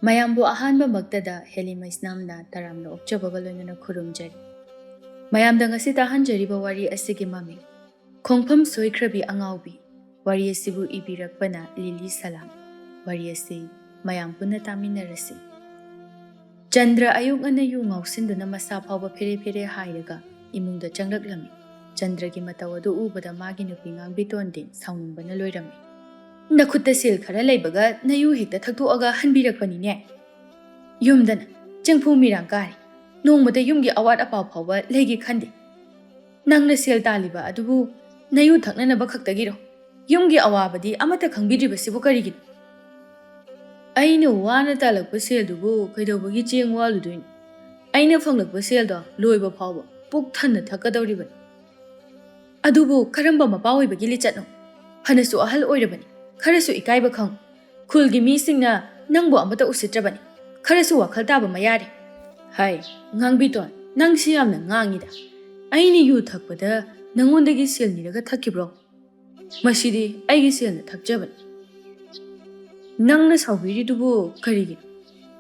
ꯃꯌꯥꯝꯕꯨ ꯑꯍꯥꯟꯕ ꯃꯛꯇꯗ ꯍꯦꯂꯤꯃꯩꯁꯅꯥꯝꯅ ꯇꯔꯥꯝꯅ ꯑꯣꯛꯆꯕꯒ ꯂꯣꯏꯅꯅ ꯈꯨꯔꯨꯝꯖꯔꯤ꯫ ꯃꯌꯥꯝꯗ ꯉꯁꯤ ꯇꯥꯍꯟꯖꯔꯤꯕ ꯋꯥꯔꯤ ꯑꯁꯤꯒꯤ ꯃꯃꯤꯡ ꯈꯣꯡꯐꯝ ꯁꯣꯏꯈ꯭ꯔꯕꯤ ꯑꯉꯥꯎꯕꯤ꯫ ꯋꯥꯔꯤ ꯑꯁꯤꯕꯨ ꯏꯕꯤꯔꯛꯄꯅ ꯂꯤꯂꯤ ꯁꯂꯥꯝ꯫ ꯋꯥꯔꯤ ꯑꯁꯤ ꯃꯌꯥꯝ ꯄꯨꯟꯅ ꯇꯥꯃꯤꯟꯅꯔꯁꯤ꯫ ꯆꯟꯗ꯭ꯔ ꯑꯌꯨꯛ ꯉꯟꯅ ꯌꯨ ꯉꯥꯎꯁꯤꯟꯗꯨꯅ ꯃꯁꯥ ꯐꯥꯎꯕ ꯐꯦꯔꯦ ꯐꯦꯔꯦ ꯍꯥꯏꯔꯒ ꯏꯃꯨꯡꯗ ꯆꯪꯂꯛꯂꯝꯃꯤ꯫ ꯆꯟꯗ꯭ꯔꯒꯤ ꯃꯇꯧ ꯑꯗꯨ ꯎꯕꯗ ꯃꯥꯒꯤ ꯅꯨꯄꯤ ꯉꯥꯡꯕꯤꯇꯣꯟꯗꯤ ꯁꯥꯎꯅꯤꯡꯕꯅ ꯂꯣꯏꯔꯝꯃꯤ꯫ ꯅꯈꯨꯠꯇ ꯁꯦꯜ ꯈꯔ ꯂꯩꯕꯒ ꯅꯌꯨ ꯍꯦꯛꯇ ꯊꯛꯇꯣꯛꯑꯒ ꯍꯟꯕꯤꯔꯛꯄꯅꯤꯅꯦ꯫ ꯌꯨꯝꯗꯅ ꯆꯦꯡꯐꯨ ꯃꯤꯔꯥꯡ ꯀꯥꯔꯤ, ꯅꯣꯡꯃꯗ ꯌꯨꯝꯒꯤ ꯑꯋꯥꯠ ꯑꯄꯥ ꯐꯥꯎꯕ ꯂꯩꯒꯦ ꯈꯟꯗꯦ꯫ ꯅꯪꯅ ꯁꯦꯜ ꯇꯥꯜꯂꯤꯕ ꯑꯗꯨꯕꯨ ꯅꯌꯨ ꯊꯛꯅꯅꯕ ꯈꯛꯇꯒꯤꯔꯣ? ꯌꯨꯝꯒꯤ ꯑꯋꯥꯕꯗꯤ ꯑꯃꯠꯇ ꯈꯪꯕꯤꯗ꯭ꯔꯤꯕꯁꯤꯕꯨ ꯀꯔꯤꯒꯤꯅꯣ? ꯑꯩꯅ ꯋꯥꯅ ꯇꯥꯜꯂꯛꯄ ꯁꯦꯜꯗꯨꯕꯨ ꯀꯩꯗꯧꯕꯒꯤ ꯆꯦꯡ ꯋꯥꯜꯂꯨꯗꯣꯏꯅꯣ? ꯑꯩꯅ ꯐꯪꯂꯛꯄ ꯁꯦꯜꯗꯣ ꯂꯣꯏꯕ ꯐꯥꯎꯕ ꯄꯨꯛ ꯊꯟꯅ ꯊꯛꯀꯗꯧꯔꯤꯕꯅꯤ꯫ ꯑꯗꯨꯕꯨ ꯀꯔꯝꯕ ꯃꯄꯥ ꯑꯣꯏꯕꯒꯤ ꯂꯤꯆꯠꯅꯣ? ꯐꯅꯁꯨ ꯑꯍꯜ ꯑꯣꯏꯔꯕꯅꯤ, ꯈꯔꯁꯨ ꯏꯀꯥꯏꯕ ꯈꯪꯉꯨ꯫ ꯈꯨꯜꯒꯤ ꯃꯤꯁꯤꯡꯅ ꯅꯪꯕꯨ ꯑꯃꯠꯇ ꯎꯁꯤꯠꯇ꯭ꯔꯕꯅꯤ, ꯈꯔꯁꯨ ꯋꯥꯈꯜ ꯇꯥꯕ ꯑꯃ ꯌꯥꯔꯦ꯫ ꯍꯥꯏ ꯉꯥꯡꯕꯤꯇꯣꯟ, ꯅꯪꯁꯤ ꯌꯥꯝꯅ ꯉꯥꯡꯉꯤꯗ꯫ ꯑꯩꯅ ꯌꯨ ꯊꯛꯄꯗ ꯅꯪꯉꯣꯟꯗꯒꯤ ꯁꯦꯜ ꯅꯤꯔꯒ ꯊꯛꯈꯤꯕ꯭ꯔꯣ? ꯃꯁꯤꯗꯤ ꯑꯩꯒꯤ ꯁꯦꯜꯅ ꯊꯛꯆꯕꯅꯤ꯫ ꯅꯪꯅ ꯁꯥꯎꯕꯤꯔꯤꯗꯨꯕꯨ ꯀꯔꯤꯒꯤꯅꯣ?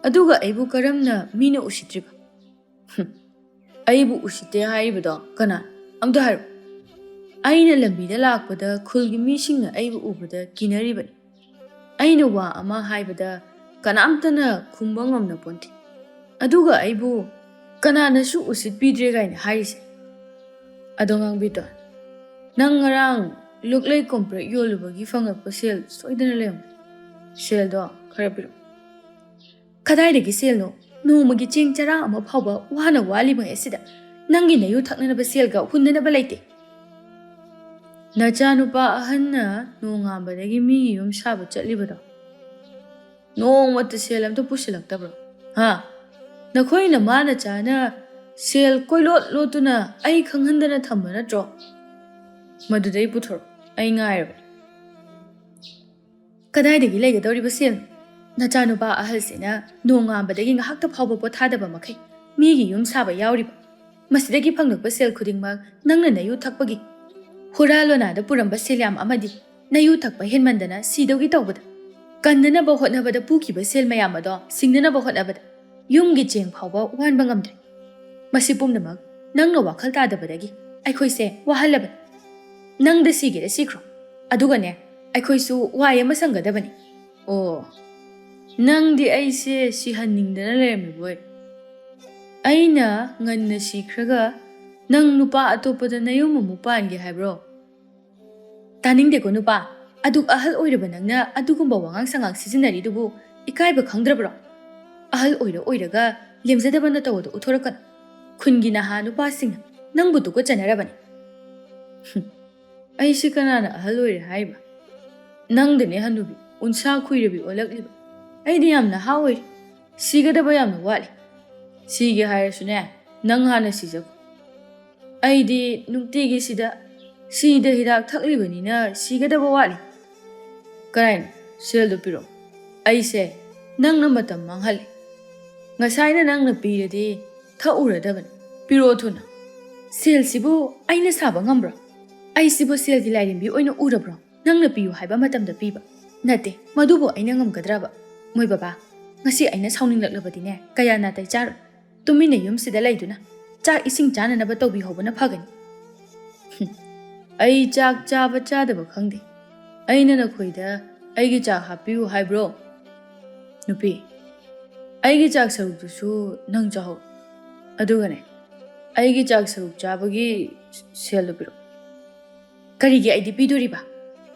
ꯑꯗꯨꯒ ꯑꯩꯕꯨ ꯀꯔꯝꯅ ꯃꯤꯅ ꯎꯁꯤꯠꯇ꯭ꯔꯤꯕ? ꯑꯩꯕꯨ ꯎꯁꯤꯠꯇꯦ ꯍꯥꯏꯔꯤꯕꯗꯣ ꯀꯅꯥ? ꯑꯝꯇ ꯍꯥꯏꯔꯣ꯫ ꯑꯩꯅ ꯂꯝꯕꯤꯗ ꯂꯥꯛꯄꯗ ꯈꯨꯜꯒꯤ ꯃꯤꯁꯤꯡꯅ ꯑꯩꯕꯨ ꯎꯕꯗ ꯀꯤꯅꯔꯤꯕꯅꯤ꯫ ꯑꯩꯅ ꯋꯥ ꯑꯃ ꯍꯥꯏꯕꯗ ꯀꯅꯥꯝꯇꯅ ꯈꯨꯝꯕ ꯉꯝꯅ ꯄꯣꯟꯇꯦ꯫ ꯑꯗꯨꯒ ꯑꯩꯕꯨ ꯀꯅꯥꯅꯁꯨ ꯎꯁꯤꯠꯄꯤꯗ꯭ꯔꯦ ꯀꯥꯏꯅ ꯍꯥꯏꯔꯤꯁꯦ꯫ ꯑꯗꯣ ꯉꯥꯡꯕꯤꯇꯣꯟ, ꯅꯪ ꯉꯔꯥꯡ ꯂꯨꯛꯂꯩ ꯀꯣꯝꯄ꯭ꯔꯦꯛ ꯌꯣꯜꯂꯨꯕꯒꯤ ꯐꯪꯉꯛꯄ ꯁꯦꯜ ꯁꯣꯏꯗꯅ ꯂꯩꯔꯝꯒꯅꯤ꯫ ꯁꯦꯜꯗꯣ ꯈꯔ ꯄꯤꯔꯛꯎ꯫ ꯀꯗꯥꯏꯗꯒꯤ ꯁꯦꯜꯅꯣ? ꯅꯣꯡꯃꯒꯤ ꯆꯦꯡ ꯆꯔꯥ ꯑꯃ ꯐꯥꯎꯕ ꯋꯥꯅ ꯋꯥꯂꯤꯕꯉꯩ ꯑꯁꯤꯗ ꯅꯪꯒꯤ ꯅꯌꯨ ꯊꯛꯅꯅꯕ ꯁꯦꯜꯒ ꯍꯨꯟꯅꯅꯕ ꯂꯩꯇꯦ꯫ ꯅꯆꯥꯅꯨꯄꯥ ꯑꯍꯟꯅ ꯅꯣꯡꯉꯥꯟꯕꯗꯒꯤ ꯃꯤꯒꯤ ꯌꯨꯝ ꯁꯥꯕ ꯆꯠꯂꯤꯕꯗꯣ ꯅꯣꯡꯃꯇ ꯁꯦꯜ ꯑꯝꯇ ꯄꯨꯁꯤꯜꯂꯛꯇꯕ꯭ꯔꯣ? ꯅꯈꯣꯏ ꯅꯃꯥ ꯅꯆꯥꯅ ꯁꯦꯜ ꯀꯣꯏꯂꯣꯠ ꯂꯣꯠꯇꯨꯅ ꯑꯩ ꯈꯪꯍꯟꯗꯅ ꯊꯝꯕ ꯅꯠꯇ꯭ꯔꯣ? ꯃꯗꯨꯗꯩ ꯄꯨꯊꯣꯔꯛꯎ, ꯑꯩ ꯉꯥꯏꯔꯕꯅꯤ꯫ ꯀꯗꯥꯏꯗꯒꯤ ꯂꯩꯒꯗꯧꯔꯤꯕ ꯁꯦꯜꯅꯣ? ꯅꯆꯥꯅꯨꯄꯥ ꯑꯍꯜꯁꯤꯅ ꯅꯣꯡꯉꯥꯟꯕꯗꯒꯤ ꯉꯥꯏꯍꯥꯛꯇ ꯐꯥꯎꯕ ꯄꯣꯊꯥꯗꯕ ꯃꯈꯩ ꯃꯤꯒꯤ ꯌꯨꯝ ꯁꯥꯕ ꯌꯥꯎꯔꯤꯕ꯫ ꯃꯁꯤꯗꯒꯤ ꯐꯪꯂꯛꯄ ꯁꯦꯜ ꯈꯨꯗꯤꯡꯃꯛ ꯅꯪꯅ ꯅꯌꯨ ꯊꯛꯄꯒꯤ꯫ ꯍꯨꯔꯥ ꯂꯣꯅꯥꯗ ꯄꯨꯔꯝꯕ ꯁꯦꯜꯌꯥꯝ ꯑꯃꯗꯤ ꯅꯌꯨ ꯊꯛꯄ ꯍꯦꯟꯃꯟꯗꯅ ꯁꯤꯗꯧꯒꯤ ꯇꯧꯕꯗ, ꯀꯟꯅꯅꯕ ꯍꯣꯠꯅꯕꯗ ꯄꯨꯈꯤꯕ ꯁꯦꯜ ꯃꯌꯥꯝ ꯑꯗꯣ ꯁꯤꯡꯅꯅꯕ ꯍꯣꯠꯅꯕꯗ ꯌꯨꯝꯒꯤ ꯆꯦꯡ ꯐꯥꯎꯕ ꯋꯥꯟꯕ ꯉꯝꯗ꯭ꯔꯦ꯫ ꯃꯁꯤ ꯄꯨꯝꯅꯃꯛ ꯅꯪꯅ ꯋꯥꯈꯜ ꯇꯥꯗꯕꯗꯒꯤ ꯑꯩꯈꯣꯏꯁꯦ ꯋꯥꯍꯜꯂꯕꯅꯤ꯫ ꯅꯪꯗ ꯁꯤꯒꯦꯔ ꯁꯤꯈ꯭ꯔꯣ, ꯑꯗꯨꯒꯅꯦ ꯑꯩꯈꯣꯏꯁꯨ ꯋꯥꯏ ꯑꯃ ꯁꯪꯒꯗꯕꯅꯤ꯫ ꯑꯣ, ꯅꯪꯗꯤ ꯑꯩꯁꯦ ꯁꯤꯍꯟꯅꯤꯡꯗꯅ ꯂꯩꯔꯝꯃꯤꯕꯣꯏ꯫ ꯑꯩꯅ ꯉꯟꯅ ꯁꯤꯈ꯭ꯔꯒ ꯅꯪ ꯅꯨꯄꯥ ꯑꯇꯣꯞꯄꯗ ꯅꯌꯨꯝ ꯑꯃꯨꯛ ꯄꯥꯟꯒꯦ ꯍꯥꯏꯕ꯭ꯔꯣ? ꯇꯥꯅꯤꯡꯗꯦꯀꯣ ꯅꯨꯄꯥ, ꯑꯗꯨꯛ ꯑꯍꯜ ꯑꯣꯏꯔꯕ ꯅꯪꯅ ꯑꯗꯨꯒꯨꯝꯕ ꯋꯥꯉꯥꯡ ꯁꯉꯥꯡ ꯁꯤꯖꯤꯟꯅꯔꯤꯗꯨꯕꯨ ꯏꯀꯥꯏꯕ ꯈꯪꯗ꯭ꯔꯕ꯭ꯔꯣ? ꯑꯍꯜ ꯑꯣꯏꯔꯒ ꯂꯦꯝꯖꯗꯕ ꯅꯇꯧ ꯑꯗꯨ ꯎꯠꯊꯣꯔꯛꯀꯅꯨ꯫ ꯈꯨꯟꯒꯤ ꯅꯍꯥ ꯅꯨꯄꯥꯁꯤꯡꯅ ꯅꯪꯕꯨ ꯇꯨꯀꯠꯆꯅꯔꯕꯅꯤ꯫ ꯑꯩꯁꯤ ꯀꯅꯥꯅ ꯑꯍꯜ ꯑꯣꯏꯔꯦ ꯍꯥꯏꯕ? ꯅꯪꯗꯅꯦ ꯍꯟꯅꯨꯕꯤ, ꯎꯟꯁꯥ ꯈꯨꯏꯔꯕꯤ ꯑꯣꯜꯂꯛꯂꯤꯕ꯫ ꯑꯩꯗꯤ ꯌꯥꯝ ꯅꯍꯥ ꯑꯣꯏꯔꯤ, ꯁꯤꯒꯗꯕ ꯌꯥꯝꯅ ꯋꯥꯠꯂꯤ꯫ ꯁꯤꯒꯦ ꯍꯥꯏꯔꯁꯨꯅꯦ ꯅꯪ ꯍꯥꯟꯅ ꯁꯤꯖꯈꯣ꯫ ꯑꯩꯗꯤ ꯅꯨꯡꯇꯤꯒꯤ ꯁꯤꯗ ꯍꯤꯗꯥꯛ ꯊꯛꯂꯤꯕꯅꯤꯅ ꯁꯤꯒꯗꯕ ꯋꯥꯠꯂꯤ꯫ ꯀꯔꯥꯏꯅꯣ? ꯁꯦꯜꯗꯣ ꯄꯤꯔꯛꯑꯣ꯫ ꯑꯩꯁꯦ ꯅꯪꯅ ꯃꯇꯝ ꯃꯥꯡꯍꯜꯂꯤ꯫ ꯉꯁꯥꯏꯅ ꯅꯪꯅ ꯄꯤꯔꯗꯤ ꯊꯛꯎꯔꯗꯕꯅꯤ꯫ ꯄꯤꯔꯛꯑꯣ ꯊꯨꯅ꯫ ꯁꯦꯜꯁꯤꯕꯨ ꯑꯩꯅ ꯁꯥꯕ ꯉꯝꯕ꯭ꯔꯣ? ꯑꯩꯁꯤꯕꯨ ꯁꯦꯜꯒꯤ ꯂꯥꯏꯔꯦꯝꯕꯤ ꯑꯣꯏꯅ ꯎꯔꯕ꯭ꯔꯣ? ꯅꯪꯅ ꯄꯤꯌꯨ ꯍꯥꯏꯕ ꯃꯇꯝꯗ ꯄꯤꯕ ꯅꯠꯇꯦ, ꯃꯗꯨꯕꯨ ꯑꯩꯅ ꯉꯝꯒꯗ꯭ꯔꯕ? ꯃꯣꯏ ꯕꯕꯥ, ꯉꯁꯤ ꯑꯩꯅ ꯁꯥꯎꯅꯤꯡꯂꯛꯂꯕꯗꯤꯅꯦ ꯀꯌꯥ ꯅꯥꯇꯩ ꯆꯥꯔꯣꯏ꯫ ꯇꯨꯃꯤꯟꯅ ꯌꯨꯝꯁꯤꯗ ꯂꯩꯗꯨꯅ ꯆꯥꯛ ꯏꯁꯤꯡ ꯆꯥꯅꯅꯕ ꯇꯧꯕꯤꯍꯧꯕꯅ ꯐꯒꯅꯤ꯫ ꯑꯩ ꯆꯥꯛ ꯆꯥꯕ ꯆꯥꯗꯕ ꯈꯪꯗꯦ꯫ ꯑꯩꯅ ꯅꯈꯣꯏꯗ ꯑꯩꯒꯤ ꯆꯥꯛ ꯍꯥꯞꯄꯤꯌꯨ ꯍꯥꯏꯕ꯭ꯔో? ꯅꯨꯄꯤ, ꯑꯩꯒꯤ ꯆꯥꯛ ꯁꯔꯨꯛꯇꯨꯁꯨ ꯅꯪ ꯆꯥꯍꯧ꯫ ꯑꯗꯨꯒꯅꯦ ꯑꯩꯒꯤ ꯆꯥꯛ ꯁꯔꯨꯛ ꯆꯥꯕꯒꯤ ꯁꯦꯜꯗꯣ ꯄꯤꯔꯛꯑꯣ꯫ ꯀꯔꯤꯒꯤ ꯑꯩꯗꯤ ꯄꯤꯗꯣꯔꯤꯕ?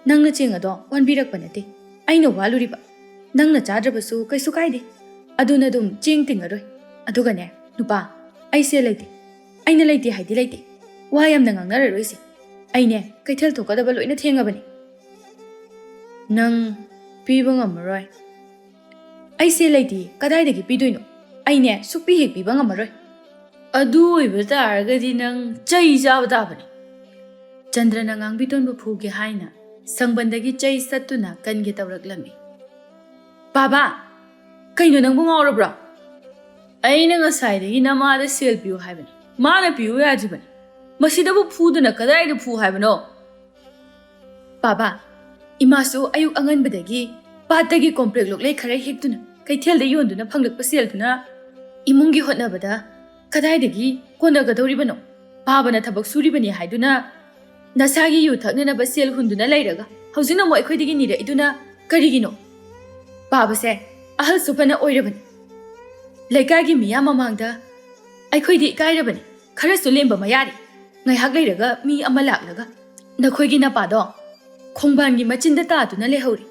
ꯅꯪꯅ ꯆꯦꯡ ꯑꯗꯣ ꯋꯥꯟꯕꯤꯔꯛꯄ ꯅꯠꯇꯦ, ꯑꯩꯅ ꯋꯥꯂꯨꯔꯤꯕ꯫ ꯅꯪꯅ ꯆꯥꯗ꯭ꯔꯕꯁꯨ ꯀꯩꯁꯨ ꯀꯥꯏꯗꯦ, ꯑꯗꯨꯅ ꯑꯗꯨꯝ ꯆꯦꯡ ꯇꯤꯡꯉꯔꯣꯏ꯫ ꯑꯗꯨꯒꯅꯦ ꯅꯨꯄꯥ, ꯑꯩ ꯁꯦꯜ ꯂꯩꯇꯦ꯫ ꯑꯩꯅ ꯂꯩꯇꯦ ꯍꯥꯏꯗꯤ ꯂꯩꯇꯦ, ꯋꯥ ꯌꯥꯝꯅ ꯉꯥꯡꯅꯔꯔꯣꯏꯁꯤ꯫ ꯑꯩꯅꯦ ꯀꯩꯊꯦꯜ ꯊꯣꯛꯀꯗꯕ ꯂꯣꯏꯅ ꯊꯦꯡꯉꯕꯅꯤ꯫ ꯅꯪ ꯄꯤꯕ ꯉꯝꯃꯔꯣꯏ? ꯑꯩ ꯁꯦꯜ ꯂꯩꯇꯦ, ꯀꯗꯥꯏꯗꯒꯤ ꯄꯤꯗꯣꯏꯅꯣ? ꯑꯩꯅꯦ ꯁꯨꯛꯄꯤ ꯍꯦꯛ ꯄꯤꯕ ꯉꯝꯃꯔꯣꯏ꯫ ꯑꯗꯨ ꯑꯣꯏꯕ ꯇꯥꯔꯒꯗꯤ ꯅꯪ ꯆꯩ ꯆꯥꯕ ꯇꯥꯕꯅꯤ꯫ ꯆꯟꯗ꯭ꯔꯅ ꯉꯥꯡꯕꯤꯇꯣꯟꯕꯨ ꯐꯨꯒꯦ ꯍꯥꯏꯅ ꯁꯪꯕꯟꯗꯒꯤ ꯆꯩ ꯁꯠꯇꯨꯅ ꯀꯟꯒꯦ ꯇꯧꯔꯛꯂꯝꯃꯤ꯫ ꯕꯥꯕꯥ, ꯀꯩꯅꯣ ꯅꯪꯕꯨ ꯉꯥꯎꯔꯕ꯭ꯔꯣ? ꯑꯩꯅ ꯉꯁꯥꯏꯗꯒꯤ ꯅꯃꯥꯗ ꯁꯦꯜ ꯄꯤꯌꯨ ꯍꯥꯏꯕꯅꯤ, ꯃꯥꯅ ꯄꯤꯌꯨ ꯌꯥꯗ꯭ꯔꯤꯕꯅꯤ꯫ ꯃꯁꯤꯗꯕꯨ ꯐꯨꯗꯨꯅ ꯀꯗꯥꯏꯗ ꯐꯨ ꯍꯥꯏꯕꯅꯣ? ꯕꯥꯕꯥ, ꯏꯃꯥꯁꯨ ꯑꯌꯨꯛ ꯑꯉꯟꯕꯗꯒꯤ ꯄꯥꯠꯇꯒꯤ ꯀꯣꯝꯄ꯭ꯔꯦꯛ ꯂꯣꯛꯂꯩ ꯈꯔ ꯍꯦꯛꯇꯨꯅ ꯀꯩꯊꯦꯜꯗ ꯌꯣꯟꯗꯨꯅ ꯐꯪꯂꯛꯄ ꯁꯦꯜꯗꯨꯅ ꯏꯃꯨꯡꯒꯤ ꯍꯣꯠꯅꯕꯗ ꯀꯗꯥꯏꯗꯒꯤ ꯀꯣꯟꯅꯒꯗꯧꯔꯤꯕꯅꯣ? ꯄꯥꯕꯅ ꯊꯕꯛ ꯁꯨꯔꯤꯕꯅꯤ ꯍꯥꯏꯗꯨꯅ ꯅꯁꯥꯒꯤ ꯌꯨ ꯊꯛꯅꯅꯕ ꯁꯦꯜ ꯍꯨꯟꯗꯨꯅ ꯂꯩꯔꯒ ꯍꯧꯖꯤꯛꯅ ꯑꯃꯨꯛ ꯑꯩꯈꯣꯏꯗꯒꯤ ꯅꯤꯔꯛꯏꯗꯨꯅ ꯀꯔꯤꯒꯤꯅꯣ? ꯄꯥꯕꯁꯦ ꯑꯍꯜꯁꯨ ꯐꯅ ꯑꯣꯏꯔꯕꯅꯤ. ꯂꯩꯀꯥꯏꯒꯤ ꯃꯤꯌꯥꯝ ꯃꯃꯥꯡꯗ ꯑꯩꯈꯣꯏꯗꯤ ꯏꯀꯥꯏꯔꯕꯅꯤ. ꯈꯔꯁꯨ ꯂꯦꯝꯕ ꯃꯌꯥꯔꯤ. ꯉꯥꯏꯍꯥꯛ ꯂꯩꯔꯒ ꯃꯤ ꯑꯃ ꯂꯥꯛꯂꯒ ꯅꯈꯣꯏꯒꯤ ꯅꯄꯥꯗꯣ ꯈꯣꯡꯕꯥꯟꯒꯤ ꯃꯆꯤꯟꯗ ꯇꯥꯗꯨꯅ ꯂꯩꯍꯧꯔꯤ.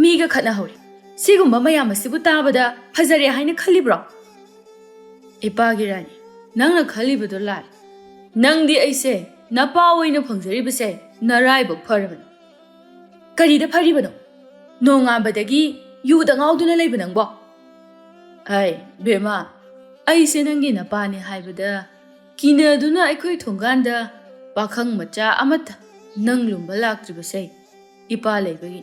ꯃꯤꯒ ꯈꯠꯅꯍꯧꯔꯤ. ꯁꯤꯒꯨꯝꯕ ꯃꯌꯥꯝ ꯑꯁꯤꯕꯨ ꯇꯥꯕꯗ ꯐꯖꯔꯦ ꯍꯥꯏꯅ ꯈꯜꯂꯤꯕ꯭ꯔꯣ? ꯏꯄꯥꯒꯤ ꯔꯥꯅꯤ, ꯅꯪꯅ ꯈꯜꯂꯤꯕꯗꯣ ꯂꯥꯜꯂꯤ. ꯅꯪꯗꯤ ꯑꯩꯁꯦ ꯅꯄꯥ ꯑꯣꯏꯅ ꯐꯪꯖꯔꯤꯕꯁꯦ ꯅꯔꯥꯏꯕꯛ ꯐꯔꯕꯅꯤ. ꯀꯔꯤꯗ ꯐꯔꯤꯕꯅꯣ? ꯅꯣꯡꯉꯥꯟꯕꯗꯒꯤ ꯌꯨꯗ ꯉꯥꯎꯗꯨꯅ ꯂꯩꯕ ꯅꯪꯕꯣ? ꯑꯩ ꯕꯦꯝꯃ, ꯑꯩꯁꯦ ꯅꯪꯒꯤ ꯅꯄꯥꯅꯤ ꯍꯥꯏꯕꯗ ꯀꯤꯅꯗꯨꯅ ꯑꯩꯈꯣꯏ ꯊꯣꯡꯒꯥꯟꯗ ꯄꯥꯈꯪ ꯃꯆꯥ ꯑꯃꯠꯇ ꯅꯪ ꯂꯨꯝꯕ ꯂꯥꯛꯇ꯭ꯔꯤꯕꯁꯦ ꯏꯄꯥ ꯂꯩꯕꯒꯤ.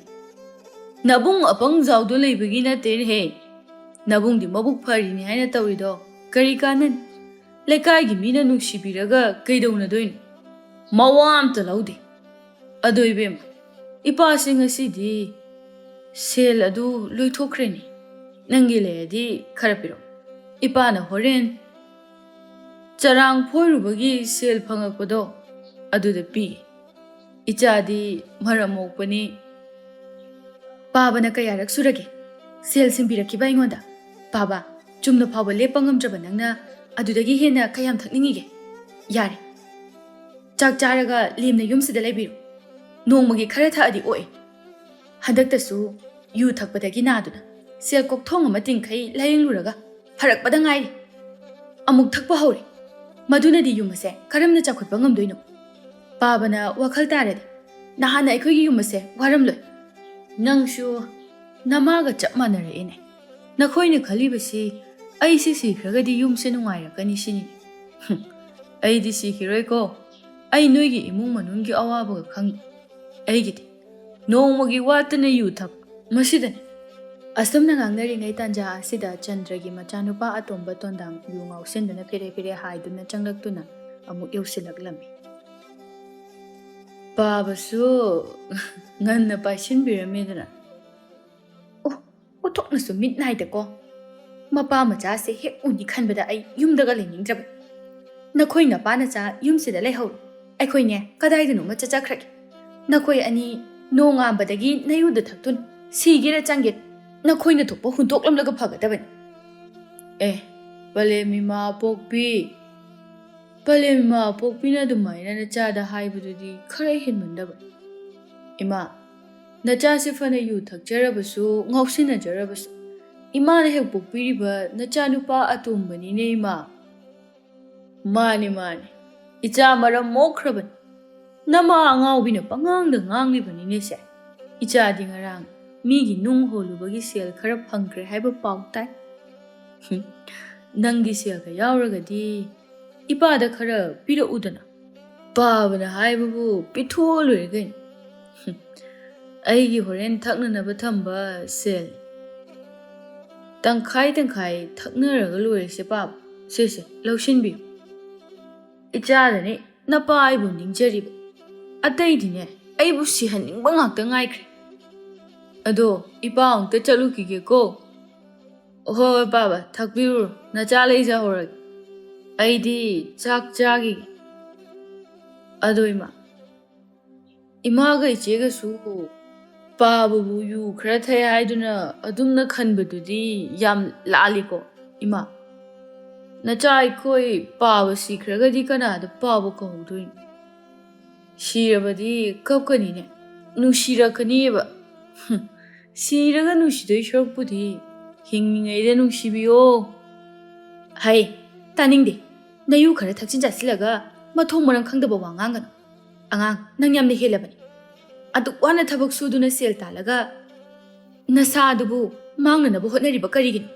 ꯅꯕꯨꯡ ꯑꯄꯪꯖꯥꯎꯗꯣ ꯂꯩꯕꯒꯤ ꯅꯠꯇꯦꯅꯦꯍꯦ. ꯅꯕꯨꯡꯗꯤ ꯃꯕꯨꯛ ꯐꯔꯤꯅꯤ ꯍꯥꯏꯅ ꯇꯧꯔꯤꯗꯣ ꯀꯔꯤ ꯀꯥꯟꯅꯅꯤ? ꯂꯩꯀꯥꯏꯒꯤ ꯃꯤꯅ ꯅꯨꯡꯁꯤꯕꯤꯔꯒ ꯀꯩꯗꯧꯅꯗꯣꯏꯅꯣ? ꯃꯋꯥ ꯑꯝꯇ ꯂꯧꯗꯦ. ꯑꯗꯣ ꯏꯕꯦꯝꯃ, ꯏꯄꯥꯁꯤ ꯉꯁꯤꯗꯤ ꯁꯦꯜ ꯑꯗꯨ ꯂꯣꯏꯊꯣꯛꯈ꯭ꯔꯦꯅꯤ. ꯅꯪꯒꯤ ꯂꯩꯔꯗꯤ ꯈꯔ ꯄꯤꯔꯛꯑꯣ. ꯏꯄꯥꯅ ꯍꯣꯔꯦꯟ ꯆꯔꯥꯡ ꯐꯣꯏꯔꯨꯕꯒꯤ ꯁꯦꯜ ꯐꯪꯉꯛꯄꯗꯣ ꯑꯗꯨꯗ ꯄꯤꯒꯦ. ꯏꯆꯥꯗꯤ ꯃꯔꯝ ꯃꯣꯛꯄꯅꯤ. ꯄꯥꯕꯅ ꯀꯌꯥꯔꯛ ꯁꯨꯔꯒꯦ ꯁꯦꯜ ꯁꯤꯡꯕꯤꯔꯛꯈꯤꯕ ꯑꯩꯉꯣꯟꯗ? ꯄꯥꯕ, ꯆꯨꯝꯅ ꯐꯥꯎꯕ ꯂꯦꯞꯄ ꯉꯝꯗ꯭ꯔꯕ ꯅꯪꯅ ꯑꯗꯨꯗꯒꯤ ꯍꯦꯟꯅ ꯀꯌꯥꯝ ꯊꯛꯅꯤꯡꯉꯤꯒꯦ? ꯌꯥꯔꯦ, ꯆꯥꯛ ꯆꯥꯔꯒ ꯂꯦꯝꯅ ꯌꯨꯝꯁꯤꯗ ꯂꯩꯕꯤꯔꯨ. ꯅꯣꯡꯃꯒꯤ ꯈꯔ ꯊꯛꯑꯗꯤ ꯑꯣꯛꯑꯦ. ꯍꯟꯗꯛꯇꯁꯨ ꯌꯨ ꯊꯛꯄꯗꯒꯤ ꯅꯥꯗꯨꯅ ꯁꯦꯜ ꯀꯣꯛꯊꯣꯡ ꯑꯃ ꯇꯤꯡꯈꯩ ꯂꯥꯌꯦꯡꯂꯨꯔꯒ ꯐꯔꯛꯄꯗ ꯉꯥꯏꯔꯤ. ꯑꯃꯨꯛ ꯊꯛꯄ ꯍꯧꯔꯦ. ꯃꯗꯨꯅꯗꯤ ꯌꯨꯝ ꯑꯁꯦ ꯀꯔꯝꯅ ꯆꯥꯎꯈꯠꯄ ꯉꯝꯗꯣꯏꯅꯣ? ꯄꯥꯕꯅ ꯋꯥꯈꯜ ꯇꯥꯔꯗꯤ ꯅꯍꯥꯟꯅ ꯑꯩꯈꯣꯏꯒꯤ ꯌꯨꯝ ꯑꯁꯦ ꯋꯥꯔꯝꯂꯣꯏ. ꯅꯪꯁꯨ ꯅꯃꯥꯒ ꯆꯞ ꯃꯥꯟꯅꯔꯛꯑꯦꯅꯦ. ꯅꯈꯣꯏꯅ ꯈꯜꯂꯤꯕꯁꯤ ꯑꯩꯁꯤ ꯁꯤꯈ꯭ꯔꯒꯗꯤ ꯌꯨꯝꯁꯦ ꯅꯨꯡꯉꯥꯏꯔꯛꯀꯅꯤ ꯁꯤꯅꯤ. ꯑꯩꯗꯤ ꯁꯤꯈꯤꯔꯣꯏꯀꯣ. ꯑꯩ ꯅꯣꯏꯒꯤ ꯏꯃꯨꯡ ꯃꯅꯨꯡꯒꯤ ꯑꯋꯥꯕꯒ ꯈꯪꯗꯦ. ꯑꯩꯒꯤꯗꯤ ꯅꯣꯡꯃꯒꯤ ꯋꯥꯠꯇꯅ ꯌꯨ ꯊꯛꯄ ꯃꯁꯤꯗꯅꯤ. ꯑꯁꯨꯝꯅ ꯉꯥꯡꯅꯔꯤꯉꯩ ꯇꯥꯟꯖꯥ ꯑꯁꯤꯗ ꯆꯟꯗ꯭ꯔꯒꯤ ꯃꯆꯥꯅꯨꯄꯥ ꯑꯇꯣꯝꯕ ꯇꯣꯟꯗꯥꯡ ꯌꯨ ꯉꯥꯎꯁꯤꯟꯗꯨꯅ ꯐꯦꯔꯦ ꯐꯦꯔꯦ ꯍꯥꯏꯗꯨꯅ ꯆꯪꯂꯛꯇꯨꯅ ꯑꯃꯨꯛ ꯌꯧꯁꯤꯜꯂꯛꯂꯝꯃꯤ. ꯄꯥꯕꯁꯨ ꯉꯟꯅ ꯄꯥꯏꯁꯤꯟꯕꯤꯔꯝꯃꯦꯗꯅ. ꯑꯣ, ꯑꯣꯊꯣꯛꯅꯁꯨ ꯃꯤꯠ ꯅꯥꯏꯗꯀꯣ. ꯃꯄꯥ ꯃꯆꯥꯁꯦ ꯍꯦꯛ ꯎꯅꯤ ꯈꯟꯕꯗ ꯑꯩ ꯌꯨꯝꯗꯒ ꯂꯩꯅꯤꯡꯗ꯭ꯔꯕ. ꯅꯈꯣꯏ ꯅꯄꯥ ꯅꯆꯥ ꯌꯨꯝꯁꯤꯗ ꯂꯩꯍꯧꯔꯣ. ꯑꯩꯈꯣꯏꯅꯦ ꯀꯗꯥꯏꯗꯅꯣꯃ ꯆꯠꯆꯈ꯭ꯔꯒꯦ. ꯅꯈꯣꯏ ꯑꯅꯤ ꯅꯣꯡꯉꯥꯟꯕꯗꯒꯤ ꯅꯌꯨꯗ ꯊꯛꯇꯨꯅ ꯁꯤꯒꯦꯔ ꯆꯪꯒꯦꯔ ꯅꯈꯣꯏꯅ ꯊꯣꯛꯄ ꯍꯨꯟꯗꯣꯛꯂꯝꯂꯒ ꯐꯒꯗꯕꯅꯤ. ꯄꯂꯦꯝꯏꯃꯥ ꯄꯣꯛꯄꯤ. ꯄꯂꯦꯝꯏꯃꯥ ꯄꯣꯛꯄꯤꯅ ꯑꯗꯨꯃꯥꯏꯅ ꯅꯆꯥꯗ ꯍꯥꯏꯕꯗꯨꯗꯤ ꯈꯔ ꯍꯦꯟꯃꯟꯗꯕ. ꯏꯃꯥ, ꯅꯆꯥꯁꯦ ꯐꯅ ꯌꯨ ꯊꯛꯆꯔꯕꯁꯨ ꯉꯥꯎꯁꯤꯟꯅꯖꯔꯕꯁꯨ ꯏꯃꯥꯅ ꯍꯦꯛ ꯄꯣꯛꯄꯤꯔꯤꯕ ꯅꯆꯥꯅꯨꯄꯥ ꯑꯇꯣꯝꯕꯅꯤꯅꯦ ꯏꯃꯥ. ꯃꯥꯅꯤ ꯃꯥꯅꯤ, ꯏꯆꯥ ꯃꯔꯝ ꯃꯣꯛꯈ꯭ꯔꯕꯅꯤ. ꯅꯃꯥ ꯑꯉꯥꯎꯕꯤꯅ ꯄꯉꯥꯡꯗ ꯉꯥꯡꯂꯤꯕꯅꯤꯅꯦ ꯁꯦ. ꯏꯆꯥꯗꯤ ꯉꯔꯥꯡ ꯃꯤꯒꯤ ꯅꯨꯡ ꯍꯣꯜꯂꯨꯕꯒꯤ ꯁꯦꯜ ꯈꯔ ꯐꯪꯈ꯭ꯔꯦ ꯍꯥꯏꯕ ꯄꯥꯎ ꯇꯥꯏ. ꯅꯪꯒꯤ ꯁꯦꯜꯒ ꯌꯥꯎꯔꯒꯗꯤ ꯏꯄꯥꯗ ꯈꯔ ꯄꯤꯔꯛꯎꯗꯅ. ꯄꯥꯕꯅ ꯍꯥꯏꯕꯕꯨ ꯄꯤꯊꯣꯛꯑ ꯂꯣꯏꯔꯦ ꯀꯩꯅꯣ. ꯑꯩꯒꯤ ꯍꯣꯔꯦꯟ ꯊꯛꯅꯅꯕ ꯊꯝꯕ ꯁꯦꯜ ꯇꯪꯈꯥꯏ ꯇꯪꯈꯥꯏ ꯊꯛꯅꯔꯒ ꯂꯣꯏꯔꯁꯦ ꯄꯥꯕ. ꯁꯤꯁꯦ ꯂꯧꯁꯤꯟꯕꯤꯌꯨ. ꯏꯆꯥꯗꯅꯤ ꯅꯄꯥ ꯑꯩꯕꯨ ꯅꯤꯡꯖꯔꯤꯕ. ꯑꯇꯩꯗꯤꯅꯦ ꯑꯩꯕꯨ ꯁꯤꯍꯟꯅꯤꯡꯕ ꯉꯥꯛꯇ ꯉꯥꯏꯈ꯭ꯔꯦ. ꯑꯗꯣ ꯏꯄꯥ ꯑꯃꯨꯛꯇ ꯆꯠꯂꯨꯈꯤꯒꯦꯀꯣ. ꯍꯣꯏ ꯄꯥꯕ, ꯊꯛꯄꯤꯔꯨꯔꯣ. ꯅꯆꯥ ꯂꯩꯖꯍꯧꯔꯒꯦ. ꯑꯩꯗꯤ ꯆꯥꯛ ꯆꯥꯈꯤꯒꯦ. ꯑꯗꯣ ꯏꯃꯥꯒ ꯏꯆꯦꯒꯁꯨ ꯄꯥꯕꯕꯨ ꯌꯨ ꯈꯔ ꯊꯛꯑꯦ ꯍꯥꯏꯗꯨꯅ ꯑꯗꯨꯝꯅ ꯈꯟꯕꯗꯨꯗꯤ ꯌꯥꯝ ꯂꯥꯜꯂꯤꯀꯣ ꯏꯃꯥ. ꯅꯆꯥ ꯑꯩꯈꯣꯏ ꯄꯥꯕ ꯁꯤꯈ꯭ꯔꯒꯗꯤ ꯀꯅꯥꯗ ꯄꯥꯕ ꯀꯧꯍꯧꯗꯣꯏꯅꯣ? ꯁꯤꯔꯕꯗꯤ ꯀꯞꯀꯅꯤꯅꯦ, ꯅꯨꯡꯁꯤꯔꯛꯀꯅꯤꯕ. ꯁꯤꯔꯒ ꯅꯨꯡꯁꯤꯗꯣꯏ ꯁꯔꯨꯛꯄꯨꯗꯤ ꯍꯤꯡꯉꯤꯉꯩꯗ ꯅꯨꯡꯁꯤꯕꯤꯌꯣ. ꯍꯩ, ꯇꯥꯅꯤꯡꯗꯦ. ꯅꯌꯨ ꯈꯔ ꯊꯛꯆꯤꯟ ꯆꯥꯁꯤꯜꯂꯒ ꯃꯊꯣꯡ ꯃꯔꯝ ꯈꯪꯗꯕ ꯋꯥ ꯉꯥꯡꯒꯅꯨ. ꯑꯉꯥꯡ, ꯅꯪ ꯌꯥꯝꯅ ꯍꯦꯜꯂꯕꯅꯤ. ꯑꯗꯨꯛ ꯋꯥꯅ ꯊꯕꯛ ꯁꯨꯗꯨꯅ ꯁꯦꯜ ꯇꯥꯜꯂꯒ ꯅꯁꯥꯗꯨꯕꯨ ꯃꯥꯡꯅꯅꯕ ꯍꯣꯠꯅꯔꯤꯕ ꯀꯔꯤꯒꯤꯅꯣ?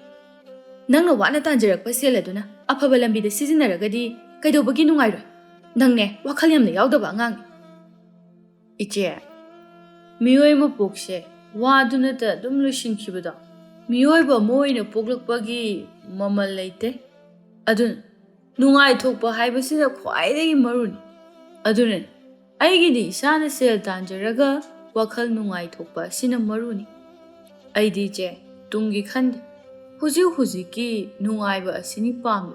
ꯅꯪꯅ ꯋꯥꯅ ꯇꯥꯟꯖꯔꯛꯄ ꯁꯦꯜ ꯑꯗꯨꯅ ꯑꯐꯕ ꯂꯝꯕꯤꯗ ꯁꯤꯖꯤꯟꯅꯔꯒꯗꯤ ꯀꯩꯗꯧꯕꯒꯤ ꯅꯨꯡꯉꯥꯏꯔꯣꯏ? ꯅꯪꯅꯦ ꯋꯥꯈꯜ ꯌꯥꯝꯅ ꯌꯥꯎꯗꯕ ꯑꯉꯥꯡꯅꯤ. ꯏꯆꯦ, ꯃꯤꯑꯣꯏ ꯃꯄꯣꯛꯁꯦ ꯋꯥꯗꯨꯅꯇ ꯑꯗꯨꯝ ꯂꯣꯏꯁꯤꯟꯈꯤꯕꯗꯣ ꯃꯤꯑꯣꯏꯕ ꯑꯃ ꯑꯣꯏꯅ ꯄꯣꯛꯂꯛꯄꯒꯤ ꯃꯃꯜ ꯂꯩꯇꯦ. ꯑꯗꯨꯅ ꯅꯨꯡꯉꯥꯏꯊꯣꯛꯄ ꯍꯥꯏꯕꯁꯤꯅ ꯈ꯭ꯋꯥꯏꯗꯒꯤ ꯃꯔꯨꯅꯤ. ꯑꯗꯨꯅꯅꯤ ꯑꯩꯒꯤꯗꯤ ꯏꯁꯥꯅ ꯁꯦꯜ ꯇꯥꯟꯖꯔꯒ ꯋꯥꯈꯜ ꯅꯨꯡꯉꯥꯏꯊꯣꯛꯄ ꯑꯁꯤꯅ ꯃꯔꯨꯅꯤ. ꯑꯩꯗꯤ ꯏꯆꯦ ꯇꯨꯡꯒꯤ ꯈꯟꯗꯦ. ꯍꯧꯖꯤꯛꯀꯤ ꯅꯨꯡꯉꯥꯏꯕ ꯑꯁꯤꯅꯤ ꯄꯥꯝꯃꯤ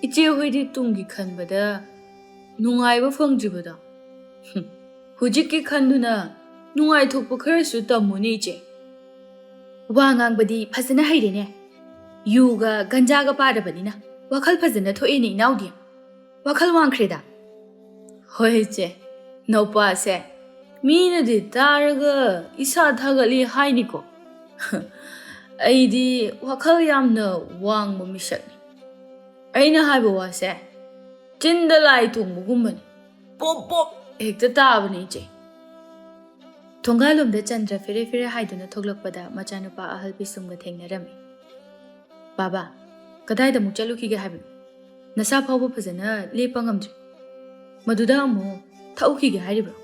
ꯏꯆꯦ ꯍꯣꯏꯗꯤ ꯇꯨꯡꯒꯤ ꯈꯟꯕꯗ ꯅꯨꯡꯉꯥꯏꯕ ꯐꯪꯗ꯭ꯔꯤꯕꯗꯣ ꯍꯧꯖꯤꯛꯀꯤ ꯈꯟꯗꯨꯅ ꯅꯨꯡꯉꯥꯏꯊꯣꯛꯄ ꯈꯔꯁꯨ ꯇꯝꯃꯨꯅꯦ ꯏꯆꯦ ꯋꯥ ꯉꯥꯡꯕꯗꯤ ꯐꯖꯅ ꯍꯩꯔꯦꯅꯦ ꯌꯨꯒ ꯒꯟꯖꯥꯒ ꯄꯥꯗꯕꯅꯤꯅ ꯋꯥꯈꯜ ꯐꯖꯅ ꯊꯣꯛꯑꯦꯅꯦ ꯏꯅꯥꯎꯗꯤ ꯋꯥꯈꯜ ꯋꯥꯡꯈ꯭ꯔꯦꯗ ꯍꯣꯏ ꯏꯆꯦ ꯅꯧꯄꯥꯁꯦ ꯃꯤꯅꯗꯤ ꯇꯥꯔꯒ ꯏꯁꯥ ꯊꯥꯒꯠꯂꯤ ꯍꯥꯏꯅꯤꯀꯣ ꯑꯩꯗꯤ ꯋꯥꯈꯜ ꯌꯥꯝꯅ ꯋꯥꯡꯕ ꯃꯤꯁꯛꯅꯤ ꯑꯩꯅ ꯍꯥꯏꯕ ꯋꯥꯁꯦ ꯆꯤꯟꯗ ꯂꯥꯏ ꯇꯣꯡꯕꯒꯨꯝꯕꯅꯤ ꯄꯣꯞ ꯄꯣꯞ ꯍꯦꯛꯇ ꯇꯥꯕꯅꯤ ꯏꯆꯦ ꯊꯣꯡꯒꯥꯜꯂꯣꯝꯗ ꯆꯟꯗ꯭ꯔ ꯐꯦꯔꯦ ꯐꯦꯔꯦ ꯍꯥꯏꯗꯨꯅ ꯊꯣꯛꯂꯛꯄꯗ ꯃꯆꯥꯅꯨꯄꯥ ꯑꯍꯜ ꯄꯤꯁꯨꯝꯒ ꯊꯦꯡꯅꯔꯝꯃꯤ ꯕꯥꯕꯥ ꯀꯗꯥꯏꯗ ꯑꯃꯨꯛ ꯆꯠꯂꯨꯈꯤꯒꯦ ꯍꯥꯏꯕꯅꯣ ꯅꯁꯥ ꯐꯥꯎꯕ ꯐꯖꯅ ꯂꯦꯞꯄ ꯉꯝꯗ꯭ꯔꯤ ꯃꯗꯨꯗ ꯑꯃꯨꯛ ꯊꯧꯈꯤꯒꯦ ꯍꯥꯏꯔꯤꯕ꯭ꯔꯣ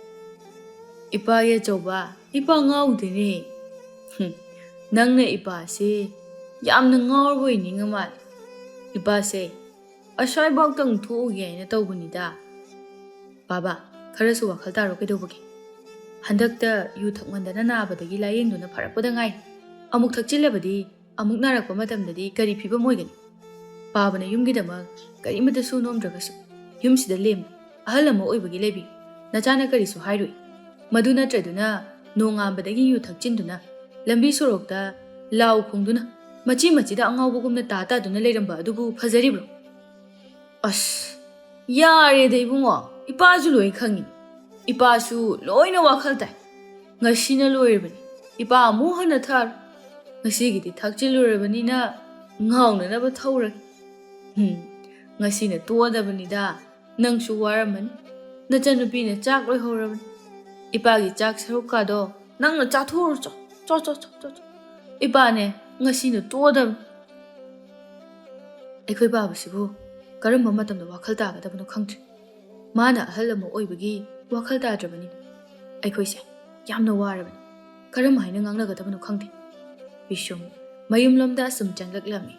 ꯏꯄꯥꯒꯤ ꯑꯆꯧꯕ ꯏꯄꯥ ꯉꯥꯎꯗꯦꯅꯦ ꯅꯪꯅ ꯏꯄꯥꯁꯤ ꯌꯥꯝꯅ ꯉꯥꯎꯔꯕ ꯑꯣꯏ ꯅꯤꯡꯉ ꯃꯥꯜꯂꯦ ꯏꯄꯥꯁꯦ ꯑꯁ꯭ꯋꯥꯏꯐꯥꯎꯇꯪ ꯊꯣꯛꯎꯒꯦ ꯍꯥꯏꯅ ꯇꯧꯕꯅꯤꯗ ꯕꯥꯕꯥ ꯈꯔꯁꯨ ꯋꯥꯈꯜ ꯇꯥꯔꯣ ꯀꯩꯗꯧꯕꯒꯦ ꯍꯟꯗꯛꯇ ꯌꯨ ꯊꯛꯃꯟꯗꯅ ꯅꯥꯕꯗꯒꯤ ꯂꯥꯌꯦꯡꯗꯨꯅ ꯐꯔꯛꯄꯗ ꯉꯥꯏꯔꯤ ꯑꯃꯨꯛ ꯊꯛꯆꯤꯜꯂꯕꯗꯤ ꯑꯃꯨꯛ ꯅꯥꯔꯛꯄ ꯃꯇꯝꯗꯗꯤ ꯀꯔꯤ ꯐꯤꯕꯝ ꯑꯣꯏꯒꯅꯤ ꯄꯥꯕꯅ ꯌꯨꯝꯒꯤꯗꯃꯛ ꯀꯔꯤꯃꯇ ꯁꯨ ꯅꯣꯝꯗ꯭ꯔꯒꯁꯨ ꯌꯨꯝꯁꯤꯗ ꯂꯦꯝꯅ ꯑꯍꯜ ꯑꯃ ꯑꯣꯏꯕꯒꯤ ꯂꯩꯕꯤꯌꯨ ꯅꯆꯥꯅ ꯀꯔꯤꯁꯨ ꯍꯥꯏꯔꯣꯏ ꯃꯗꯨ ꯅꯠꯇ꯭ꯔꯗꯨꯅ ꯅꯣꯡꯉꯥꯟꯕꯗꯒꯤ ꯌꯨ ꯊꯛꯆꯤꯟꯗꯨꯅ ꯂꯝꯕꯤ ꯁꯣꯔꯣꯛꯇ ꯂꯥꯎ ꯈꯣꯡꯗꯨꯅ ꯃꯆꯤ ꯃꯆꯤꯗ ꯑꯉꯥꯎꯕꯒꯨꯝꯅ ꯇꯥꯗꯨꯅ ꯂꯩꯔꯝꯕ ꯑꯗꯨꯕꯨ ꯐꯖꯔꯤꯕ꯭ꯔꯣ ꯑꯁ ꯌꯥꯔꯦꯗ ꯏꯕꯨꯡꯉꯣ ꯏꯄꯥꯁꯨ ꯂꯣꯏ ꯈꯪꯉꯤ ꯏꯄꯥꯁꯨ ꯂꯣꯏꯅ ꯋꯥꯈꯜ ꯇꯥꯏ ꯉꯁꯤꯅ ꯂꯣꯏꯔꯕꯅꯤ ꯏꯄꯥ ꯑꯃꯨꯛ ꯍꯟꯅ ꯊꯛꯑꯔꯣꯏ ꯉꯁꯤꯒꯤꯗꯤ ꯊꯛꯆꯤꯜꯂꯨꯔꯕꯅꯤꯅ ꯉꯥꯎꯅꯅꯕ ꯊꯧꯔꯒꯦ ꯉꯁꯤꯅ ꯇꯣꯛꯑꯗꯕꯅꯤꯗ ꯅꯪꯁꯨ ꯋꯥꯔꯝꯃꯅꯤ ꯅꯆꯟꯅꯨꯄꯤꯅ ꯆꯥꯛ ꯂꯣꯏꯍꯧꯔꯕꯅꯤ ꯏꯄꯥꯒꯤ ꯆꯥꯛ ꯁꯔꯨꯛꯀꯥꯗꯣ ꯅꯪꯅ ꯆꯥꯊꯣꯛꯎꯔꯣ ꯆꯣ ꯏꯄꯥꯅꯦ ꯉꯁꯤꯅ ꯇꯣꯛꯑꯗꯕꯅꯤ ꯑꯩꯈꯣꯏ ꯕꯥꯕꯁꯤꯕꯨ ꯀꯔꯝꯕ ꯃꯇꯝꯗ ꯋꯥꯈꯜ ꯇꯥꯒꯗꯕꯅꯣ ꯈꯪꯗ꯭ꯔꯤ ꯃꯥꯅ ꯑꯍꯜ ꯑꯃ ꯑꯣꯏꯕꯒꯤ ꯋꯥꯈꯜ ꯇꯥꯗ꯭ꯔꯕꯅꯤꯅ ꯑꯩꯈꯣꯏꯁꯦ ꯌꯥꯝꯅ ꯋꯥꯔꯕꯅꯤ ꯀꯔꯝ ꯍꯥꯏꯅ ꯉꯥꯡꯅꯒꯗꯕꯅꯣ ꯈꯪꯗꯦ ꯄꯤꯁꯨꯝ ꯃꯌꯨꯝꯂꯣꯝꯗ ꯑꯁꯨꯝ ꯆꯪꯂꯛꯂꯝꯃꯤ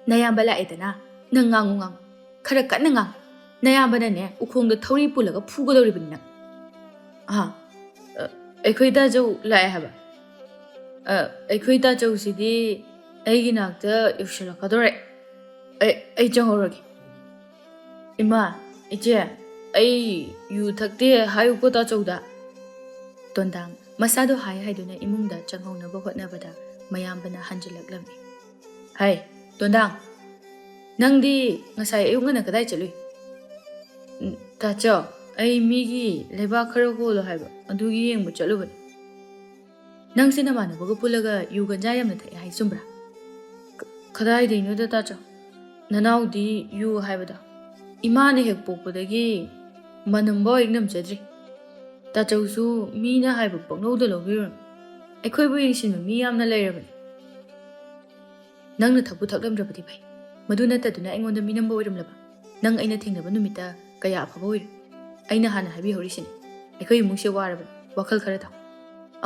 ꯅꯌꯥꯝꯕ ꯂꯥꯛꯑꯦꯗꯅ ꯅꯪ ꯉꯥꯡꯉꯨ ꯈꯔ ꯀꯟꯅ ꯉꯥꯡ ꯅꯌꯥꯝꯕꯅꯅꯦ ꯎꯈꯣꯡꯗ ꯊꯧꯔꯤ ꯄꯨꯜꯂꯒ ꯐꯨꯒꯗꯧꯔꯤꯕꯅꯤ ꯅꯪ ꯑꯩꯈꯣꯏ ꯇꯥꯆꯧ ꯂꯥꯛꯑꯦ ꯍꯥꯏꯕ ꯑꯩꯈꯣꯏ ꯇꯥꯆꯧꯁꯤꯗꯤ ꯑꯩꯒꯤ ꯅꯥꯛꯇ ꯌꯧꯁꯤꯜꯂꯛꯀꯗꯧꯔꯦ ꯑꯩ ꯆꯪꯍꯧꯔꯒꯦ ꯏꯃꯥ ꯏꯆꯦ ꯑꯩ ꯌꯨ ꯊꯛꯇꯦ ꯍꯥꯏꯌꯨꯀꯣ ꯇꯥꯆꯧꯗ ꯇꯣꯟꯗꯥꯡ ꯃꯁꯥꯗꯣ ꯍꯥꯏꯗꯨꯅ ꯏꯃꯨꯡꯗ ꯆꯪꯍꯧꯅꯕ ꯍꯣꯠꯅꯕꯗ ꯃꯌꯥꯝꯕꯅ ꯍꯟꯖꯤꯜꯂꯛꯂꯝꯃꯤ ꯍꯥꯏ ꯇꯣꯟꯗꯥꯡ ꯅꯪꯗꯤ ꯉꯁꯥꯏ ꯑꯌꯨꯛ ꯉꯟꯅ ꯀꯗꯥꯏ ꯆꯠꯂꯨꯏ ꯇꯥꯆꯧ ꯑꯩ ꯃꯤꯒꯤ ꯂꯩꯕꯥꯛ ꯈꯔ ꯍꯣꯜꯂꯣ ꯍꯥꯏꯕ ꯑꯗꯨꯒꯤ ꯌꯦꯡꯕ ꯆꯠꯂꯨꯕꯅꯤ ꯅꯪꯁꯦ ꯅꯃꯥꯟꯅꯕꯒ ꯄꯨꯜꯂꯒ ꯌꯨ ꯒꯟꯖꯥ ꯌꯥꯝꯅ ꯊꯛꯑꯦ ꯍꯥꯏ ꯆꯨꯝꯕ꯭ꯔꯥ ꯀꯗꯥꯏꯗꯩꯅꯣꯗ ꯇꯥꯆꯧ ꯅꯅꯥꯎꯗꯤ ꯌꯨ ꯍꯥꯏꯕꯗꯣ ꯏꯃꯥꯅ ꯍꯦꯛ ꯄꯣꯛꯄꯗꯒꯤ ꯃꯅꯝꯐꯥꯎ ꯍꯦꯛ ꯅꯝꯖꯗ꯭ꯔꯤ ꯇꯥꯆꯧꯁꯨ ꯃꯤꯅ ꯍꯥꯏꯕ ꯄꯪꯂꯧꯗ ꯂꯧꯕꯤꯔꯨꯅꯨ ꯑꯩꯈꯣꯏꯕꯨ ꯌꯦꯡꯁꯤꯟꯕ ꯃꯤ ꯌꯥꯝꯅ ꯂꯩꯔꯕꯅꯤ ꯅꯪꯅ ꯊꯛꯄꯨ ꯊꯛꯂꯝꯗ꯭ꯔꯕꯗꯤ ꯐꯩ ꯃꯗꯨ ꯅꯠꯇꯗꯨꯅ ꯑꯩꯉꯣꯟꯗ ꯃꯤꯅꯝꯕ ꯑꯣꯏꯔꯝꯂꯕ ꯅꯪ ꯑꯩꯅ ꯊꯦꯡꯅꯕ ꯅꯨꯃꯤꯠꯇ ꯀꯌా ꯑꯐꯕ ꯑꯣꯏꯔꯦ ꯑꯩꯅ ꯍꯥꯟꯅ ꯍꯥꯏꯕꯤꯍꯧꯔꯤꯁꯤꯅꯤ ꯑꯩꯈꯣꯏ ꯏꯃꯨꯡꯁꯦ ꯋꯥꯔꯕꯅꯤ ꯋꯥꯈꯜ ꯈꯔ ꯊꯥꯎ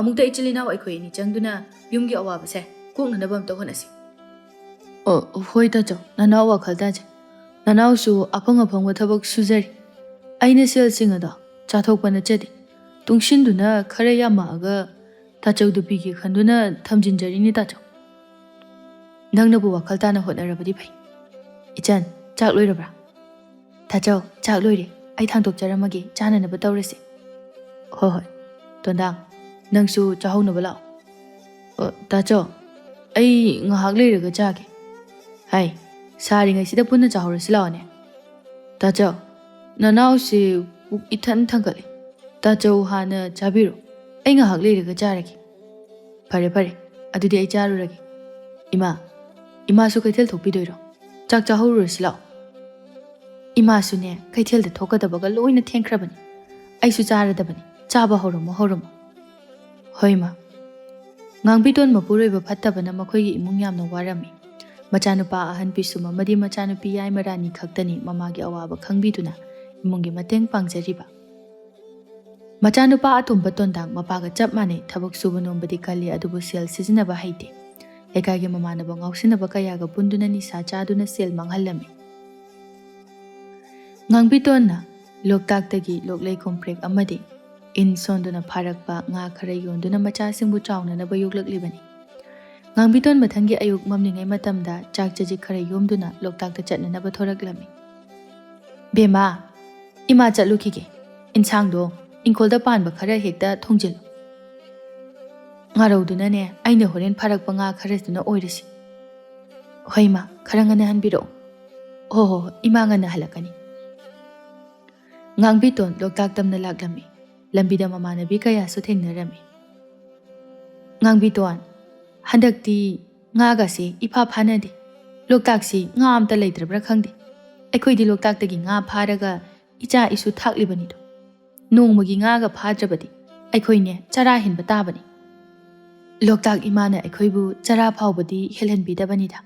ꯑꯃꯨꯛꯇ ꯏꯆꯤꯜ ꯏꯅꯥꯎ ꯑꯩꯈꯣꯏ ꯑꯅꯤ ꯆꯪꯗꯨꯅ ꯌꯨꯝꯒꯤ ꯑꯋꯥꯕꯁꯦ ꯀꯣꯛꯅꯅꯕ ꯑꯝꯇ ꯍꯣꯠꯅꯁꯤ ꯍꯣꯏ ꯇꯥꯆꯧ ꯅꯅꯥꯎ ꯋꯥꯈꯜ ꯇꯥꯖꯩ ꯅꯅꯥꯎꯁꯨ ꯑꯐꯪ ꯑꯐꯪꯕ ꯊꯕꯛ ꯁꯨꯖꯔꯤ ꯑꯩꯅ ꯁꯦꯜꯁꯤꯡ ꯑꯗꯣ ꯆꯥꯊꯣꯛꯄ ꯅꯠꯆꯗꯦ ꯇꯨꯡꯁꯤꯟꯗꯨꯅ ꯈꯔ ꯌꯥꯝꯃꯛꯑꯒ ꯇꯥꯆꯧꯗꯨ ꯄꯤꯒꯦ ꯈꯟꯗꯨꯅ ꯊꯝꯖꯤꯟꯖꯔꯤꯅꯤ ꯇꯥꯆꯧ ꯅꯪꯅꯕꯨ ꯋꯥꯈꯜ ꯇꯥꯅ ꯍꯣꯠꯅꯔꯕꯗꯤ ꯐꯩ ꯏꯆꯟ ꯆꯥꯛ ꯂꯣꯏꯔꯕ꯭ꯔꯥ ꯇꯥꯆꯧ ꯆꯥꯛ ꯂꯣꯏꯔꯦ ꯑꯩ ꯊꯥꯡꯗꯣꯛꯆꯔꯝꯃꯒꯦ ꯆꯥꯅꯅꯕ ꯇꯧꯔꯁꯤ ꯍꯣꯏ ꯇꯣꯟꯗꯥꯡ ꯅꯪꯁꯨ ꯆꯥꯍꯧꯅꯕ ꯂꯥꯛꯑꯣ ꯇꯥꯆꯧ ꯑꯩ ꯉꯥꯏꯍꯥꯛ ꯂꯩꯔꯒ ꯆꯥꯒꯦ ꯍꯥꯏ ꯁꯥꯔꯤꯉꯩꯁꯤꯗ ꯄꯨꯟꯅ ꯆꯥꯍꯧꯔꯁꯤ ꯂꯥꯛꯑꯣꯅꯦ ꯇꯥꯆꯧ ꯅꯅꯥꯎꯁꯤ ꯄꯨꯛ ꯏꯊꯟ ꯊꯟꯒꯠꯂꯤ ꯇꯥꯆꯧ ꯍꯥꯟꯅ ꯆꯥꯕꯤꯔꯣ ꯑꯩ ꯉꯥꯏꯍꯥꯛ ꯂꯩꯔꯒ ꯆꯥꯔꯒꯦ ꯐꯔꯦ ꯑꯗꯨꯗꯤ ꯑꯩ ꯆꯥꯔꯨꯔꯒꯦ ꯏꯃꯥꯁꯨ ꯀꯩꯊꯦꯜ ꯊꯣꯛꯄꯤꯗꯣꯏꯔꯣ ꯆꯥꯛ ꯆꯥꯍꯧꯔꯨꯔꯁꯤ ꯂꯥꯛꯑꯣ ꯏꯃꯥꯁꯨꯅꯦ ꯀꯩꯊꯦꯜꯗ ꯊꯣꯛꯀꯗꯕꯒ ꯂꯣꯏꯅ ꯊꯦꯡꯈ꯭ꯔꯕꯅꯤ ꯑꯩꯁꯨ ꯆꯥꯔꯗꯕꯅꯤ ꯆꯥꯕ ꯍꯧꯔꯝꯃꯣ ꯍꯣꯏ ꯃꯥ ꯉꯥꯡꯕꯤꯇꯣꯟ ꯃꯄꯨꯔꯣꯏꯕ ꯐꯠꯇꯕꯅ ꯃꯈꯣꯏꯒꯤ ꯏꯃꯨꯡ ꯌꯥꯝꯅ ꯋꯥꯔꯝꯃꯤ ꯃꯆꯥꯅꯨꯄꯥ ꯑꯍꯟ ꯄꯤꯁꯨꯝ ꯑꯃꯗꯤ ꯃꯆꯥꯅꯨꯄꯤ ꯌꯥꯏꯃꯔꯥꯅꯤ ꯈꯛꯇꯅꯤ ꯃꯃꯥꯒꯤ ꯑꯋꯥꯕ ꯈꯪꯕꯤꯗꯨꯅ ꯏꯃꯨꯡꯒꯤ ꯃꯇꯦꯡ ꯄꯥꯡꯖꯔꯤꯕ ꯃꯆꯥꯅꯨꯄꯥ ꯑꯇꯣꯝꯕ ꯇꯣꯟꯗꯥꯡ ꯃꯄꯥꯒ ꯆꯞ ꯃꯥꯟꯅꯩ ꯊꯕꯛ ꯁꯨꯕ ꯅꯣꯝꯕꯗꯤ ꯀꯜꯂꯤ ꯑꯗꯨꯕꯨ ꯁꯦꯜ ꯁꯤꯖꯤꯟꯅꯕ ꯍꯩꯇꯦ ꯂꯩꯀꯥꯏꯒꯤ ꯃꯃꯥꯟꯅꯕ ꯉꯥꯎꯁꯤꯟꯅꯕ ꯀꯌꯥꯒ ꯄꯨꯟꯗꯨꯅ ꯅꯤꯁꯥ ꯆꯥꯗꯨꯅ ꯁꯦꯜ ꯃꯥꯡꯍꯜꯂꯝꯃꯤ ꯉꯥꯡꯕꯤꯇꯣꯟꯅ ꯂꯣꯛꯇꯥꯛꯇꯒꯤ ꯂꯣꯛꯂꯩ ꯀꯣꯝꯄ꯭ꯔꯦꯛ ꯑꯃꯗꯤ ꯏꯟ ꯁꯣꯟꯗꯨꯅ ꯐꯥꯔꯛꯄ ꯉꯥ ꯈꯔ ꯌꯣꯟꯗꯨꯅ ꯃꯆꯥꯁꯤꯡꯕꯨ ꯆꯥꯎꯅꯅꯕ ꯌꯣꯛꯂꯛꯂꯤꯕꯅꯤ ꯉꯥꯡꯕꯤꯇꯣꯟ ꯃꯊꯪꯒꯤ ꯑꯌꯨꯛ ꯃꯝꯂꯤꯉꯩ ꯃꯇꯝꯗ ꯆꯥꯛ ꯆꯖꯤꯛ ꯈꯔ ꯌꯣꯝꯗꯨꯅ ꯂꯣꯛꯇꯥꯛꯇ ꯆꯠꯅꯅꯕ ꯊꯣꯔꯛꯂꯝꯃꯤ꯫ ꯕꯦꯝꯃ, ꯏꯃꯥ ꯆꯠꯂꯨꯈꯤꯒꯦ꯫ ꯏꯟꯁꯥꯡꯗꯣ ꯏꯪꯈꯣꯜꯗ ꯄꯥꯟꯕ ꯈꯔ ꯍꯦꯛꯇ ꯊꯣꯡꯖꯤꯜꯂꯨ꯫ ꯉꯥꯔꯧꯗꯨꯅꯅꯦ ꯑꯩꯅ ꯍꯣꯔꯦꯟ ꯐꯥꯔꯛꯄ ꯉꯥ ꯈꯔꯗꯨꯅ ꯑꯣꯏꯔꯁꯤ꯫ ꯍꯣꯏ ꯏꯃꯥ, ꯈꯔ ꯉꯟꯅ ꯍꯟꯕꯤꯔꯛꯑꯣ꯫ ꯍꯣꯏ, ꯏꯃꯥ ꯉꯟꯅ ꯍꯜꯂꯛꯀꯅꯤ꯫ ꯉꯥꯡꯕꯤꯇꯣꯟ ꯂꯣꯛꯇꯥꯛ ꯇꯝꯅ ꯂꯥꯛꯂꯝꯃꯤ꯫ ꯂꯝꯕꯤꯗ ꯃꯃꯥꯟꯅꯕꯤ ꯀꯌꯥꯁꯨ ꯊꯦꯡꯅꯔꯝꯃꯤ꯫ ꯉꯥꯡꯕꯤꯇꯣꯟ, ꯍꯟꯗꯛꯇꯤ ꯉꯥꯒꯁꯦ ꯏꯐꯥ ꯐꯥꯅꯗꯦ꯫ ꯂꯣꯛꯇꯥꯛꯁꯤ ꯉꯥ ꯑꯝꯇ ꯂꯩꯇ꯭ꯔꯕ꯭ꯔꯥ ꯈꯪꯗꯦ꯫ ꯑꯩꯈꯣꯏꯗꯤ ꯂꯣꯛꯇꯥꯛꯇꯒꯤ ꯉꯥ ꯐꯥꯔꯒ ꯏꯆꯥ ꯏꯁꯨ ꯊꯥꯛꯂꯤꯕꯅꯤꯗꯣ꯫ ꯅꯣꯡꯃꯒꯤ ꯉꯥꯒ ꯐꯥꯗ꯭ꯔꯕꯗꯤ ꯑꯩꯈꯣꯏꯅꯦ ꯆꯔꯥ ꯍꯦꯟꯕ ꯇꯥꯕꯅꯤ꯫ ꯂꯣꯛꯇꯥꯛ ꯏꯃꯥꯅ ꯑꯩꯈꯣꯏꯕు ꯆꯔꯥ ꯐꯥꯎꯕꯗꯤ ꯍꯦꯜꯍꯟꯕꯤꯗꯕꯅꯤꯗ꯫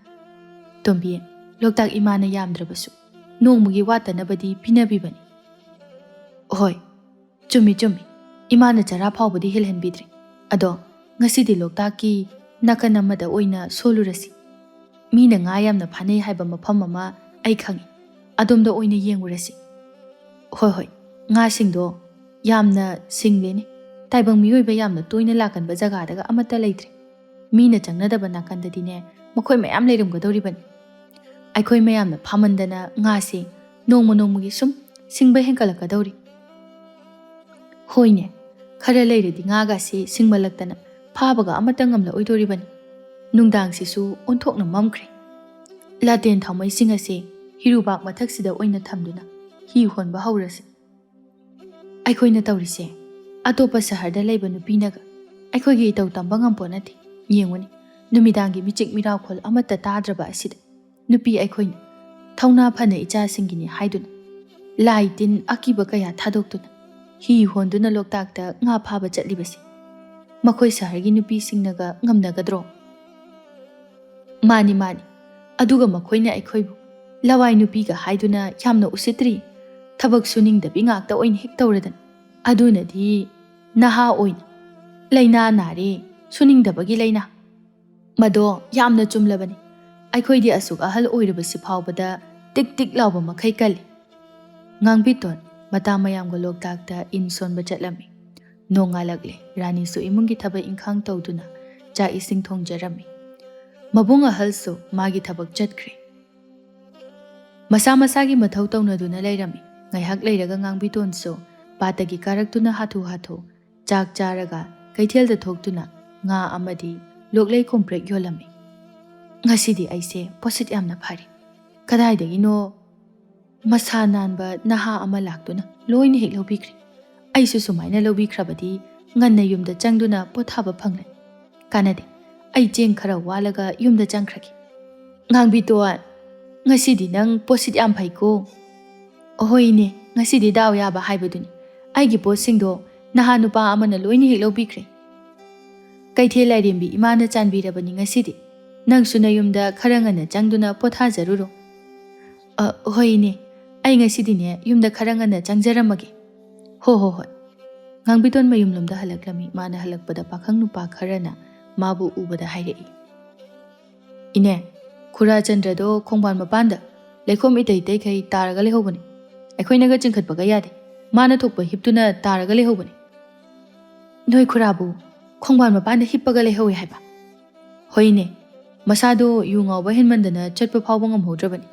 ꯇꯣꯝꯕꯤ, ꯂꯣꯛꯇꯥꯛ ꯏꯃꯥꯅ ꯌꯥꯝꯗ꯭ꯔꯕꯁꯨ ꯅꯣꯡꯃꯒꯤ ꯋꯥꯠꯇꯅꯕꯗꯤ ꯄꯤꯅꯕꯤꯕꯅꯤ꯫ ꯍꯣꯏ, ꯆꯨꯝꯃꯤ ꯆꯨꯝꯃꯤ, ꯏꯃꯥꯅ ꯆꯔꯥ ꯐꯥꯎꯕꯗꯤ ꯍꯦꯜꯍꯟꯕꯤꯗ꯭ꯔꯤ꯫ ꯑꯗꯣ ꯉꯁꯤꯗꯤ ꯂꯣꯛꯇꯥꯛꯀꯤ ꯅꯥꯀꯟ ꯑꯃꯗ ꯑꯣꯏꯅ ꯁꯣꯜꯂꯨꯔꯁꯤ꯫ ꯃꯤꯅ ꯉꯥ ꯌꯥꯝꯅ ꯐꯥꯅꯩ ꯍꯥꯏꯕ ꯃꯐꯝ ꯑꯃ ꯑꯩ ꯈꯪꯉꯤ꯫ ꯑꯗꯣꯝꯗ ꯑꯣꯏꯅ ꯌꯦꯡꯉꯨꯔꯁꯤ꯫ ꯍꯣꯏ, ꯉꯥꯁꯤꯡꯗꯣ ꯌꯥꯝꯅ ꯁꯤꯡꯂꯦꯅꯦ꯫ ꯇꯥꯏꯕꯪ ꯃꯤꯑꯣꯏꯕ ꯌꯥꯝꯅ ꯇꯣꯏꯅ ꯂꯥꯛꯀꯟꯕ ꯖꯒꯥꯗꯒ ꯑꯃꯠꯇ ꯂꯩꯇ꯭ꯔꯦ꯫ ꯃꯤꯅ ꯆꯪꯅꯗꯕ ꯅꯥꯀꯟꯗꯗꯤꯅꯦ ꯃꯈꯣꯏ ꯃꯌꯥꯝ ꯂꯩꯔꯝꯒꯗꯧꯔꯤꯕꯅꯤ꯫ ꯑꯩꯈꯣꯏ ꯃꯌꯥꯝꯅ ꯐꯥꯃꯟꯗꯅ ꯉꯥꯁꯤ ꯅꯣꯡꯃ ꯅꯣꯡꯃꯒꯤ ꯁꯨꯝ ꯁꯤꯡꯕ ꯍꯦꯟꯒꯠꯂꯛꯀꯗꯧꯔꯤ꯫ ꯍꯣꯏꯅꯦ, ꯈꯔ ꯂꯩꯔꯗꯤ ꯉꯥꯒꯁꯤ ꯁꯤꯡꯃꯜꯂꯛꯇꯅ ꯐꯥꯕꯒ ꯑꯃꯠꯇ ꯉꯝꯂꯛꯑꯣꯏꯗꯣꯔꯤꯕꯅꯤ꯫ ꯅꯨꯡꯗꯥꯡꯁꯤꯁꯨ ꯑꯣꯟꯊꯣꯛꯅ ꯃꯝꯈ꯭ꯔꯦ꯫ ꯂꯥꯇꯦꯟ ꯊꯥꯎꯃꯩꯁꯤꯡ ꯑꯁꯤ ꯍꯤꯔꯨꯕꯥꯛ ꯃꯊꯛꯁꯤꯗ ꯑꯣꯏꯅ ꯊꯝꯗꯨꯅ ꯍꯤ ꯍꯣꯟꯕ ꯍꯧꯔꯁꯤ꯫ ꯑꯩꯈꯣꯏꯅ ꯇꯧꯔꯤꯁꯦ ꯑꯇꯣꯞꯄ ꯁꯍꯔꯗ ꯂꯩꯕ ꯅꯨꯄꯤꯅꯒ ꯑꯩꯈꯣꯏꯒꯤ ꯏꯇꯧ ꯇꯝꯕ ꯉꯝꯄꯣꯠ ꯅꯠꯇꯦ꯫ ꯌꯦꯡꯉꯨꯅꯤ, ꯅꯨꯃꯤꯗꯥꯡꯒꯤ ꯃꯤꯆꯤꯛ ꯃꯤꯔꯥꯎꯈꯣꯜ ꯑꯃꯠꯇ ꯇꯥꯗ꯭ꯔꯕ ꯑꯁꯤꯗ ꯅꯨꯄꯤ ꯑꯩꯈꯣꯏꯅ ꯊꯧꯅꯥ ꯐꯅ ꯏꯆꯥꯁꯤꯡꯒꯤꯅꯤ ꯍꯥꯏꯗꯨꯅ ꯂꯥꯏ ꯇꯤꯟ ꯑꯀꯤꯕ ꯀꯌా ꯊꯥꯗꯣꯛꯇꯨꯅ ꯍꯤ ꯍꯣꯟꯗꯨꯅ ꯂꯣꯛꯇꯥꯛꯇ ꯉꯥ ꯐꯥꯕ ꯆꯠꯂꯤꯕꯁꯤ ꯃꯈꯣꯏ ꯁꯍꯔꯒꯤ ꯅꯨꯄꯤꯁꯤꯡꯅꯒ ꯉꯝꯅꯒꯗ꯭ꯔꯣ? ꯃꯥꯅꯤ, ꯑꯗꯨꯒ ꯃꯈꯣꯏꯅ ꯑꯩꯈꯣꯏꯕꯨ ꯂꯋꯥꯏ ꯅꯨꯄꯤꯒ ꯍꯥꯏꯗꯨꯅ ꯌꯥꯝꯅ ꯎꯁꯤꯠꯇ꯭ꯔꯤ꯫ ꯊꯕꯛ ꯁꯨꯅꯤꯡꯗꯕꯤ ꯉꯥꯛꯇ ꯑꯣꯏꯅ ꯍꯦꯛ ꯇꯧꯔꯗꯅ ꯑꯗꯨꯅꯗꯤ ꯅꯍꯥ ꯑꯣꯏꯅ ꯂꯩꯅꯥ ꯅꯥꯔꯦ, ꯁꯨꯅꯤꯡꯗꯕꯒꯤ ꯂꯩꯅꯥ꯫ ꯃꯗꯣ ꯌꯥꯝꯅ ꯆꯨꯝꯂꯕꯅꯤ꯫ ꯑꯩꯈꯣꯏꯗꯤ ꯑꯁꯨꯛ ꯑꯍꯜ ꯑꯣꯏꯔꯕꯁꯤ ꯐꯥꯎꯕꯗ ꯇꯤꯛ ꯇꯤꯛ ꯂꯥꯎꯕ ꯃꯈꯩ ꯀꯜꯂꯤ꯫ ꯉꯥꯡꯕꯤꯇꯣꯟ ꯃꯇꯥ ꯃꯌꯥꯝꯒ ꯂꯣꯛꯇꯥꯛꯇ ꯏꯟ ꯁꯣꯟꯕ ꯆꯠꯂꯝꯃꯤ꯫ ꯅꯣꯡꯉꯥꯜꯂꯛꯂꯦ꯫ ꯔꯥꯅꯤꯁꯨ ꯏꯃꯨꯡꯒꯤ ꯊꯕꯛ ꯏꯪꯈꯥꯡ ꯇꯧꯗꯨꯅ ꯆꯥꯛ ꯏꯁꯤꯡ ꯊꯣꯡꯖꯔꯝꯃꯤ꯫ ꯃꯕꯨꯡ ꯑꯍꯜꯁꯨ ꯃꯥꯒꯤ ꯊꯕꯛ ꯆꯠꯈ꯭ꯔꯦ꯫ ꯃꯁꯥ ꯃꯁꯥꯒꯤ ꯃꯊꯧ ꯇꯧꯅꯗꯨꯅ ꯂꯩꯔꯝꯃꯤ꯫ ꯉꯥꯏꯍꯥꯛ ꯂꯩꯔꯒ ꯉꯥꯡꯕꯤꯇꯣꯟꯁꯨ ꯄꯥꯠꯇꯒꯤ ꯀꯥꯔꯛꯇꯨꯅ ꯍꯥꯊꯨ ꯍꯥꯊꯨ ꯆꯥꯛ ꯆꯥꯔꯒ ꯀꯩꯊꯦꯜꯗ ꯊꯣꯛꯇꯨꯅ ꯉꯥ ꯑꯃꯗꯤ ꯂꯣꯛꯂꯩ ꯀꯣꯝꯄ꯭ꯔꯦꯛ ꯌꯣꯜꯂꯝꯃꯤ꯫ ꯉꯁꯤꯗꯤ ꯑꯩꯁꯦ ꯄꯣꯠꯁꯤꯠ ꯌꯥꯝꯅ ꯐꯔꯤ꯫ ꯀꯗꯥꯏꯗꯒꯤꯅꯣ ꯃꯁꯥ ꯅꯥꯟꯕ ꯅꯍꯥ ꯑꯃ ꯂꯥꯛꯇꯨꯅ ꯂꯣꯏꯅ ꯍꯦꯛ ꯂꯧꯕꯤꯈ꯭ꯔꯦ꯫ ꯑꯩꯁꯨ ꯁꯨꯃꯥꯏꯅ ꯂꯧꯕꯤꯈ꯭ꯔꯕꯗꯤ ꯉꯟꯅ ꯌꯨꯝꯗ ꯆꯪꯗꯨꯅ ꯄꯣꯊꯥꯕ ꯐꯪꯂꯅꯤ꯫ ꯀꯥꯟꯅꯗꯦ, ꯑꯩ ꯆꯦꯡ ꯈꯔ ꯋꯥꯜꯂꯒ ꯌꯨꯝꯗ ꯆꯪꯈ꯭ꯔꯒꯦ꯫ ꯉꯥꯡꯕꯤꯇꯣꯟ, ꯉꯁꯤꯗꯤ ꯅꯪ ꯄꯣꯠꯁꯤꯠ ꯌꯥꯝ ꯐꯩꯀꯣ꯫ ꯍꯣꯏꯅꯦ, ꯉꯁꯤꯗꯤ ꯗꯥꯎ ꯌꯥꯕ ꯍꯥꯏꯕꯗꯨꯅꯤ꯫ ꯑꯩꯒꯤ ꯄꯣꯠꯁꯤꯡꯗꯣ ꯅꯍꯥ ꯅꯨꯄꯥ ꯑꯃꯅ ꯂꯣꯏꯅ ꯍꯦꯛ ꯂꯧꯕꯤꯈ꯭ꯔꯦ꯫ ꯀꯩꯊꯦꯜ ꯂꯥꯏꯔꯦꯝꯕꯤ ꯏꯃꯥꯅ ꯆꯥꯟꯕꯤꯔꯕꯅꯤ ꯉꯁꯤꯗꯤ꯫ ꯅꯪꯁꯨ ꯅꯌꯨꯝꯗ ꯈꯔ ꯉꯟꯅ ꯆꯪꯗꯨꯅ ꯄꯣꯊꯥꯖꯔꯨꯔꯣ꯫ ꯍꯣꯏꯅꯦ, ꯑꯩ ꯉꯁꯤꯗꯤꯅꯦ ꯌꯨꯝꯗ ꯈꯔ ꯉꯟꯅ ꯆꯪꯖꯔꯝꯃꯒꯦ꯫ ꯍꯣꯏ꯫ ꯉꯥꯡꯕꯤꯇꯣꯟ ꯃꯌꯨꯝꯂꯣꯝꯗ ꯍꯜꯂꯛꯂꯝꯃꯤ꯫ ꯃꯥꯅ ꯍꯜꯂꯛꯄꯗ ꯄꯥꯈꯪ ꯅꯨꯄꯥ ꯈꯔꯅ ꯃꯥꯕꯨ ꯎꯕꯗ ꯍꯥꯏꯔꯛꯏ꯫ ꯏꯅꯦ, ꯈꯨꯔꯥꯆꯟꯗ꯭ꯔꯗꯣ ꯈꯣꯡꯕꯥꯟ ꯃꯄꯥꯟꯗ ꯂꯩꯈꯣꯝ ꯏꯇꯩ ꯏꯇꯩꯈꯩ ꯇꯥꯔꯒ ꯂꯩꯍꯧꯕꯅꯤ꯫ ꯑꯩꯈꯣꯏꯅꯒ ꯆꯤꯡꯈꯠꯄꯒ ꯌꯥꯗꯦ꯫ ꯃꯥꯅ ꯊꯣꯛꯄ ꯍꯤꯞꯇꯨꯅ ꯇꯥꯔꯒ ꯂꯩꯍꯧꯕꯅꯤ꯫ ꯅꯣꯏ ꯈꯨꯔꯥꯕꯨ ꯈꯣꯡꯕꯥꯟ ꯃꯄꯥꯟꯗ ꯍꯤꯞꯄꯒ ꯂꯩꯍꯧꯋꯦ ꯍꯥꯏꯕ? ꯍꯣꯏꯅꯦ, ꯃꯁꯥꯗꯣ ꯌꯨ ꯉꯥꯎꯕ ꯍꯦꯟꯃꯟꯗꯅ ꯆꯠꯄ ꯐꯥꯎꯕ ꯉꯝꯍꯧꯗ꯭ꯔꯕꯅꯤ꯫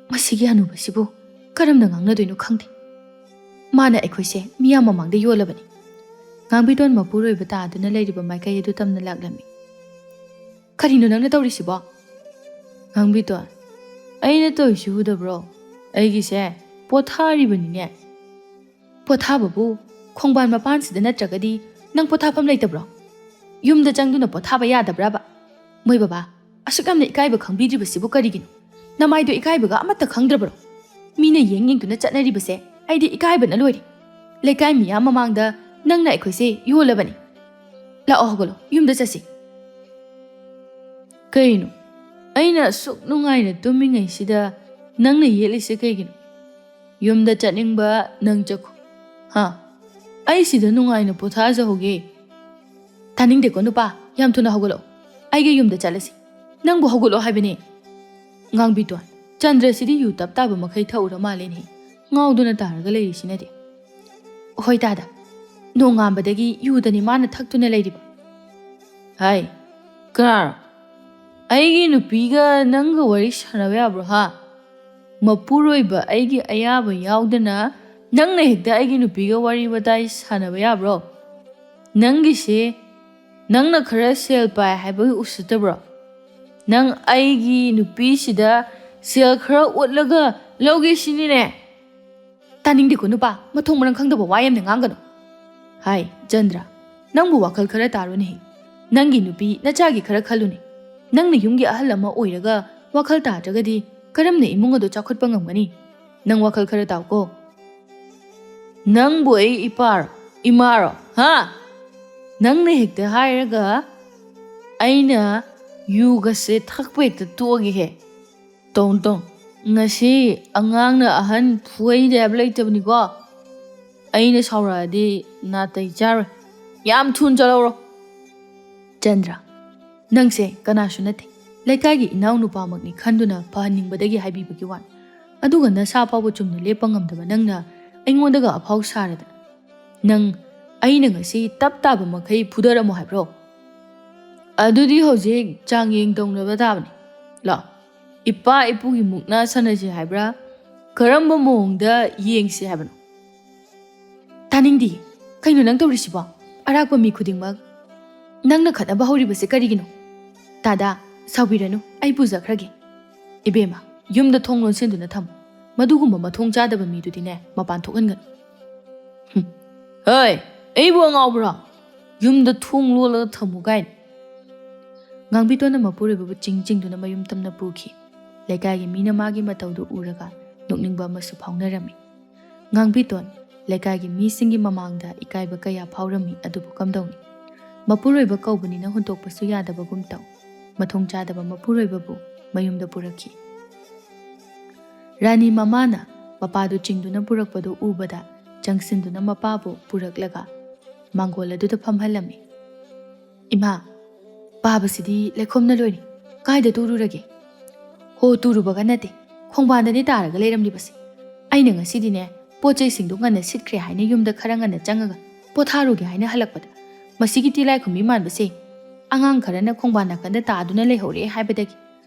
ꯃꯁꯤꯒꯤ ꯍꯅꯨꯕꯁꯤꯕꯨ ꯀꯔꯝꯅ ꯉꯥꯡꯅꯗꯣꯏꯅꯣ ꯈꯪꯗꯦ꯫ ꯃꯥꯅ ꯑꯩꯈꯣꯏꯁꯦ ꯃꯤꯌꯥꯝ ꯃꯃꯥꯡꯗ ꯌꯣꯜꯂꯕꯅꯤ꯫ ꯉꯥꯡꯕꯤꯇꯣꯟ ꯃꯄꯨꯔꯣꯏꯕ ꯇꯥꯗꯨꯅ ꯂꯩꯔꯤꯕ ꯃꯥꯏꯀꯩ ꯑꯗꯨ ꯇꯝꯅ ꯂꯥꯛꯂꯝꯃꯤ꯫ ꯀꯔꯤꯅꯣ ꯅꯪꯅ ꯇꯧꯔꯤꯁꯤꯕꯣ? ꯉꯥꯡꯕꯤꯇꯣꯟ, ꯑꯩꯅ ꯇꯧꯔꯤꯁꯤ ꯎꯗꯕ꯭ꯔꯣ? ꯑꯩꯒꯤꯁꯦ ꯄꯣꯊꯥꯔꯤꯕꯅꯤꯅꯦ꯫ ꯄꯣꯊꯥꯕꯕꯨ ꯈꯣꯡꯕꯥꯟ ꯃꯄꯥꯟꯁꯤꯗ ꯅꯠꯇ꯭ꯔꯒꯗꯤ ꯅꯪ ꯄꯣꯊꯥꯐꯝ ꯂꯩꯇꯕ꯭ꯔꯣ? ꯌꯨꯝꯗ ꯆꯪꯗꯨꯅ ꯄꯣꯊꯥꯕ ꯌꯥꯗꯕ꯭ꯔꯕ? ꯃꯣꯏ ꯕꯕꯥ, ꯑꯁꯨꯛ ꯌꯥꯝꯅ ꯏꯀꯥꯏꯕ ꯈꯪꯕꯤꯗ꯭ꯔꯤꯕꯁꯤꯕꯨ ꯀꯔꯤꯒꯤꯅꯣ? ꯅꯃꯥꯏꯗꯣ ꯏꯀꯥꯏꯕꯒ ꯑꯃꯠꯇ ꯈꯪꯗ꯭ꯔꯕ꯭ꯔꯣ? ꯃꯤꯅ ꯌꯦꯡꯗꯨꯅ ꯆꯠꯅꯔꯤꯕꯁꯦ ꯑꯩꯗꯤ ꯏꯀꯥꯏꯕꯅ ꯂꯣꯏꯔꯦ꯫ ꯂꯩꯀꯥꯏ ꯃꯤꯌꯥꯝ ꯃꯃꯥꯡꯗ ꯅꯪꯅ ꯑꯩꯈꯣꯏꯁꯦ ꯌꯣꯜꯂꯕꯅꯤ꯫ ꯂꯥꯛꯑꯣ, ꯍꯧꯒꯠꯂꯣ, ꯌꯨꯝꯗ ꯆꯠꯁꯤ꯫ ꯀꯩꯅꯣ, ꯑꯩꯅ ꯑꯁꯨꯛ ꯅꯨꯡꯉꯥꯏꯅ ꯇꯨꯝꯃꯤꯉꯩꯁꯤꯗ ꯅꯪꯅ ꯌꯦꯠꯂꯤꯁꯦ ꯀꯩꯒꯤꯅꯣ? ꯌꯨꯝꯗ ꯆꯠꯅꯤꯡꯕ ꯅꯪ ꯆꯠꯈꯣ꯫ ꯑꯩ ꯁꯤꯗ ꯅꯨꯡꯉꯥꯏꯅ ꯄꯣꯊꯥꯖꯍꯧꯒꯦ꯫ ꯇꯥꯅꯤꯡꯗꯦꯀꯣ ꯅꯨꯄꯥ, ꯌꯥꯝ ꯊꯨꯅ ꯍꯧꯒꯠꯂꯛꯑꯣ꯫ ꯑꯩꯒꯤ ꯌꯨꯝꯗ ꯆꯠꯂꯁꯤ꯫ ꯅꯪꯕꯨ ꯍꯧꯒꯠꯂꯣ ꯍꯥꯏꯕꯅꯦ꯫ ꯉꯥꯡꯕꯤꯇꯣꯟ, ꯆꯟꯗ꯭ꯔꯁꯤꯗꯤ ꯌꯨ ꯇꯞ ꯇꯥꯕ ꯃꯈꯩ ꯊꯛꯎꯔ ꯃꯥꯜꯂꯦꯅꯦ꯫ ꯉꯥꯎꯗꯨꯅ ꯇꯥꯔꯒ ꯂꯩꯔꯤꯁꯤꯅꯗꯤ꯫ ꯍꯣꯏ ꯗꯥꯗꯥ, ꯅꯣꯡꯉꯥꯟꯕꯗꯒꯤ ꯌꯨꯗꯅꯤ ꯃꯥꯅ ꯊꯛꯇꯨꯅ ꯂꯩꯔꯤꯕ꯫ ꯍꯥꯏ, ꯀꯅꯥꯅꯣ? ꯑꯩꯒꯤ ꯅꯨꯄꯤꯒ ꯅꯪꯒ ꯋꯥꯔꯤ ꯁꯥꯟꯅꯕ ꯌꯥꯕ꯭ꯔꯣ ꯍꯥ? ꯃꯄꯨꯔꯣꯏꯕ ꯑꯩꯒꯤ ꯑꯌꯥꯕ ꯌꯥꯎꯗꯅ ꯅꯪꯅ ꯍꯦꯛꯇ ꯑꯩꯒꯤ ꯅꯨꯄꯤꯒ ꯋꯥꯔꯤ ꯋꯥꯇꯥꯏ ꯁꯥꯟꯅꯕ ꯌꯥꯕ꯭ꯔꯣ? ꯅꯪꯒꯤꯁꯦ ꯅꯪꯅ ꯈꯔ ꯁꯦꯜ ꯄꯥꯏ ꯍꯥꯏꯕꯒꯤ ꯎꯁꯤꯠꯇꯕ꯭ꯔꯣ? ꯅꯪ ꯑꯩꯒꯤ ꯅꯨꯄꯤꯁꯤꯗ ꯁꯦꯜ ꯈꯔ ꯎꯠꯂꯒ ꯂꯧꯒꯦ 시니네. ꯇꯥꯅꯤꯡꯗꯦꯀꯣ ꯅꯨꯄꯥ, ꯃꯊꯣꯡ ꯃꯔꯝ ꯈꯪꯗꯕ ꯋꯥ ꯌꯥꯝꯅ ꯉꯥꯡꯒꯅꯨ. ꯍꯥꯏ ꯆꯟꯗ꯭ꯔ, ꯅꯪꯕꯨ ꯋꯥꯈꯜ ꯈꯔ ꯇꯥꯔꯨꯅꯦ. ꯅꯪꯒꯤ ꯅꯨꯄꯤ ꯅꯆꯥꯒꯤ ꯈꯔ ꯈꯜꯂꯨꯅꯦ. ꯅꯪꯅ ꯌꯨꯝꯒꯤ ꯑꯍꯜ ꯑꯃ ꯑꯣꯏꯔꯒ ꯋꯥꯈꯜ ꯇꯥꯗ꯭ꯔꯒꯗꯤ ꯀꯔꯝꯅ ꯏꯃꯨꯡ ꯑꯗꯨ ꯆꯥꯎꯈꯠꯄ ꯉꯝꯒꯅꯤ? ꯅꯪ ꯋꯥꯈꯜ ꯈꯔ ꯇꯥꯎꯀꯣ. ꯅꯪꯕꯨ ꯑꯩ ꯏꯄꯥꯔꯣ ꯏꯃꯥꯔꯣ ꯍꯥ? ꯅꯪꯅ ꯍꯦꯛꯇ ꯍꯥꯏꯔꯒ ꯑꯩꯅ ꯌꯨꯒꯁꯦ ꯊꯛꯄ ꯍꯦꯛꯇ ꯇꯣꯛꯑꯒꯦꯍꯦ. ꯇꯣꯡ ꯉꯁꯤ ꯑꯉꯥꯡꯅ ꯑꯍꯟ ꯐꯨꯍꯩꯗꯦ ꯍꯥꯏꯕ ꯂꯩꯇꯕꯅꯤꯀꯣ. ꯑꯩꯅ ꯁꯥꯎꯔꯛꯑꯗꯤ ꯅꯥꯇꯩ ꯆꯥꯔꯣꯏ. ꯌꯥꯝ ꯊꯨꯅ ꯆꯠꯍꯧꯔꯣ. ꯆꯟꯗ꯭ꯔ, ꯅꯪꯁꯦ ꯀꯅꯥꯁꯨ ꯅꯠꯇꯦ. ꯂꯩꯀꯥꯏꯒꯤ ꯏꯅꯥꯎ ꯅꯨꯄꯥꯃꯛꯅꯤ ꯈꯟꯗꯨꯅ ꯐꯍꯟꯅꯤꯡꯕꯗꯒꯤ ꯍꯥꯏꯕꯤꯕꯒꯤ ꯋꯥꯅꯤ. ꯑꯗꯨꯒ ꯅꯁꯥ ꯐꯥꯎꯕ ꯆꯨꯝꯅ ꯂꯦꯞꯄ ꯉꯝꯗꯕ ꯅꯪꯅ ꯑꯩꯉꯣꯟꯗꯒ ꯑꯐꯥꯎ ꯁꯥꯔꯗꯅ. ꯅꯪ ꯑꯩꯅ ꯉꯁꯤ ꯇꯞ ꯇꯥꯕ ꯃꯈꯩ ꯐꯨꯗꯔꯝꯃꯣ ꯍꯥꯏꯕ꯭ꯔꯣ? ꯑꯗꯨꯗꯤ ꯍꯧꯖꯤꯛ ꯆꯥꯡꯌꯦꯡ ꯇꯧꯅꯕ ꯇꯥꯕꯅꯤ. ꯂꯥꯛꯑꯣ, ꯏꯄꯥ ꯏꯄꯨꯒꯤ ꯃꯨꯛꯅꯥ ꯁꯥꯟꯅꯁꯤ ꯍꯥꯏꯕ꯭ꯔꯥ? ꯀꯔꯝꯕ ꯃꯑꯣꯡꯗ ꯌꯦꯡꯁꯤ ꯍꯥꯏꯕꯅꯣ? ꯇꯥꯅꯤꯡꯗꯦ. ꯀꯩꯅꯣ ꯅꯪ ꯇꯧꯔꯤꯁꯤꯕꯣ? ꯑꯔꯥꯛꯄ ꯃꯤ ꯈꯨꯗꯤꯡꯃꯛ ꯅꯪꯅ ꯈꯠꯅꯕ ꯍꯧꯔꯤꯕꯁꯦ ꯀꯔꯤꯒꯤꯅꯣ? ꯗꯥꯗꯥ, ꯁꯥꯎꯕꯤꯔꯅꯨ, ꯑꯩ ꯄꯨꯖꯈ꯭ꯔꯒꯦ. ꯏꯕꯦꯝꯃ, ꯌꯨꯝꯗ ꯊꯣꯡ ꯂꯣꯟꯁꯤꯟꯗꯨꯅ ꯊꯝꯃꯨ. ꯃꯗꯨꯒꯨꯝꯕ ꯃꯊꯣꯡ ꯆꯥꯗꯕ ꯃꯤꯗꯨꯗꯤꯅꯦ ꯃꯄꯥꯟ ꯊꯣꯛꯍꯟꯒꯅꯨ. ꯍꯣꯏ, ꯑꯩꯕꯨ ꯑꯉꯥꯎꯕ꯭ꯔꯣ? ꯌꯨꯝꯗ ꯊꯣꯡ ꯂꯣꯜꯂꯒ ꯊꯝꯃꯨ ꯀꯥꯏꯅ. ꯉꯥꯡꯕꯤꯇꯣꯟꯅ ꯃꯄꯨꯔꯣꯏꯕꯕꯨ ꯆꯤꯡꯗꯨꯅ ꯃꯌꯨꯝ ꯇꯝꯅ ꯄꯨꯈꯤ. ꯂꯩꯀꯥꯏꯒꯤ ꯃꯤꯅ ꯃꯥꯒꯤ ꯃꯇꯧꯗꯨ ꯎꯔꯒ ꯅꯣꯛꯅꯤꯡꯕ ꯑꯃꯁꯨ ꯐꯥꯎꯅꯔꯝꯃꯤ. ꯉꯥꯡꯕꯤꯇꯣꯟ ꯂꯩꯀꯥꯏꯒꯤ ꯃꯤꯁꯤꯡꯒꯤ ꯃꯃꯥꯡꯗ ꯏꯀꯥꯏꯕ ꯀꯌꯥ ꯐꯥꯎꯔꯝꯃꯤ. ꯑꯗꯨꯕꯨ ꯀꯝꯗꯧꯅꯤ? ꯃꯄꯨꯔꯣꯏꯕ ꯀꯧꯕꯅꯤꯅ ꯍꯨꯟꯇꯣꯛꯄꯁꯨ ꯌꯥꯗꯕꯒꯨꯝ ꯇꯧ. ꯃꯊꯣꯡ ꯆꯥꯗꯕ ꯃꯄꯨꯔꯣꯏꯕꯕꯨ ꯃꯌꯨꯝꯗ ꯄꯨꯔꯛꯈꯤ. ꯔꯥꯅꯤ ꯃꯃꯥꯅ ꯃꯄꯥꯗꯨ ꯆꯤꯡꯗꯨꯅ ꯄꯨꯔꯛꯄꯗꯨ ꯎꯕꯗ ꯆꯪꯁꯤꯟꯗꯨꯅ ꯃꯄꯥꯕꯨ ꯄꯨꯔꯛꯂꯒ ꯃꯥꯡꯒꯣꯜ ꯑꯗꯨꯗ ꯐꯝꯍꯜꯂꯝꯃꯤ. ꯏꯃꯥ, ꯄꯥꯕꯁꯤꯗꯤ ꯂꯩꯈꯣꯝꯅ ꯂꯣꯏꯔꯦ. ꯀꯥꯏꯗ ꯇꯨꯔꯨꯔꯒꯦ? ꯍꯣ, ꯇꯨꯔꯨꯕꯒ ꯅꯠꯇꯦ, ꯈꯣꯡꯕꯥꯟꯗꯅꯤ ꯇꯥꯔꯒ ꯂꯩꯔꯝꯂꯤꯕꯁꯦ. ꯑꯩꯅ ꯉꯁꯤꯗꯤꯅꯦ ꯄꯣꯠꯆꯩꯁꯤꯡꯗꯨ ꯉꯟꯅ ꯁꯤꯠꯈ꯭ꯔꯦ ꯍꯥꯏꯅ ꯌꯨꯝꯗ ꯈꯔ ꯉꯟꯅ ꯆꯪꯉꯒ ꯄꯣꯊꯥꯔꯨꯒꯦ ꯍꯥꯏꯅ ꯍꯜꯂꯛꯄꯗ ꯃꯁꯤꯒꯤ ꯇꯤꯂꯥꯏꯈꯨꯝꯕꯤ ꯃꯥꯟꯕꯁꯦ ꯑꯉꯥꯡ ꯈꯔꯅ ꯈꯣꯡꯕꯥꯟ ꯅꯥꯀꯟꯗ ꯇꯥꯗꯨꯅ ꯂꯩꯍꯧꯔꯦ ꯍꯥꯏꯕꯗꯒꯤ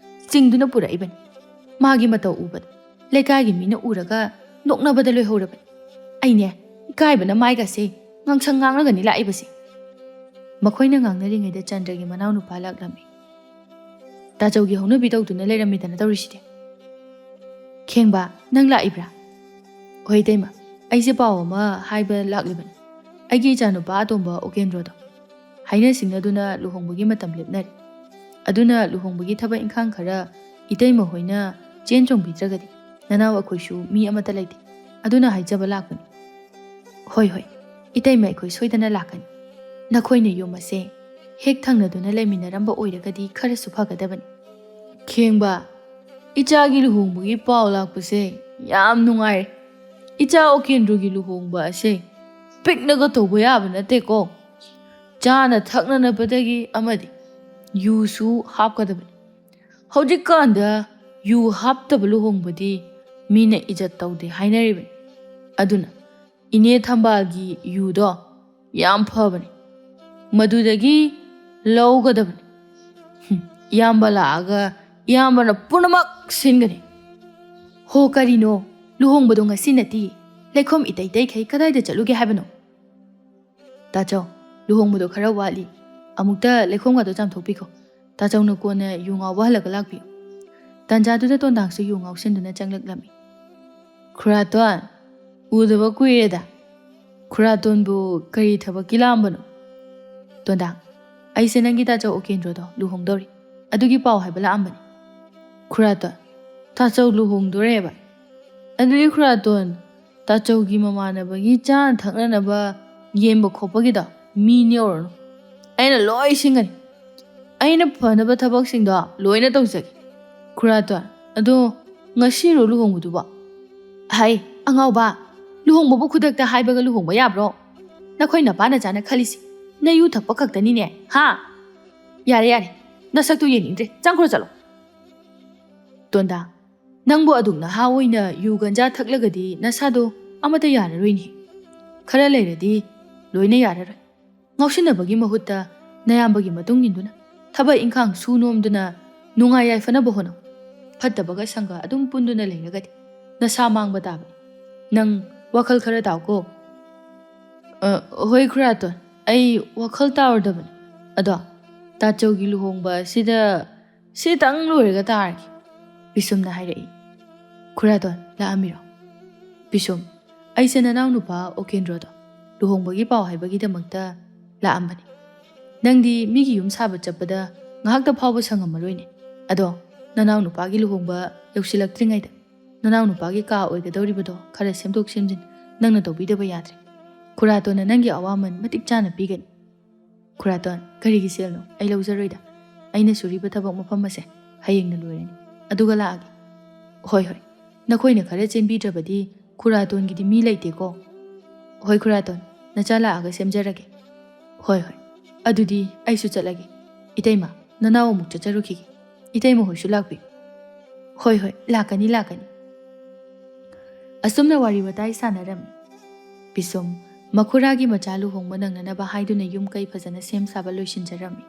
ꯆꯤꯡꯗꯨꯅ ꯄꯨꯔꯛꯏꯕꯅꯤ. ꯃꯥꯒꯤ ꯃꯇꯧ ꯎꯕꯗ ꯂꯩꯀꯥꯏꯒꯤ ꯃꯤꯅ ꯎꯔꯒ ꯅꯣꯛꯅꯕꯗ ꯂꯣꯏꯍꯧꯔꯕꯅꯤ. ꯑꯩꯅꯦ ꯏꯀꯥꯏꯕꯅ ꯃꯥꯏꯒꯁꯦ ꯉꯥꯡꯁꯪ ꯉꯥꯡꯂꯒꯅꯤ ꯂꯥꯛꯏꯕꯁꯦ. ꯃꯈꯣꯏꯅ ꯉꯥꯡꯅꯔꯤꯉꯩꯗ ꯆꯟꯗ꯭ꯔꯒꯤ ꯃꯅꯥꯎꯅꯨꯄꯥ ꯂꯥꯛꯂꯝꯃꯤ. ꯇꯥꯆꯧꯒꯤ ꯍꯧꯅꯕꯤ ꯇꯧꯗꯨꯅ ꯂꯩꯔꯝꯃꯤꯗꯅ ꯇꯧꯔꯤꯁꯤꯗꯤ. ꯈꯦꯡꯕ, ꯅꯪ ꯂꯥꯛꯏꯕ꯭ꯔꯥ? ꯍꯣꯏ ꯇꯩꯃ, ꯑꯩꯁꯦ ꯄꯥꯎ ꯑꯃ ꯍꯥꯏꯕ ꯂꯥꯛꯂꯤꯕꯅꯤ. ꯑꯩꯒꯤ ꯏꯆꯥꯅꯨꯄꯥ ꯑꯇꯣꯝꯕ ꯎꯀꯦꯟꯗ꯭ꯔꯣꯗꯣ ꯍꯥꯏꯅ ꯁꯤꯡꯅꯗꯨꯅ ꯂꯨꯍꯣꯡꯕꯒꯤ ꯃꯇꯝ ꯂꯦꯞꯅꯔꯤ. ꯑꯗꯨꯅ ꯂꯨꯍꯣꯡꯕꯒꯤ ꯊꯕꯛ ꯏꯪꯈꯥꯡ ꯈꯔ ꯏꯇꯩꯃ ꯍꯣꯏꯅ ꯆꯦꯟ ꯆꯣꯡꯕꯤꯗ꯭ꯔꯒꯗꯤ ꯅꯅꯥꯎ ꯑꯩꯈꯣꯏꯁꯨ ꯃꯤ ꯑꯃꯠꯇ ꯂꯩꯇꯦ. ꯑꯗꯨꯅ ꯍꯥꯏꯖꯕ ꯂꯥꯛꯄꯅꯤ. ꯍꯣꯏ, ꯏꯇꯩꯃ ꯑꯩꯈꯣꯏ ꯁꯣꯏꯗꯅ ꯂꯥꯛꯀꯅꯤ. ꯅꯈꯣꯏꯅ ꯌꯨꯝ ꯑꯁꯦ ꯍꯦꯛ ꯊꯪꯅꯗꯨꯅ ꯂꯩꯃꯤꯟꯅꯔꯝꯕ ꯑꯣꯏꯔꯒꯗꯤ ꯈꯔꯁꯨ ꯐꯒꯗꯕꯅꯤ. ꯈꯦꯡꯕ, ꯏꯆꯥꯒꯤ ꯂꯨꯍꯣꯡꯕꯒꯤ ꯄꯥꯎ ꯂꯥꯛꯄꯁꯦ ꯌꯥꯝ ꯅꯨꯡꯉꯥꯏꯔꯦ. ꯏꯆꯥ ꯎꯀꯦꯟꯗ꯭ꯔꯣꯒꯤ ꯂꯨꯍꯣꯡꯕ ꯑꯁꯦ ꯄꯤꯛꯅꯒ ꯇꯧꯕ ꯌꯥꯕ ꯅꯠꯇꯦꯀꯣ. ꯆꯥꯅ ꯊꯛꯅꯅꯕꯗꯒꯤ ꯑꯃꯗꯤ ꯌꯨꯁꯨ ꯍꯥꯞꯀꯗꯕꯅꯤ. ꯍꯧꯖꯤꯛꯀꯥꯟꯗ ꯌꯨ ꯍꯥꯞꯇꯕ ꯂꯨꯍꯣꯡꯕꯗꯤ ꯃꯤꯅ ꯏꯖꯠ ꯇꯧꯗꯦ ꯍꯥꯏꯅꯔꯤꯕꯅꯤ. ꯑꯗꯨꯅ ꯏꯅꯦ ꯊꯝꯕꯥꯜꯒꯤ ꯌꯨꯗꯣ ꯌꯥꯝ ꯐꯕꯅꯤ. ꯃꯗꯨꯗꯒꯤ ꯂꯧꯒꯗꯕꯅꯤ. ꯏꯌꯥꯝꯕ ꯂꯥꯛꯑꯒ ꯏꯌꯥꯝꯕꯅ ꯄꯨꯝꯅꯃꯛ ꯁꯤꯟꯒꯅꯤ. ꯍꯣ, ꯀꯔꯤꯅꯣ? ꯂꯨꯍꯣꯡꯕꯗꯣ ꯉꯁꯤ ꯅꯠꯇꯤꯌꯦ. ꯂꯩꯈꯣꯝ ꯏꯇꯩꯈꯩ ꯀꯗꯥꯏꯗ ꯆꯠꯂꯨꯒꯦ ꯍꯥꯏꯕꯅꯣ? ꯇꯥꯆꯧ, ꯂꯨꯍꯣꯡꯕꯗꯣ ꯈꯔ ꯋꯥꯠꯂꯤ. ꯑꯃꯨꯛꯇ ꯂꯩꯈꯣꯝꯒꯗꯣ ꯆꯥꯝꯊꯣꯛꯄꯤꯈꯣ. ꯇꯥꯆꯧꯅ ꯀꯣꯟꯅ ꯌꯨ ꯉꯥꯎꯕ ꯍꯜꯂꯒ ꯂꯥꯛꯄꯤꯌꯨ. ꯇꯟꯖꯥꯗꯨꯗ ꯇꯣꯟꯗꯥꯡꯁꯨ ꯌꯨ ꯉꯥꯎꯁꯤꯟꯗꯨꯅ ꯆꯪꯂꯛꯂꯝꯃꯤ. ꯈꯨꯔꯥꯇꯣꯟ, ꯎꯗꯕ ꯀꯨꯏꯔꯦꯗ. ꯈꯨꯔꯥꯇꯣꯟꯕꯨ ꯀꯔꯤ ꯊꯕꯛꯀꯤ ꯂꯥꯛꯑꯝꯕꯅꯣ? ꯇꯣꯟꯗꯥꯡ, ꯑꯩꯁꯦ ꯅꯪꯒꯤ ꯇꯥꯆꯧ ꯎꯀꯦꯟꯗ꯭ꯔꯣꯗꯣ ꯂꯨꯍꯣꯡꯗꯧꯔꯤ. ꯑꯗꯨꯒꯤ ꯄꯥꯎ ꯍꯥꯏꯕ ꯂꯥꯛꯑꯝꯕꯅꯤ. ꯈꯨꯔꯥꯇꯣꯟ, ꯇꯥꯆꯧ ꯂꯨꯍꯣꯡꯗꯣꯔꯦꯕ? ꯑꯗꯨꯗꯤ ꯈꯨꯔꯥꯇꯣꯟ, ꯇꯥꯆꯧꯒꯤ ꯃꯃꯥꯟꯅꯕꯒꯤ ꯆꯥꯅ ꯊꯛꯅꯅꯕ ꯌꯦꯟꯕ ꯈꯣꯠꯄꯒꯤꯗꯣ ꯃꯤ ꯅꯦꯛꯎꯔꯅꯨ. ꯑꯩꯅ ꯂꯣꯏ ꯁꯤꯟꯒꯅꯤ. ꯑꯩꯅ ꯐꯅꯕ ꯊꯕꯛꯁꯤꯡꯗꯣ ꯂꯣꯏꯅ ꯇꯧꯖꯒꯦ. ꯈꯨꯔꯥꯇꯣꯟ, ꯑꯗꯣ ꯉꯁꯤꯔꯣ ꯂꯨꯍꯣꯡꯕꯗꯨꯕꯣ? ꯍꯥꯏ ꯑꯉꯥꯎꯕ, ꯂꯨꯍꯣꯡꯕꯕꯨ ꯈꯨꯗꯛꯇ ꯍꯥꯏꯕꯒ ꯂꯨꯍꯣꯡꯕ ꯌꯥꯕ꯭ꯔꯣ? ꯅꯈꯣꯏ ꯅꯄꯥ ꯅꯆꯥꯅ ꯈꯜꯂꯤꯁꯤ ꯅꯌꯨ ꯊꯛꯄ ꯈꯛꯇꯅꯤꯅꯦ ꯍꯥ? ꯌꯥꯔꯦ, ꯅꯁꯛꯇꯨ ꯌꯦꯡꯅꯤꯡꯗ꯭ꯔꯦ. ꯆꯪꯈ꯭ꯔꯣ ꯆꯠꯂꯣ. ꯇꯣꯟꯗꯥꯡ, ꯅꯪꯕꯨ ꯑꯗꯨꯛ ꯅꯍꯥ ꯑꯣꯏꯅ ꯌꯨ ꯒꯟꯖꯥ ꯊꯛꯂꯒꯗꯤ ꯅꯁꯥꯗꯣ ꯑꯃꯠꯇ ꯌꯥꯔꯔꯣꯏꯅꯦ. ꯈꯔ ꯂꯩꯔꯗꯤ ꯂꯣꯏꯅ ꯌꯥꯔꯔꯣꯏ. ꯉꯥꯎꯁꯤꯟꯅꯕꯒꯤ ꯃꯍꯨꯠꯇ ꯅꯌꯥꯝꯕꯒꯤ ꯃꯇꯨꯡ ꯏꯟꯗꯨꯅ ꯊꯕꯛ ꯏꯪꯈꯥꯡ ꯁꯨ ꯅꯣꯝꯗꯨꯅ ꯅꯨꯡꯉꯥꯏ ꯌꯥꯏꯐꯅꯕ ꯍꯣꯠꯅꯧ ꯐꯠꯇꯕꯒ ꯁꯪꯒ ꯑꯗꯨꯝ ꯄꯨꯟꯗꯨꯅ ꯂꯩꯔꯒꯗꯤ ꯅꯁꯥ ꯃꯥꯡꯕ ꯇꯥꯕꯅꯤ ꯅꯪ ꯋꯥꯈꯜ ꯈꯔ ꯇꯥꯎꯀꯣ ꯍꯣꯏ ꯈꯨꯔꯥꯇꯣꯟ ꯑꯩ ꯋꯥꯈꯜ ꯇꯥꯎꯔꯗꯕꯅꯤ ꯑꯗꯣ ꯇꯥꯆꯧꯒꯤ ꯂꯨꯍꯣꯡꯕ ꯑꯁꯤꯗ ꯁꯤꯇꯪ ꯂꯣꯏꯔꯒ ꯇꯥꯔꯒꯦ ꯄꯤꯁꯨꯝꯅ ꯍꯥꯏꯔꯛꯏ ꯈꯨꯔꯥꯇꯣꯟ ꯂꯥꯛꯑꯝꯃꯤꯔꯣ ꯄꯤꯁꯨꯝ ꯑꯩꯁꯦ ꯅꯅꯥꯎ ꯅꯨꯄꯥ ꯑꯣꯀꯦꯟꯗ꯭ꯔꯣꯗꯣ ꯂꯨꯍꯣꯡꯕꯒꯤ ꯄꯥꯎ ꯍꯥꯏꯕꯒꯤꯗꯃꯛꯇ ꯂꯥꯛꯑꯝꯕꯅꯤ ꯅꯪꯗꯤ ꯃꯤꯒꯤ ꯌꯨꯝ ꯁꯥꯕ ꯆꯠꯄꯗ ꯉꯥꯏꯍꯥꯛꯇ ꯐꯥꯎꯕ ꯁꯪꯉꯝꯃꯔꯣꯏꯅꯦ ꯑꯗꯣ ꯅꯅꯥꯎ ꯅꯨꯄꯥꯒꯤ ꯂꯨꯍꯣꯡꯕ ꯌꯧꯁꯤꯜꯂꯛꯇ꯭ꯔꯤꯉꯩꯗ ꯅꯅꯥꯎ ꯅꯨꯄꯥꯒꯤ ꯀꯥ ꯑꯣꯏꯒꯗꯧꯔꯤꯕꯗꯣ ꯈꯔ ꯁꯦꯝꯗꯣꯛ ꯁꯦꯝꯖꯤꯟ ꯅꯪꯅ ꯇꯧꯕꯤꯗꯕ ꯌꯥꯗ꯭ꯔꯦ ꯈꯨꯔꯥꯇꯣꯟꯅ ꯅꯪꯒꯤ ꯑꯋꯥꯃꯟ ꯃꯇꯤꯛ ꯆꯥꯅ ꯄꯤꯒꯅꯤ ꯈꯨꯔꯥꯇꯣꯟ ꯀꯔꯤꯒꯤ ꯁꯦꯜꯅꯣ ꯑꯩ ꯂꯧꯖꯔꯣꯏꯗ ꯑꯩꯅ ꯁꯨꯔꯤꯕ ꯊꯕꯛ ꯃꯐꯝ ꯑꯁꯦ ꯍꯌꯦꯡꯅ ꯂꯣꯏꯔꯅꯤ ꯑꯗꯨꯒ ꯂꯥꯛꯑꯒꯦ ꯍꯣꯏ ꯍꯣꯏ ꯅꯈꯣꯏꯅ ꯈꯔ ꯆꯦꯟꯕꯤꯗ꯭ꯔꯕꯗꯤ ꯈꯨꯔꯥꯇꯣꯟꯒꯤꯗꯤ ꯃꯤ ꯂꯩꯇꯦꯀꯣ ꯍꯣꯏ ꯈꯨꯔꯥꯇꯣꯟ ꯅꯆꯥ ꯂꯥꯛꯑꯒ ꯁꯦꯝꯖꯔꯒꯦ ꯍꯣꯏ ꯍꯣꯏ ꯑꯗꯨꯗꯤ ꯑꯩꯁꯨ ꯆꯠꯂꯒꯦ ꯏꯇꯩꯃ ꯅꯅꯥꯎ ꯑꯃꯨꯛ ꯆꯠꯆꯔꯨꯈꯤꯒꯦ ꯏꯇꯩꯃ ꯍꯣꯏꯁꯨ ꯂꯥꯛꯄꯤꯌꯨ ꯍꯣꯏ ꯍꯣꯏ ꯂꯥꯛꯀꯅꯤ ꯂꯥꯛꯀꯅꯤ ꯑꯁꯨꯝꯅ ꯋꯥꯔꯤ ꯋꯥꯇꯥꯏ ꯁꯥꯟꯅꯔꯝꯃꯤ ꯄꯤꯁꯨꯝ ꯃꯈꯨꯔꯥꯒꯤ ꯃꯆꯥ ꯂꯨꯍꯣꯡꯕ ꯅꯪꯅꯅꯕ ꯍꯥꯏꯗꯨꯅ ꯌꯨꯝ ꯀꯩ ꯐꯖꯅ ꯁꯦꯝ ꯁꯥꯕ ꯂꯣꯏꯁꯤꯟꯖꯔꯝꯃꯤ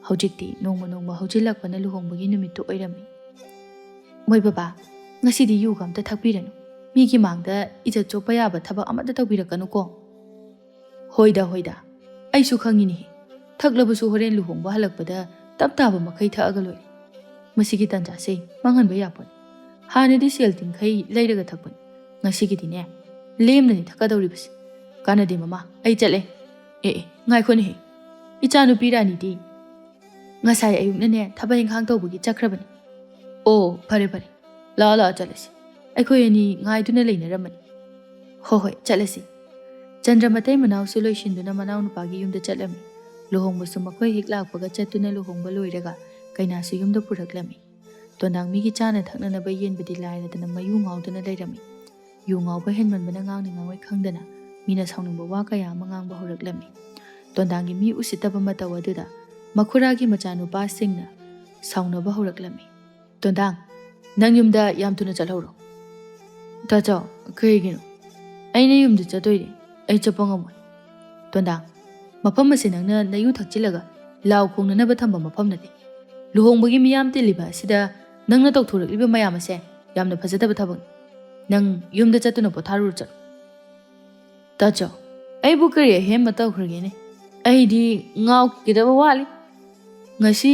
ꯍꯧꯖꯤꯛꯇꯤ ꯅꯣꯡꯃ ꯅꯣꯡꯃ ꯍꯧꯖꯤꯜꯂꯛꯄꯅ ꯂꯨꯍꯣꯡꯕꯒꯤ ꯅꯨꯃꯤꯠꯇꯨ ꯑꯣꯏꯔꯝꯃꯤ ꯃꯣꯏ ꯕꯕꯥ ꯉꯁꯤꯗꯤ ꯌꯨꯒ ꯑꯝꯇ ꯊꯛꯄꯤꯔꯅꯨ ꯃꯤꯒꯤ ꯃꯥꯡꯗ ꯏꯖꯠ ꯆꯣꯞꯄ ꯌꯥꯕ ꯊꯕꯛ ꯑꯃꯠꯇ ꯇꯧꯕꯤꯔꯛꯀꯅꯨꯀꯣ ꯍꯣꯏꯗ ꯍꯣꯏꯗ ꯑꯩꯁꯨ ꯈꯪꯉꯤꯅꯦ ꯊꯛꯂꯕꯁꯨ ꯍꯣꯔꯦꯟ ꯂꯨꯍꯣꯡꯕ ꯍꯜꯂꯛꯄꯗ ꯇꯞ ꯇꯥꯕ ꯃꯈꯩ ꯊꯛꯑꯒ ꯂꯣꯏꯔꯦ ꯃꯁꯤꯒꯤ ꯇꯟꯖꯥꯁꯦ ꯃꯥꯡꯍꯟꯕ ꯌꯥꯄꯣꯠ ꯍꯥꯟꯅꯗꯤ ꯁꯦꯜ ꯇꯤꯡꯈꯩ ꯂꯩꯔꯒ ꯊꯛꯄꯅꯤ ꯉꯁꯤꯒꯤꯗꯤꯅꯦ ꯂꯦꯝꯅꯅꯤ ꯊꯛꯀꯗꯧꯔꯤꯕꯁꯦ ꯀꯥꯟꯅꯗꯦ ꯃꯃꯥ ꯑꯩ ꯆꯠꯂꯦ ꯑꯦ ꯉꯥꯏꯈꯣꯅꯦꯍꯦ ꯏꯆꯥꯅꯨꯄꯤ ꯔꯥꯅꯤꯗꯤ ꯉꯁꯥꯏ ꯑꯌꯨꯛꯅꯅꯦ ꯊꯕꯛ ꯏꯪꯈꯥꯡ ꯇꯧꯕꯒꯤ ꯆꯠꯈ꯭ꯔꯕꯅꯤ ꯑꯣ ꯐꯔꯦ ꯐꯔꯦ ꯂꯥꯛꯑꯣ ꯂꯥꯛꯑꯣ ꯆꯠꯂꯁꯤ ꯑꯩꯈꯣꯏ ꯑꯅꯤ ꯉꯥꯏꯗꯨꯅ ꯂꯩꯅꯔꯝꯃꯅꯤ ꯍꯣꯏ ꯍꯣꯏ ꯆꯠꯂꯁꯤ ꯆꯟꯗ꯭ꯔ ꯃꯇꯩ ꯃꯅꯥꯎꯁꯨ ꯂꯣꯏꯁꯤꯟꯗꯨꯅ ꯃꯅꯥꯎ ꯅꯨꯄꯥꯒꯤ ꯌꯨꯝꯗ ꯆꯠꯂꯝꯃꯤ ꯂꯨꯍꯣꯡꯕꯁꯨ ꯃꯈꯣꯏ ꯍꯦꯛ ꯂꯥꯛꯄꯒ ꯆꯠꯇꯨꯅ ꯂꯨꯍꯣꯡꯕ ꯂꯣꯏꯔꯒ ꯀꯩꯅꯥꯁꯨ ꯌꯨꯝꯗ ꯄꯨꯔꯛꯂꯝꯃꯤ ꯇꯣꯟꯗꯥꯡꯕꯤꯒꯤ ꯆꯥꯅ ꯊꯛꯅꯅꯕ ꯌꯦꯟꯕꯗꯤ ꯂꯥꯏꯔꯗꯅ ꯃꯌꯨ ꯉꯥꯎꯗꯨꯅ ꯂꯩꯔꯝꯃꯤ ꯌꯨ ꯉꯥꯎꯕ ꯍꯦꯟꯃꯟꯕꯅ ꯉꯥꯡꯅꯤ ꯉꯥꯡꯉꯣꯏ ꯈꯪꯗꯅ ꯃꯤꯅ ꯁꯥꯎꯅꯤꯡꯕ ꯋꯥ ꯀꯌꯥ ꯑꯃ ꯉꯥꯡꯕ ꯍꯧꯔꯛꯂꯝꯃꯤ ꯇꯣꯟꯗꯥꯡꯒꯤ ꯃꯤ ꯎꯁꯤꯠꯇꯕ ꯃꯇꯧ ꯑꯗꯨꯗ ꯃꯈꯨꯔꯥꯒꯤ ꯃꯆꯥꯅꯨꯄꯥꯁꯤꯡꯅ ꯁꯥꯎꯅꯕ ꯍꯧꯔꯛꯂꯝꯃꯤ ꯇꯣꯟꯗꯥꯡ ꯅꯪ ꯌꯨꯝꯗ ꯌꯥꯝ ꯊꯨꯅ ꯆꯠꯍꯧꯔꯣ ꯇꯥꯆꯧ ꯀꯔꯤꯒꯤꯅꯣ ꯑꯩꯅ ꯌꯨꯝꯗ ꯆꯠꯇꯣꯏꯅꯦ ꯑꯩ ꯆꯠꯄ ꯉꯝꯃꯣꯏ ꯇꯣꯟꯗꯥꯡ ꯃꯐꯝ ꯑꯁꯤ ꯅꯪꯅ ꯅꯌꯨ ꯊꯛꯆꯤꯜꯂꯒ ꯂꯥꯎ ꯈꯣꯡꯅꯅꯕ ꯊꯝꯕ ꯃꯐꯝ ꯅꯠꯇꯦ ꯂꯨꯍꯣꯡꯕꯒꯤ ꯃꯤꯌꯥꯝ ꯇꯤꯜꯂꯤꯕ ꯑꯁꯤꯗ ꯅꯪꯅ ꯇꯧꯊꯣꯔꯛꯂꯤꯕ ꯃꯌꯥꯝ ꯑꯁꯦ ꯌꯥꯝꯅ ꯐꯖꯗꯕ ꯊꯕꯛꯅꯤ ꯅꯪ ꯌꯨꯝꯗ ꯆꯠꯇꯨꯅ ꯄꯣꯊꯥꯔꯨꯔꯣ ꯆꯠꯂꯣ ꯇꯥꯆꯧ ꯑꯩꯕꯨ ꯀꯔꯤ ꯑꯍꯦꯟꯕ ꯇꯧꯈ꯭ꯔꯒꯦꯅꯦ ꯑꯩꯗꯤ ꯉꯥꯎꯈꯤꯒꯗꯕ ꯋꯥꯠꯂꯤ ꯉꯁꯤ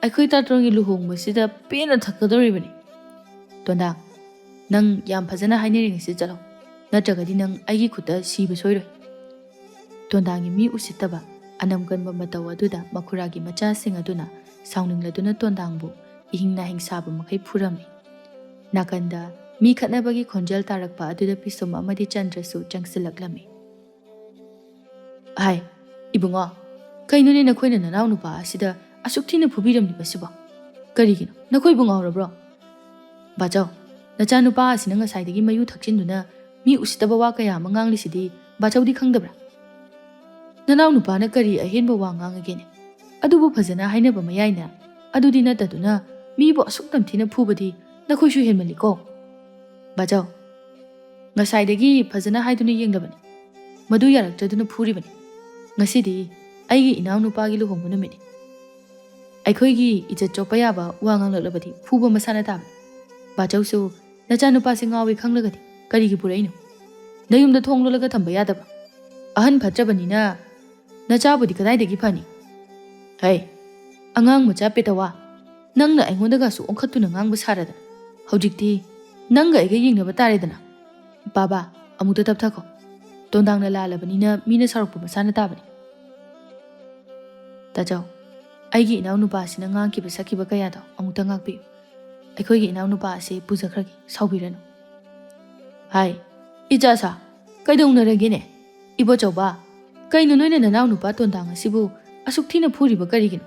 ꯑꯩꯈꯣꯏ ꯇꯥꯇꯣꯟꯒꯤ ꯂꯨꯍꯣꯡꯕꯁꯤꯗ ꯄꯦꯟꯅ ꯊꯛꯀꯗꯧꯔꯤꯕꯅꯤ ꯇꯣꯟꯗꯥꯡ ꯅꯪ ꯌꯥꯝ ꯐꯖꯅ ꯍꯥꯏꯅꯔꯤꯉꯩꯁꯤ ꯆꯠꯂꯣ ꯅꯠꯇ꯭ꯔꯒꯗꯤ ꯅꯪ ꯑꯩꯒꯤ ꯈꯨꯠꯇ ꯁꯤꯕ ꯁꯣꯏꯔꯣꯏ ꯇꯣꯟꯗꯥꯡꯒꯤ ꯃꯤ ꯎꯁꯤꯠꯇꯕ ꯑꯅꯝ ꯀꯟꯕ ꯃꯇꯧ ꯑꯗꯨꯗ ꯃꯈꯨꯔꯥꯒꯤ ꯃꯆꯥꯁꯤꯡ ꯑꯗꯨꯅ ꯁꯥꯎꯅꯤꯡꯂꯗꯨꯅ ꯇꯣꯟꯗꯥꯡꯕꯨ ꯏꯍꯤꯡ ꯅꯥꯍꯤꯡ ꯁꯥꯕ ꯃꯈꯩ ꯐꯨꯔꯝꯃꯤ ꯅꯥꯀꯟꯗ ꯃꯤ ꯈꯠꯅꯕꯒꯤ ꯈꯣꯟꯖꯦꯜ ꯇꯥꯔꯛꯄ ꯑꯗꯨꯗ ꯄꯤꯁꯨꯝ ꯑꯃꯗꯤ ꯆꯟꯗ꯭ꯔꯁꯨ ꯆꯪꯁꯤꯜꯂꯛꯂꯝꯃꯤ ꯍꯥꯏ ꯏꯕꯨꯡꯉꯣ ꯀꯩꯅꯣꯅꯦ ꯅꯈꯣꯏꯅ ꯅꯅꯥꯎ ꯅꯨꯄꯥ ꯑꯁꯤꯗ ꯑꯁꯨꯛ ꯊꯤꯅ ꯐꯨꯕꯤꯔꯝꯂꯤꯕꯁꯤꯕꯣ ꯀꯔꯤꯒꯤꯅꯣ ꯅꯈꯣꯏꯕꯨ ꯉꯥꯎꯔꯕ꯭ꯔꯣ ꯕꯥꯆꯧ ꯅꯆꯥꯅꯨꯄꯥ ꯑꯁꯤꯅ ꯉꯁꯥꯏꯗꯒꯤ ꯃꯌꯨ ꯊꯛꯆꯤꯟꯗꯨꯅ ꯃꯤ ꯎꯁꯤꯠꯇꯕ ꯋꯥ ꯀꯌా ꯑꯃ ꯉꯥꯡꯂꯤꯁꯤꯗꯤ ꯕꯥꯆꯧꯗꯤ ꯈꯪꯗꯕ꯭ꯔꯥ ꯅꯅꯥꯎ ꯅꯨꯄꯥꯅ ꯀꯔꯤ ꯑꯍꯦꯟꯕ ꯋꯥ ꯉꯥꯡꯉꯒꯦꯅꯦ ꯑꯗꯨꯕꯨ ꯐꯖꯅ ꯍꯥꯏꯅꯕ ꯃꯌꯥꯏꯅ ꯑꯗꯨꯗꯤ ꯅꯠꯇꯗꯨꯅ ꯃꯤꯕꯨ ꯑꯁꯨꯛ ꯇꯝꯊꯤꯅ ꯐꯨꯕꯗꯤ ꯅꯈꯣꯏꯁꯨ ꯍꯦꯟꯃꯜꯂꯤꯀꯣ ꯕꯥꯆꯧ ꯉꯁꯥꯏꯗꯒꯤ ꯐꯖꯅ ꯍꯥꯏꯗꯨꯅ ꯌꯦꯡꯂꯕꯅꯤ ꯃꯗꯨ ꯌꯥꯔꯛꯇ꯭ꯔꯗꯨꯅ ꯐꯨꯔꯤꯕꯅꯤ ꯉꯁꯤꯗꯤ ꯑꯩꯒꯤ ꯏꯅꯥꯎ ꯅꯨꯄꯥꯒꯤ ꯂꯨꯍꯣꯡꯕ ꯅꯨꯃꯤꯠꯅꯤ ꯑꯩꯈꯣꯏꯒꯤ ꯏꯖꯠ ꯆꯣꯞꯄ ꯌꯥꯕ ꯋꯥ ꯉꯥꯡꯂꯛꯂꯕꯗꯤ ꯐꯨꯕ ꯃꯁꯥꯅ ꯇꯥꯕꯅꯤ ꯕꯥꯆꯧꯁꯨ ꯅꯆꯥꯅꯨꯄꯥꯁꯦ ꯉꯥꯎꯏ ꯈꯪꯂꯒꯗꯤ ꯀꯔꯤꯒꯤ ꯄꯨꯔꯛꯏꯅꯣ ꯅꯌꯨꯝꯗ ꯊꯣꯡ ꯂꯣꯜꯂꯒ ꯊꯝꯕ ꯌꯥꯗꯕ ꯑꯍꯟ ꯐꯠꯇ꯭ꯔꯕꯅꯤꯅ ꯅꯆꯥꯕꯨꯗꯤ ꯀꯗꯥꯏꯗꯒꯤ ꯐꯅꯤ ꯍꯩ ꯑꯉꯥꯡ ꯃꯆꯥ ꯄꯦꯇꯋꯥ ꯅꯪꯅ ꯑꯩꯉꯣꯟꯗꯒꯁꯨ ꯑꯣꯟꯈꯠꯇꯨꯅ ꯉꯥꯡꯕ ꯁꯥꯔꯗꯅ ꯍꯧꯖꯤꯛꯇꯤ ꯅꯪꯒ ꯑꯩꯒ ꯌꯦꯡꯅꯕ ꯇꯥꯔꯦꯗꯅ ꯕꯥꯕꯥ ꯑꯃꯨꯛꯇ ꯇꯞꯊꯈꯣ ꯇꯣꯟꯗꯥꯡꯅ ꯂꯥꯜꯂꯕꯅꯤꯅ ꯃꯤꯅ ꯁꯥꯎꯔꯛꯄ ꯃꯁꯥꯅ ꯇꯥꯕꯅꯤ ꯇꯥꯆꯧ ꯑꯩꯒꯤ ꯏꯅꯥꯎꯅꯨꯄꯥ ꯑꯁꯤꯅ ꯉꯥꯡꯈꯤꯕ ꯁꯛꯈꯤꯕ ꯀꯌꯥꯗꯣ ꯑꯃꯨꯛꯇ ꯉꯥꯛꯄꯤꯌꯨ ꯑꯩꯈꯣꯏꯒꯤ ꯏꯅꯥꯎꯅꯨꯄꯥ ꯑꯁꯤ ꯄꯨꯖꯈ꯭ꯔꯒꯦ ꯁꯥꯎꯕꯤꯔꯅꯨ ꯍꯥꯏ ꯏꯆꯥꯁꯥ ꯀꯩꯗꯧꯅꯔꯒꯦꯅꯦ ꯏꯕꯣꯆꯧꯕꯥ ꯀꯩꯅꯣ ꯅꯣꯏꯅ ꯅꯅꯥꯎ ꯅꯨꯄꯥ ꯇꯣꯟꯗꯥꯡ ꯑꯁꯤꯕꯨ ꯑꯁꯨꯛ ꯊꯤꯅ ꯐꯨꯔꯤꯕ ꯀꯔꯤꯒꯤꯅꯣ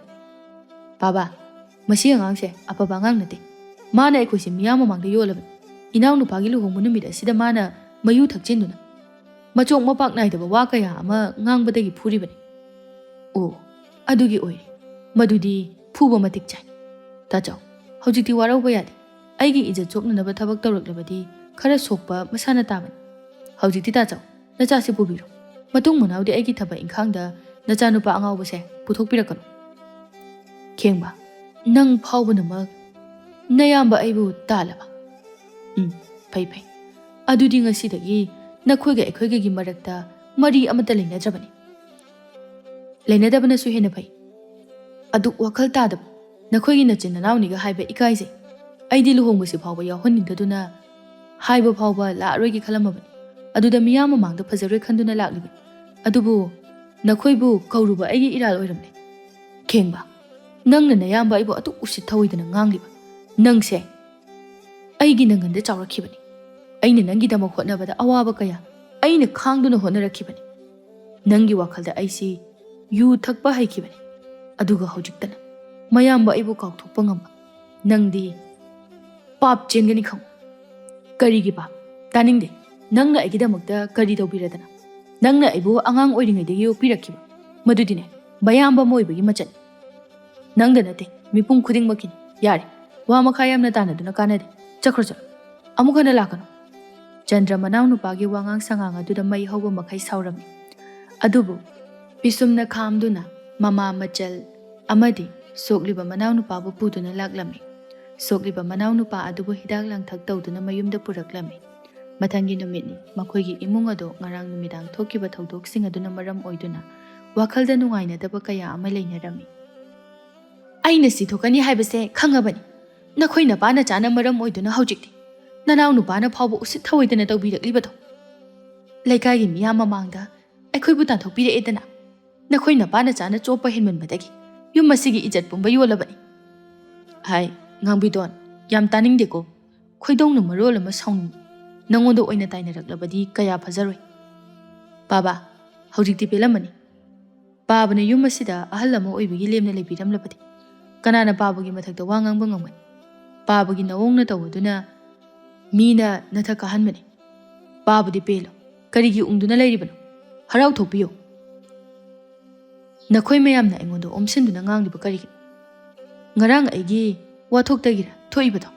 ꯕꯥꯕꯥ ꯃꯁꯤ ꯑꯉꯥꯡꯁꯦ ꯑꯐꯕ ꯑꯉꯥꯡ ꯅꯠꯇꯦ ꯃꯥꯅ ꯑꯩꯈꯣꯏꯁꯦ ꯃꯤꯌꯥꯝ ꯃꯃꯥꯡꯗ ꯌꯣꯜꯂꯕꯅꯤ ꯏꯅꯥꯎ ꯅꯨꯄꯥꯒꯤ ꯂꯨꯍꯣꯡꯕ ꯅꯨꯃꯤꯠ ꯑꯁꯤꯗ ꯃꯥꯅ ꯃꯌꯨ ꯊꯛꯆꯤꯟꯗꯨꯅ ꯃꯆꯣꯡ ꯃꯄꯥꯛ ꯅꯥꯏꯗꯕ ꯋꯥ ꯀꯌꯥ ꯑꯃ ꯉꯥꯡꯕꯗꯒꯤ ꯐꯨꯔꯤꯕꯅꯤ ꯑꯣ ꯑꯗꯨꯒꯤ ꯑꯣꯏꯔꯦ ꯃꯗꯨꯗꯤ ꯐꯨꯕ ꯃꯇꯤꯛ ꯆꯥꯏ ꯇꯥꯆꯧ ꯍꯧꯖꯤꯛꯇꯤ ꯋꯥꯔꯧꯕ ꯌꯥꯗꯦ ꯑꯩꯒꯤ ꯏꯖꯠ ꯆꯣꯞꯅꯅꯕ ꯊꯕꯛ ꯇꯧꯔꯛꯂꯕꯗꯤ ꯈꯔ ꯁꯣꯛꯄ ꯃꯁꯥꯅ ꯇꯥꯕꯅꯤ ꯍꯧꯖꯤꯛꯇꯤ ꯇꯥꯆꯧ ꯅꯆꯥꯁꯤ ꯄꯨꯕꯤꯔꯣ ꯃꯇꯨꯡ ꯃꯅꯥꯎꯗꯤ ꯑꯩꯒꯤ ꯊꯕꯛ ꯏꯪꯈꯥꯡꯗ ꯅꯆꯥꯅꯨꯄꯥ ꯑꯉꯥꯎꯕꯁꯦ ꯄꯨꯊꯣꯛꯄꯤꯔꯛꯀꯅꯨ Khengba, nang phawbanamak nayamba aibu talaba. Phai phai. Adudi ngasidagi nakhoiga ekhoigagi marakta mari amata leinadrabani. Leinadabanasu hena phai. Adu wakhal tadab nakhoigi nachin nanawniga haiba ikaise. Aidi luhongbasi phawba yawhanningdaduna haiba phawba laaroigi khalamabani. Aduda miyama mangda phazaroi khanduna laklibani. Adubu nakhoibu kauruba aigi iral oiramne. Khengba, nangna nayamba aibu atu usit thawoidana ngangliba. Nangse aigi nanganda chawrakhibani. Aina nangidamak hotnabada awaba kaya aina khangduna hotnarakhibani. Nangi wakhalda aisi yu thakpa haikibani. Aduga haujiktana mayamba aibu kauthokpa ngamba. Nangdi pap chengani khang. Karigi pap taningde nangna aigidamakta kari tawbiradana. Nangna aibu angang oiringaidagi yopirakhiba. Madudine bayamba moibagi machan. Nangda nate mipum khudingmakini. Yare wa makha yamna tanaduna kanade. Chakro chak amukhana lakano. Chandra manaw nupagi wangang sangang aduda mai hauba makhai saurami. Adubu pisumna khamduna mama machal amadi sokliba manaw nupabu puduna laklami. Sokliba manaw nupa adubu hidak langthak tawduna mayumda puraklami. Mathangi numitni makhoigi imung ado ngarang numidang thokiba thawdoksing aduna maram oiduna wakhalda nungainadaba kaya ama leinarami. Aina si thokani haibase khangabani. Nakhoi napana chana maram oiduna haujikti. Nanaw nupana phawba usit thawoidana tawbiraklibado. Laikagi miyama mangda aikhoibu tanthokpiraedana. Nakhoi napana chana chopa hinmanbadagi yum masigi ijat pumba yolabani. Hai ngangbidon yam taningdeko khoidongna marol ama saung nangondo oina tainaraklabadi kaya phazaroi. Baba haujikti pelamani. Babana yum masida ahal ama oibagi lemna leibiramlabadi. Kanana babagi mathakta wa ngangba ngamgani. Babagi nawongna tawduna Mina nathaka hanmani. Babudi pelo. Karigi ungduna lairibano. Harau thokpiyo. Nakhoi mayamna aingondo omsinduna ngangliba karigi. Ngarang aigi wathoktagira thoibado.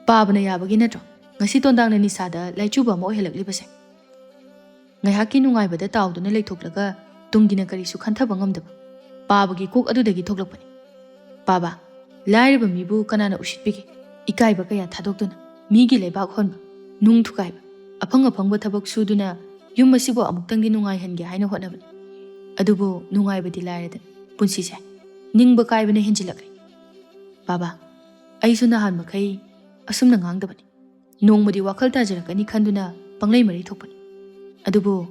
Babana yabagi natro. Ngasi tondangna nisada laichuba mo helaklibase. Ngaihaki nungaibada tawduna leithoklaga tungina karisu khanthaba ngamdaba. Babagi kok adudagi thoklakpani. Baba lairiba mibu kanana usitpigi. Ikaiba kaya thadokduna migi leibak honba nung thukaiba aphang aphangba thabak suduna yum masibo amuktangdi nungai hange haina hotnabani. Adubu nungaibadi lairedan punsise ningba kaibana hinjilakri. Baba aisu nahan makai asumna ngangdabani. Nongmadi wakhal tajarakani khanduna panglai mari thokpani. Adubu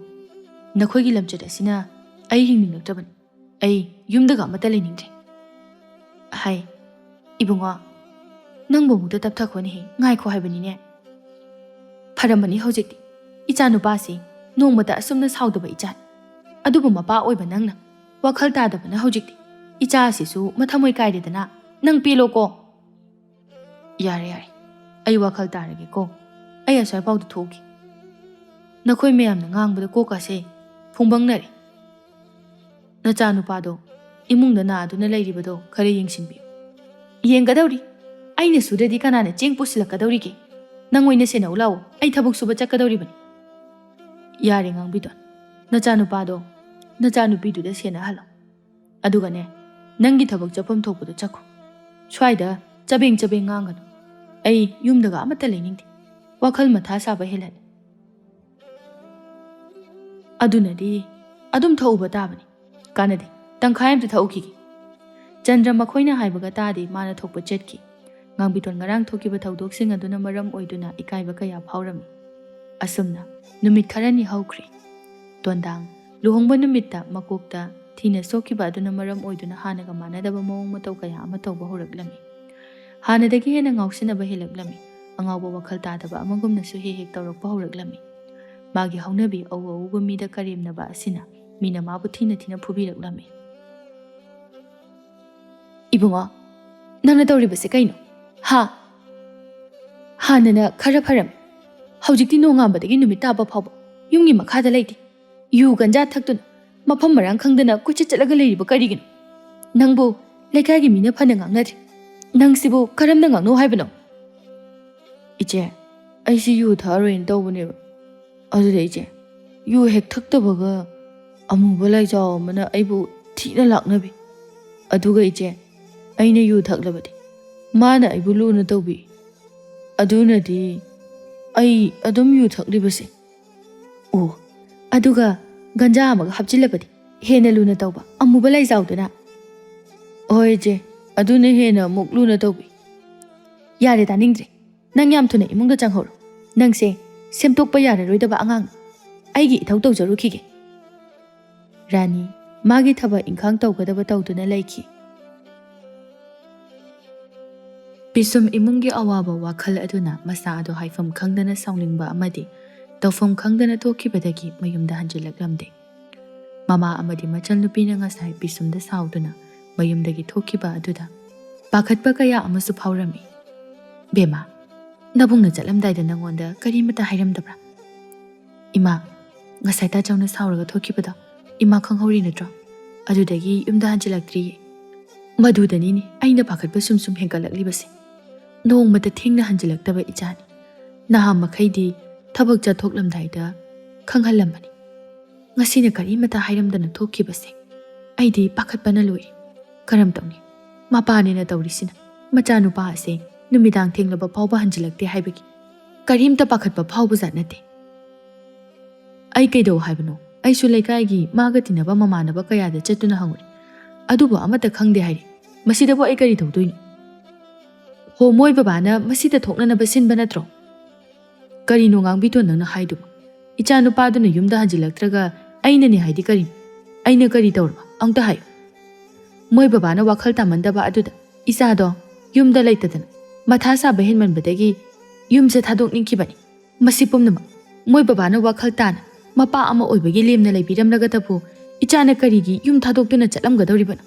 nakhoigi lamchat asina ai hingningnaktabani. Ai yumdaga amata leiningdre. Hai ibunga nangbo mukta tapthakhoni he ngaikho haibani pharamani hojikti icha nupasi nongmata asumna saudaba icha adubu mapa oiba nangna wakhal tadabana hojikti icha asisu mathamoi kairedana nang pelo ko yare ai wakhal tarage ko ai asai pawdu thoki nakhoi meyamna ngangbada ko kase phungbangnare nacha nupado imungda na aduna leiribado khare yengsinbi yengadawri aina sudadi kanana cheng pusilakadawrige nangoina sena ulaw ai thabuk suba chakadawribani. Yare ngangbidon nacha nupado nacha nupiduda sena halo. Adugane nangi thabuk chapam thokpudo chakho. Swaida chabeng ngangano. Ai yumdaga amata leiningdi. Wakhal matha saba helani. Adunadi adum thauba tabani. Kanade tangkhayam thaukhigi. Chandra makhoina haibaga tadi mana thokpa chetki. Ngangbidon ngarang thokiba thawdoksing aduna maram oiduna ikaiba kaya phawrami. Asumna numit kharani haukhri. Tondang luhongba numitta makokta thina sokiba aduna maram oiduna hanaga manadaba mawong mataw kaya ama tawba horaklami. Hanadagi hena ngawsinaba helaklami. Angawba wakhal tadaba amagumnasu hek tawrakpa horaklami. Magi haunabi awuba mida karimnaba asina mina mabu thina phubiraklami. Ibunga nangna tawribase kaino? Hanana khara pharam. Haujikti nongambadagi numit taba phawba yumgi makhada leiti. Yu ganja thaktuna mafam marang khangdana kucha chalaga leiriba karigino. Nangbo lekagi mina phana ngangnadri. Nangsibo karamna ngangno haibano. Iche aisi yu tharoin tawbane. Adude iche yu hek thaktabaga amuba laijaw mana aibu thina laknabi. ꯑꯗꯨꯒ ꯏꯆꯦ, ꯑꯩꯅ U ꯊꯛꯂꯕꯗꯤ ꯃꯥꯅ ꯑꯩꯕꯨ ꯂꯨꯅ ꯇꯧꯕꯤ. ꯑꯗꯨꯅꯗꯤ ꯑꯩ ꯑꯗꯨꯝ ꯌꯨ ꯊꯛꯂꯤꯕꯁꯦ. ꯑꯣ, ꯑꯗꯨꯒ ꯒꯟꯖꯥ ꯑꯃꯒ ꯍꯥꯞꯆꯤꯜꯂꯕꯗꯤ ꯍꯦꯟꯅ ꯂꯨꯅ ꯇꯧꯕ ꯑꯃꯨꯕ ꯂꯩꯖꯥꯎꯗꯨꯅ. ꯍꯣꯏ ꯏꯆꯦ, ꯑꯗꯨꯅ ꯍꯦꯟꯅ ꯑꯃꯨꯛ ꯂꯨꯅ ꯇꯧꯕꯤ. ꯌꯥꯔꯦ ꯇꯥꯅꯤꯡꯗ꯭ꯔꯦ. ꯅꯪ ꯌꯥꯝ ꯊꯨꯅ ꯏꯃꯨꯡꯗ ꯆꯪꯍꯧꯔꯣ. ꯅꯪꯁꯦ ꯁꯦꯝꯗꯣꯛꯄ ꯌꯥꯔꯔꯣꯏꯗꯕ ꯑꯉꯥꯡꯅꯤ. ꯑꯩꯒꯤ ꯏꯊꯧ ꯇꯧꯖꯔꯨꯈꯤꯒꯦ. ꯔꯥꯅꯤ ꯃꯥꯒꯤ ꯊꯕꯛ ꯏꯪꯈꯥꯡ ꯇꯧꯒꯗꯕ ꯇꯧꯗꯨꯅ ꯂꯩꯈꯤ. ꯄꯤꯁꯨꯝ ꯏꯃꯨꯡꯒꯤ ꯑꯋꯥꯕ ꯋꯥꯈꯜ ꯑꯗꯨꯅ ꯃꯁꯥ ꯑꯗꯨ ꯍꯥꯏꯐꯝ ꯈꯪꯗꯅ ꯁꯥꯎꯅꯤꯡꯕ ꯑꯃꯗꯤ ꯇꯧꯐꯝ ꯈꯪꯗꯅ ꯊꯣꯛꯈꯤꯕꯗꯒꯤ ꯃꯌꯨꯝꯗ ꯍꯟꯖꯤꯜꯂꯛꯂꯝꯗꯦ. ꯃꯃꯥ ꯑꯃꯗꯤ ꯃꯆꯜꯅꯨꯄꯤꯅ ꯉꯁꯥꯏ ꯄꯤꯁꯨꯝꯗ ꯁꯥꯎꯗꯨꯅ ꯃꯌꯨꯝꯗꯒꯤ ꯊꯣꯛꯈꯤꯕ ꯑꯗꯨꯗ ꯄꯥꯈꯠꯄ ꯀꯌꯥ ꯑꯃꯁꯨ ꯐꯥꯎꯔꯝꯃꯤ. ꯕꯦꯃꯥ, ꯅꯕꯨꯡꯅ ꯆꯠꯂꯝꯗꯥꯏꯗ ꯅꯪꯉꯣꯟꯗ ꯀꯔꯤꯃꯇ ꯍꯥꯏꯔꯝꯗꯕ꯭ꯔꯥ? ꯏꯃꯥ, ꯉꯁꯥꯏ ꯇꯥꯆꯧꯅ ꯁꯥꯎꯔꯒ ꯊꯣꯛꯈꯤꯕꯗꯣ ꯏꯃꯥ ꯈꯪꯍꯧꯔꯤ ꯅꯠꯇ꯭ꯔꯣ? ꯑꯗꯨꯗꯒꯤ ꯌꯨꯝꯗ ꯍꯟꯖꯤꯜꯂꯛꯇ꯭ꯔꯤꯌꯦ. ꯃꯗꯨꯗꯅꯤꯅꯦ ꯑꯩꯅ ꯄꯥꯈꯠꯄ ꯁꯨꯝ ꯍꯦꯟꯒꯠꯂꯛꯂꯤꯕꯁꯦ. ꯅꯣꯡꯃꯇ ꯊꯦꯡꯅ ꯍꯟꯖꯤꯜꯂꯛꯇꯕ ꯏꯆꯥꯅꯤ. ꯅꯍꯥꯟ ꯃꯈꯩꯗꯤ ꯊꯕꯛ ꯆꯠꯊꯣꯛꯂꯝꯗꯥꯏꯗ ꯈꯪꯍꯜꯂꯝꯕꯅꯤ. ꯉꯁꯤꯅ ꯀꯔꯤꯃꯇ ꯍꯥꯏꯔꯝꯗꯅ ꯊꯣꯛꯈꯤꯕꯁꯦ ꯑꯩꯗꯤ ꯄꯥꯈꯠꯄꯅ ꯂꯣꯏꯔꯦ. ꯀꯔꯝ ꯇꯧꯅꯤ? ꯃꯄꯥꯅꯦꯅ ꯇꯧꯔꯤꯁꯤꯅ ꯃꯆꯥꯅꯨꯄꯥ ꯑꯁꯦ ꯅꯨꯃꯤꯗꯥꯡ ꯊꯦꯡꯂꯕ ꯐꯥꯎꯕ ꯍꯟꯖꯤꯜꯂꯛꯇꯦ ꯍꯥꯏꯕꯒꯤ ꯀꯔꯤꯝꯇ ꯄꯥꯈꯠꯄ ꯐꯥꯎꯕꯖꯥꯠ ꯅꯠꯇꯦ. ꯑꯩ ꯀꯩꯗꯧ ꯍꯥꯏꯕꯅꯣ? ꯑꯩꯁꯨ ꯂꯩꯀꯥꯏꯒꯤ ꯃꯥꯒ ꯇꯤꯟꯅꯕ ꯃꯃꯥꯟꯅꯕ ꯀꯌꯥꯗ ꯆꯠꯇꯨꯅ ꯍꯪꯉꯨꯔꯦ. ꯑꯗꯨꯕꯨ ꯑꯃꯠꯇ ꯈꯪꯗꯦ ꯍꯥꯏꯔꯤ. ꯃꯁꯤꯗꯕꯨ ꯑꯩ ꯀꯔꯤ ꯇꯧꯗꯣꯏꯅꯣ? ꯍꯣ, ꯃꯣꯏ ꯕꯕꯥꯅ ꯃꯁꯤꯗ ꯊꯣꯛꯅꯅꯕ ꯁꯤꯟꯕ ꯅꯠꯇ꯭ꯔꯣ? ꯀꯔꯤꯅꯣ ꯉꯥꯡꯕꯤꯇꯣꯟ ꯅꯪꯅ ꯍꯥꯏꯗꯨꯕꯨ? ꯏꯆꯥ ꯅꯨꯄꯥꯗꯨꯅ ꯌꯨꯝꯗ ꯍꯟꯖꯤꯜꯂꯛꯇ꯭ꯔꯒ ꯑꯩꯅꯅꯦ ꯍꯥꯏꯗꯤ ꯀꯔꯤꯅꯣ? ꯑꯩꯅ ꯀꯔꯤ ꯇꯧꯔꯕ? ꯑꯝꯇ ꯍꯥꯏꯌꯨ. ꯃꯣꯏ ꯕꯕꯥꯅ ꯋꯥꯈꯜ ꯇꯥꯃꯟꯗꯕ ꯑꯗꯨꯗ ꯏꯆꯥꯗꯣ ꯌꯨꯝꯗ ꯂꯩꯇꯗꯅ ꯃꯊꯥ ꯁꯥꯕ ꯍꯦꯟꯃꯟꯕꯗꯒꯤ ꯌꯨꯝꯁꯦ ꯊꯥꯗꯣꯛꯅꯤꯡꯈꯤꯕꯅꯤ. ꯃꯁꯤ ꯄꯨꯝꯅꯃꯛ ꯃꯣꯏ ꯕꯕꯥꯅ ꯋꯥꯈꯜ తాꯅ ꯃꯄꯥ ꯑꯃ ꯑꯣꯏꯕꯒꯤ ꯂꯦꯝꯅ ꯂꯩꯕꯤꯔꯝꯂꯒꯗꯕꯨ ꯏꯆꯥꯅ ꯀꯔꯤꯒꯤ ꯌꯨꯝ ꯊꯥꯗꯣꯛꯇꯨꯅ ꯆꯠꯂꯝꯒꯗꯧꯔꯤꯕꯅꯣ?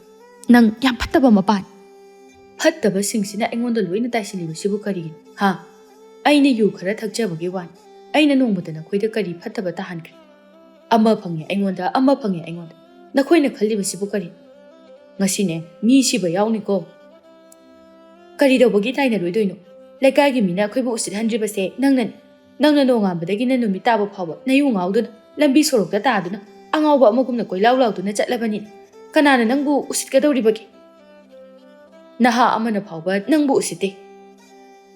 ꯅꯪ ꯌꯥꯝ ꯐꯠꯇꯕ ꯃꯄꯥꯅꯤ. ꯐꯠꯇꯕꯁꯤꯡꯁꯤꯅ ꯑꯩꯉꯣꯟꯗ ꯂꯣꯏꯅ ꯇꯥꯏꯁꯤꯜꯂꯤꯕꯁꯤꯕꯨ ꯀꯔꯤꯒꯤꯅꯣ? ꯍꯥ? ꯑꯩꯅ ꯌꯨ ꯈꯔ ꯊꯛꯆꯕꯒꯤ ꯋꯥꯅꯤ. ꯑꯩꯅ ꯅꯣꯡꯃꯇ ꯅꯈꯣꯏꯗ ꯀꯔꯤ ꯐꯠꯇꯕ ꯇꯥꯍꯟꯈ꯭ꯔꯦ? ꯑꯃ ꯐꯪꯉꯦ ꯑꯩꯉꯣꯟꯗ, ꯑꯃ ꯐꯪꯉꯦ ꯑꯩꯉꯣꯟꯗ. ꯅꯈꯣꯏꯅ ꯈꯜꯂꯤꯕꯁꯤꯕꯨ ꯀꯔꯤꯅꯣ? ꯉꯁꯤꯅꯦ ꯃꯤ ꯁꯤꯕ ꯌꯥꯎꯅꯤꯀꯣ. ꯀꯔꯤꯗꯧꯕꯒꯤ ꯇꯥꯏꯅꯔꯣꯏꯗꯣꯏꯅꯣ? ꯂꯩꯀꯥꯏꯒꯤ ꯃꯤꯅ ꯑꯩꯈꯣꯏꯕꯨ ꯎꯁꯤꯠꯍꯟꯗ꯭ꯔꯤꯕꯁꯦ ꯅꯪꯅꯅꯤ. ꯅꯪꯅ ꯅꯣꯡꯉꯥꯟꯕꯗꯒꯤꯅ ꯅꯨꯃꯤꯠ ꯇꯥꯕ ꯐꯥꯎꯕ ꯅꯌꯨ ꯉꯥꯎꯗꯨꯅ ꯂꯝꯕꯤ ꯁꯣꯔꯣꯛꯇ ꯇꯥꯗꯨꯅ ꯑꯉꯥꯎꯕ ꯑꯃꯒꯨꯝꯅ ꯀꯣꯏꯂꯥꯎ ꯂꯥꯎꯗꯨꯅ ꯆꯠꯂꯕꯅꯤꯅ ꯀꯅꯥꯅ ꯅꯪꯕꯨ ꯎꯁꯤꯠꯀꯗꯧꯔꯤꯕꯒꯦ? ꯅꯍꯥ ꯑꯃꯅ ꯐꯥꯎꯕ ꯅꯪꯕꯨ ꯎꯁꯤꯠꯇꯦ.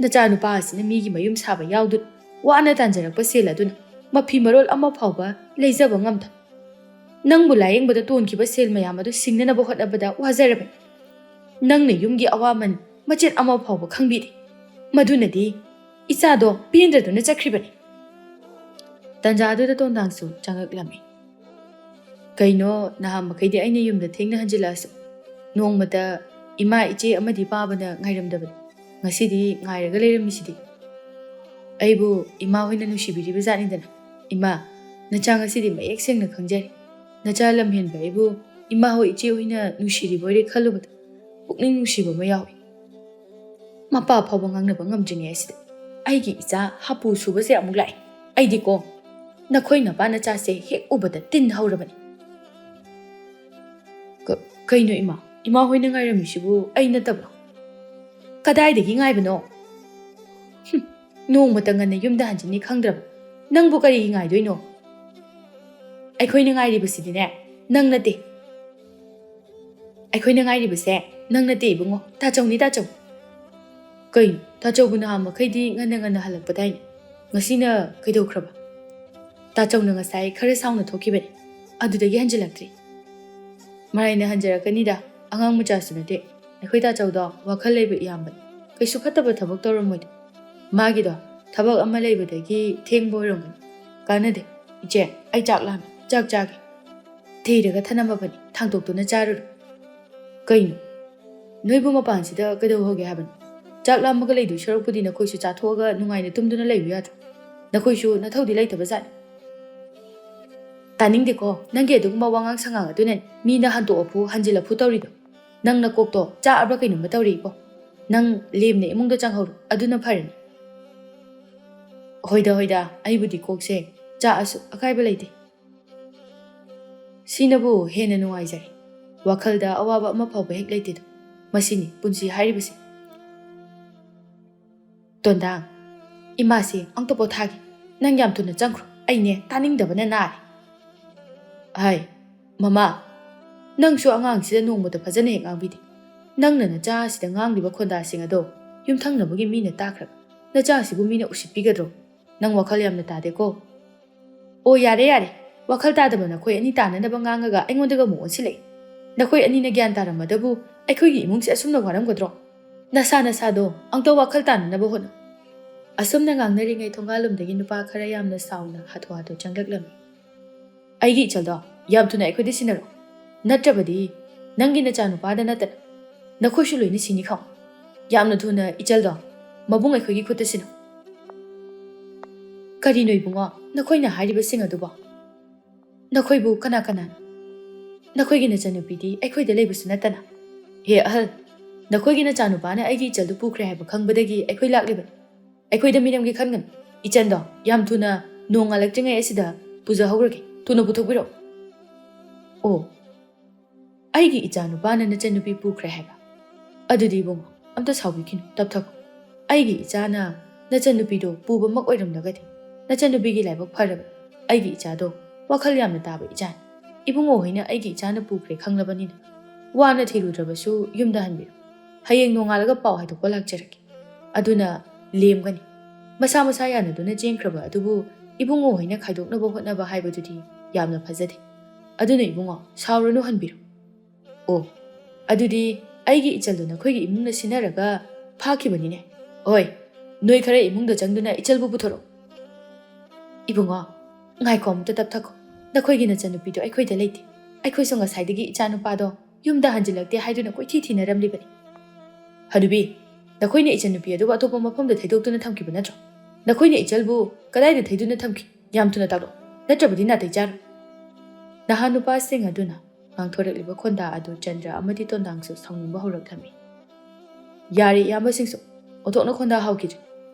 ꯅꯆꯥꯅꯨꯄꯥ ꯑꯁꯤꯅ ꯃꯤꯒꯤ ꯃꯌꯨꯝ ꯁꯥꯕ ꯌꯥꯎꯗꯨꯅ ꯋꯥꯅ ꯇꯥꯟꯖꯔꯛꯄ ꯁꯦꯜ ꯑꯗꯨꯅ ꯃꯐꯤ ꯃꯔꯣꯜ ꯑꯃ ꯐꯥꯎꯕ ꯂꯩꯖꯕ ꯉꯝꯗ. ꯅꯪꯕꯨ ꯂꯥꯌꯦꯡꯕꯗ ꯇꯣꯟꯈꯤꯕ ꯁꯦꯜ ꯃꯌꯥꯝ ꯑꯗꯨ ꯁꯤꯡꯅꯅꯕ ꯍꯣꯠꯅꯕꯗ ꯋꯥꯖꯔꯕꯅꯤ. ꯅꯪꯅ ꯌꯨꯝꯒꯤ ꯑꯋꯥꯃꯟ ꯃꯆꯦꯠ ꯑꯃ ꯐꯥꯎꯕ ꯈꯪꯕꯤꯗꯦ. ꯃꯗꯨꯅꯗꯤ ꯏꯆꯥꯗꯣ ꯄꯦꯟꯗ꯭ꯔꯗꯨꯅ ꯆꯠꯈ꯭ꯔꯤꯕꯅꯤ. ꯇꯟꯖꯥꯗꯨꯗ ꯇꯣꯟꯗꯥꯡꯁꯨ ꯆꯪꯉꯛꯂꯝꯃꯤ. ꯀꯩꯅꯣ, ꯅꯍꯥꯟ ꯃꯈꯩꯗꯤ ꯑꯩꯅ ꯌꯨꯝꯗ ꯊꯦꯡꯅ ꯍꯟꯖꯤꯜꯂꯛꯑꯁꯨ ꯅꯣꯡꯃꯇ ꯏꯃꯥ ꯏꯆꯦ ꯑꯃꯗꯤ ꯄꯥꯕꯅ ꯉꯥꯏꯔꯝꯗꯕꯅꯤ. ꯉꯁꯤꯗꯤ ꯉꯥꯏꯔꯒ ꯂꯩꯔꯝꯃꯤꯁꯤꯗꯤ. ꯑꯩꯕꯨ ꯏꯃꯥ ꯍꯣꯏꯅ ꯅꯨꯡꯁꯤꯕꯤꯔꯤꯕ ꯖꯥꯠꯅꯤꯗꯅ. ꯏꯃꯥ, ꯅꯆꯥ ꯉꯁꯤꯗꯤ ꯃꯌꯦꯛ ꯁꯦꯡꯅ ꯈꯪꯖꯔꯤ. ꯅꯆꯥ ꯂꯝꯍꯦꯟꯕ ꯑꯩꯕꯨ ꯏꯃꯥ ꯍꯣꯏ ꯏꯆꯦ ꯍꯣꯏꯅ ꯅꯨꯡꯁꯤꯔꯤꯕꯣꯏꯔꯦ ꯈꯜꯂꯨꯕꯗ ꯄꯨꯛꯅꯤꯡ ꯅꯨꯡꯁꯤꯕ ꯑꯃ ꯌꯥꯎꯏ. ꯃꯄꯥ ꯐꯥꯎꯕ ꯉꯥꯡꯅꯕ ꯉꯝꯗ꯭ꯔꯤꯉꯩ ꯑꯁꯤꯗ ꯑꯩꯒꯤ ꯏꯆꯥ ꯍꯥꯄꯨ ꯁꯨꯕꯁꯦ ꯑꯃꯨꯛ ꯂꯥꯛꯏ. ꯑꯩꯗꯤꯀꯣ ꯅꯈꯣꯏ ꯅꯄꯥ ꯅꯆꯥꯁꯦ ꯍꯦꯛ ꯎꯕꯗ ꯇꯤꯟ ꯍꯧꯔꯕꯅꯤ. ꯀꯩꯅꯣ ꯏꯃꯥ? ꯏꯃꯥ ꯍꯣꯏꯅ ꯉꯥꯏꯔꯝꯃꯤꯁꯤꯕꯨ ꯑꯩ ꯅꯠꯇꯕ꯭ꯔꯣ? ꯀꯗꯥꯏꯗꯒꯤ ꯉꯥꯏꯕꯅꯣ? ꯅꯣꯡꯃꯇ ꯉꯟꯅ ꯌꯨꯝꯗ ꯍꯟꯖꯤꯟꯅꯤ ꯈꯪꯗ꯭ꯔꯕ ꯅꯪꯕꯨ ꯀꯔꯤꯒꯤ ꯉꯥꯏꯗꯣꯏꯅꯣ? ꯑꯩꯈꯣꯏꯅ ꯉꯥꯏꯔꯤꯕꯁꯤꯗꯤꯅꯦ ꯅꯪ ꯅꯠꯇꯦ. ꯑꯩꯈꯣꯏꯅ ꯉꯥꯏꯔꯤꯕꯁꯦ ꯅꯪ ꯅꯠꯇꯦ ꯏꯕꯨꯡꯉꯣ, ꯇꯥꯆꯧꯅꯤ, ꯇꯥꯆꯧ. ꯀꯩꯅꯣ, ꯇꯥꯆꯧꯕꯨ ꯅꯍꯥꯟ ꯃꯈꯩꯗꯤ ꯉꯟꯅ ꯍꯜꯂꯛꯄꯗꯥꯏꯅꯦ. ꯉꯁꯤꯅ ꯀꯩꯗꯧꯈ꯭ꯔꯕ? ꯇꯥꯆꯧꯅ ꯉꯁꯥꯏ ꯈꯔ ꯁꯥꯎꯅ ꯊꯣꯛꯈꯤꯕꯅꯤ. ꯑꯗꯨꯗꯒꯤ ꯍꯟꯖꯤꯜꯂꯛꯇ꯭ꯔꯤ. ꯃꯔꯥꯏꯅ ꯍꯟꯖꯔꯛꯀꯅꯤꯗ, ꯑꯉꯥꯡ ꯃꯆꯥꯁꯨ ꯅꯠꯇꯦ. ꯑꯩꯈꯣꯏ ꯇꯥꯆꯧꯗꯣ ꯋꯥꯈꯜ ꯂꯩꯕ ꯏꯌꯥꯝꯕꯅꯤ. ꯀꯩꯁꯨ ꯐꯠꯇꯕ ꯊꯕꯛ ꯇꯧꯔꯝꯃꯣꯏꯗ. ꯃꯥꯒꯤꯗꯣ ꯊꯕꯛ ꯑꯃ ꯂꯩꯕꯗꯒꯤ ꯊꯦꯡꯕ ꯑꯣꯏꯔꯝꯒꯅꯤ. កាನದೆ ಇಚೆ ಐ ಚಾಕ್ಲಾಮಿ ಚಾಕ್ ಚಾಗೆ ꯊꯤꯔꯒ ꯊꯅꯝꯃꯕꯅꯤ ꯊꯥꯡꯇꯣꯛꯇꯨꯅ ꯆꯥꯔꯨꯔꯣ ꯀꯩꯅꯣ ꯅꯣꯏꯕꯨ ꯃꯄꯥꯟꯁꯤꯗ ꯀꯩꯗꯧꯍꯧꯒꯦ ꯍꯥꯏꯕꯅꯣ ꯆꯥꯛ ꯂꯥꯝꯃꯒ ꯂꯩꯗꯣꯏ ꯁꯔꯨꯛꯄꯨꯗꯤ ꯅꯈꯣꯏꯁꯨ ꯆꯥꯊꯣꯛꯑꯒ ꯅꯨꯡꯉꯥꯏꯅ ꯇꯨꯝꯗꯨꯅ ꯂꯩꯕ ꯌꯥꯗ꯭ꯔꯣ ꯅꯈꯣꯏꯁꯨ ꯅꯊꯧꯗꯤ ꯂꯩꯇꯕ ꯖꯥꯠꯅꯤ ꯇꯥꯅꯤꯡꯗꯦꯀꯣ ꯅꯪꯒꯤ ꯑꯗꯨꯒꯨꯝꯕ ꯋꯥꯉꯥꯡ ꯁꯉꯥꯡ ꯑꯗꯨꯅꯅꯤ ꯃꯤꯅ ꯍꯟꯇꯣꯛꯑꯐꯨ ꯍꯟꯖꯤꯜꯂꯐꯨ ꯇꯧꯔꯤꯗꯣ ꯅꯪ ꯅꯀꯣꯛꯇꯣ ꯆꯥꯛꯑꯕ꯭ꯔꯥ ꯀꯩꯅꯣꯝꯃ ꯇꯧꯔꯤꯀꯣ ꯅꯪ ꯂꯦꯝꯅ ꯏꯃꯨꯡꯗ ꯆꯪꯍꯧꯔꯣ ꯑꯗꯨꯅ ꯐꯔꯅꯤ ꯍꯣꯏꯗ ꯑꯩꯕꯨꯗꯤ ꯀꯣꯛꯁꯦ ꯆꯥꯛꯑꯁꯨ ꯑꯀꯥꯏꯕ ꯂꯩꯇꯦ ꯁꯤꯅꯕꯨ ꯍꯦꯟꯅ ꯅꯨꯡꯉꯥꯏꯖꯔꯦ ꯋꯥꯈꯜꯗ ꯑꯋꯥꯕ ꯑꯃ ꯐꯥꯎꯕ ꯍꯦꯛ ꯂꯩꯇꯦꯗꯣ ꯃꯁꯤꯅꯤ ꯄꯨꯟꯁꯤ ꯍꯥꯏꯔꯤꯕꯁꯦ ꯇꯣꯟꯗꯥꯡ ꯏꯃꯥꯁꯤ ꯑꯝꯇ ꯄꯣꯊꯥꯒꯦ ꯅꯪ ꯌꯥꯝ ꯊꯨꯅ ꯆꯪꯈ꯭ꯔꯣ ꯑꯩꯅꯦ ꯇꯥꯅꯤꯡꯗꯕꯅ ꯅꯥꯔꯦ ꯍꯥꯏ ꯃꯃꯥ ꯅꯪꯁꯨ ꯑꯉꯥꯡꯁꯤꯗ ꯅꯣꯡꯃꯗ ꯐꯖꯅ ꯍꯦꯛ ꯉꯥꯡꯕꯤꯗꯦ ꯅꯪꯅ ꯅꯆꯥ ꯑꯁꯤꯗ ꯉꯥꯡꯂꯤꯕ ꯈꯣꯟꯗꯥꯁꯤꯡ ꯑꯗꯣ ꯌꯨꯝꯊꯪꯅꯕꯒꯤ ꯃꯤꯅ ꯇꯥꯈ꯭ꯔꯒ ꯅꯆꯥꯁꯤꯕꯨ ꯃꯤꯅ ꯎꯁꯤꯠꯄꯤꯒꯗ꯭ꯔꯣ ꯅꯪ ꯋꯥꯈꯜ ꯌꯥꯝꯅ ꯇꯥꯗꯦꯀꯣ ꯑꯣ ꯌꯥꯔꯦ ꯌꯥꯔꯦ ꯋꯥꯈꯜ ꯇꯥꯗꯕ ꯅꯈꯣꯏ ꯑꯅꯤ ꯇꯥꯅꯅꯕ ꯉꯥꯡꯉꯒ ꯑꯩꯉꯣꯟꯗꯒ ꯑꯃꯨꯛ ꯑꯣꯟꯁꯤꯜꯂꯛꯏ ꯅꯈꯣꯏ ꯑꯅꯤꯅ ꯒ꯭ꯌꯥꯟ ꯇꯥꯔꯝꯃꯗꯕꯨ ꯑꯩꯈꯣꯏꯒꯤ ꯏꯃꯨꯡꯁꯦ ꯑꯁꯨꯝꯅ ꯋꯥꯔꯝꯒꯗ꯭ꯔꯣ ꯅꯁꯥ ꯅꯁꯥꯗꯣ ꯑꯝꯇ ꯋꯥꯈꯜ ꯇꯥꯅꯅꯕ ꯍꯣꯠꯅꯧ ꯑꯁꯨꯝꯅ ꯉꯥꯡꯅꯔꯤꯉꯩ ꯊꯣꯡꯒꯥꯜꯂꯣꯝꯗꯒꯤ ꯅꯨꯄꯥ ꯈꯔ ꯌꯥꯝꯅ ꯁꯥꯎꯅ ꯍꯥꯊꯨ ꯍꯥꯊꯨ ꯆꯪꯂꯛꯂꯝꯃꯤ ꯑꯩꯒꯤ ꯏꯆꯜꯗꯣ ꯌꯥꯝ ꯊꯨꯅ ꯑꯩꯈꯣꯏꯗ ꯁꯤꯟꯅꯔꯣ ꯅꯠꯇ꯭ꯔꯕꯗꯤ ꯅꯪꯒꯤ ꯅꯆꯥꯅꯨꯄꯥꯗ ꯅꯠꯇꯅ ꯅꯈꯣꯏꯁꯨ ꯂꯣꯏꯅ ꯁꯤꯅꯤ ꯈꯪ ꯌꯥꯝꯅ ꯊꯨꯅ ꯏꯆꯜꯗꯣ ꯃꯕꯨꯡ ꯑꯩꯈꯣꯏꯒꯤ ꯈꯨꯠꯇ ꯁꯤꯟꯅꯧ ꯀꯔꯤꯅꯣ ꯏꯕꯨꯡꯉꯣ ꯅꯈꯣꯏꯅ ꯍꯥꯏꯔꯤꯕꯁꯤꯡ ꯑꯗꯨꯕꯣ ꯅꯈꯣꯏꯕꯨ ꯀꯅꯥ ꯀꯅꯥꯅ ꯅꯈꯣꯏꯒꯤ ꯅꯆꯥꯅꯨꯄꯤꯗꯤ ꯑꯩꯈꯣꯏꯗ ꯂꯩꯕꯁꯨ ꯅꯠꯇꯅ ꯍꯦ ꯑꯍꯜ ꯅꯈꯣꯏꯒꯤ ꯅꯆꯥꯅꯨꯄꯥꯅ ꯑꯩꯒꯤ ꯏꯆꯜꯗꯨ ꯄꯨꯈ꯭ꯔꯦ ꯍꯥꯏꯕ ꯈꯪꯕꯗꯒꯤ ꯑꯩꯈꯣꯏ ꯂꯥꯛꯂꯤꯕꯅꯤ ꯑꯩꯈꯣꯏꯗ ꯃꯤꯔꯝꯒꯤ ꯈꯟꯒꯅꯨ ꯏꯆꯟꯗꯣ ꯌꯥꯝ ꯊꯨꯅ ꯅꯣꯡ ꯉꯥꯜꯂꯛꯇ꯭ꯔꯤꯉꯩ ꯑꯁꯤꯗ ꯄꯨꯖꯍꯧꯔꯒꯦ ꯊꯨꯅ ꯄꯨꯊꯣꯛꯄꯤꯔꯛꯑꯣ ꯑꯣ ꯑꯩꯒꯤ ꯏꯆꯥꯅꯨꯄꯥꯅ ꯅꯆꯟꯅꯨꯄꯤ ꯄꯨꯈ꯭ꯔꯦ ꯍꯥꯏꯕ ꯑꯗꯨꯗꯤ ꯏꯕꯨꯡꯉꯣ ꯑꯝꯇ ꯁꯥꯎꯕꯤꯈꯤꯅꯨ ꯇꯞꯊꯈꯣ ꯑꯩꯒꯤ ꯏꯆꯥꯅ ꯅꯆꯟꯅꯨꯄꯤꯗꯣ ꯄꯨꯕꯃꯛ ꯑꯣꯏꯔꯝꯂꯒꯗꯤ ꯅꯆꯟꯅꯨꯄꯤꯒꯤ ꯂꯥꯏꯕꯛ ꯐꯔꯕ ꯑꯩꯒꯤ ꯏꯆꯥꯗꯣ ꯋꯥꯈꯜ ꯌꯥꯝꯅ ꯇꯥꯕ ꯏꯆꯥꯅꯤ ꯏꯕꯨꯡꯉꯣ ꯍꯣꯏꯅ ꯑꯩꯒꯤ ꯏꯆꯥꯅ ꯄꯨꯈ꯭ꯔꯦ ꯈꯪꯂꯕꯅꯤꯅ ꯋꯥꯅ ꯊꯤꯔꯨꯗ꯭ꯔꯕꯁꯨ ꯌꯨꯝꯗ ꯍꯟꯕꯤꯔꯣ ꯍꯌꯦꯡ ꯅꯣꯡꯉꯥꯜꯂꯒ ꯄꯥꯎ ꯍꯥꯏꯗꯣꯛꯄ ꯂꯥꯛꯆꯔꯒꯦ ꯑꯗꯨꯅ ꯂꯦꯝꯒꯅꯤ ꯃꯁꯥ ꯃꯁꯥ ꯌꯥꯅꯗꯨꯅ ꯆꯦꯟꯈ꯭ꯔꯕ ꯑꯗꯨꯕꯨ ꯏꯕꯨꯡꯉꯣ ꯍꯣꯏꯅ ꯈꯥꯏꯗꯣꯛꯅꯕ ꯍꯣꯠꯅꯕ ꯍꯥꯏꯕꯗꯨꯗꯤ ꯌꯥꯝꯅ ꯐꯖꯗꯦ ꯑꯗꯨꯅ ꯏꯕꯨꯡꯉꯣ ꯁꯥꯎꯔꯅꯨ ꯍꯟꯕꯤꯔꯣ ꯑꯣ ꯑꯗꯨꯗꯤ ꯑꯩꯒꯤ ꯏꯆꯜꯗꯨ ꯅꯈꯣꯏꯒꯤ ꯏꯃꯨꯡꯅ ꯁꯤꯟꯅꯔꯒ ꯐꯥꯈꯤꯕꯅꯤꯅꯦ ꯍꯣꯏ ꯅꯣꯏ ꯈꯔ ꯏꯃꯨꯡꯗ ꯆꯪꯗꯨꯅ ꯏꯆꯜꯕꯨ ꯄꯨꯊꯣꯔꯛꯑꯣ ꯏꯕꯨꯡꯉꯣ ꯉꯥꯏꯈꯣ ꯑꯃꯇ ꯇꯞꯊꯈꯣ ꯅꯈꯣꯏꯒꯤ ꯅꯆꯟꯅꯨꯄꯤꯗꯣ ꯑꯩꯈꯣꯏꯗ ꯂꯩꯇꯦ ꯑꯩꯈꯣꯏꯁꯨ ꯉꯁꯥꯏꯗꯒꯤ ꯏꯆꯥꯅꯨꯄꯥꯗꯣ ꯌꯨꯝꯗ ꯍꯟꯖꯤꯜꯂꯛꯇꯦ ꯍꯥꯏꯗꯨꯅ ꯀꯣꯏꯊꯤ ꯊꯤꯅꯔꯝꯂꯤꯕꯅꯤ ꯍꯅꯨꯕꯤ ꯅꯈꯣꯏꯅ ꯏꯆꯟꯅꯨꯄꯤ ꯑꯗꯨꯕꯨ ꯑꯇꯣꯞꯄ ꯃꯐꯝꯗ ꯊꯩꯗꯣꯛꯇꯨꯅ ꯊꯝꯈꯤꯕ ꯅꯠꯇ꯭ꯔꯣ ꯅꯈꯣꯏꯅ ꯏꯆꯜꯕꯨ ꯀꯗꯥꯏꯗ ꯊꯩꯗꯨꯅ ꯊꯝꯈꯤ ꯌꯥꯝ ꯊꯨꯅ ꯇꯥꯛꯂꯛꯑꯣ ꯅꯠꯇ꯭ꯔꯕꯗꯤ ꯅꯥꯇꯩ ꯆꯥꯔꯣꯏ ꯅꯍꯥ ꯅꯨꯄꯥꯁꯤꯡ ꯑꯗꯨꯅ ꯉꯥꯡꯊꯣꯔꯛꯂꯤꯕ ꯈꯣꯟꯗꯥ ꯑꯗꯨ ꯆꯟꯗ꯭ꯔ ꯑꯃꯗꯤ ꯇꯣꯟꯗꯥꯡꯁꯨ ꯁꯥꯎꯅꯤꯡꯕ ꯍꯧꯔꯛꯂꯝꯃꯤ ꯌꯥꯔꯦ ꯏꯌꯥꯝꯕꯁꯤꯡꯁꯨ ꯑꯣꯟꯊꯣꯛꯅ ꯈꯣꯟꯗꯥ ꯍꯧꯈꯤꯗ꯭ꯔꯦ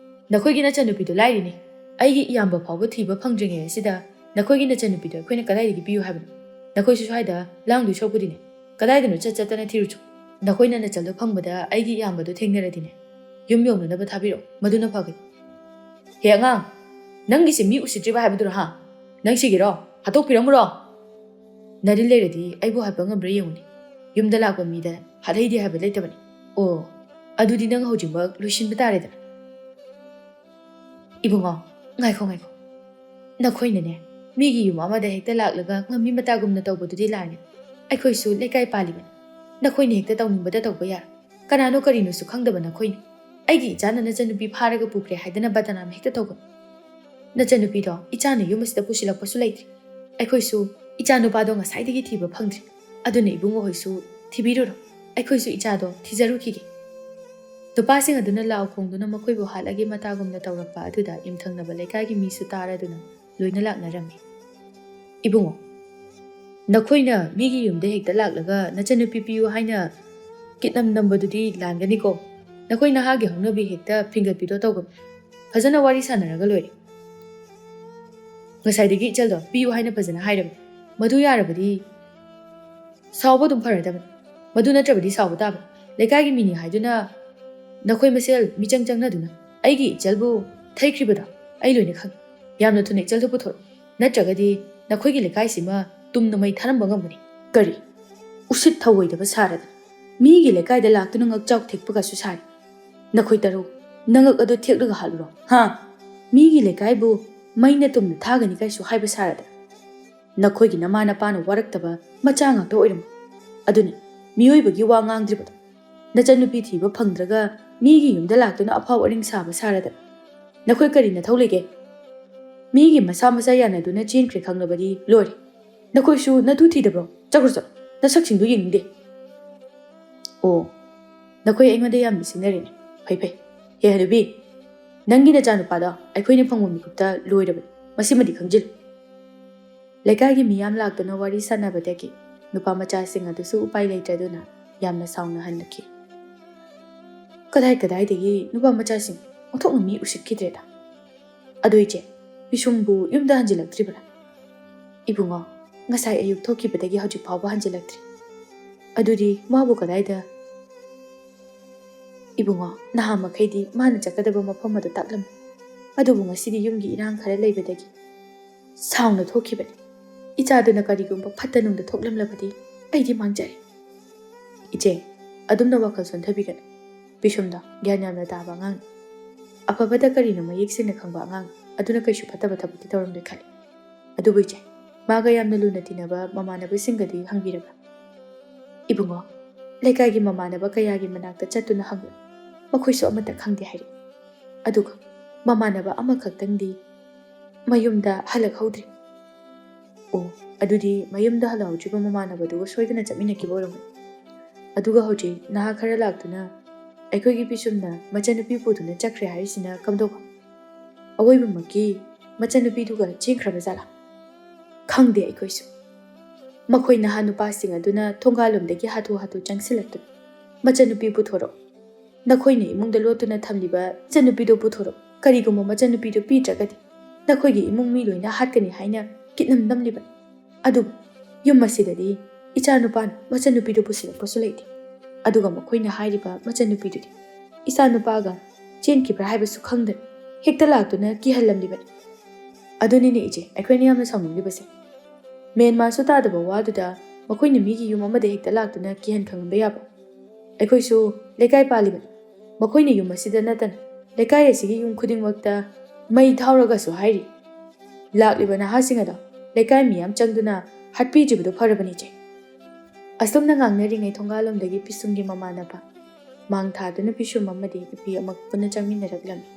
ꯅꯈꯣꯏꯒꯤ ꯅꯆꯟꯅꯨꯄꯤꯗꯣ ꯂꯥꯏꯔꯤꯅꯤ ꯑꯩꯒꯤ ꯏꯌꯥꯝꯕ ꯐꯥꯎꯕ ꯊꯤꯕ ꯐꯪꯗ꯭ꯔꯤꯉꯩ ꯑꯁꯤꯗ ꯅꯈꯣꯏꯒꯤ ꯅꯆꯟꯅꯨꯄꯤꯗꯣ ꯑꯩꯈꯣꯏꯅ ꯀꯗꯥꯏꯗꯒꯤ ꯄꯤꯌꯨ ꯍꯥꯏꯕꯅꯣ ꯅꯈꯣꯏꯁꯨ ꯁ꯭ꯋꯥꯏꯗ ꯂꯥꯡꯗꯣꯏ ꯁꯔꯨꯛꯄꯨꯗꯤꯅꯦ ꯀꯗꯥꯏꯗꯅꯣ ꯆꯠꯇꯅ ꯊꯤꯔꯨꯆꯣ ꯅꯈꯣꯏꯅ ꯅꯆꯜꯗꯣ ꯐꯪꯕꯗ ꯑꯩꯒꯤ ꯏꯌꯥꯝꯕꯗꯣ ꯊꯦꯡꯅꯔꯗꯤꯅꯦ ꯌꯨꯝ ꯌꯧꯅꯅꯕ ꯊꯥꯕꯤꯔꯛꯑꯣ ꯃꯗꯨꯅ ꯐꯒꯅꯤ ꯍꯦ ꯑꯉꯥꯡ ꯅꯪꯒꯤꯁꯦ ꯃꯤ ꯎꯁꯤꯠꯇ꯭ꯔꯤꯕ ꯍꯥꯏꯕꯗꯨꯔꯣ ꯍꯥ ꯅꯪ ꯁꯤꯒꯤꯔꯣ ꯍꯥꯠꯇꯣꯛꯄꯤꯔꯝꯃꯨꯔꯣ ꯅꯔꯤꯜ ꯂꯩꯔꯗꯤ ꯑꯩꯕꯨ ꯍꯥꯠꯄ ꯉꯝꯕ꯭ꯔꯥ ꯌꯦꯡꯉꯨꯅꯦ ꯌꯨꯝꯗ ꯂꯥꯛꯄ ꯃꯤꯗ ꯍꯥꯠꯍꯩꯗꯦ ꯍꯥꯏꯕ ꯂꯩꯇꯕꯅꯤ ꯑꯣ ꯑꯗꯨꯗꯤ ꯅꯪ ꯍꯧꯖꯤꯛꯃꯛ ꯂꯣꯏꯁꯤꯟꯕ ꯇꯥꯔꯦꯗꯅ ꯏꯕꯨꯡꯉꯣ ꯉꯥꯏꯈꯣ ꯅꯈꯣꯏꯅꯅꯦ ꯃꯤꯒꯤ ꯌꯨꯝ ꯑꯃꯗ ꯍꯦꯛꯇ ꯂꯥꯛꯂꯒ ꯉꯝꯃꯤ ꯃꯇꯥꯒꯨꯝꯅ ꯇꯧꯕꯗꯨꯗꯤ ꯂꯥꯏꯅꯤ ꯑꯩꯈꯣꯏꯁꯨ ꯂꯩꯀꯥꯏ ꯄꯥꯜꯂꯤꯕꯅꯤ ꯅꯈꯣꯏꯅ ꯍꯦꯛꯇ ꯇꯧꯅꯤꯡꯕꯗ ꯇꯧꯕ ꯌꯥꯔꯣꯏ ꯀꯅꯥꯅꯣ ꯀꯔꯤꯅꯣꯁꯨ ꯈꯪꯗꯕ ꯅꯈꯣꯏꯅ ꯑꯩꯒꯤ ꯏꯆꯥꯅ ꯅꯆꯟꯅꯨꯄꯤ ꯐꯥꯔꯒ ꯄꯨꯈ꯭ꯔꯦ ꯍꯥꯏꯗꯅ ꯕꯗꯅꯥꯝ ꯍꯦꯛꯇ ꯇꯧꯒꯅꯨ ꯅꯆꯟꯅꯨꯄꯤꯗꯣ ꯏꯆꯥꯅ ꯌꯨꯝ ꯑꯁꯤꯗ ꯄꯨꯁꯤꯜꯂꯛꯄꯁꯨ ꯂꯩꯇ꯭ꯔꯤ ꯑꯩꯈꯣꯏꯁꯨ ꯏꯆꯥꯅꯨꯄꯥꯗꯣ ꯉꯁꯥꯏꯗꯒꯤ ꯊꯤꯕ ꯐꯪꯗ꯭ꯔꯤ ꯑꯗꯨꯅ ꯏꯕꯨꯡꯉꯣ ꯍꯣꯏꯁꯨ ꯊꯤꯕꯤꯔꯨꯔꯣ ꯑꯩꯈꯣꯏꯁꯨ ꯏꯆꯥꯗꯣ ꯊꯤꯖꯔꯨꯈꯤꯒꯦ ꯅꯨꯄꯥꯁꯤꯡ ꯑꯗꯨꯅ ꯂꯥꯎ ꯈꯣꯡꯗꯨꯅ ꯃꯈꯣꯏꯕꯨ ꯍꯥꯠꯂꯒꯦ ꯃꯇꯥꯒꯨꯝꯅ ꯇꯧꯔꯛꯄ ꯑꯗꯨꯗ ꯌꯨꯝꯊꯪꯅꯕ ꯂꯩꯀꯥꯏꯒꯤ ꯃꯤꯁꯨ ꯇꯥꯔꯗꯨꯅ ꯂꯣꯏꯅ ꯂꯥꯛꯅꯔꯝꯃꯤ ꯏꯕꯨꯡꯉꯣ ꯅꯈꯣꯏꯅ ꯃꯤꯒꯤ ꯌꯨꯝꯗ ꯍꯦꯛꯇ ꯂꯥꯛꯂꯒ ꯅꯆꯟꯅꯨꯄꯤ ꯄꯤꯌꯨ ꯍꯥꯏꯅ ꯀꯤꯠꯅꯝ ꯅꯝꯕꯗꯨꯗꯤ ꯂꯥꯟꯒꯅꯤꯀꯣ ꯅꯈꯣꯏ ꯅꯍꯥꯒꯤ ꯍꯧꯅꯕꯤ ꯍꯦꯛꯇ ꯐꯤꯡꯒꯠꯄꯤꯗꯣ ꯇꯧꯒꯅꯨ ꯐꯖꯅ ꯋꯥꯔꯤ ꯁꯥꯟꯅꯔꯒ ꯂꯣꯏꯔꯦ ꯉꯁꯥꯏꯗꯒꯤ ꯏꯆꯜꯗꯣ ꯄꯤꯌꯨ ꯍꯥꯏꯅ ꯐꯖꯅ ꯍꯥꯏꯔꯕꯅꯤ ꯃꯗꯨ ꯌꯥꯔꯕꯗꯤ ꯁꯥꯎꯕ ꯑꯗꯨꯝ ꯐꯔꯗꯕꯅꯤ ꯃꯗꯨ ꯅꯠꯇ꯭ꯔꯕꯗꯤ ꯁꯥꯎꯕ ꯇꯥꯕ ꯂꯩꯀꯥꯏꯒꯤ ꯃꯤꯅꯤ ꯍꯥꯏꯗꯨꯅ ꯅꯈꯣꯏ ꯃꯁꯦꯜ ꯃꯤꯆꯪ ꯆꯪꯅꯗꯨꯅ ꯑꯩꯒꯤ ꯏꯆꯜꯕꯨ ꯊꯩꯈ꯭ꯔꯤꯕꯗꯣ ꯑꯩ ꯂꯣꯏꯅ ꯈꯪꯉꯤ ꯌꯥꯝꯅ ꯊꯨꯅ ꯏꯆꯜꯗꯨ ꯄꯨꯊꯣꯔꯛꯎ ꯅꯠꯇ꯭ꯔꯒꯗꯤ ꯅꯈꯣꯏꯒꯤ ꯂꯩꯀꯥꯏꯁꯤꯃ ꯇꯨꯝꯅ ꯃꯩ ꯊꯥꯔꯝꯕ ꯉꯝꯒꯅꯤ ꯀꯔꯤ ꯎꯁꯤꯠ ꯊꯧꯑꯣꯏꯗꯕ ꯁꯥꯔꯗꯅ ꯃꯤꯒꯤ ꯂꯩꯀꯥꯏꯗ ꯂꯥꯛꯇꯨꯅ ꯉꯛꯆꯥꯎ ꯊꯦꯛꯄꯒꯁꯨ ꯁꯥꯔꯤ ꯅꯈꯣꯏ ꯇꯔꯨꯛ ꯅꯉꯛ ꯑꯗꯨ ꯊꯦꯛꯂꯒ ꯍꯥꯠꯂꯨꯔꯣ ꯍꯥ ꯃꯤꯒꯤ ꯂꯩꯀꯥꯏꯕꯨ ꯃꯩꯅ ꯇꯨꯝꯅ ꯊꯥꯒꯅꯤ ꯀꯩꯁꯨ ꯍꯥꯏꯕ ꯁꯥꯔꯗꯅ ꯅꯈꯣꯏꯒꯤ ꯅꯃꯥ ꯅꯄꯥꯅ ꯋꯥꯔꯛꯇꯕ ꯃꯆꯥ ꯉꯥꯛꯇ ꯑꯣꯏꯔꯝꯃꯤ ꯑꯗꯨꯅꯤ ꯃꯤꯑꯣꯏꯕꯒꯤ ꯋꯥ ꯉꯥꯡꯗ꯭ꯔꯤꯕꯗꯣ ꯅꯆꯟꯅꯨꯄꯤ ꯊꯤꯕ ꯐꯪꯗ꯭ꯔꯒ ꯃꯤꯒꯤ ꯌꯨꯝꯗ ꯂꯥꯛꯇꯨꯅ ꯑꯐꯥꯎ ꯑꯔꯤꯡ ꯁꯥꯕ ꯁꯥꯔꯗꯅ ꯅꯈꯣꯏ ꯀꯔꯤ ꯅꯊꯧ ꯂꯩꯒꯦ ꯃꯤꯒꯤ ꯃꯁꯥ ꯃꯁꯥ ꯌꯥꯅꯗꯨꯅ ꯆꯦꯟꯈ꯭ꯔꯦ ꯈꯪꯂꯕꯗꯤ ꯂꯣꯏꯔꯦ ꯅꯈꯣꯏꯁꯨ ꯅꯇꯨ ꯊꯤꯗꯕ꯭ꯔꯣ ꯆꯠꯈ꯭ꯔꯣ ꯅꯁꯛꯁꯤꯡꯗꯨ ꯌꯦꯡꯅꯤꯡꯗꯦ ꯑꯣ ꯅꯈꯣꯏ ꯑꯩꯉꯣꯟꯗ ꯌꯥꯝ ꯅꯤꯡꯁꯤꯡꯅꯔꯤꯅꯦ ꯐꯩ ꯍꯦ ꯍꯅꯨꯕꯤ ꯅꯪꯒꯤ ꯅꯆꯥꯅꯨꯄꯥꯗꯣ ꯑꯩꯈꯣꯏꯅ ꯐꯪꯕ ꯃꯤꯀꯨꯞꯇ ꯂꯣꯏꯔꯕꯅꯤ ꯃꯁꯤꯃꯗꯤ ꯈꯪꯖꯤꯜꯂꯨ ꯂꯩꯀꯥꯏꯒꯤ ꯃꯤꯌꯥꯝ ꯂꯥꯛꯇꯨꯅ ꯋꯥꯔꯤ ꯁꯥꯟꯅꯕꯗꯒꯤ ꯅꯨꯄꯥ ꯃꯆꯥꯁꯤꯡ ꯑꯗꯨꯁꯨ ꯎꯄꯥꯏ ꯂꯩꯇ꯭ꯔꯗꯨꯅ ꯌꯥꯝꯅ ꯁꯥꯎꯅ ꯍꯜꯂꯛꯈꯤ ꯀꯗꯥꯏꯗꯒꯤ ꯅꯨꯄꯥ ꯃꯆꯥꯁꯤꯡ ꯑꯣꯟꯊꯣꯛꯅ ꯃꯤ ꯎꯁꯤꯠꯈꯤꯗ꯭ꯔꯦꯗ ꯑꯗꯨ ꯏꯆꯦ ꯄꯤꯁꯨꯝꯕꯨ ꯌꯨꯝꯗ ꯍꯟꯖꯤꯜꯂꯛꯇ꯭ꯔꯤꯕ꯭ꯔꯥ ꯏꯕꯨꯡꯉꯣ ꯉꯁꯥꯏ ꯑꯌꯨꯛ ꯊꯣꯛꯈꯤꯕꯗꯒꯤ ꯍꯧꯖꯤꯛ ꯐꯥꯎꯕ ꯍꯟꯖꯤꯜꯂꯛꯇ꯭ꯔꯤ ꯑꯗꯨꯗꯤ ꯃꯥꯕꯨ ꯀꯗꯥꯏꯗ ꯏꯕꯨꯡꯉꯣ ꯅꯍꯥ ꯃꯈꯩꯗꯤ ꯃꯥꯅ ꯆꯠꯀꯗꯕ ꯃꯐꯝ ꯑꯗꯨ ꯇꯥꯛꯂꯝꯃꯤ ꯑꯗꯨꯕꯨ ꯉꯁꯤꯗꯤ ꯌꯨꯝꯒꯤ ꯏꯔꯥꯡ ꯈꯔ ꯂꯩꯕꯗꯒꯤ ꯁꯥꯎꯅ ꯊꯣꯛꯈꯤꯕꯅꯤ ꯏꯆꯥꯗꯨꯅ ꯀꯔꯤꯒꯨꯝꯕ ꯐꯠꯇ ꯅꯨꯡꯗ ꯊꯣꯛꯂꯝꯂꯕꯗꯤ ꯑꯩꯗꯤ ꯃꯥꯡꯖꯔꯦ ꯏꯆꯦ ꯑꯗꯨꯝꯅ ꯋꯥꯈꯜ ꯁꯣꯟꯊꯕꯤꯒꯅꯨ ꯄꯤꯁꯨꯝꯗꯣ ꯒ꯭ꯌꯥꯟ ꯌꯥꯝꯅ ꯇꯥꯕ ꯑꯉꯥꯡꯅꯤ ꯑꯐꯕꯗ ꯀꯔꯤꯅꯣ ꯃꯌꯦꯛ ꯁꯦꯡꯅ ꯈꯪꯕ ꯑꯉꯥꯡ ꯑꯗꯨꯅ ꯀꯩꯁꯨ ꯐꯠꯇꯕ ꯊꯕꯛꯇꯤ ꯇꯧꯔꯝꯂꯣꯏ ꯈꯜꯂꯤ ꯑꯗꯨꯕꯨ ꯏꯆꯦ ꯃꯥꯒ ꯌꯥꯝꯅ ꯂꯨꯅ ꯇꯤꯟꯅꯕ ꯃꯃꯥꯟꯅꯕꯁꯤꯡꯒꯗꯤ ꯍꯪꯕꯤꯔꯕ꯭ꯔꯥ ꯏꯕꯨꯡꯉꯣ ꯂꯩꯀꯥꯏꯒꯤ ꯃꯃꯥꯟꯅꯕ ꯀꯌꯥꯒꯤ ꯃꯅꯥꯛꯇ ꯆꯠꯇꯨꯅ ꯍꯪꯂꯨ ꯃꯈꯣꯏꯁꯨ ꯑꯃꯠꯇ ꯈꯪꯗꯦ ꯍꯥꯏꯔꯤ ꯑꯗꯨꯒ ꯃꯃꯥꯟꯅꯕ ꯑꯃꯈꯛꯇꯪꯗꯤ ꯃꯌꯨꯝꯗ ꯍꯜꯂꯛꯍꯧꯗ꯭ꯔꯤ ꯑꯣ ꯑꯗꯨꯗꯤ ꯃꯌꯨꯝꯗ ꯍꯜꯂꯛꯍꯧꯗ꯭ꯔꯤꯕ ꯃꯃꯥꯟꯅꯕꯗꯨꯒ ꯁꯣꯏꯗꯅ ꯆꯠꯃꯤꯟꯅꯈꯤꯕ ꯑꯣꯏꯔꯝꯒꯅꯤ ꯑꯗꯨꯒ ꯍꯧꯖꯤꯛ ꯅꯍꯥ ꯈꯔ ꯂꯥꯛꯇꯨꯅ ꯑꯩꯈꯣꯏꯒꯤ ꯄꯤꯁꯨꯝꯅ ꯃꯆꯟꯅꯨꯄꯤ ꯄꯨꯗꯨꯅ ꯆꯠꯈ꯭ꯔꯦ ꯍꯥꯏꯔꯤꯁꯤꯅ ꯀꯝꯗꯧꯕ ꯑꯋꯣꯏꯕꯃꯛꯀꯤ ꯃꯆꯟꯅꯨꯄꯤꯗꯨꯒ ꯆꯦꯟꯈ꯭ꯔꯕ ꯖꯥꯠꯂꯥ ꯈꯪꯗꯦ ꯑꯩꯈꯣꯏꯁꯨ ꯃꯈꯣꯏ ꯅꯍꯥ ꯅꯨꯄꯥꯁꯤꯡ ꯑꯗꯨꯅ ꯊꯣꯡꯒꯥꯜꯂꯣꯝꯗꯒꯤ ꯍꯥꯊꯨ ꯍꯥꯊꯨ ꯆꯪꯁꯤꯜꯂꯛꯇꯨꯅ ꯃꯆꯟꯅꯨꯄꯤ ꯄꯨꯊꯣꯔꯛꯑꯣ ꯅꯈꯣꯏꯅ ꯏꯃꯨꯡꯗ ꯂꯣꯠꯇꯨꯅ ꯊꯝꯂꯤꯕ ꯃꯆꯟꯅꯨꯄꯤꯗꯨ ꯄꯨꯊꯣꯔꯛꯑꯣ ꯀꯔꯤꯒꯨꯝꯕ ꯃꯆꯟꯅꯨꯄꯤꯗꯨ ꯄꯤꯗ꯭ꯔꯒꯗꯤ ꯅꯈꯣꯏꯒꯤ ꯏꯃꯨꯡ ꯃꯤ ꯂꯣꯏꯅ ꯍꯥꯠꯀꯅꯤ ꯍꯥꯏꯅ ꯀꯤꯠꯅꯝ ꯅꯝꯂꯤꯕꯅꯤ ꯑꯗꯨꯕꯨ ꯌꯨꯝ ꯑꯁꯤꯗꯗꯤ ꯏꯆꯥꯅꯨꯄꯥꯅ ꯃꯆꯟꯅꯨꯄꯤꯗꯨ ꯄꯨꯁꯤꯜꯂꯛꯄꯁꯨ ꯂꯩꯇꯦ ꯑꯗꯨꯒ ꯃꯈꯣꯏꯅ ꯍꯥꯏꯔꯤꯕ ꯃꯆꯟꯅꯨꯄꯤꯗꯨꯗꯤ ꯏꯆꯥꯅꯨꯄꯥꯒ ꯆꯦꯟꯈꯤꯕ꯭ꯔꯥ ꯍꯥꯏꯕꯁꯨ ꯈꯪꯗꯅ ꯍꯦꯛꯇ ꯂꯥꯛꯇꯨꯅ ꯀꯤꯍꯜꯂꯝꯂꯤꯕꯅꯤ ꯑꯗꯨꯅꯤꯅꯦ ꯏꯆꯦ ꯑꯩꯈꯣꯏꯅ ꯌꯥꯝꯅ ꯁꯥꯎꯅꯤꯡꯂꯤꯕꯁꯦ ꯃꯦꯟꯃꯥꯁꯨ ꯇꯥꯗꯕ ꯋꯥꯗꯨꯗ ꯃꯈꯣꯏꯅ ꯃꯤꯒꯤ ꯌꯨꯝ ꯑꯃꯗ ꯍꯦꯛꯇ ꯂꯥꯛꯇꯨꯅ ꯀꯤꯍꯟ ꯈꯪꯍꯟꯕ ꯌꯥꯕ ꯑꯩꯈꯣꯏꯁꯨ ꯂꯩꯀꯥꯏ ꯄꯥꯜꯂꯤꯕꯅꯤ ꯃꯈꯣꯏꯅ ꯌꯨꯝ ꯑꯁꯤꯗ ꯅꯠꯇꯅ ꯂꯩꯀꯥꯏ ꯑꯁꯤꯒꯤ ꯌꯨꯝ ꯈꯨꯗꯤꯡꯃꯛꯇ ꯃꯩ ꯊꯥꯎꯔꯒꯁꯨ ꯍꯥꯏꯔꯤ ꯂꯥꯛꯂꯤꯕ ꯅꯍꯥꯁꯤꯡ ꯑꯗꯣ ꯂꯩꯀꯥꯏ ꯃꯤꯌꯥꯝ ꯆꯪꯗꯨꯅ ꯍꯥꯠꯄꯤꯗ꯭ꯔꯤꯕꯗꯨ ꯐꯔꯕꯅꯤ ꯏꯆꯦ ꯑꯁꯨꯝꯅ ꯉꯥꯡꯅꯔꯤꯉꯩ ꯊꯣꯡꯒꯥꯜꯂꯣꯝꯗꯒꯤ ꯄꯤꯁꯨꯝꯒꯤ ꯃꯃꯥꯟꯅꯕ ꯃꯥꯡ ꯊꯥꯗꯨꯅ ꯄꯤꯁꯨꯝ ꯑꯃꯗꯤ ꯅꯨꯄꯤ ꯑꯃ ꯄꯨꯟꯅ ꯆꯪꯃꯤꯟꯅꯔꯛꯂꯝꯃꯤ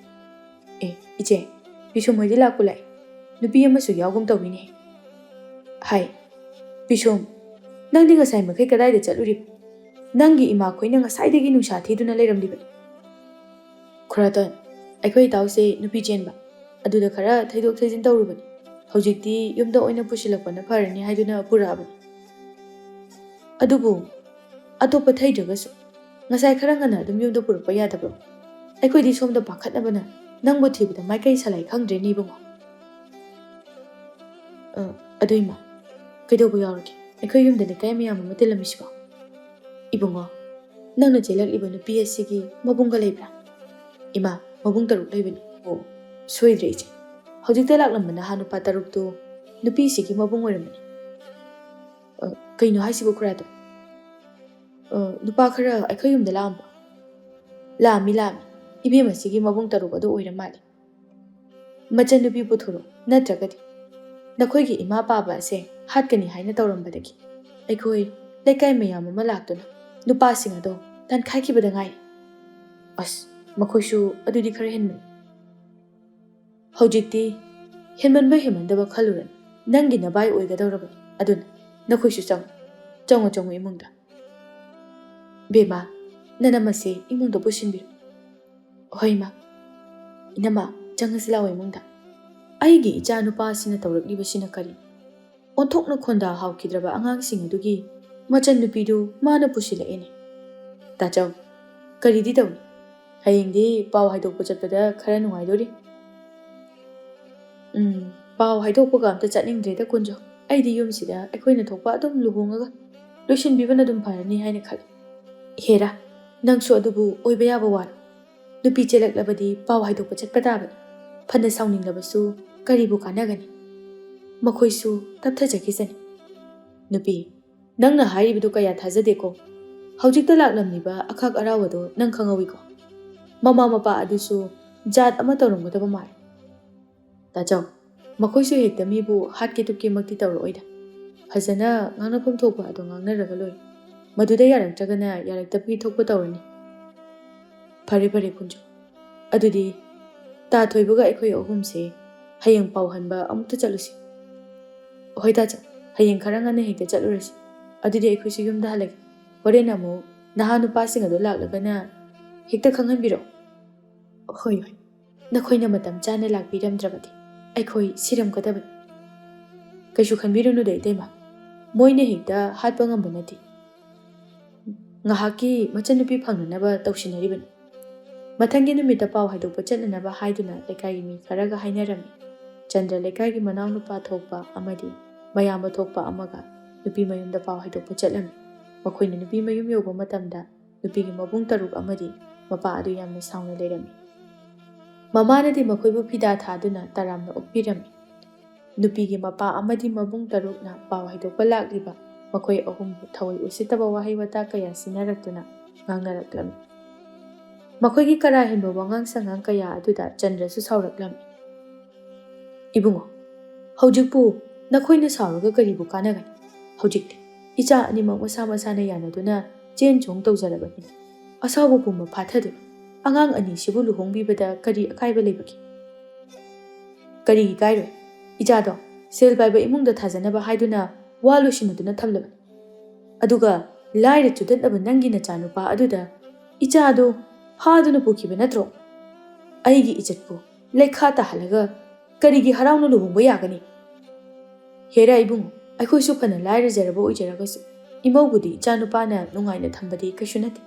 ꯑꯦ ꯏꯆꯦ ꯄꯤꯁꯨꯝ ꯍꯣꯏꯗꯤ ꯂꯥꯛꯄ ꯂꯥꯛꯏ ꯅꯨꯄꯤ ꯑꯃꯁꯨ ꯌꯥꯎꯒꯨꯝ ꯇꯧꯋꯤꯅꯦ ꯍꯥꯏ ꯄꯤꯁꯨꯝ ꯅꯪꯗꯤ ꯉꯁꯥꯏ ꯃꯈꯩ ꯀꯗꯥꯏꯗ ꯆꯠꯂꯨꯔꯤꯕ ꯅꯪꯒꯤ ꯏꯃꯥꯈꯣꯏꯅ ꯉꯁꯥꯏꯗꯒꯤ ꯅꯨꯡꯁꯥ ꯊꯤꯗꯨꯅ ꯂꯩꯔꯝꯂꯤꯕꯅꯤ ꯈꯨꯔꯥꯇꯣꯟ ꯑꯩꯈꯣꯏ ꯏꯇꯥꯎꯁꯦ ꯅꯨꯄꯤ ꯆꯦꯟꯕ ꯑꯗꯨꯗ ꯈꯔ ꯊꯩꯗꯣꯛ ꯊꯩꯖꯤꯟ ꯇꯧꯔꯨꯕꯅꯤ ꯍꯧꯖꯤꯛꯇꯤ ꯌꯨꯝꯗ ꯑꯣꯏꯅ ꯄꯨꯁꯤꯜꯂꯛꯄꯅ ꯐꯔꯅꯤ ꯍꯥꯏꯗꯨꯅ ꯄꯨꯔꯛꯑꯕꯅꯤ ꯑꯗꯨꯕꯨ ꯑꯇꯣꯞꯄ ꯊꯩꯗ꯭ꯔꯒꯁꯨ ꯉꯁꯥꯏ ꯈꯔ ꯉꯟꯅ ꯑꯗꯨꯝ ꯌꯨꯝꯗ ꯄꯨꯔꯛꯄ ꯌꯥꯗꯕ꯭ꯔꯣ ꯑꯩꯈꯣꯏꯗꯤ ꯁꯣꯝꯗ ꯄꯥꯈꯠꯅꯕꯅ ꯅꯪꯕꯨ ꯊꯤꯕꯗ ꯃꯥꯏꯀꯩ ꯁꯂꯥꯏ ꯈꯪꯗ꯭ꯔꯦꯅꯦ ꯏꯕꯨꯡꯉꯣ ꯑꯗꯨ ꯏꯃꯥ ꯀꯩꯗꯧꯕ ꯌꯥꯎꯔꯒꯦ ꯑꯩꯈꯣꯏ ꯌꯨꯝꯗ ꯂꯩꯀꯥꯏ ꯃꯌꯥꯝ ꯑꯃ ꯇꯤꯜꯂꯝꯃꯤꯁꯤꯕꯣ ꯏꯕꯨꯡꯉꯣ ꯅꯪꯅ ꯆꯦꯜꯂꯛꯂꯤꯕ ꯅꯨꯄꯤ ꯑꯁꯤꯒꯤ ꯃꯕꯨꯡꯒ ꯂꯩꯕ꯭ꯔꯥ ꯏꯃꯥ ꯃꯕꯨꯡ 6 ꯂꯩꯕꯅꯤ ꯑꯣ ꯁꯣꯏꯗ꯭ꯔꯦ ꯏꯆꯦ ꯍꯧꯖꯤꯛꯇ ꯂꯥꯛꯂꯝꯕ ꯅꯍꯥ ꯅꯨꯄꯥ 6ꯇꯨ ꯅꯨꯄꯤꯁꯤꯒꯤ ꯃꯕꯨꯡ ꯑꯣꯏꯔꯝꯃꯅꯤ ꯀꯩꯅꯣ ꯍꯥꯏꯁꯤꯕꯨ ꯈꯨꯔꯥꯇꯣ ꯅꯨꯄꯥ ꯈꯔ ꯑꯩꯈꯣꯏ ꯌꯨꯝꯗ ꯂꯥꯛꯑꯝꯃꯤ ꯏꯕꯦꯝꯃꯁꯤꯒꯤ ꯃꯕꯨꯡ 6 ꯑꯗꯨ ꯑꯣꯏꯔ ꯃꯥꯜꯂꯤ ꯃꯆꯟꯅꯨꯄꯤ ꯄꯨꯊꯣꯔꯛꯑꯣ ꯅꯠꯇ꯭ꯔꯒꯗꯤ ꯅꯈꯣꯏꯒꯤ ꯏꯃꯥ ꯄꯥꯕ ꯑꯁꯦ ꯍꯥꯠꯀꯅꯤ ꯍꯥꯏꯅ ꯇꯧꯔꯝꯕꯗꯒꯤ ꯑꯩꯈꯣꯏ ꯂꯩꯀꯥꯏ ꯃꯌꯥꯝ ꯑꯃ ꯂꯥꯛꯇꯨꯅ ꯅꯨꯄꯥꯁꯤꯡ ꯑꯗꯣ ꯇꯥꯟꯈꯥꯏꯈꯤꯕꯗ ꯉꯥꯏꯔꯤ ꯑꯁ ꯃꯈꯣꯏꯁꯨ ꯑꯗꯨꯗꯤ ꯈꯔ ꯍꯦꯟꯃꯟ ꯍꯧꯖꯤꯛꯇꯤ ꯍꯦꯟꯃꯟꯕ ꯈꯜꯂꯨꯔꯅꯤ ꯅꯪꯒꯤ ꯅꯕꯥꯏ ꯑꯣꯏꯒꯗꯧꯔꯕꯅꯤ ꯑꯗꯨꯅ ꯅꯈꯣꯏꯁꯨ ꯆꯪꯉꯨ ꯏꯃꯨꯡꯗ ꯕꯦꯃꯥ ꯅꯅꯝꯃꯁꯦ ꯏꯃꯨꯡꯗ ꯄꯨꯁꯤꯟꯕꯤꯔꯣ ꯍꯣꯏ ꯏꯃꯥ ꯏꯅꯝꯃ ꯆꯪꯉꯁꯤ ꯂꯥꯛꯑꯣ ꯏꯃꯨꯡꯗ ꯑꯩꯒꯤ ꯏꯆꯥ ꯅꯨꯄꯥꯁꯤꯅ ꯇꯧꯔꯛꯂꯤꯕꯁꯤꯅ ꯀꯔꯤ ꯑꯣꯟꯊꯣꯛꯅ ꯈꯣꯟꯗꯥ ꯍꯥꯎꯈꯤꯗ꯭ꯔꯕ ꯑꯉꯥꯡꯁꯤꯡ ꯑꯗꯨꯒꯤ ꯃꯆꯟꯅꯨꯄꯤꯗꯨ ꯃꯥꯅ ꯄꯨꯁꯤꯜꯂꯛꯑꯦꯅꯦ ꯇꯥꯆꯧ ꯀꯔꯤꯗꯤ ꯇꯧꯅꯤ ꯍꯌꯦꯡꯗꯤ ꯄꯥꯎ ꯍꯥꯏꯗꯣꯛꯄ ꯆꯠꯄꯗ ꯈꯔ ꯅꯨꯡꯉꯥꯏꯗꯣꯔꯤ ꯄꯥꯎ ꯍꯥꯏꯗꯣꯛꯄꯒ ꯑꯝꯇ ꯆꯠꯅꯤꯡꯗ꯭ꯔꯦꯗ ꯀꯨꯟꯖꯣ ꯑꯩꯗꯤ ꯌꯨꯝꯁꯤꯗ ꯑꯩꯈꯣꯏꯅ ꯊꯣꯛꯄ ꯑꯗꯨꯝ ꯂꯨꯍꯣꯡꯉꯒ ꯂꯣꯏꯁꯤꯟꯕꯤꯕꯅ ꯑꯗꯨꯝ ꯐꯔꯅꯤ ꯍꯥꯏꯅ ꯈꯜꯂꯤ ꯍꯦꯔꯥ ꯅꯪꯁꯨ ꯑꯗꯨꯕꯨ ꯑꯣꯏꯕ ꯌꯥꯕ ꯋꯥꯔꯣ ꯅꯨꯄꯤ ꯆꯦꯜꯂꯛꯂꯕꯗꯤ ꯄꯥꯎ ꯍꯥꯏꯗꯣꯛꯄ ꯆꯠꯄ ꯇꯥꯕꯅꯤ ꯐꯅ ꯁꯥꯎꯅꯤꯡꯂꯕꯁꯨ ꯀꯔꯤꯕꯨ ꯀꯥꯟꯅꯒꯅꯤ ꯃꯈꯣꯏꯁꯨ ꯇꯞꯊꯖꯈꯤꯁꯅꯤ ꯅꯨꯄꯤ ꯅꯪꯅ ꯍꯥꯏꯔꯤꯕꯗꯨ ꯀꯌꯥ ꯊꯥꯖꯗꯦꯀꯣ ꯍꯧꯖꯤꯛꯇ ꯂꯥꯛꯂꯝꯂꯤꯕ ꯑꯈꯥꯛ ꯑꯔꯥꯎ ꯑꯗꯣ ꯅꯪ ꯈꯪꯍꯧꯏꯀꯣ ꯃꯃꯥ ꯃꯄꯥ ꯑꯗꯨꯁꯨ ꯖꯥꯠ ꯑꯃ ꯇꯧꯔꯝꯒꯗꯕ ꯃꯥꯜꯂꯤ ꯇꯥꯆꯧ ꯃꯈꯣꯏꯁꯨ ꯍꯦꯛꯇ ꯃꯤꯕꯨ ꯍꯥꯠꯀꯦ ꯇꯨꯞꯀꯦꯃꯛꯇꯤ ꯇꯧꯔꯛꯑꯣꯏꯗ ꯐꯖꯅ ꯉꯥꯡꯅꯐꯝ ꯊꯣꯛꯄ ꯑꯗꯣ ꯉꯥꯡꯅꯔꯒ ꯂꯣꯏꯔꯦ ꯃꯗꯨꯗ ꯌꯥꯔꯛꯇ꯭ꯔꯒꯅ ꯌꯥꯔꯛꯇꯕꯒꯤ ꯊꯣꯛꯄ ꯇꯧꯔꯅꯤ ꯐꯔꯦ ꯀꯨꯟꯖꯣ ꯑꯗꯨꯗꯤ ꯇꯥ ꯊꯣꯏꯕꯒ ꯑꯩꯈꯣꯏ ꯑꯍꯨꯝꯁꯦ ꯍꯌꯦꯡ ꯄꯥꯎ ꯍꯟꯕ ꯑꯃꯨꯛꯇ ꯆꯠꯂꯨꯁꯤ ꯍꯣꯏ ꯇꯥꯆꯧ ꯍꯌꯦꯡ ꯈꯔ ꯉꯟꯅ ꯍꯦꯛꯇ ꯆꯠꯂꯨꯔꯁꯤ ꯑꯗꯨꯗꯤ ꯑꯩꯈꯣꯏꯁꯨ ꯌꯨꯝꯗ ꯍꯜꯂꯒꯦ ꯍꯣꯔꯦꯟ ꯑꯃꯨꯛ ꯅꯍꯥ ꯅꯨꯄꯥꯁꯤꯡ ꯑꯗꯣ ꯂꯥꯛꯂꯒꯅ ꯍꯦꯛꯇ ꯈꯪꯍꯟꯕꯤꯔꯛꯑꯣ ꯍꯣꯏ ꯅꯈꯣꯏꯅ ꯃꯇꯝ ꯆꯥꯅ ꯂꯥꯛꯄꯤꯔꯝꯗ꯭ꯔꯕꯗꯤ ꯑꯩꯈꯣꯏ ꯁꯤꯔꯝꯒꯗꯕꯅꯤ ꯀꯩꯁꯨ ꯈꯟꯕꯤꯔꯨꯅꯨꯗ ꯏꯇꯩꯃ ꯃꯣꯏꯅ ꯍꯦꯛꯇ ꯍꯥꯠꯄ ꯉꯝꯕ ꯅꯠꯇꯦ ꯉꯥꯏꯍꯥꯛꯀꯤ ꯃꯆꯟꯅꯨꯄꯤ ꯐꯪꯅꯅꯕ ꯇꯧꯁꯤꯟꯅꯔꯤꯕꯅꯤ ꯃꯊꯪꯒꯤ ꯅꯨꯃꯤꯠꯇ ꯄꯥꯎ ꯍꯥꯏꯗꯣꯛꯄ ꯆꯠꯅꯅꯕ ꯍꯥꯏꯗꯨꯅ ꯂꯩꯀꯥꯏꯒꯤ ꯃꯤ ꯈꯔꯒ ꯍꯥꯏꯅꯔꯝꯃꯤ ꯆꯟꯗ꯭ꯔ ꯂꯩꯀꯥꯏꯒꯤ ꯃꯅꯥꯎꯅꯨꯄꯥ ꯊꯣꯛꯄ ꯑꯃꯗꯤ ꯃꯌꯥꯝꯕ ꯊꯣꯛꯄ ꯑꯃꯒ ꯅꯨꯄꯤ ꯃꯌꯨꯝꯗ ꯄꯥꯎ ꯍꯥꯏꯗꯣꯛꯄ ꯆꯠꯂꯝꯃꯤ ꯃꯈꯣꯏꯅ ꯅꯨꯄꯤ ꯃꯌꯨꯝ ꯌꯧꯕ ꯃꯇꯝꯗ ꯅꯨꯄꯤꯒꯤ ꯃꯕꯨꯡ 6 ꯑꯃꯗꯤ ꯃꯄꯥ ꯑꯗꯨ ꯌꯥꯝꯅ ꯁꯥꯎꯅ ꯂꯩꯔꯝꯃꯤ ꯃꯃꯥꯅꯗꯤ ꯃꯈꯣꯏꯕꯨ ꯐꯤꯗꯥ ꯊꯥꯗꯨꯅ ꯇꯔꯥꯝꯅ ꯑꯣꯛꯄꯤꯔꯝꯃꯤ ꯅꯨꯄꯤꯒꯤ ꯃꯄꯥ ꯑꯃꯗꯤ ꯃꯕꯨꯡ 6ꯅ ꯄꯥꯎ ꯍꯥꯏꯗꯣꯛꯄ ꯂꯥꯛꯂꯤꯕ ꯃꯈꯣꯏ ꯑꯍꯨꯝꯕꯨ ꯊꯑꯣꯏ ꯎꯁꯤꯠꯇꯕ ꯋꯥꯍꯩ ꯋꯥꯇꯥ ꯀꯌꯥ ꯁꯤꯟꯅꯔꯛꯇꯨꯅ ꯉꯥꯡꯅꯔꯛꯂꯝꯃꯤ꯫ ꯃꯈꯣꯏꯒꯤ ꯀꯔꯥ ꯍꯦꯟꯕ ꯋꯥꯉꯥꯡ ꯁꯉꯥꯡ ꯀꯌꯥ ꯑꯗꯨꯗ ꯆꯟꯗ꯭ꯔꯁꯨ ꯁꯥꯎꯔꯛꯂꯝꯃꯤ꯫ ꯏꯕꯨꯡꯉꯣ, ꯍꯧꯖꯤꯛꯄꯨ ꯅꯈꯣꯏꯅ ꯁꯥꯎꯔꯒ ꯀꯔꯤꯕꯨ ꯀꯥꯟꯅꯒꯅꯤ? ꯍꯧꯖꯤꯛꯇꯤ ꯏꯆꯥ ꯑꯅꯤꯃꯛ ꯃꯁꯥ ꯃꯁꯥꯅ ꯌꯥꯅꯗꯨꯅ ꯆꯦꯟ ꯆꯣꯡ ꯇꯧꯖꯔꯕꯅꯤꯅ ꯑꯁꯥꯎꯕ ꯄꯨꯝꯕ ꯐꯥꯊꯗꯨꯅ ꯑꯉꯥꯡ ꯑꯅꯤꯁꯤꯕꯨ ꯂꯨꯍꯣꯡꯕꯤꯕꯗ ꯀꯔꯤ ꯑꯀꯥꯏꯕ ꯂꯩꯕꯒꯦ? ꯀꯔꯤꯒꯤ ꯀꯥꯏꯔꯣꯏ? ꯏꯆꯥꯗꯣ ꯁꯦꯜ ꯄꯥꯏꯕ ꯏꯃꯨꯡꯗ ꯊꯥꯖꯅꯕ ꯍꯥꯏꯗꯨꯅ ꯋꯥ ꯂꯣꯏꯁꯤꯟꯅꯗꯨꯅ ꯊꯝꯂꯕꯅꯤ꯫ ꯑꯗꯨꯒ ꯂꯥꯏꯔ ꯆꯨꯗꯠꯂꯕ ꯅꯪꯒꯤ ꯅꯆꯥꯅꯨꯄꯥ ꯑꯗꯨꯗ ꯏꯆꯥꯗꯣ ꯐꯥꯗꯨꯅ ꯄꯨꯈꯤꯕ ꯅꯠꯇ꯭ꯔꯣ? ꯑꯩꯒꯤ ꯏꯖꯠꯄꯨ ꯂꯩꯈꯥ ꯇꯥꯍꯜꯂꯒ ꯀꯔꯤꯒꯤ ꯍꯔꯥꯎꯅ ꯂꯨꯍꯣꯡꯕ ꯌꯥꯒꯅꯤ? ꯍꯦꯔꯥ ꯏꯕꯨꯡꯉꯣ, ꯑꯩꯈꯣꯏꯁꯨ ꯐꯅ ꯂꯥꯏꯔꯖꯔꯕ ꯑꯣꯏꯖꯔꯒꯁꯨ ꯏꯃꯧꯕꯨꯗꯤ ꯏꯆꯥꯅꯨꯄꯥꯅ ꯅꯨꯡꯉꯥꯏꯅ ꯊꯝꯕꯗꯤ ꯀꯩꯁꯨ ꯅꯠꯇꯦ꯫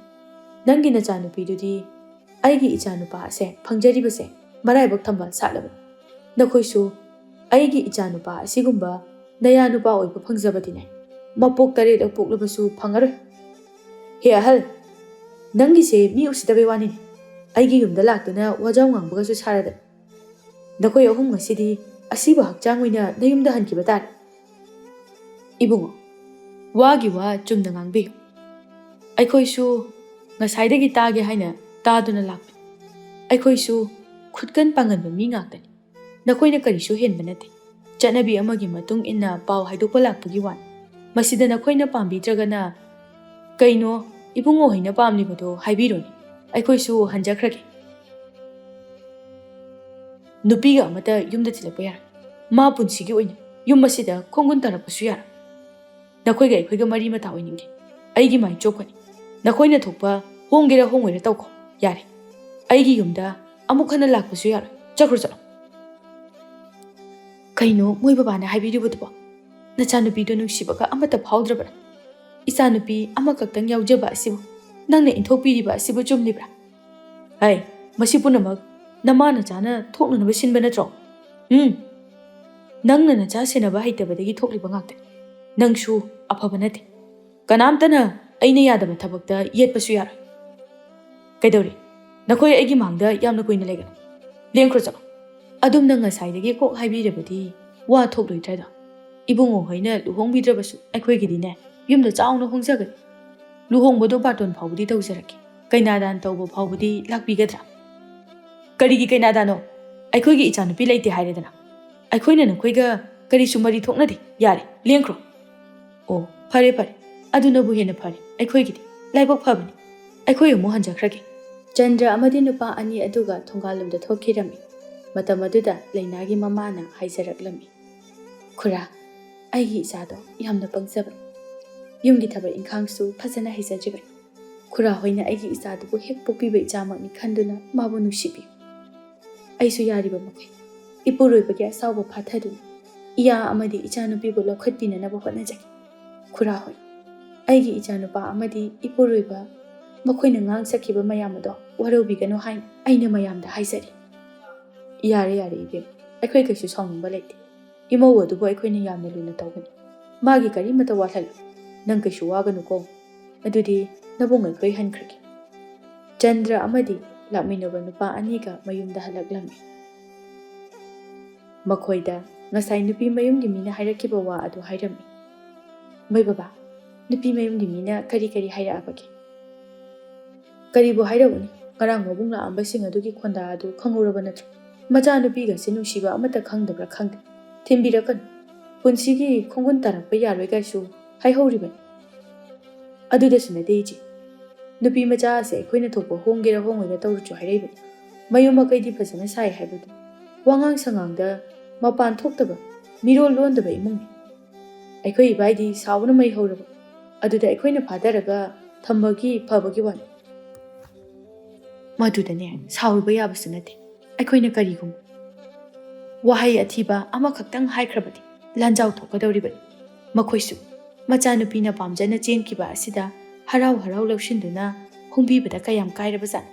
ꯅꯪꯒꯤ ꯅꯆꯥꯅꯨꯄꯤꯗꯨꯗꯤ ꯑꯩꯒꯤ ꯏꯆꯥꯅꯨꯄꯥ ꯑꯁꯦ ꯐꯪꯖꯔꯤꯕꯁꯦ ꯃꯔꯥꯏꯕꯛ ꯊꯝꯕꯥꯜ ꯁꯥꯠꯂꯕꯅꯤ꯫ ꯅꯈꯣꯏꯁꯨ ꯑꯩꯒꯤ ꯏꯆꯥꯅꯨꯄꯥ ꯑꯁꯤꯒꯨꯝꯕ ꯅꯌꯥꯅꯨꯄꯥ ꯑꯣꯏꯕ ꯐꯪꯖꯕꯗꯤꯅꯦ ꯃꯄꯣꯛ 8ꯛ ꯄꯣꯛꯂꯕꯁꯨ ꯐꯪꯉꯔꯣꯏ꯫ ꯍꯦ ꯑꯍꯜ, ꯅꯪꯒꯤꯁꯦ ꯃꯤ ꯎꯁꯤꯠꯇꯕꯩ ꯋꯥꯅꯤꯅꯦ꯫ ꯑꯩꯒꯤ ꯌꯨꯝꯗ ꯂꯥꯛꯇꯨꯅ ꯋꯥꯖꯥꯎ ꯉꯥꯡꯕꯒꯁꯨ ꯁꯥꯔꯗꯅ ꯅꯈꯣꯏ ꯑꯍꯨꯝ ꯉꯁꯤꯗꯤ ꯑꯁꯤꯕ ꯍꯛꯆꯥꯡ ꯑꯣꯏꯅ ꯅꯌꯨꯝꯗ ꯍꯟꯈꯤꯕ ꯇꯥꯔꯦ꯫ ꯏꯕꯨꯡꯉꯣ, ꯋꯥꯒꯤ ꯋꯥ ꯆꯨꯝꯅ ꯉꯥꯡꯕꯤꯌꯨ꯫ ꯑꯩꯈꯣꯏꯁꯨ ꯉꯁꯥꯏꯗꯒꯤ ꯇꯥꯒꯦ ꯍꯥꯏꯅ ꯇꯥꯗꯨꯅ ꯂꯥꯛꯄꯅꯤ꯫ ꯑꯩꯈꯣꯏꯁꯨ ꯈꯨꯠꯀꯟ ꯄꯥꯡꯒꯟꯕ ꯃꯤ ꯉꯥꯛꯇꯅꯤ꯫ ꯅꯈꯣꯏꯅ ꯀꯔꯤꯁꯨ ꯍꯦꯟꯕ ꯅꯠꯇꯦ꯫ ꯆꯠꯅꯕꯤ ꯑꯃꯒꯤ ꯃꯇꯨꯡ ꯏꯟꯅ ꯄꯥꯎ ꯍꯥꯏꯗꯣꯛꯄ ꯂꯥꯛꯄꯒꯤ ꯋꯥꯅꯤ꯫ ꯃꯁꯤꯗ ꯅꯈꯣꯏꯅ ꯄꯥꯝꯕꯤꯗ꯭ꯔꯒꯅ ꯀꯩꯅꯣ ꯏꯕꯨꯡꯉꯣ ꯍꯣꯏꯅ ꯄꯥꯝꯂꯤꯕꯗꯣ ꯍꯥꯏꯕꯤꯔꯣꯅꯦ, ꯑꯩꯈꯣꯏꯁꯨ ꯍꯟꯖꯈ꯭ꯔꯒꯦ꯫ ꯅꯨꯄꯤꯒ ꯑꯃꯇ ꯌꯨꯝꯗ ꯊꯤꯜꯂꯛꯄ ꯌꯥꯔꯣꯏ꯫ ꯃꯥ ꯄꯨꯟꯁꯤꯒꯤ ꯑꯣꯏꯅ ꯌꯨꯝ ꯑꯁꯤꯗ ꯈꯣꯡꯒꯨꯟ ꯇꯥꯔꯛꯄꯁꯨ ꯌꯥꯔꯣꯏ꯫ ꯅꯈꯣꯏꯒ ꯑꯩꯈꯣꯏꯒ ꯃꯔꯤ ꯃꯇꯥ ꯑꯣꯏꯅꯤꯡꯗꯦ꯫ ꯑꯩꯒꯤ ꯃꯥꯏ ꯆꯣꯞꯀꯅꯤ꯫ ꯅꯈꯣꯏꯅ ꯊꯣꯛꯄ ꯍꯣꯡꯒꯦꯔꯥ ꯍꯣꯡꯉꯣꯏꯔꯥ ꯇꯧꯈꯣ, ꯌꯥꯔꯦ꯫ ꯑꯩꯒꯤ ꯌꯨꯝꯗ ꯑꯃꯨꯛ ꯍꯟꯅ ꯂꯥꯛꯄꯁꯨ ꯌꯥꯔꯣꯏ꯫ ꯆꯠꯈ꯭ꯔꯣ ꯆꯠꯂꯣ꯫ ꯀꯩꯅꯣ ꯃꯣꯏ ꯕꯕꯥꯅ ꯍꯥꯏꯕꯤꯔꯤꯕꯗꯨꯕꯣ? ꯅꯆꯥꯅꯨꯄꯤꯗꯣ ꯅꯨꯡꯁꯤꯕꯒ ꯑꯃꯠꯇ ꯐꯥꯎꯗ꯭ꯔꯕ꯭ꯔꯥ? ꯏꯆꯥꯅꯨꯄꯤ ꯑꯃꯈꯛꯇꯪ ꯌꯥꯎꯖꯕ ꯑꯁꯤꯕꯨ ꯅꯪꯅ ꯏꯟꯊꯣꯛꯄꯤꯔꯤꯕ ꯑꯁꯤꯕꯨ ꯆꯨꯝꯂꯤꯕ꯭ꯔꯥ? ꯍꯩ, ꯃꯁꯤ ꯄꯨꯝꯅꯃꯛ ꯅꯃꯥ ꯅꯆꯥꯅ ꯊꯣꯛꯅꯅꯕ ꯁꯤꯟꯕ ꯅꯠꯇ꯭ꯔꯣ? ꯅꯪꯅ ꯅꯆꯥ ꯁꯦꯟꯅꯕ ꯍꯩꯇꯕꯗꯒꯤ ꯊꯣꯛꯂꯤꯕ ꯉꯥꯛꯇꯅꯤ꯫ ꯅꯪꯁꯨ ꯑꯐꯕ ꯅꯠꯇꯦ꯫ ꯀꯅꯥꯝꯇꯅ ꯑꯩꯅ ꯌꯥꯗꯕ ꯊꯕꯛꯇ ꯌꯦꯠꯄꯁꯨ ꯌꯥꯔꯣꯏ꯫ ꯀꯩꯗꯧꯔꯤ? ꯅꯈꯣꯏ ꯑꯩꯒꯤ ꯃꯥꯡꯗ ꯌꯥꯝꯅ ꯀꯨꯏꯅ ꯂꯩꯒꯅꯨ꯫ ꯂꯦꯡꯈ꯭ꯔꯣ ꯆꯠꯂꯣ꯫ ꯑꯗꯨꯝꯅ ꯉꯁꯥꯏꯗꯒꯤ ꯀꯣꯛ ꯍꯥꯏꯕꯤꯔꯕꯗꯤ ꯋꯥ ꯊꯣꯛꯂꯣꯏꯗ꯭ꯔꯗꯣ? ꯏꯕꯨꯡꯉꯣ ꯍꯣꯏꯅ ꯂꯨꯍꯣꯡꯕꯤꯗ꯭ꯔꯕꯁꯨ ꯑꯩꯈꯣꯏꯒꯤꯗꯤꯅꯦ ꯌꯨꯝꯗ ꯆꯥꯎꯅ ꯍꯣꯡꯖꯒꯅꯤ꯫ ꯂꯨꯍꯣꯡꯕꯗꯣ ꯕꯥꯔꯇꯣꯟ ꯐꯥꯎꯕꯗꯤ ꯇꯧꯖꯔꯛꯀꯦ꯫ ꯀꯩꯅꯥꯗꯥꯟ ꯇꯧꯕ ꯐꯥꯎꯕꯗꯤ ꯂꯥꯛꯄꯤꯒꯗ꯭ꯔꯥ? ꯀꯔꯤꯒꯤ ꯀꯩꯅꯥꯗꯥꯅꯣ? ꯑꯩꯈꯣꯏꯒꯤ ꯏꯆꯥꯅꯨꯄꯤ ꯂꯩꯇꯦ ꯍꯥꯏꯔꯦꯗꯅ꯫ ꯑꯩꯈꯣꯏꯅ ꯅꯈꯣꯏꯒ ꯀꯔꯤꯁꯨ ꯃꯔꯤ ꯊꯣꯛꯅꯗꯦ꯫ ꯌꯥꯔꯦ, ꯂꯦꯡꯈ꯭ꯔꯣ꯫ ꯑꯣ, ꯐꯔꯦ ꯐꯔꯦ, ꯑꯗꯨꯅꯕꯨ ꯍꯦꯟꯅ ꯐꯔꯦ꯫ ꯑꯩꯈꯣꯏꯒꯤꯗꯤ ꯂꯥꯏꯕꯛ ꯐꯕꯅꯤ꯫ ꯑꯩꯈꯣꯏ ꯑꯃꯨꯛ ꯍꯟꯖꯈ꯭ꯔꯒꯦ꯫ ꯆꯟꯗ꯭ꯔ ꯑꯃꯗꯤ ꯅꯨꯄꯥ ꯑꯅꯤ ꯑꯗꯨꯒ ꯊꯣꯡꯒꯥꯜꯂꯣꯝꯗ ꯊꯣꯛꯈꯤꯔꯝꯃꯤ꯫ ꯃꯇꯝ ꯑꯗꯨꯗ ꯂꯩꯅꯥꯒꯤ ꯃꯃꯥꯅ ꯍꯥꯏꯖꯔꯛꯂꯝꯃꯤ꯫ ꯈꯨꯔꯥ, ꯑꯩꯒꯤ ꯏꯆꯥꯗꯣ ꯌꯥꯝꯅ ꯄꯪꯖꯕꯅꯤ꯫ ꯌꯨꯝꯒꯤ ꯊꯕꯛ ꯏꯪꯈꯥꯡꯁꯨ ꯐꯖꯅ ꯍꯩꯖꯗ꯭ꯔꯤꯕꯅꯤ꯫ ꯈꯨꯔꯥ ꯍꯣꯏꯅ ꯑꯩꯒꯤ ꯏꯆꯥꯗꯨꯕꯨ ꯍꯦꯛ ꯄꯣꯛꯄꯤꯕ ꯏꯆꯥꯃꯛꯅꯤ ꯈꯟꯗꯨꯅ ꯃꯥꯕꯨ ꯅꯨꯡꯁꯤꯕꯤꯌꯨ꯫ ꯑꯩꯁꯨ ꯌꯥꯔꯤꯕ ꯃꯈꯩ ꯏꯄꯨꯔꯣꯏꯕꯒꯤ ꯑꯁꯥꯎꯕ ꯐꯥꯊꯗꯨꯅ ꯏꯌꯥ ꯑꯃꯗꯤ ꯏꯆꯥꯅꯨꯄꯤꯕꯨ ꯂꯧꯈꯠꯄꯤꯅꯅꯕ ꯍꯣꯠꯅꯖꯒꯦ꯫ ꯈꯨꯔꯥ ꯍꯣꯏ, ꯑꯩꯒꯤ ꯏꯆꯥꯅꯨꯄꯥ ꯑꯃꯗꯤ ꯏꯄꯨꯔꯣꯏꯕ ꯃꯈꯣꯏꯅ ꯉꯥꯡꯁꯈꯤꯕ ꯃꯌꯥꯝ ꯑꯗꯣ ꯋꯥꯔꯧꯕꯤꯒꯅꯨ ꯍꯥꯏꯅ ꯑꯩꯅ ꯃꯌꯥꯝꯗ ꯍꯥꯏꯖꯔꯤ꯫ ꯌꯥꯔꯦ ꯌꯥꯔꯦ ꯏꯕꯦꯝ, ꯑꯩꯈꯣꯏ ꯀꯩꯁꯨ ꯁꯥꯎꯅꯤꯡꯕ ꯂꯩꯇꯦ꯫ ꯏꯃꯧ ꯑꯗꯨꯕꯨ ꯑꯩꯈꯣꯏꯅ ꯌꯥꯝꯅ ꯂꯨꯅ ꯇꯧꯒꯅꯤ꯫ ꯃꯥꯒꯤ ꯀꯔꯤꯃꯇ ꯋꯥꯠꯍꯜꯂꯨ꯫ ꯅꯪ ꯀꯩꯁꯨ ꯋꯥꯒꯅꯨꯀꯣ꯫ ꯑꯗꯨꯗꯤ ꯅꯕꯨꯡ ꯑꯩꯈꯣꯏ ꯍꯟꯈ꯭ꯔꯒꯦ꯫ ꯆꯟꯗ꯭ꯔ ꯑꯃꯗꯤ ꯂꯥꯛꯃꯤꯟꯅꯕ ꯅꯨꯄꯥ ꯑꯅꯤꯒ ꯃꯌꯨꯝꯗ ꯍꯜꯂꯛꯂꯝꯃꯤ꯫ ꯃꯈꯣꯏꯗ ꯉꯁꯥꯏ ꯅꯨꯄꯤ ꯃꯌꯨꯝꯒꯤ ꯃꯤꯅ ꯍꯥꯏꯔꯛꯈꯤꯕ ꯋꯥ ꯑꯗꯨ ꯍꯥꯏꯔꯝꯃꯤ꯫ ꯃꯣꯏ ꯕꯕꯥ, ꯅꯨꯄꯤ ꯃꯌꯨꯝꯒꯤ ꯃꯤꯅ ꯀꯔꯤ ꯀꯔꯤ ꯍꯥꯏꯔꯛꯑꯕꯒꯦ? ꯀꯔꯤꯕꯨ ꯍꯥꯏꯔꯛꯎꯅꯤ? ꯉꯔꯥꯡ ꯃꯕꯨꯡ ꯂꯥꯛꯑꯝꯕꯁꯤꯡ ꯑꯗꯨꯒꯤ ꯈꯣꯟꯗꯥ ꯑꯗꯨ ꯈꯪꯍꯧꯔꯕ ꯅꯠꯇ꯭ꯔꯣ? ꯃꯆꯥꯅꯨꯄꯤꯒꯁꯦ ꯅꯨꯡꯁꯤꯕ ꯑꯃꯠꯇ ꯈꯪꯗꯕ꯭ꯔꯥ ꯈꯪꯗꯦ꯫ ꯊꯤꯟꯕꯤꯔꯛꯀꯅꯨ꯫ ꯄꯨꯟꯁꯤꯒꯤ ꯈꯣꯡꯒꯨꯟ ꯇꯥꯔꯛꯄ ꯌꯥꯔꯣꯏꯒꯥꯏꯁꯨ ꯍꯥꯏꯍꯧꯔꯤꯕꯅꯤ꯫ ꯑꯗꯨꯗꯁꯨ ꯅꯠꯇꯦ ꯏꯆꯦ, ꯅꯨꯄꯤ ꯃꯆꯥ ꯑꯁꯦ ꯑꯩꯈꯣꯏꯅ ꯊꯣꯛꯄ ꯍꯣꯡꯒꯦꯔꯥ ꯍꯣꯡꯉꯣꯏꯔꯥ ꯇꯧꯔꯨꯆꯣ ꯍꯥꯏꯔꯛꯏꯕꯅꯤ꯫ ꯃꯌꯨꯝ ꯃꯀꯩꯗꯤ ꯐꯖꯅ ꯁꯥꯏ ꯍꯥꯏꯕꯗꯨ ꯋꯥꯉꯥꯡ ꯁꯉꯥꯡꯗ ꯃꯄꯥꯟ ꯊꯣꯛꯇꯕ ꯃꯤꯔꯣꯜ ꯂꯣꯟꯗꯕ ꯏꯃꯨꯡꯅꯤ꯫ ꯑꯩꯈꯣꯏ ꯏꯕꯥꯏꯗꯤ ꯁꯥꯎꯕꯅ ꯃꯩ ꯍꯧꯔꯕ꯫ ꯑꯗꯨꯗ ꯑꯩꯈꯣꯏꯅ ꯐꯥꯗꯔꯒ ꯊꯝꯕꯒꯤ ꯐꯕꯒꯤ ꯋꯥꯅꯤ꯫ ꯃꯗꯨꯗꯅꯦ ꯁꯥꯎꯔꯨꯕ ꯌꯥꯕꯁꯨ ꯅꯠꯇꯦ꯫ ꯑꯩꯈꯣꯏꯅ ꯀꯔꯤꯒꯨꯝꯕ ꯋꯥꯍꯩ ꯑꯊꯤꯕ ꯑꯃꯈꯛꯇꯪ ꯍꯥꯏꯈ꯭ꯔꯕꯗꯤ ꯂꯥꯟꯖꯥꯎ ꯊꯣꯛꯀꯗꯧꯔꯤꯕꯅꯤ꯫ ꯃꯈꯣꯏꯁꯨ ꯃꯆꯥꯅꯨꯄꯤꯅ ꯄꯥꯝꯖꯅ ꯆꯦꯟꯈꯤꯕ ꯑꯁꯤꯗ ꯍꯔꯥꯎ ꯍꯔꯥꯎ ꯂꯧꯁꯤꯟꯗꯨꯅ ꯍꯣꯡꯕꯤꯕꯗ ꯀꯌꯥꯝ ꯀꯥꯏꯔꯕꯖꯥꯠꯅꯤ꯫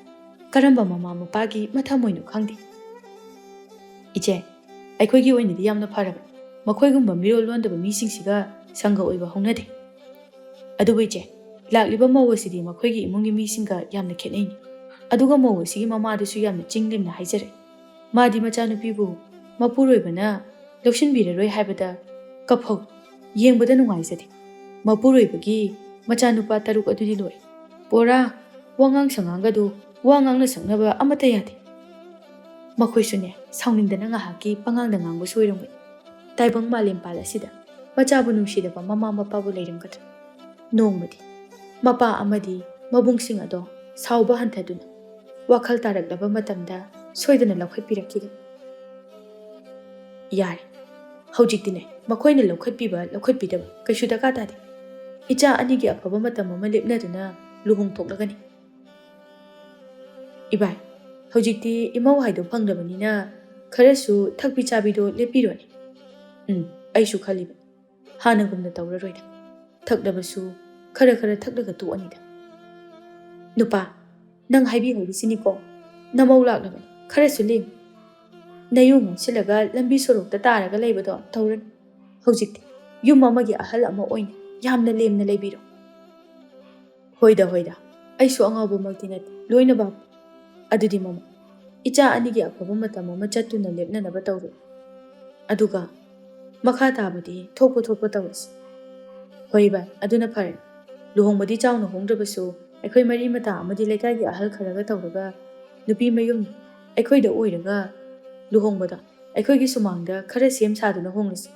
ꯀꯔꯝꯕ ꯃꯃꯥ ꯃꯄꯥꯒꯤ ꯃꯊꯃꯣꯏꯅꯣ ꯈꯪꯗꯦ꯫ ꯏꯆꯦ, ꯑꯩꯈꯣꯏꯒꯤ ꯑꯣꯏꯅꯗꯤ ꯌꯥꯝꯅ ꯐꯔꯕꯅꯤ꯫ ꯃꯈꯣꯏꯒꯨꯝꯕ ꯃꯤꯔꯣꯜ ꯂꯣꯟꯗꯕ ꯃꯤꯁꯤꯡꯁꯤꯒ ꯁꯪꯒ ꯑꯣꯏꯕ ꯍꯧꯅꯗꯦ꯫ ꯑꯗꯨꯕꯨ ꯏꯆꯦ, ꯂꯥꯛꯂꯤꯕ ꯃꯧ ꯑꯁꯤꯗꯤ ꯃꯈꯣꯏꯒꯤ ꯏꯃꯨꯡꯒꯤ ꯃꯤꯁꯤꯡꯒ ꯌꯥꯝꯅ ꯈꯦꯠꯅꯩꯅꯤ꯫ ꯑꯗꯨꯒ ꯃꯧ ꯑꯁꯤꯒꯤ ꯃꯃꯥꯗꯨꯁꯨ ꯌꯥꯝꯅ ꯆꯤꯡ ꯂꯦꯝꯅ ꯍꯥꯏꯖꯔꯛꯏ꯫ ꯃꯥꯗꯤ ꯃꯆꯥꯅꯨꯄꯤꯕꯨ ꯃꯄꯨꯔꯣꯏꯕꯅ ꯂꯧꯁꯤꯟꯕꯤꯔꯔꯣꯏ ꯍꯥꯏꯕꯗ ꯀꯞꯐꯧ ꯌꯦꯡꯕꯗ ꯅꯨꯡꯉꯥꯏꯖꯗꯦ꯫ ꯃꯄꯨꯔꯣꯏꯕꯒꯤ ꯃꯆꯥꯅꯨꯄꯥ 6 ꯑꯗꯨꯗꯤ ꯂꯣꯏ ꯄꯣꯔꯥ ꯋꯥꯉꯥꯡ ꯁꯉꯥꯡꯒꯗꯨ ꯋꯥ ꯉꯥꯡꯅ ꯁꯛꯅꯕ ꯑꯃꯠꯇ ꯌꯥꯗꯦ ꯃꯈꯣꯏꯁꯨꯅꯦ ꯁꯥꯎꯅꯤꯡꯗꯅ ꯉꯥꯏꯍꯥꯛꯀꯤ ꯄꯉꯥꯡꯗ ꯉꯥꯡꯕꯁꯨ ꯑꯣꯏꯔꯝꯒꯅꯤ ꯇꯥꯏꯕꯪ ꯃꯥꯂꯦꯝꯄꯥꯜ ꯑꯁꯤꯗ ꯃꯆꯥꯕꯨ ꯅꯨꯡꯁꯤꯗꯕ ꯃꯃꯥ ꯃꯄꯥꯕꯨ ꯂꯩꯔꯝꯒꯗ꯭ꯔꯥ ꯅꯣꯡꯃꯗꯤ ꯃꯄꯥ ꯑꯃꯗꯤ ꯃꯕꯨꯡꯁꯤꯡ ꯑꯗꯣ ꯁꯥꯎꯕ ꯍꯟꯊꯗꯨꯅ ꯋꯥꯈꯜ ꯇꯥꯔꯛꯂꯕ ꯃꯇꯝꯗ ꯁꯣꯏꯗꯅ ꯂꯧꯈꯠꯄꯤꯔꯛꯈꯤꯒꯅꯤ ꯌꯥꯔꯦ ꯍꯧꯖꯤꯛꯇꯤꯅꯦ ꯃꯈꯣꯏꯅ ꯂꯧꯈꯠꯄꯤꯕ ꯂꯧꯈꯠꯄꯤꯗꯕ ꯀꯩꯁꯨ ꯗꯔꯀꯥꯔ ꯇꯥꯗꯦ ꯏꯆꯥ ꯑꯅꯤꯒꯤ ꯑꯐꯕ ꯃꯇꯝ ꯑꯃ ꯂꯦꯞꯅꯗꯨꯅ ꯂꯨꯍꯣꯡꯊꯣꯛꯂꯒꯅꯤ ꯏꯕꯥꯏ ꯍꯧꯖꯤꯛꯇꯤ ꯏꯃꯧ ꯍꯥꯏꯗꯣ ꯐꯪꯂꯕꯅꯤꯅ ꯈꯔꯁꯨ ꯊꯛꯄꯤ ꯆꯥꯕꯤꯗꯣ ꯂꯦꯞꯄꯤꯔꯣꯅꯦ ꯑꯩꯁꯨ ꯈꯜꯂꯤꯕꯅꯤ ꯍꯥꯟꯅꯒꯨꯝꯅ ꯇꯧꯔꯔꯣꯏꯗ ꯊꯛꯂꯕꯁꯨ ꯈꯔ ꯊꯛꯂꯒ ꯇꯣꯛꯑꯅꯤꯗ ꯅꯨꯄꯥ ꯅꯪ ꯍꯥꯏꯕꯤꯍꯧꯔꯤꯁꯤꯅꯤꯀꯣ ꯅꯃꯧ ꯂꯥꯛꯂꯕꯅꯤ ꯈꯔꯁꯨ ꯂꯦꯝꯃꯨ ꯅꯌꯨ ꯉꯥꯡꯁꯤꯜꯂꯒ ꯂꯝꯕꯤ ꯁꯣꯔꯣꯛꯇ ꯇꯥꯔꯒ ꯂꯩꯕꯗꯣ ꯇꯧꯔꯅꯨ ꯍꯧꯖꯤꯛꯇꯤ ꯌꯨꯝ ꯑꯃꯒꯤ ꯑꯍꯜ ꯑꯃ ꯑꯣꯏꯅ ꯌꯥꯝꯅ ꯂꯦꯝꯅ ꯂꯩꯕꯤꯔꯣ ꯍꯣꯏꯗ ꯑꯩꯁꯨ ꯑꯉꯥꯎꯕꯃꯛꯇꯤ ꯅꯠꯇꯦ ꯂꯣꯏꯅ ꯕꯥꯞ ꯑꯗꯨꯗꯤ ꯃꯃꯥ ꯏꯆꯥ ꯑꯅꯤꯒꯤ ꯑꯐꯕ ꯃꯇꯝ ꯑꯃ ꯆꯠꯇꯨꯅ ꯂꯦꯞꯅꯅꯕ ꯇꯧꯔꯣ ꯑꯗꯨꯒ ꯃꯈꯥ ꯇꯥꯕꯗꯤ ꯊꯣꯛꯄ ꯇꯧꯔꯁꯤ ꯍꯣꯏ ꯚꯥꯏ ꯑꯗꯨꯅ ꯐꯔꯦ ꯂꯨꯍꯣꯡꯕꯗꯤ ꯆꯥꯎꯅ ꯍꯣꯡꯗ꯭ꯔꯕꯁꯨ ꯑꯩꯈꯣꯏ ꯃꯔꯤ ꯃꯇꯥ ꯑꯃꯗꯤ ꯂꯩꯀꯥꯏꯒꯤ ꯑꯍꯜ ꯈꯔꯒ ꯇꯧꯔꯒ ꯅꯨꯄꯤ ꯃꯌꯨꯝ ꯑꯩꯈꯣꯏꯗ ꯑꯣꯏꯔꯒ ꯂꯨꯍꯣꯡꯕꯗ ꯑꯩꯈꯣꯏꯒꯤ ꯁꯨꯃꯥꯡꯗ ꯈꯔ ꯁꯦꯝ ꯁꯥꯗꯨꯅ ꯍꯣꯡꯂꯁꯤ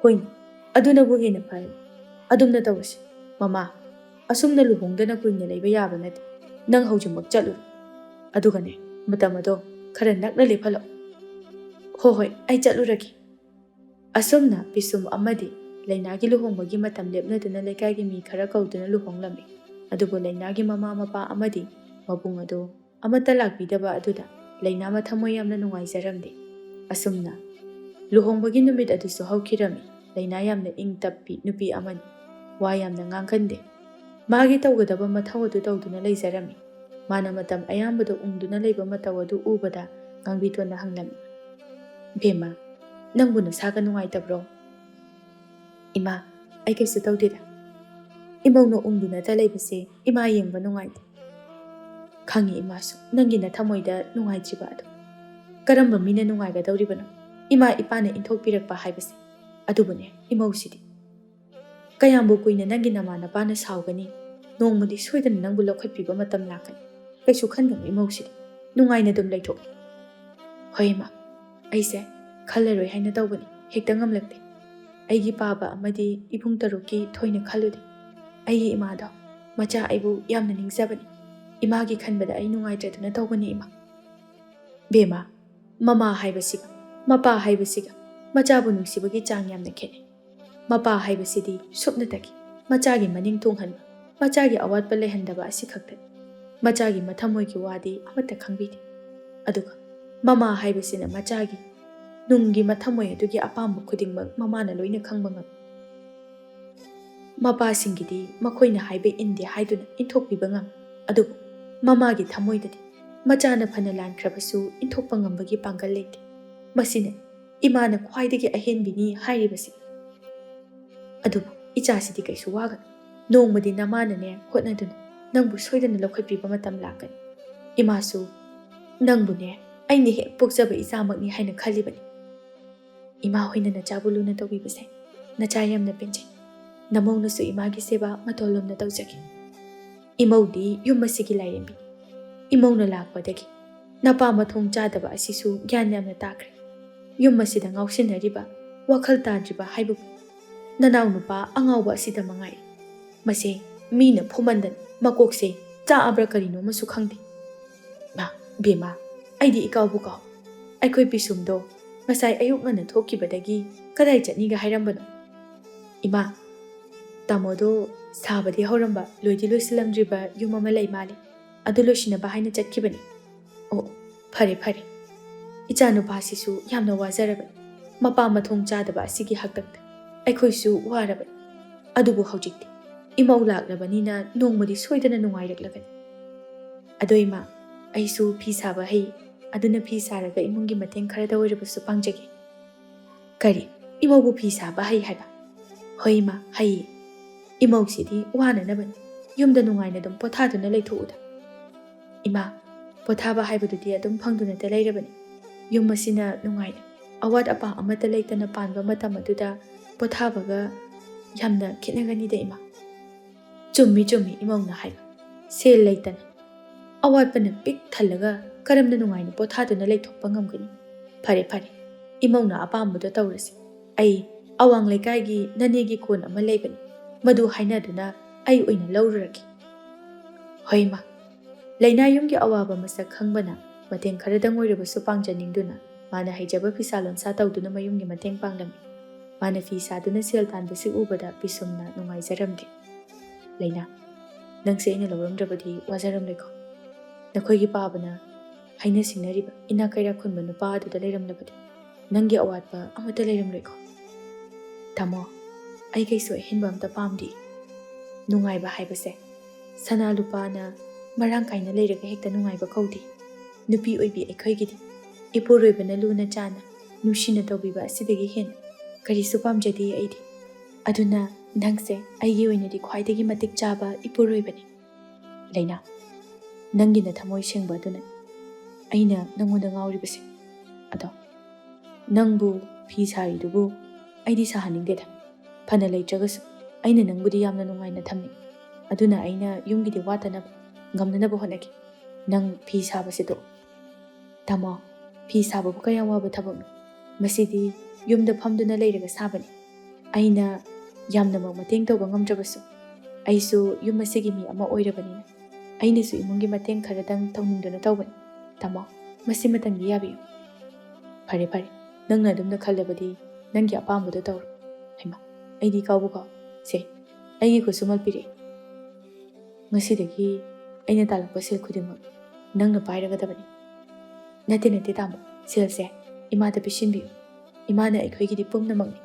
ꯍꯣꯏꯅꯦ ꯑꯗꯨꯅꯕꯨ ꯍꯦꯟꯅ ꯐꯔꯦ ꯑꯗꯨꯝꯅ ꯇꯧꯔꯁꯤ ꯃꯃꯥ ꯑꯁꯨꯝꯅ ꯂꯨꯍꯣꯡꯗꯅ ꯀꯨꯏꯅ ꯂꯩꯕ ꯌꯥꯕ ꯅꯠꯇꯦ ꯅꯪ ꯍꯧꯖꯤꯛꯃꯛ ꯆꯠꯂꯨ ꯑꯗꯨꯒꯅꯦ ꯃꯇꯝ ꯑꯗꯣ ꯈꯔ ꯅꯛꯅ ꯂꯦꯞꯍꯜꯂꯛꯑꯣ ꯍꯣꯏ ꯑꯩ ꯆꯠꯂꯨꯔꯒꯦ ꯑꯁꯨꯝꯅ ꯄꯤꯁꯨꯝ ꯑꯃꯗꯤ ꯂꯩꯅꯥꯒꯤ ꯂꯨꯍꯣꯡꯕꯒꯤ ꯃꯇꯝ ꯂꯦꯞꯅꯗꯨꯅ ꯂꯩꯀꯥꯏꯒꯤ ꯃꯤ ꯈꯔ ꯀꯧꯗꯨꯅ ꯂꯨꯍꯣꯡꯂꯝꯃꯤ ꯑꯗꯨꯕꯨ ꯂꯩꯅꯥꯒꯤ ꯃꯃꯥ ꯃꯄꯥ ꯑꯃꯗꯤ ꯃꯕꯨꯡ ꯑꯗꯨ ꯑꯃꯠꯇ ꯂꯥꯛꯄꯤꯗꯕ ꯑꯗꯨꯗ ꯂꯩꯅꯥ ꯃꯊꯃꯣꯏ ꯌꯥꯝꯅ ꯅꯨꯡꯉꯥꯏꯖꯔꯝꯗꯦ ꯑꯁꯨꯝꯅ ꯂꯨꯍꯣꯡꯕꯒꯤ ꯅꯨꯃꯤꯠ ꯑꯗꯨꯁꯨ ꯍꯧꯈꯤꯔꯝꯃꯤ ꯂꯩꯅꯥ ꯌꯥꯝꯅ ꯏꯪ ꯇꯞꯄꯤ ꯅꯨꯄꯤ ꯑꯃꯅꯤ ꯋꯥ ꯌꯥꯝꯅ ꯉꯥꯡꯒꯟꯗꯦ ꯃꯥꯒꯤ ꯇꯧꯒꯗꯕ ꯃꯊꯧ ꯑꯗꯨ ꯇꯧꯗꯨꯅ ꯂꯩꯖꯔꯝꯃꯤ ꯃꯥꯅ ꯃꯇꯝ ꯑꯌꯥꯝꯕꯗ ꯎꯪꯗꯨꯅ ꯂꯩꯕ ꯃꯇꯧ ꯑꯗꯨ ꯎꯕꯗ ꯉꯥꯡꯕꯤꯊꯣꯟꯅ ꯍꯪꯂꯝꯃꯤ ꯕꯦꯝꯃ ꯅꯪꯕꯨ ꯅꯁꯥꯒ ꯅꯨꯡꯉꯥꯏꯇꯕ꯭ꯔꯣ ꯏꯃꯥ ꯑꯩ ꯀꯩꯁꯨ ꯇꯧꯗꯦꯗ ꯏꯃꯧꯅ ꯎꯪꯗꯨꯅꯇ ꯂꯩꯕꯁꯦ ꯏꯃꯥ ꯌꯦꯡꯕ ꯅꯨꯡꯉꯥꯏꯇꯦ ꯈꯪꯉꯤ ꯏꯃꯥꯁꯨ ꯅꯪꯒꯤ ꯅꯊꯃꯣꯏꯗ ꯅꯨꯡꯉꯥꯏꯇ꯭ꯔꯤꯕ ꯑꯗꯣ ꯀꯔꯝꯕ ꯃꯤꯅ ꯅꯨꯡꯉꯥꯏꯒꯗꯧꯔꯤꯕꯅꯣ ꯏꯃꯥ ꯏꯄꯥꯅ ꯏꯟꯊꯣꯛꯄꯤꯔꯛꯄ ꯍꯥꯏꯕꯁꯦ ꯑꯗꯨꯕꯨꯅꯦ ꯏꯃꯧꯁꯤꯗꯤ ꯀꯌꯥꯝꯕꯨ ꯀꯨꯏꯅ ꯅꯪꯒꯤ ꯅꯃꯥ ꯅꯄꯥꯅ ꯁꯥꯎꯒꯅꯤ ꯅꯣꯡꯃꯗꯤ ꯁꯣꯏꯗꯅ ꯅꯪꯕꯨ ꯂꯧꯈꯠꯄꯤꯕ ꯃꯇꯝ ꯂꯥꯛꯀꯅꯤ ꯀꯩꯁꯨ ꯈꯟꯒꯅꯨ ꯏꯃꯧꯁꯤꯗꯤ ꯅꯨꯡꯉꯥꯏꯅ ꯑꯗꯨꯝ ꯂꯩꯊꯣꯛꯏ ꯍꯣꯏ ꯏꯃꯥ ꯑꯩꯁꯦ ꯈꯜꯂꯔꯣꯏ ꯍꯥꯏꯅ ꯇꯧꯕꯅꯤ ꯍꯦꯛꯇ ꯉꯝꯂꯛꯇꯦ ꯑꯩꯒꯤ ꯄꯥꯕ ꯑꯃꯗꯤ ꯏꯕꯨꯡ 6ꯀꯤ ꯊꯣꯏꯅ ꯈꯜꯂꯨꯗꯦ ꯑꯩꯒꯤ ꯏꯃꯥꯗꯣ ꯃꯆꯥ ꯑꯩꯕꯨ ꯌꯥꯝꯅ ꯅꯤꯡꯖꯕꯅꯤ ꯏꯃꯥꯒꯤ ꯈꯟꯕꯗ ꯑꯩ ꯅꯨꯡꯉꯥꯏꯇ꯭ꯔꯗꯨꯅ ꯇꯧꯕꯅꯤ ꯏꯃꯥ ꯕꯦꯝꯃ ꯃꯃꯥ ꯍꯥꯏꯕꯁꯤꯒ ꯃꯄꯥ ꯍꯥꯏꯕꯁꯤꯒ ꯃꯆꯥꯕꯨ ꯅꯨꯡꯁꯤꯕꯒꯤ ꯆꯥꯡ ꯌꯥꯝꯅ ꯈꯦꯠꯅꯩ ꯃꯄꯥ ꯍꯥꯏꯕꯁꯤꯗꯤ ꯁꯨꯞꯅꯇꯒꯤ ꯃꯆꯥꯒꯤ ꯃꯅꯤꯡ ꯊꯨꯡꯍꯟꯕ ꯃꯆꯥꯒꯤ ꯑꯋꯥꯠꯄ ꯂꯩꯍꯟꯗꯕ ꯑꯁꯤ ꯈꯛꯇꯅꯤ ꯃꯆꯥꯒꯤ ꯃꯊꯃꯣꯏꯒꯤ ꯋꯥꯗꯤ ꯑꯃꯠꯇ ꯈꯪꯕꯤꯗꯦ ꯑꯗꯨꯒ ꯃꯃꯥ ꯍꯥꯏꯕꯁꯤꯅ ꯃꯆꯥꯒꯤ ꯅꯨꯡꯒꯤ ꯃꯊꯃꯣꯏ ꯑꯗꯨꯒꯤ ꯑꯄꯥꯝꯕ ꯈꯨꯗꯤꯡꯃꯛ ꯃꯃꯥꯅ ꯂꯣꯏꯅ ꯈꯪꯕ ꯉꯝꯃꯤ ꯃꯄꯥꯁꯤꯡꯒꯤꯗꯤ ꯃꯈꯣꯏꯅ ꯍꯥꯏꯕ ꯏꯟꯗꯦ ꯍꯥꯏꯗꯨꯅ ꯏꯟꯊꯣꯛꯄꯤꯕ ꯉꯝꯃꯤ ꯑꯗꯨꯕꯨ ꯃꯃꯥꯒꯤ ꯊꯃꯣꯏꯗꯗꯤ ꯃꯆꯥꯅ ꯐꯅ ꯂꯥꯟꯈ꯭ꯔꯕꯁꯨ ꯏꯟꯊꯣꯛꯄ ꯉꯝꯕꯒꯤ ꯄꯥꯡꯒꯜ ꯂꯩꯇꯦ ꯃꯁꯤꯅ ꯏꯃꯥꯅ ꯈ꯭ꯋꯥꯏꯗꯒꯤ ꯑꯍꯦꯟꯕꯤꯅꯤ ꯍꯥꯏꯔꯤꯕꯁꯤ ꯑꯗꯨꯕꯨ ꯏꯆꯥꯁꯤꯗꯤ ꯀꯩꯁꯨ ꯋꯥꯒꯅꯨ ꯅꯣꯡꯃꯗꯤ ꯅꯃꯥꯅꯅꯦ ꯍꯣꯠꯅꯗꯨꯅ ꯅꯪꯕꯨ ꯁꯣꯏꯗꯅ ꯂꯧꯈꯠꯄꯤꯕ ꯃꯇꯝ ꯂꯥꯛꯀꯅꯤ ꯏꯃꯥꯁꯨ ꯅꯪꯕꯨꯅꯦ ꯑꯩꯅ ꯍꯦꯛ ꯄꯣꯛꯆꯕ ꯏꯆꯥꯃꯛꯅꯤ ꯍꯥꯏꯅ ꯈꯜꯂꯤꯕꯅꯤ ꯏꯃꯥ ꯍꯣꯏꯅ ꯅꯆꯥꯕꯨ ꯂꯨꯅ ꯇꯧꯕꯤꯕꯁꯦ ꯅꯆꯥ ꯌꯥꯝꯅ ꯄꯦꯟꯖꯩ ꯅꯃꯧꯅꯁꯨ ꯏꯃꯥꯒꯤ ꯁꯦꯕ ꯃꯇꯣꯜꯂꯣꯝꯅ ꯇꯧꯖꯈꯤ ꯏꯃꯧꯗꯤ ꯌꯨꯝ ꯑꯁꯤꯒꯤ ꯂꯥꯏꯔꯦꯝꯕꯤ ꯏꯃꯧꯅ ꯂꯥꯛꯄꯗꯒꯤ ꯅꯄꯥ ꯃꯊꯣꯡ ꯆꯥꯗꯕ ꯑꯁꯤꯁꯨ ꯒ꯭ꯌꯥꯟ ꯌꯥꯝꯅ ꯇꯥꯈ꯭ꯔꯦ ꯌꯨꯝ ꯑꯁꯤꯗ ꯉꯥꯎꯁꯤꯟꯅꯔꯤꯕ ꯋꯥꯈꯜ ꯇꯥꯗ꯭ꯔꯤꯕ ꯍꯥꯏꯕꯕꯨ ꯅꯅꯥꯎ ꯅꯨꯄꯥ ꯑꯉꯥꯎꯕ ꯑꯁꯤꯗ ꯃꯉꯥꯏꯔꯦ ꯃꯁꯦ ꯃꯤꯅ ꯐꯨꯃꯟꯗꯅ ꯃꯀꯣꯛꯁꯦ ꯆꯥꯛꯑꯕ꯭ꯔꯥ ꯀꯔꯤꯅꯣꯃꯁꯨ ꯈꯪꯗꯦ ꯕꯦꯝꯃ ꯑꯩꯗꯤ ꯏꯀꯥꯎꯕꯨ ꯀꯥꯎ ꯑꯩꯈꯣꯏ ꯄꯤꯁꯨꯝꯗꯣ ꯉꯁꯥꯏ ꯑꯌꯨꯛ ꯉꯟꯅ ꯊꯣꯛꯈꯤꯕꯗꯒꯤ ꯀꯗꯥꯏ ꯆꯠꯅꯤꯒ ꯍꯥꯏꯔꯝꯕꯅꯣ ꯏꯃꯥ ꯇꯥꯃꯣꯗꯣ ꯁꯥꯕꯗꯤ ꯍꯧꯔꯝꯕ ꯂꯣꯏꯗꯤ ꯂꯣꯏꯁꯤꯜꯂꯝꯗ꯭ꯔꯤꯕ ꯌꯨꯝ ꯑꯃ ꯂꯩ ꯃꯥꯜꯂꯤ ꯑꯗꯨ ꯂꯣꯏꯁꯤꯟꯅꯕ ꯍꯥꯏꯅ ꯆꯠꯈꯤꯕꯅꯤ ꯑꯣ ꯐꯔꯦ ꯏꯆꯥꯅꯨꯄꯥꯁꯤꯁꯨ ꯌꯥꯝꯅ ꯋꯥꯖꯔꯕꯅꯤ ꯃꯄꯥ ꯃꯊꯣꯡ ꯆꯥꯗꯕ ꯑꯁꯤꯒꯤ ꯍꯛꯇꯛꯇ ꯑꯩꯈꯣꯏꯁꯨ ꯋꯥꯔꯕꯅꯤ ꯑꯗꯨꯕꯨ ꯍꯧꯖꯤꯛꯇꯤ ꯏꯃꯧ ꯂꯥꯛꯂꯕꯅꯤꯅ ꯅꯣꯡꯃꯗꯤ ꯁꯣꯏꯗꯅ ꯅꯨꯡꯉꯥꯏꯔꯛꯂꯒꯅꯤ ꯑꯗꯣ ꯏꯃꯥ ꯑꯩꯁꯨ ꯐꯤ ꯁꯥꯕ ꯍꯩ ꯑꯗꯨꯅ ꯐꯤ ꯁꯥꯔꯒ ꯏꯃꯨꯡꯒꯤ ꯃꯇꯦꯡ ꯈꯔꯗ ꯑꯣꯏꯔꯕꯁꯨ ꯄꯥꯡꯖꯒꯦ ꯀꯔꯤ ꯏꯃꯧꯕꯨ ꯐꯤ ꯁꯥꯕ ꯍꯩ ꯍꯥꯏꯕ ꯍꯣꯏ ꯏꯃꯥ ꯍꯩꯌꯦ ꯏꯃꯧꯁꯤꯗꯤ ꯋꯥꯅꯅꯕꯅꯤ ꯌꯨꯝꯗ ꯅꯨꯡꯉꯥꯏꯅ ꯑꯗꯨꯝ ꯄꯣꯊꯥꯗꯨꯅ ꯂꯩꯊꯣꯛꯎꯗ ꯏꯃꯥ ꯄꯣꯊꯥꯕ ꯍꯥꯏꯕꯗꯨꯗꯤ ꯑꯗꯨꯝ ꯐꯪꯗꯨꯅꯇ ꯂꯩꯔꯕꯅꯤ ꯌꯨꯝ ꯑꯁꯤꯅ ꯅꯨꯡꯉꯥꯏꯅ ꯑꯋꯥꯠ ꯑꯄꯥ ꯑꯃꯠꯇ ꯂꯩꯇꯅ ꯄꯥꯟꯕ ꯃꯇꯝ ꯑꯗꯨꯗ ꯄꯣꯊꯥꯕꯒ ꯌꯥꯝꯅ ꯈꯦꯠꯅꯒꯅꯤꯗ ꯏꯃꯥ꯫ ꯆꯨꯝꯃꯤ ꯆꯨꯝꯃꯤ ꯏꯃꯧꯅ ꯍꯥꯏꯕ, ꯁꯦꯜ ꯂꯩꯇꯅ ꯑꯋꯥꯠꯄꯅ ꯄꯤꯛ ꯊꯜꯂꯒ ꯀꯔꯝꯅ ꯅꯨꯡꯉꯥꯏꯅ ꯄꯣꯊꯥꯗꯨꯅ ꯂꯩꯊꯣꯛꯄ ꯉꯝꯒꯅꯤ? ꯐꯔꯦ ꯐꯔꯦ, ꯏꯃꯧꯅ ꯑꯄꯥꯝꯕꯗꯣ ꯇꯧꯔꯁꯤ꯫ ꯑꯩ ꯑꯋꯥꯡ ꯂꯩꯀꯥꯏꯒꯤ ꯅꯅꯦꯒꯤ ꯀꯣꯟ ꯑꯃ ꯂꯩꯕꯅꯤ, ꯃꯗꯨ ꯍꯥꯏꯅꯗꯨꯅ ꯑꯩ ꯑꯣꯏꯅ ꯂꯧꯔꯨꯔꯒꯦ꯫ ꯍꯣꯏ ꯃꯥ꯫ ꯂꯩꯅꯥ ꯌꯨꯝꯒꯤ ꯑꯋꯥꯕ ꯃꯁꯛ ꯈꯪꯕꯅ ꯃꯇꯦꯡ ꯈꯔꯗꯪ ꯑꯣꯏꯔꯕꯁꯨ ꯄꯥꯡꯖꯅꯤꯡꯗꯨꯅ ꯃꯥꯅ ꯍꯩꯖꯕ ꯐꯤꯁꯥ ꯂꯣꯟꯁꯥ ꯇꯧꯗꯨꯅ ꯃꯌꯨꯝꯒꯤ ꯃꯇꯦꯡ ꯄꯥꯡꯂꯝꯃꯤ꯫ ꯃꯥꯅ ꯐꯤ ꯁꯥꯗꯨꯅ ꯁꯦꯜ ꯇꯥꯟꯕꯁꯤ ꯎꯕꯗ ꯄꯤꯁꯨꯝꯅ ꯅꯨꯡꯉꯥꯏꯖꯔꯝꯗꯦ꯫ ꯂꯩꯅꯥ, ꯅꯪꯁꯦ ꯑꯩꯅ ꯂꯧꯔꯝꯗ꯭ꯔꯕꯗꯤ ꯋꯥꯖꯔꯝꯂꯣꯏꯀꯣ? ꯅꯈꯣꯏꯒꯤ ꯄꯥꯕꯅ ꯍꯩꯅ ꯁꯤꯡꯅꯔꯤꯕ ꯏꯅꯥꯛ ꯀꯩꯔꯥꯛ ꯈꯨꯟꯕ ꯅꯨꯄꯥ ꯑꯗꯨꯗ ꯂꯩꯔꯝꯂꯕꯗꯤ ꯅꯪꯒꯤ ꯑꯋꯥꯠꯄ ꯑꯃꯠꯇ ꯂꯩꯔꯝꯂꯣꯏꯀꯣ? ꯇꯥꯃꯣ, ꯑꯩ ꯀꯩꯁꯨ ꯑꯍꯦꯟꯕ ꯑꯝꯇ ꯄꯥꯝꯗꯦ꯫ ꯅꯨꯡꯉꯥꯏꯕ ꯍꯥꯏꯕꯁꯦ ꯁꯅꯥ ꯂꯨꯄꯥꯅ ꯃꯔꯥꯡ ꯀꯥꯏꯅ ꯂꯩꯔꯒ ꯍꯦꯛꯇ ꯅꯨꯡꯉꯥꯏꯕ ꯀꯧꯗꯦ꯫ ꯅꯨꯄꯤ ꯑꯣꯏꯕꯤ ꯑꯩꯈꯣꯏꯒꯤꯗꯤ ꯏꯄꯨꯔꯣꯏꯕꯅ ꯂꯨꯅ ꯆꯥꯅ ꯅꯨꯡꯁꯤꯅ ꯇꯧꯕꯤꯕ ꯑꯁꯤꯗꯒꯤ ꯍꯦꯟꯅ ꯀꯔꯤꯁꯨ ꯄꯥꯝꯖꯗꯦ ꯑꯩꯗꯤ꯫ ꯑꯗꯨꯅ ꯅꯪꯁꯦ ꯑꯩꯒꯤ ꯑꯣꯏꯅꯗꯤ ꯈ꯭ꯋꯥꯏꯗꯒꯤ ꯃꯇꯤꯛ ꯆꯥꯕ ꯏꯄꯨꯔꯣꯏꯕꯅꯤ꯫ ꯂꯩꯅꯥ, ꯅꯪꯒꯤꯅ ꯊꯃꯣꯏ ꯁꯦꯡꯕ ꯑꯗꯨꯅ ꯑꯩꯅ ꯅꯪꯉꯣꯟꯗ ꯉꯥꯎꯔꯤꯕꯁꯦ꯫ ꯑꯗꯣ ꯅꯪꯕꯨ ꯐꯤ ꯁꯥꯔꯤꯗꯨꯕꯨ ꯑꯩꯗꯤ ꯁꯥꯍꯟꯅꯤꯡꯗꯦꯗ꯫ ꯐꯅ ꯂꯩꯇ꯭ꯔꯒꯁꯨ ꯑꯩꯅ ꯅꯪꯕꯨꯗꯤ ꯌꯥꯝꯅ ꯅꯨꯡꯉꯥꯏꯅ ꯊꯝꯅꯤꯡꯉꯤ꯫ ꯑꯗꯨꯅ ꯑꯩꯅ ꯌꯨꯝꯒꯤꯗꯤ ꯋꯥꯠꯇꯅꯕ ꯉꯝꯅꯅꯕ ꯍꯣꯠꯅꯒꯦ꯫ ꯅꯪ ꯐꯤ ꯁꯥꯕꯁꯤ ꯇꯣꯛꯑꯣ꯫ ꯇꯥꯃꯣ, ꯐꯤ ꯁꯥꯕꯕꯨ ꯀꯌꯥꯝ ꯋꯥꯕ ꯊꯕꯛꯅꯣ? ꯃꯁꯤꯗꯤ ꯌꯨꯝꯗ ꯐꯝꯗꯨꯅ ꯂꯩꯔꯒ ꯁꯥꯕꯅꯤ꯫ ꯑꯩꯅ ꯌꯥꯝꯅꯃꯛ ꯃꯇꯦꯡ ꯇꯧꯕ ꯉꯝꯗ꯭ꯔꯕꯁꯨ ꯑꯩꯁꯨ ꯌꯨꯝ ꯑꯁꯤꯒꯤ ꯃꯤ ꯑꯃ ꯑꯣꯏꯔꯕꯅꯤꯅ ꯑꯩꯅꯁꯨ ꯏꯃꯨꯡꯒꯤ ꯃꯇꯦꯡ ꯈꯔꯗꯪ ꯇꯧꯅꯤꯡꯗꯨꯅ ꯇꯧꯕꯅꯤ꯫ ꯇꯥꯃꯣ, ꯃꯁꯤꯃꯇꯪꯗꯤ ꯌꯥꯕꯤꯌꯨ꯫ ꯐꯔꯦ ꯐꯔꯦ, ꯅꯪꯅ ꯑꯗꯨꯝꯅ ꯈꯜꯂꯕꯗꯤ ꯅꯪꯒꯤ ꯑꯄꯥꯝꯕꯗꯣ ꯇꯧꯔꯣ꯫ ꯍꯩꯃꯥ, ꯑꯩꯗꯤ ꯀꯥꯎꯕꯨ ꯀꯥꯎ꯫ ꯁꯦ, ꯑꯩꯒꯤ ꯈꯨꯠꯁꯨꯃꯜ ꯄꯤꯔꯛꯏ꯫ ꯉꯁꯤꯗꯒꯤ ꯑꯩꯅ ꯇꯥꯜꯂꯛꯄ ꯁꯦꯜ ꯈꯨꯗꯤꯡꯃꯛ ꯅꯪꯅ ꯄꯥꯏꯔꯒꯗꯕꯅꯤ꯫ ꯅꯠꯇꯦ ꯅꯠꯇꯦ ꯇꯥꯃꯣ, ꯁꯦꯜꯁꯦ ꯏꯃꯥꯗ ꯄꯤꯁꯤꯟꯕꯤꯌꯨ꯫ ꯏꯃꯥꯅ ꯑꯩꯈꯣꯏꯒꯤꯗꯤ ꯄꯨꯝꯅꯃꯛꯅꯤ꯫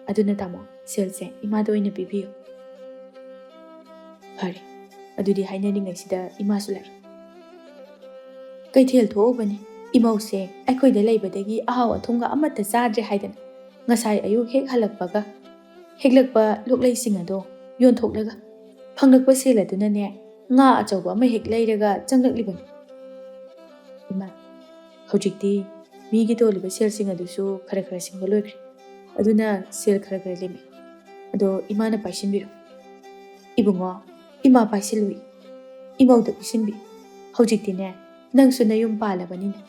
ꯑꯗꯨꯅ ꯇꯥꯃꯣ, ꯁꯦꯜꯁꯦ ꯏꯃꯥꯗ ꯑꯣꯏꯅ ꯄꯤꯕꯤꯌꯨ꯫ ꯐꯔꯦ, ꯑꯗꯨꯗꯤ ꯍꯥꯏꯅꯔꯤꯉꯩꯁꯤꯗ ꯏꯃꯥꯁꯨ ꯂꯥꯛꯏ꯫ ꯀꯩꯊꯦꯜ ꯊꯣꯛꯎꯕꯅꯤ, ꯏꯃꯧꯁꯦ ꯑꯩꯈꯣꯏꯗ ꯂꯩꯕꯗꯒꯤ ꯑꯍꯥꯎ ꯑꯊꯨꯝꯒ ꯑꯃꯠꯇ ꯆꯥꯗ꯭ꯔꯦ ꯍꯥꯏꯗꯅ ꯉꯁꯥꯏ ꯑꯌꯨꯛ ꯍꯦꯛ ꯍꯜꯂꯛꯄꯒ ꯍꯦꯛꯂꯛꯄ ꯂꯣꯛꯂꯩꯁꯤꯡ ꯑꯗꯣ ꯌꯣꯟꯊꯣꯛꯂꯒ ꯐꯪꯂꯛꯄ ꯁꯦꯜ ꯑꯗꯨꯅꯅꯦ ꯉꯥ ꯑꯆꯧꯕ ꯑꯃ ꯍꯦꯛ ꯂꯩꯔꯒ ꯆꯪꯂꯛꯂꯤꯕꯅꯤ꯫ ꯏꯃꯥ, ꯍꯧꯖꯤꯛꯇꯤ ꯃꯤꯒꯤ ꯇꯣꯜꯂꯤꯕ ꯁꯦꯜꯁꯤꯡ ꯑꯗꯨꯁꯨ ꯈꯔ ꯈꯔ ꯁꯤꯡꯕ ꯂꯣꯏꯈ꯭ꯔꯦ꯫ ꯑꯗꯨꯅ ꯁꯦꯜ ꯈꯔ ꯈꯔ ꯂꯦꯝꯃꯤ꯫ ꯑꯗꯣ ꯏꯃꯥꯅ ꯄꯥꯏꯁꯤꯟꯕꯤꯔꯣ꯫ ꯏꯕꯨꯡꯉꯣ, ꯏꯃꯥ ꯄꯥꯏꯁꯤꯜꯂꯨꯏ, ꯏꯃꯧꯗ ꯄꯤꯁꯤꯟꯕꯤꯌꯨ꯫ ꯍꯧꯖꯤꯛꯇꯤꯅꯦ ꯅꯪꯁꯨ ꯅꯌꯨꯝ ꯄꯥꯜꯂꯕꯅꯤꯅ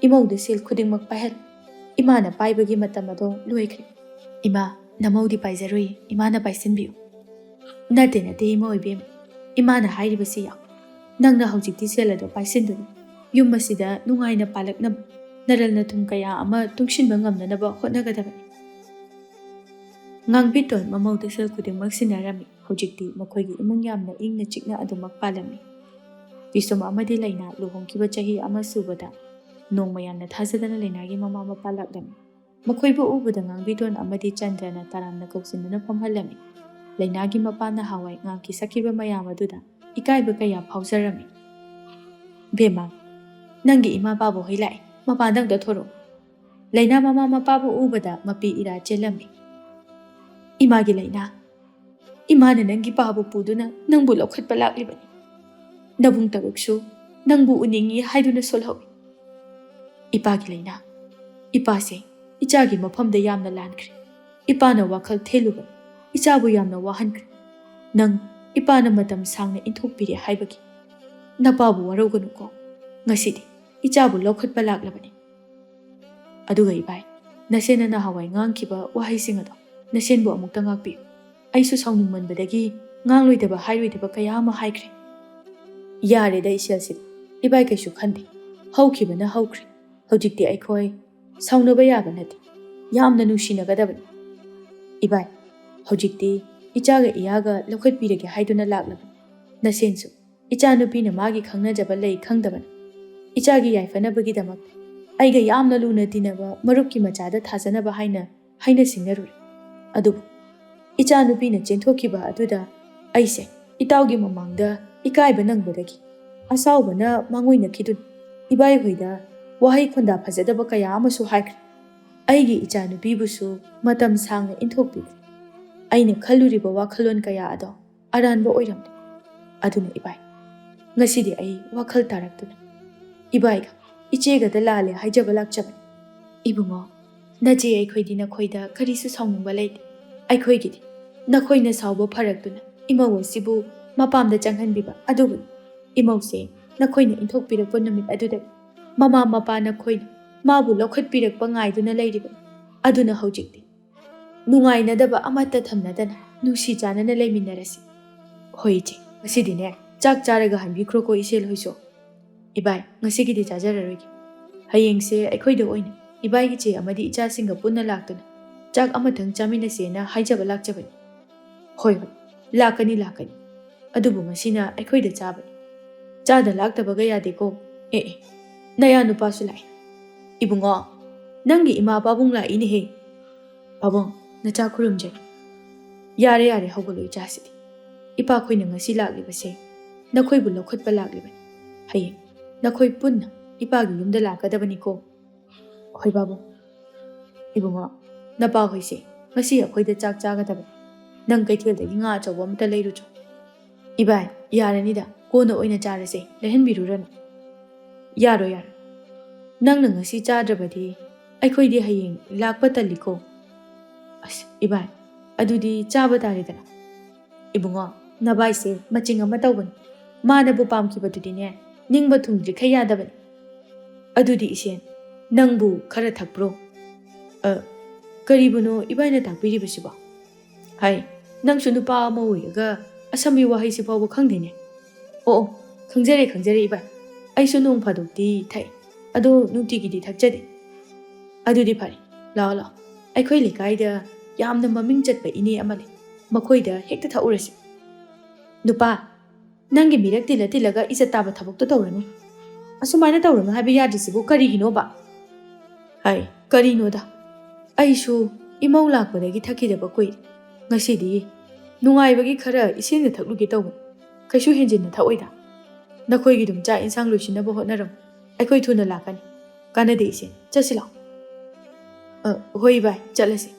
ꯏꯃꯧꯗ ꯁꯦꯜ ꯈꯨꯗꯤꯡꯃꯛ ꯄꯥꯏꯍꯜ꯫ ꯏꯃꯥꯅ ꯄꯥꯏꯕꯒꯤ ꯃꯇꯝ ꯑꯗꯣ ꯂꯣꯏꯈ꯭ꯔꯦ꯫ ꯏꯃꯥ, ꯅꯃꯧꯗꯤ ꯄꯥꯏꯖꯔꯣꯏꯌꯦ, ꯏꯃꯥꯅ ꯄꯥꯏꯁꯤꯟꯕꯤꯌꯨ꯫ ꯅꯠꯇꯦ ꯅꯠꯇꯦ ꯏꯃꯧ ꯏꯕꯦꯝꯃ, ꯏꯃꯥꯅ ꯍꯥꯏꯔꯤꯕꯁꯤ ꯌꯥꯎ꯫ ꯅꯪꯅ ꯍꯧꯖꯤꯛꯇꯤ ꯁꯦꯜ ꯑꯗꯣ ꯄꯥꯏꯁꯤꯟꯗꯨꯅ ꯌꯨꯝ ꯑꯁꯤꯗ ꯅꯨꯡꯉꯥꯏꯅ ꯄꯥꯜꯂꯛꯅꯕ ꯅꯔꯜ ꯅꯊꯨꯝ ꯀꯌꯥ ꯑꯃ ꯇꯨꯡꯁꯤꯟꯕ ꯉꯝꯅꯅꯕ ꯍꯣꯠꯅꯒꯗꯕꯅꯤ꯫ ꯉꯥꯡꯕꯤꯇꯣꯟ ꯃꯃꯧꯗ ꯁꯦꯜ ꯈꯨꯗꯤꯡꯃꯛ ꯁꯤꯟꯅꯔꯝꯃꯤ꯫ ꯍꯧꯖꯤꯛꯇꯤ ꯃꯈꯣꯏꯒꯤ ꯏꯃꯨꯡ ꯌꯥꯝꯅ ꯏꯪꯅ ꯆꯤꯛꯅ ꯑꯗꯨꯃꯛ ꯄꯥꯜꯂꯝꯃꯤ꯫ ꯄꯤꯁꯨꯝ ꯑꯃꯗꯤ ꯂꯩꯅꯥ ꯂꯨꯍꯣꯡꯈꯤꯕ ꯆꯍꯤ ꯑꯃ ꯁꯨꯕꯗ ꯅꯣꯡꯃ ꯌꯥꯝꯅ ꯊꯥꯖꯗꯅ ꯂꯩꯅꯥꯒꯤ ꯃꯃꯥ ꯃꯄꯥ ꯂꯥꯛꯂꯝꯃꯤ꯫ ꯃꯈꯣꯏꯕꯨ ꯎꯕꯗ ꯉꯥꯡꯕꯤꯇꯣꯟ ꯑꯃꯗꯤ ꯆꯟꯗ꯭ꯔꯅ ꯇꯔꯥꯝꯅ ꯀꯧꯁꯤꯟꯗꯨꯅ ꯐꯝꯍꯜꯂꯝꯃꯤ꯫ ꯂꯩꯅꯥꯒꯤ ꯃꯄꯥ ꯅꯍꯥꯟꯋꯥꯏ ꯉꯥꯡꯈꯤ ꯁꯛꯈꯤꯕ ꯃꯌꯥꯝ ꯑꯗꯨꯗ ꯏꯀꯥꯏꯕ ꯀꯌꯥ ꯐꯥꯎꯖꯔꯝꯃꯤ꯫ ꯕꯦꯝꯃ, ꯅꯪꯒꯤ ꯏꯃꯥ ꯄꯥꯕꯨ ꯍꯣꯏ ꯂꯥꯛꯑꯦ, ꯃꯄꯥꯟꯗ ꯑꯝꯇ ꯊꯣꯔꯛꯑꯣ꯫ ꯂꯩꯅꯥ ꯃꯃꯥ ꯃꯄꯥꯕꯨ ꯎꯕꯗ ꯃꯄꯤ ꯏꯔꯥ ꯆꯦꯜꯂꯝꯃꯤ꯫ ꯏꯃꯥꯒꯤ ꯂꯩꯅꯥ, ꯏꯃꯥꯅ ꯅꯪꯒꯤ ꯄꯥꯕꯨ ꯄꯨꯗꯨꯅ ꯅꯪꯕꯨ ꯂꯧꯈꯠꯄ ꯂꯥꯛꯂꯤꯕꯅꯤ꯫ ꯅꯕꯨꯡ ꯇꯔꯨꯛꯁꯨ ꯅꯪꯕꯨ ꯎꯅꯤꯡꯉꯤ ꯍꯥꯏꯗꯨꯅ ꯁꯣꯜꯍꯧꯏ꯫ ꯏꯄꯥꯒꯤ ꯂꯩꯅꯥ, ꯏꯄꯥꯁꯦ ꯏꯆꯥꯒꯤ ꯃꯐꯝꯗ ꯌꯥꯝꯅ ꯂꯥꯟꯈ꯭ꯔꯦ꯫ ꯏꯄꯥꯅ ꯋꯥꯈꯜ ꯊꯦꯜꯂꯨꯕꯅꯤ, ꯏꯆꯥꯕꯨ ꯌꯥꯝꯅ ꯋꯥꯍꯟꯈ꯭ꯔꯦ꯫ ꯅꯪ ꯏꯄꯥꯅ ꯃꯇꯝ ꯁꯥꯡꯅ ꯏꯟꯊꯣꯛꯄꯤꯔꯦ ꯍꯥꯏꯕꯒꯤ ꯅꯄꯥꯕꯨ ꯋꯥꯔꯧꯒꯅꯨꯀꯣ꯫ ꯉꯁꯤꯗꯤ ꯏꯆꯥꯕꯨ ꯂꯧꯈꯠꯄ ꯂꯥꯛꯂꯕꯅꯤ꯫ ꯑꯗꯨꯒ ꯏꯕꯥꯏ, ꯅꯁꯦꯅ ꯅꯍꯥꯟꯋꯥꯏ ꯉꯥꯡꯈꯤꯕ ꯋꯥꯍꯩꯁꯤꯡ ꯑꯗꯣ ꯅꯁꯦꯟꯕꯨ ꯑꯃꯨꯛꯇ ꯉꯥꯛꯄꯤꯌꯨ꯫ ꯑꯩꯁꯨ ꯁꯥꯎꯅꯤꯡꯃꯟꯕꯗꯒꯤ ꯉꯥꯡꯂꯣꯏꯗꯕ ꯍꯥꯏꯔꯣꯏꯗꯕ ꯀꯌꯥ ꯑꯃ ꯍꯥꯏꯈ꯭ꯔꯦ꯫ ꯌꯥꯔꯦꯗ ꯏꯆꯦꯜꯁꯤꯗꯤ, ꯏꯕꯥꯏ ꯀꯩꯁꯨ ꯈꯟꯗꯦ꯫ ꯍꯧꯈꯤꯕꯅ ꯍꯧꯈ꯭ꯔꯦ꯫ ꯍꯧꯖꯤꯛꯇꯤ ꯑꯩꯈꯣꯏ ꯁꯥꯎꯅꯕ ꯌꯥꯕ ꯅꯠꯇꯦ, ꯌꯥꯝꯅ ꯅꯨꯡꯁꯤꯅꯒꯗꯕꯅꯤ꯫ ꯏꯕꯥꯏ, ꯍꯧꯖꯤꯛꯇꯤ ꯏꯆꯥꯒ ꯏꯌꯥꯒ ꯂꯧꯈꯠꯄꯤꯔꯒꯦ ꯍꯥꯏꯗꯨꯅ ꯂꯥꯛꯂꯕꯅꯤ꯫ ꯅꯁꯦꯟꯁꯨ ꯏꯆꯥꯅꯨꯄꯤꯅ ꯃꯥꯒꯤ ꯈꯪꯅꯖꯕ ꯂꯩ ꯈꯪꯗꯕꯅ ꯏꯆꯥꯒꯤ ꯌꯥꯏꯐꯅꯕꯒꯤꯗꯃꯛ ꯑꯩꯒ ꯌꯥꯝꯅ ꯂꯨꯅ ꯇꯤꯟꯅꯕ ꯃꯔꯨꯞꯀꯤ ꯃꯆꯥꯗ ꯊꯥꯖꯅꯕ ꯍꯥꯏꯅ ꯁꯤꯡꯅꯔꯨꯔꯦ꯫ ꯑꯗꯨꯕꯨ ꯏꯆꯥꯅꯨꯄꯤꯅ ꯆꯦꯟꯊꯣꯛꯈꯤꯕ ꯑꯗꯨꯗ ꯑꯩꯁꯦ ꯏꯇꯥꯎꯒꯤ ꯃꯃꯥꯡꯗ ꯏꯀꯥꯏꯕ ꯅꯪꯕꯗꯒꯤ ꯑꯁꯥꯎꯕꯅ ꯃꯥꯡꯑꯣꯏꯅꯈꯤꯗꯨꯅ ꯏꯕꯥꯏꯍꯣꯏꯗ ꯋꯥꯍꯩ ꯈꯣꯟꯗꯥ ꯐꯖꯗꯕ ꯀꯌꯥ ꯑꯃꯁꯨ ꯍꯥꯏꯈ꯭ꯔꯦ꯫ ꯑꯩꯒꯤ ꯏꯆꯥꯅꯨꯄꯤꯕꯨꯁꯨ ꯃꯇꯝ ꯁꯥꯡꯅ ꯏꯟꯊꯣꯛꯄꯤꯈ꯭ꯔꯦ꯫ ꯑꯩꯅ ꯈꯜꯂꯨꯔꯤꯕ ꯋꯥꯈꯜꯂꯣꯟ ꯀꯌꯥ ꯑꯗꯣ ꯑꯔꯥꯟꯕ ꯑꯣꯏꯔꯝꯂꯦ꯫ ꯑꯗꯨꯅ ꯏꯕꯥꯏ, ꯉꯁꯤꯗꯤ ꯑꯩ ꯋꯥꯈꯜ ꯇꯥꯔꯛꯇꯨꯅ ꯏꯕꯥꯏꯒ ꯏꯆꯦꯒꯗ ꯂꯥꯜꯂꯦ ꯍꯥꯏꯖꯕ ꯂꯥꯛꯆꯕꯅꯤ꯫ ꯏꯕꯨꯡꯉꯣ, ꯅꯆꯦ ꯑꯩꯈꯣꯏꯗꯤ ꯅꯈꯣꯏꯗ ꯀꯔꯤꯁꯨ ꯁꯥꯎꯅꯤꯡꯕ ꯂꯩꯇꯦ꯫ ꯑꯩꯈꯣꯏꯒꯤꯗꯤ ꯅꯈꯣꯏꯅ ꯁꯥꯎꯕ ꯐꯔꯛꯇꯨꯅ ꯏꯃꯧ ꯑꯁꯤꯕꯨ ꯃꯄꯥꯝꯗ ꯆꯪꯍꯟꯕꯤꯕ ꯑꯗꯨꯕꯨꯅꯤ ꯏꯃꯧꯁꯦ ꯅꯈꯣꯏꯅ ꯏꯟꯊꯣꯛꯄꯤꯔꯛꯄ ꯅꯨꯃꯤꯠ ꯑꯗꯨꯗ ꯃꯃꯥ ꯃꯄꯥ ꯅꯈꯣꯏꯅ ꯃꯥꯕꯨ ꯂꯧꯈꯠꯄꯤꯔꯛꯄ ꯉꯥꯏꯗꯨꯅ ꯂꯩꯔꯤꯕꯅꯤ ꯑꯗꯨꯅ ꯍꯧꯖꯤꯛꯇꯤ ꯅꯨꯡꯉꯥꯏꯅꯗꯕ ꯑꯃꯠꯇ ꯊꯝꯅꯗꯅ ꯅꯨꯡꯁꯤ ꯆꯥꯟꯅꯅ ꯂꯩꯃꯤꯟꯅꯔꯁꯤ ꯍꯣꯏ ꯏꯆꯦ ꯉꯁꯤꯗꯤꯅꯦ ꯆꯥꯛ ꯆꯥꯔꯒ ꯍꯟꯕꯤꯈ꯭ꯔꯣꯀꯣ ꯏꯆꯦꯜ ꯍꯣꯏꯁꯨ ꯏꯕꯥꯏ ꯉꯁꯤꯒꯤꯗꯤ ꯆꯥꯖꯔꯔꯣꯏꯒꯦ ꯍꯌꯦꯡꯁꯦ ꯑꯩꯈꯣꯏꯗ ꯑꯣꯏꯅ ꯏꯕꯥꯏꯒꯤ ꯆꯦ ꯑꯃꯗꯤ ꯏꯆꯥꯁꯤꯡꯒ ꯄꯨꯟꯅ ꯂꯥꯛꯇꯨꯅ ꯆꯥꯛ ꯑꯃꯇꯪ ꯆꯥꯃꯤꯟꯅꯁꯦꯅ ꯍꯥꯏꯖꯕ ꯂꯥꯛꯆꯕꯅꯤ ꯍꯣꯏ ꯂꯥꯛꯀꯅꯤ ꯑꯗꯨꯕꯨ ꯉꯁꯤꯅ ꯑꯩꯈꯣꯏꯗ ꯆꯥꯕꯅꯤ ꯆꯥꯗ ꯂꯥꯛꯇꯕꯒ ꯌꯥꯗꯦꯀꯣ ꯑꯦ ꯅꯌꯥ ꯅꯨꯄꯥꯁꯨ ꯂꯥꯛꯑꯦ ꯏꯕꯨꯡꯉꯣ ꯅꯪꯒꯤ ꯏꯃꯥ ꯄꯥꯕꯨꯡ ꯂꯥꯛꯏꯅꯦꯍꯦ ꯄꯥꯕꯨꯡ ꯅꯆꯥ ꯈꯨꯔꯨꯝꯖꯔꯤ ꯌꯥꯔꯦ ꯍꯧꯒꯠꯂꯣ ꯏꯆꯥꯁꯤꯗꯤ ꯏꯄꯥꯈꯣꯏꯅ ꯉꯁꯤ ꯂꯥꯛꯂꯤꯕꯁꯦ ꯅꯈꯣꯏꯕꯨ ꯂꯧꯈꯠꯄ ꯂꯥꯛꯂꯤꯕꯅꯤ ꯍꯌꯦꯡ ꯅꯈꯣꯏ ꯄꯨꯟꯅ ꯏꯄꯥꯒꯤ ꯌꯨꯝꯗ ꯂꯥꯛꯀꯗꯕꯅꯤꯀꯣ ꯍꯣꯏ ꯄꯥꯕꯨꯡ ꯏꯕꯨꯡꯉꯣ ꯅꯄꯥ ꯍꯣꯏꯁꯦ ꯉꯁꯤ ꯑꯩꯈꯣꯏꯗ ꯆꯥꯛ ꯆꯥꯒꯗꯕꯅꯤ ꯅꯪ ꯀꯩꯊꯦꯜꯗꯒꯤ ꯉꯥ ꯑꯆꯧꯕ ꯑꯃꯇ ꯂꯩꯔꯨꯆꯣ 이발 야ren이다 고노 오이나 자르세 레헨비루라노 야로 ꯅꯪꯅ ꯉꯁꯤ ꯆꯥꯗ꯭ꯔꯕꯗꯤ ꯑꯩꯈꯣꯏꯗꯤ ꯍꯌꯦꯡ ꯂꯥꯛꯄ ꯇꯜꯂꯤꯀꯣ ꯑꯁ 이발 ꯑꯗꯨꯗꯤ ꯆꯥꯕ ꯇꯥꯔꯦꯗꯅ 이bungo ꯅꯕꯥꯏꯁꯦ ꯃꯆꯤꯡ ꯑꯃ ꯇꯧꯕꯅꯤ ꯃꯥꯅꯕꯨ ꯄꯥꯝꯈꯤꯕꯗꯨꯗꯤꯅꯦ ꯅꯤꯡꯕ ꯊꯨꯡꯗ꯭ꯔꯤꯈꯩ ꯌꯥꯗꯕꯅꯤ ꯑꯗꯨꯗꯤ ꯏꯁꯦꯟ ꯅꯪꯕꯨ ꯈꯔ ꯊꯛꯄ꯭ꯔꯣ ꯀꯔꯤꯕꯨꯅꯣ 이바이ꯅ ꯇꯥꯛꯄꯤꯔꯤꯕꯁꯤꯕꯣ ꯍꯥꯏ ꯅꯪꯁꯨ ꯅꯨꯄꯥ ꯑꯃ ꯑꯣꯏꯔꯒ ꯑꯁꯝꯕꯤ ꯋꯥꯍꯩꯁꯤ ꯐꯥꯎꯕ ꯈꯪꯗꯦꯅꯦ ꯑꯣ ꯈꯪꯖꯔꯦ 이발 ꯑꯩꯁꯨ ꯅꯣꯡ ꯐꯥꯗꯣꯛꯇꯤ ꯊꯛꯏ ꯑꯗꯣ ꯅꯨꯡꯇꯤꯒꯤꯗꯤ ꯊꯛꯆꯗꯦ ꯑꯗꯨꯗꯤ ꯐꯔꯦ ꯂꯥꯛꯑꯣ ꯑꯩꯈꯣꯏ ꯂꯩꯀꯥꯏꯗ ꯌꯥꯝꯅ ꯃꯃꯤꯡ ꯆꯠꯄ ꯏꯅꯦ ꯑꯃ ꯂꯩ ꯃꯈꯣꯏꯗ ꯍꯦꯛꯇ ꯊꯛꯎꯔꯁꯤ ꯅꯨꯄꯥ ꯅꯪꯒꯤ ꯃꯤꯔꯛ ꯇꯤꯜꯂꯒ ꯏꯖꯠ ꯇꯥꯕ ꯊꯕꯛꯇꯣ ꯇꯧꯔꯅꯨ ꯑꯁꯨꯃꯥꯏꯅ ꯇꯧꯔꯅꯨ ꯍꯥꯏꯕ ꯌꯥꯗ꯭ꯔꯤꯁꯤꯕꯨ ꯀꯔꯤꯒꯤꯅꯣꯕ ꯍꯥꯏ ꯀꯔꯤꯅꯣꯗ ꯑꯩꯁꯨ ꯏꯃꯧ ꯂꯥꯛꯄꯗꯒꯤ ꯊꯛꯈꯤꯗꯕ ꯀꯨꯏꯔꯦ ꯉꯁꯤꯗꯤ ꯅꯨꯡꯉꯥꯏꯕꯒꯤ ꯈꯔ ꯏꯁꯤꯡꯗ ꯊꯛꯂꯨꯒꯦ ꯇꯧꯕꯅꯤ ꯀꯩꯁꯨ ꯍꯦꯟꯖꯤꯟꯅ ꯊꯛꯑꯣꯏꯗ ꯅꯈꯣꯏꯒꯤꯗꯨꯝ ꯆꯥꯛ ꯏꯟꯁꯥꯡ ꯂꯣꯏꯁꯤꯟꯅꯕ ꯍꯣꯠꯅꯔꯝꯃꯨ ꯑꯩꯈꯣꯏ ꯊꯨꯅ ꯂꯥꯛꯀꯅꯤ ꯀꯥꯟꯅꯗꯦ ꯏꯁꯦꯟ ꯆꯠꯁꯤ ꯂꯥꯛꯑꯣ ꯍꯣꯏ ꯏꯕꯥꯏ ꯆꯠꯂꯁꯤ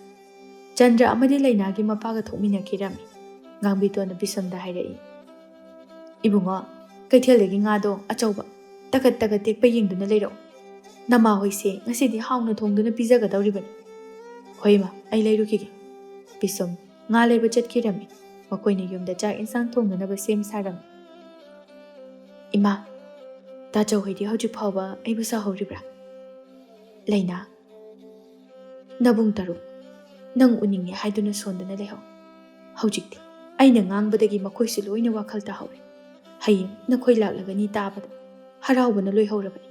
ꯆꯟꯗ꯭ꯔ ꯑꯃꯗꯤ ꯂꯩꯅꯥꯒꯤ ꯃꯄꯥꯒ ꯊꯣꯛꯃꯤꯟꯅꯈꯤꯔꯝꯃꯤ ꯉꯥꯡꯕꯤꯇꯣꯟꯅ ꯕꯤꯁꯝꯗ ꯍꯥꯏꯔꯛꯏ 이bungo ꯀꯩꯊꯦꯜꯗꯒꯤ ꯉꯥꯗꯣ ꯑꯆꯧꯕ ꯇꯒꯠ ꯇꯦꯛꯄ ꯌꯦꯡꯗꯨꯅ ꯂꯩꯔꯛꯎ ꯅꯃꯥ ꯍꯣꯏꯁꯦ ꯉꯁꯤꯗꯤ ꯍꯥꯎꯅ ꯊꯣꯡꯗꯨꯅ ꯄꯤꯖꯒꯗꯧꯔꯤꯕꯅꯤ ꯍꯣꯏ ꯏꯃꯥ ꯑꯩ ꯂꯩꯔꯨꯈꯤꯒꯦ ꯕꯤꯁꯝ ꯉꯥ ꯂꯩꯕ ꯆꯠꯈꯤꯔꯝꯃꯤ ꯃꯈꯣꯏꯅ ꯌꯨꯝꯗ ꯆꯥꯛ ꯏꯟꯁꯥꯡ ꯊꯣꯡꯅꯅꯕ ꯁꯦꯝ ꯁꯥꯔꯝꯃꯤ ꯏꯃꯥ ꯇꯥꯆꯧ ꯍꯣꯏꯗꯤ ꯍꯧꯖꯤꯛ ꯐꯥꯎꯕ ꯑꯩꯕꯨ ꯁꯥꯍꯧꯔꯤꯕ꯭ꯔꯥ ꯂꯩꯅꯥ ꯅꯕꯨꯡ ꯇꯔꯨꯛ ꯅꯪ ꯎꯅꯤꯡꯉꯦ ꯍꯥꯏꯗꯨꯅ ꯁꯣꯟꯗꯅ ꯂꯩꯍꯧ ꯍꯧꯖꯤꯛꯇꯤ ꯑꯩꯅ ꯉꯥꯡꯕꯗꯒꯤ ꯃꯈꯣꯏꯁꯨ ꯂꯣꯏꯅ ꯋꯥꯈꯜ ꯇꯥꯍꯧꯔꯦ ꯍꯌꯦꯡ ꯅꯈꯣꯏ ꯂꯥꯛꯂꯒꯅꯤ ꯇꯥꯕꯗ ꯍꯔꯥꯎꯕꯅ ꯂꯣꯏꯍꯧꯔꯕꯅꯤ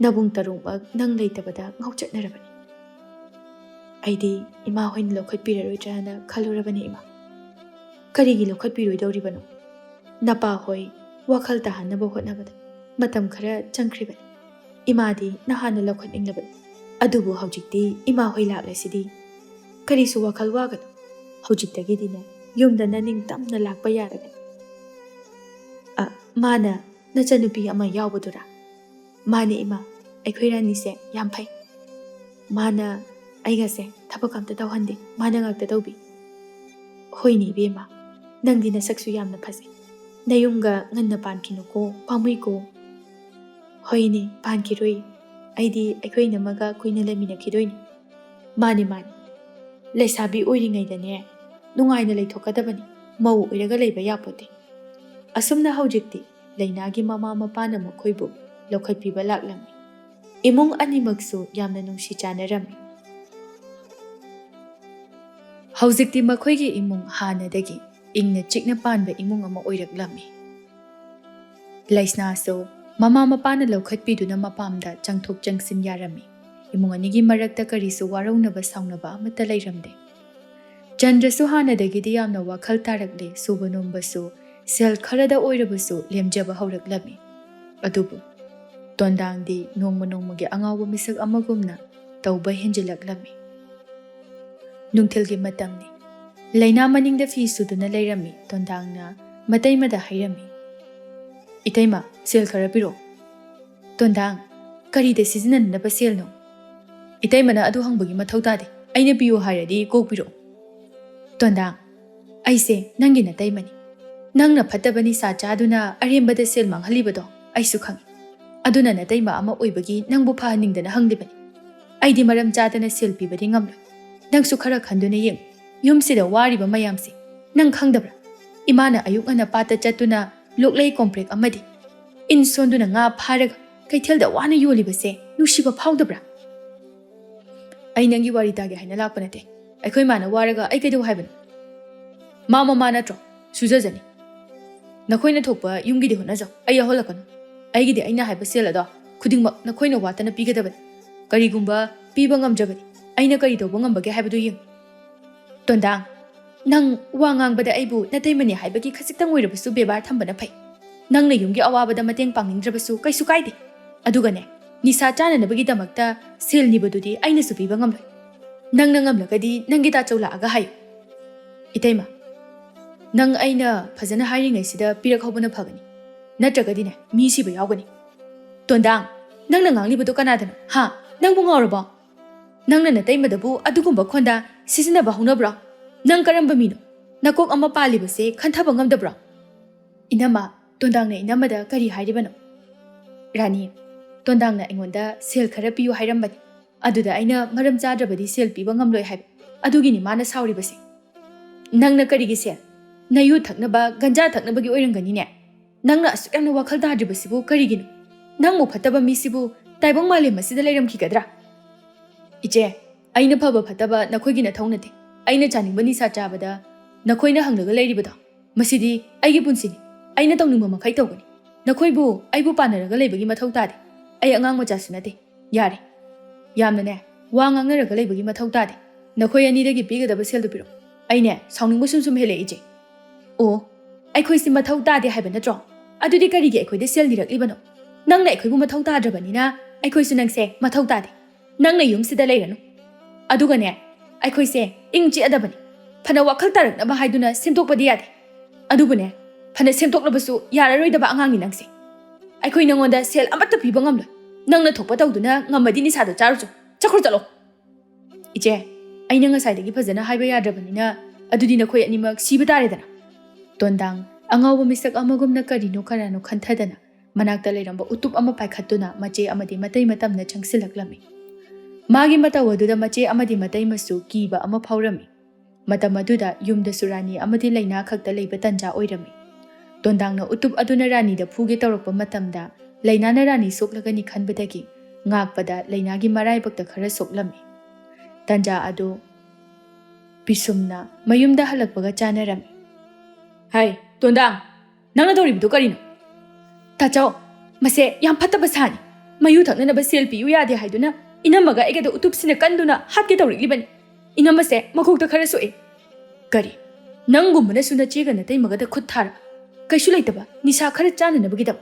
ꯅꯕꯨꯡ ꯇꯔꯨꯛꯃꯛ ꯅꯪ ꯂꯩꯇꯕꯗ ꯉꯥꯎꯆꯠꯅꯔꯕꯅꯤ ꯑꯩꯗꯤ ꯏꯃꯥ ꯍꯣꯏꯅ ꯂꯧꯈꯠꯄꯤꯔꯔꯣꯏꯗ꯭ꯔꯥꯅ ꯈꯜꯂꯨꯔꯕꯅꯤ ꯏꯃꯥ ꯀꯔꯤꯒꯤ ꯂꯧꯈꯠꯄꯤꯔꯣꯏꯗꯧꯔꯤꯕꯅꯣ ꯅꯄꯥ ꯍꯣꯏ ꯋꯥꯈꯜ ꯇꯥꯍꯟꯅꯕ ꯍꯣꯠꯅꯕꯗ ꯃꯇꯝ ꯈꯔ ꯆꯪꯈ꯭ꯔꯤꯕꯅꯤ ꯏꯃꯥꯗꯤ ꯅꯍꯥꯟꯅ ꯂꯧꯈꯠꯅꯤꯡꯂꯕꯅꯤ ꯑꯗꯨꯕꯨ ꯍꯧꯖꯤꯛꯇꯤ ꯏꯃꯥ ꯍꯣꯏ ꯂꯥꯛꯂꯁꯤꯗꯤ ꯀꯔꯤꯁꯨ ꯋꯥꯈꯜ ꯋꯥꯒꯅꯨ ꯍꯧꯖꯤꯛꯇꯒꯤꯗꯤꯅꯦ ꯌꯨꯝꯗ ꯅꯅꯤꯡꯇꯝꯅ ꯂꯥꯛꯄ ꯌꯥꯔꯒꯅꯤ ꯃꯥꯅ ꯅꯆꯟꯅꯨꯄꯤ ꯑꯃ ꯌꯥꯎꯕꯗꯨꯔꯥ ꯃꯥꯅꯦ ꯏꯃꯥ ꯑꯩꯈꯣꯏ ꯔꯥꯅꯤꯁꯦ ꯌꯥꯝ ꯐꯩ ꯃꯥꯅ ꯑꯩꯒꯁꯦ ꯊꯕꯛ ꯑꯝꯇ ꯇꯧꯍꯟꯗꯦ ꯃꯥꯅ ꯉꯥꯛꯇ ꯇꯧꯕꯤ ꯍꯣꯏꯅꯦ ꯏꯕꯦꯝꯃ ꯅꯪꯗꯤ ꯅꯁꯛꯁꯨ ꯌꯥꯝꯅ ꯐꯖꯩ ꯅꯌꯨꯝꯒ ꯉꯟꯅ ꯄꯥꯟꯈꯤꯅꯨꯀꯣ ꯄꯥꯝꯃꯨꯏꯀꯣ ꯍꯣꯏꯅꯦ ꯄꯥꯟꯈꯤꯔꯣꯏ ꯑꯩꯗꯤ ꯑꯩꯈꯣꯏ ꯏꯅꯝꯃꯒ ꯀꯨꯏꯅ ꯂꯩꯃꯤꯟꯅꯈꯤꯗꯣꯏꯅꯤ ꯃꯥꯅꯦ ꯂꯩꯁꯥꯕꯤ ꯑꯣꯏꯔꯤꯉꯩꯗꯅꯦ ꯅꯨꯡꯉꯥꯏꯅ ꯂꯩꯊꯣꯛꯀꯗꯕꯅꯤ ꯃꯧ ꯑꯣꯏꯔꯒ ꯂꯩꯕ ꯌꯥꯄꯣꯠꯇꯦ ꯑꯁꯨꯝꯅ ꯍꯧꯖꯤꯛꯇꯤ ꯂꯩꯅꯥꯒꯤ ꯃꯃꯥ ꯃꯄꯥꯅ ꯃꯈꯣꯏꯕꯨ ꯂꯧꯈꯠꯄꯤꯕ ꯂꯥꯛꯂꯝꯃꯤ ꯏꯃꯨꯡ ꯑꯅꯤꯃꯛꯁꯨ ꯌꯥꯝꯅ ꯅꯨꯡꯁꯤ ꯆꯥꯅꯔꯝꯃꯤ ꯍꯧꯖꯤꯛꯇꯤ ꯃꯈꯣꯏꯒꯤ ꯏꯃꯨꯡ ꯍꯥꯟꯅꯗꯒꯤ ꯏꯪꯅ ꯆꯤꯛꯅ ꯄꯥꯟꯕ ꯏꯃꯨꯡ ꯑꯃ ꯑꯣꯏꯔꯛꯂꯝꯃꯤ ꯂꯩꯁꯅꯥꯁꯨ ꯃꯃꯥ ꯃꯄꯥꯅ ꯂꯧꯈꯠꯄꯤꯗꯨꯅ ꯃꯄꯥꯝꯗ ꯆꯪꯊꯣꯛ ꯆꯪꯁꯤꯟ ꯌꯥꯔꯝꯃꯤ ꯏꯃꯨꯡ ꯑꯅꯤꯒꯤ ꯃꯔꯛꯇ ꯀꯔꯤꯁꯨ ꯋꯥꯔꯧꯅꯕ ꯁꯥꯎꯅꯕ ꯑꯃꯠꯇ ꯂꯩꯔꯝꯗꯦ ꯆꯟꯗ꯭ꯔꯁꯨ ꯍꯥꯟꯅꯗꯒꯤꯗꯤ ꯌꯥꯝꯅ ꯋꯥꯈꯜ ꯇꯥꯔꯛꯂꯦ ꯁꯨꯕ ꯅꯣꯝꯕꯁꯨ ꯁꯦꯜ ꯈꯔꯗ ꯑꯣꯏꯔꯕꯁꯨ ꯂꯦꯝꯖꯕ ꯍꯧꯔꯛꯂꯝꯃꯤ ꯑꯗꯨꯕꯨ ꯇꯣꯟꯗꯥꯡꯗꯤ ꯅꯣꯡꯃ ꯅꯣꯡꯃꯒꯤ ꯑꯉꯥꯎꯕ ꯃꯤꯁꯛ ꯑꯃꯒꯨꯝꯅ ꯇꯧꯕ ꯍꯦꯟꯖꯤꯜꯂꯛꯂꯝꯃꯤ ꯅꯨꯡꯊꯤꯜꯒꯤ ꯃꯇꯝꯅꯤ ꯂꯩꯅꯥ ꯃꯅꯤꯡꯗ ꯐꯤ ꯁꯨꯗꯨꯅ ꯂꯩꯔꯝꯃꯤ ꯇꯣꯟꯗꯥꯡꯅ ꯃꯇꯩꯃꯗ ꯍꯥꯏꯔꯝꯃꯤ ꯏꯇꯩꯃ ꯁꯦꯜ ꯈꯔ ꯄꯤꯔꯛꯑꯣ ꯇꯣꯟꯗꯥꯡ ꯀꯔꯤꯗ ꯁꯤꯖꯤꯟꯅꯅꯕ ꯁꯦꯜꯅꯣ 이때만 아도 항복이 마타우다디 아이네 비요 하야디 꼭 비로 톤당 아이세 낭기나 따이마니 낭나 팟다바니 사자두나 아리엠바다 셀망 할리바도 아이수 칸기 아두나 나따이마 아마 오이바기 낭부 파하닝다나 항리바니 아이디 마람 짜다나 셀 비바디 ngamlo 낭수 카라 칸두네 잉 ꯌꯨꯝꯁꯤꯗ ꯋꯥꯔꯤꯕ ꯃꯌꯥꯝꯁꯤ ꯅꯪ ꯈꯪꯗꯕ꯭ꯔꯥ? ꯏꯃꯥꯅ ꯑꯌꯨꯛ ꯉꯟꯅ ꯄꯥꯠꯇ ꯆꯠꯇꯨꯅ ꯂꯣꯛꯂꯩ ꯀꯣꯝꯄ꯭ꯔꯦꯛ ꯑꯃꯗꯤ ꯏꯟ ꯁꯣꯟꯗꯨꯅ ꯉꯥ ꯐꯥꯔꯒ ꯀꯩꯊꯦꯜꯗ ꯋꯥꯅ ꯌꯣꯜꯂꯤꯕꯁꯦ ꯅꯨꯡꯁꯤꯕ ꯐꯥꯎꯗꯕ꯭ꯔꯥ? ꯑꯩ ꯅꯪꯒꯤ ꯋꯥꯔꯤ ꯇꯥꯒꯦ ꯍꯥꯏꯅ ꯂꯥꯛꯄ ꯅꯠꯇꯦ. ꯑꯩꯈꯣꯏ ꯃꯥꯅ ꯋꯥꯔꯒ ꯑꯩ ꯀꯩꯗꯧ ꯍꯥꯏꯕꯅꯣ? ꯃꯥ ꯃꯃꯥ ꯅꯠꯇ꯭ꯔꯣ? ꯁꯨꯖꯖꯅꯤ. ꯅꯈꯣꯏꯅ ꯊꯣꯛꯄ ꯌꯨꯝꯒꯤꯗꯤ ꯍꯣꯠꯅꯖꯧ. ꯑꯩ ꯌꯥꯎꯍꯜꯂꯛꯀꯅꯨ. ꯑꯩꯒꯤꯗꯤ ꯑꯩꯅ ꯍꯥꯏꯕ ꯁꯦꯜ ꯑꯗꯣ ꯈꯨꯗꯤꯡꯃꯛ ꯅꯈꯣꯏꯅ ꯋꯥꯠꯇꯅ ꯄꯤꯒꯗꯕꯅꯤ. ꯀꯔꯤꯒꯨꯝꯕ ꯄꯤꯕ ꯉꯝꯗ꯭ꯔꯕꯗꯤ ꯑꯩꯅ ꯀꯔꯤ ꯇꯧꯕ ꯉꯝꯕꯒꯦ ꯍꯥꯏꯕꯗꯨ ꯌꯦꯡꯉꯨ. ꯇꯣꯟꯗꯥꯡ, ꯅꯪ ꯋꯥ ꯉꯥꯡꯕꯗ ꯑꯩꯕꯨ ꯅꯇꯩꯃꯅꯤ ꯍꯥꯏꯕꯒꯤ ꯈꯖꯤꯛꯇꯪ ꯑꯣꯏꯔꯕꯁꯨ ꯕꯦꯕꯥꯔ ꯊꯝꯕꯅ ꯐꯩ. ꯅꯪꯅ ꯌꯨꯝꯒꯤ ꯑꯋꯥꯕꯗ ꯃꯇꯦꯡ ꯄꯥꯡꯅꯤꯡꯗ꯭ꯔꯕꯁꯨ ꯀꯩꯁꯨ ꯀꯥꯏꯗꯦ. ꯑꯗꯨꯒꯅꯦ, ꯅꯤꯁꯥ ꯆꯥꯅꯅꯕꯒꯤꯗꯃꯛꯇ ꯁꯦꯜ ꯅꯤꯕꯗꯨꯗꯤ ꯑꯩꯅꯁꯨ ꯄꯤꯕ ꯉꯝꯂꯣꯏ. ꯅꯪꯅ ꯉꯝꯂꯒꯗꯤ ꯅꯪꯒꯤ ꯇꯥꯆꯧ ꯂꯥꯛꯑꯒ ꯍꯥꯏꯌꯨ. ꯏꯇꯩꯃ, ꯅꯪ ꯑꯩꯅ ꯐꯖꯅ ꯍꯥꯏꯔꯤꯉꯩꯁꯤꯗ ꯄꯤꯔꯛꯍꯧꯕꯅ ꯐꯒꯅꯤ. ꯅꯠꯇ꯭ꯔꯒꯗꯤꯅꯦ ꯃꯤ ꯁꯤꯕ ꯌꯥꯎꯒꯅꯤ. ꯇꯣꯟꯗꯥꯡ, ꯅꯪꯅ ꯉꯥꯡꯂꯤꯕꯗꯣ ꯀꯅꯥꯗꯅꯣ? ꯍꯥ? ꯅꯪꯕꯨ ꯉꯥꯎꯔꯕꯣ? ꯅꯪꯅ ꯅꯇꯩꯃꯗꯕꯨ ꯑꯗꯨꯒꯨꯝꯕ ꯈꯣꯟꯗꯥ ꯁꯤꯖꯤꯟꯅꯕ ꯍꯧꯅꯕ꯭ꯔꯣ? ꯅꯪ ꯀꯔꯝꯕ ꯃꯤꯅꯣ? ꯅꯀꯣꯛ ꯑꯃ ꯄꯥꯜꯂꯤꯕꯁꯦ ꯈꯟꯊꯕ ꯉꯝꯗꯕ꯭ꯔꯣ? ꯏꯅꯝꯃ, ꯇꯣꯟꯗꯥꯡꯅ ꯏꯅꯝꯃꯗ ꯀꯔꯤ ꯍꯥꯏꯔꯤꯕꯅꯣ? ꯔꯥꯅꯤ, ꯇꯣꯟꯗꯥꯡꯅ ꯑꯩꯉꯣꯟꯗ ꯁꯦꯜ ꯈꯔ ꯄꯤꯌꯨ ꯍꯥꯏꯔꯝꯕꯅꯤ. ꯑꯗꯨꯗ ꯑꯩꯅ ꯃꯔꯝ ꯆꯥꯗ꯭ꯔꯕꯗꯤ ꯁꯦꯜ ꯄꯤꯕ ꯉꯝꯂꯣꯏ ꯍꯥꯏꯕ. ꯑꯗꯨꯒꯤꯅꯤ ꯃꯥꯅ ꯁꯥꯎꯔꯤꯕꯁꯦ. ꯅꯪꯅ ꯀꯔꯤꯒꯤ ꯁꯦꯜ? ꯅꯌꯨ ꯊꯛꯅꯕ, ꯒꯟꯖꯥ ꯊꯛꯅꯕꯒꯤ ꯑꯣꯏꯔꯝꯒꯅꯤꯅꯦ. ꯅꯪꯅ ꯑꯁꯨꯛ ꯌꯥꯝꯅ ꯋꯥꯈꯜ ꯇꯥꯗ꯭ꯔꯤꯕꯁꯤꯕꯨ ꯀꯔꯤꯒꯤꯅꯣ? ꯅꯪꯕꯨ ꯐꯠꯇꯕ ꯃꯤꯁꯤꯕꯨ ꯇꯥꯏꯕꯪ ꯃꯥꯂꯦꯝ ꯑꯁꯤꯗ ꯂꯩꯔꯝꯈꯤꯒꯗ꯭ꯔꯥ? ꯏꯆꯦ, ꯑꯩꯅ ꯐꯕ ꯐꯠꯇꯕ ꯅꯈꯣꯏꯒꯤ ꯅꯊꯧ ꯅꯠꯇꯦ. ꯑꯩꯅ ꯆꯥꯅꯤꯡꯕ ꯅꯤꯁꯥ ꯆꯥꯕꯗ ꯅꯈꯣꯏꯅ ꯍꯪꯂꯒ ꯂꯩꯔꯤꯕꯗꯣ, ꯃꯁꯤꯗꯤ ꯑꯩꯒꯤ ꯄꯨꯟꯁꯤꯅꯤ. ꯑꯩꯅ ꯇꯧꯅꯤꯡꯕ ꯃꯈꯩ ꯇꯧꯒꯅꯤ. ꯅꯈꯣꯏꯕꯨ ꯑꯩꯕꯨ ꯄꯥꯟꯅꯔꯒ ꯂꯩꯕꯒꯤ ꯃꯊꯧ ꯇꯥꯗꯦ. ꯑꯩ ꯑꯉꯥꯡ ꯃꯆꯥꯁꯨ ꯅꯠꯇꯦ. ꯌꯥꯔꯦ. ꯌꯥꯝꯅꯅꯦ ꯋꯥ ꯉꯥꯡꯅꯔꯒ ꯂꯩꯕꯒꯤ ꯃꯊꯧ ꯇꯥꯗꯦ. ꯅꯈꯣꯏ ꯑꯅꯤꯗꯒꯤ ꯄꯤꯒꯗꯕ ꯁꯦꯜꯗꯨ ꯄꯤꯔꯛꯑꯣ. ꯑꯩꯅꯦ ꯁꯥꯎꯅꯤꯡꯕ ꯁꯨꯝ ꯍꯦꯜꯂꯛꯏ ꯏꯆꯦ. ꯑꯣ, ꯑꯩꯈꯣꯏꯁꯤ ꯃꯊꯧ ꯇꯥꯗꯦ ꯍꯥꯏꯕ ꯅꯠꯇ꯭ꯔꯣ? ꯑꯗꯨꯗꯤ ꯀꯔꯤꯒꯤ ꯑꯩꯈꯣꯏꯗ ꯁꯦꯜ ꯅꯤꯔꯛꯂꯤꯕꯅꯣ? ꯅꯪꯅ ꯑꯩꯈꯣꯏꯕꯨ ꯃꯊꯧ ꯇꯥꯗ꯭ꯔꯕꯅꯤꯅ ꯑꯩꯈꯣꯏꯁꯨ ꯅꯪꯁꯦ ꯃꯊꯧ ꯇꯥꯗꯦ. ꯅꯪꯅ ꯌꯨꯝꯁꯤꯗ ꯂꯩꯔꯅꯨ. ꯑꯗꯨꯒꯅꯦ, ꯑꯩꯈꯣꯏꯁꯦ ꯏꯪ ꯆꯤꯛꯑꯗꯕꯅꯤ. ꯐꯅ ꯋꯥꯈꯜ ꯇꯥꯔꯛꯅꯕ ꯍꯥꯏꯗꯨꯅ ꯁꯦꯝꯗꯣꯛꯄꯗꯤ ꯌꯥꯗꯦ. ꯑꯗꯨꯕꯨꯅꯦ, ꯐꯅ ꯁꯦꯝꯗꯣꯛꯂꯕꯁꯨ ꯌꯥꯔꯔꯣꯏꯗꯕ ꯑꯉꯥꯡꯅꯤ ꯅꯪꯁꯦ. ꯑꯩꯈꯣꯏ ꯅꯪꯉꯣꯟꯗ ꯁꯦꯜ ꯑꯃꯠꯇ ꯄꯤꯕ ꯉꯝꯂꯣꯏ. ꯅꯪꯅ ꯊꯣꯛꯄ ꯇꯧꯗꯨꯅ ꯉꯝꯃꯗꯤ ꯅꯤꯁꯥꯗꯣ ꯆꯥꯔꯨꯆꯣ. ꯆꯠꯈ꯭ꯔꯣ ꯆꯠꯂꯣ. ꯏꯆꯦ, ꯑꯩꯅ ꯉꯁꯥꯏꯗꯒꯤ ꯐꯖꯅ ꯍꯥꯏꯕ ꯌꯥꯗ꯭ꯔꯕꯅꯤꯅ ꯑꯗꯨꯗꯤ ꯅꯈꯣꯏ ꯑꯅꯤꯃꯛ ꯁꯤꯕ ꯇꯥꯔꯦꯗꯅ. ꯇꯣꯟꯗꯥꯡ ꯑꯉꯥꯎꯕ ꯃꯤꯁꯛ ꯑꯃꯒꯨꯝꯅ ꯀꯔꯤꯅꯣ ꯀꯔꯥꯅꯣ ꯈꯟꯊꯗꯅ ꯃꯅꯥꯛꯇ ꯂꯩꯔꯝꯕ ꯎꯇꯨꯞ ꯑꯃ ꯄꯥꯏꯈꯠꯇꯨꯅ ꯃꯆꯦ ꯑꯃꯗꯤ ꯃꯇꯩ ꯃꯇꯝꯅ ꯆꯪꯁꯤꯜꯂꯛꯂꯝꯃꯤ. ꯃꯥꯒꯤ ꯃꯇꯧ ꯑꯗꯨꯗ ꯃꯆꯦ ꯑꯃꯗꯤ ꯃꯇꯩꯃꯁꯨ ꯀꯤꯕ ꯑꯃ ꯐꯥꯎꯔꯝꯃꯤ. ꯃꯇꯝ ꯑꯗꯨꯗ ꯌꯨꯝꯗꯁꯨ ꯔꯥꯅꯤ ꯑꯃꯗꯤ ꯂꯩꯅꯥ ꯈꯛꯇ ꯂꯩꯕ ꯇꯟꯖꯥ ꯑꯣꯏꯔꯝꯃꯤ. ꯇꯣꯟꯗꯥꯡꯅ ꯎꯇꯨꯞ ꯑꯗꯨꯅ ꯔꯥꯅꯤꯗ ꯐꯨꯒꯦ ꯇꯧꯔꯛꯄ ꯃꯇꯝꯗ ꯂꯩꯅꯥꯅ ꯔꯥꯅꯤ ꯁꯣꯛꯂꯒꯅꯤ ꯈꯟꯕꯗꯒꯤ ꯉꯥꯛꯄꯗ ꯂꯩꯅꯥꯒꯤ ꯃꯔꯥꯏꯕꯛꯇ ꯈꯔ ꯁꯣꯛꯂꯝꯃꯤ. ꯇꯟꯖꯥ ꯑꯗꯨ ꯄꯤꯁꯨꯝꯅ ꯃꯌꯨꯝꯗ ꯍꯜꯂꯛꯄꯒ ꯆꯥꯅꯔꯝꯃꯤ. ꯍꯥꯏ ꯇꯣꯟꯗꯥꯡ, ꯅꯪꯅ ꯇꯧꯔꯤꯕꯗꯨ ꯀꯔꯤꯅꯣ? ꯇꯥꯆꯧ, ꯃꯁꯦ ꯌꯥꯝ ꯐꯠꯇꯕ ꯁꯥꯅꯤ. ꯃꯌꯨ ꯊꯛꯅꯅꯕ ꯁꯦꯜ ꯄꯤꯌꯨ ꯌꯥꯗꯦ ꯍꯥꯏꯗꯨꯅ ꯏꯅꯝꯃꯒ ꯑꯩꯒꯗ ꯎꯇꯨꯞꯁꯤꯅ ꯀꯟꯗꯨꯅ ꯍꯥꯠꯀꯦ ꯇꯧꯔꯛꯂꯤꯕꯅꯤ. ꯏꯅꯝꯃꯁꯦ ꯃꯀꯣꯛꯇ ꯈꯔ ꯁꯣꯛꯑꯦ. ꯀꯔꯤ? ꯅꯪꯒꯨꯝꯕꯅꯁꯨ ꯅꯆꯦꯒ ꯅꯇꯩꯃꯒꯗ ꯈꯨꯠ ꯊꯥꯔꯕ? ꯀꯩꯁꯨ ꯂꯩꯇꯕ ꯅꯤꯁꯥ ꯈꯔ ꯆꯥꯅꯅꯕꯒꯤꯗꯃꯛ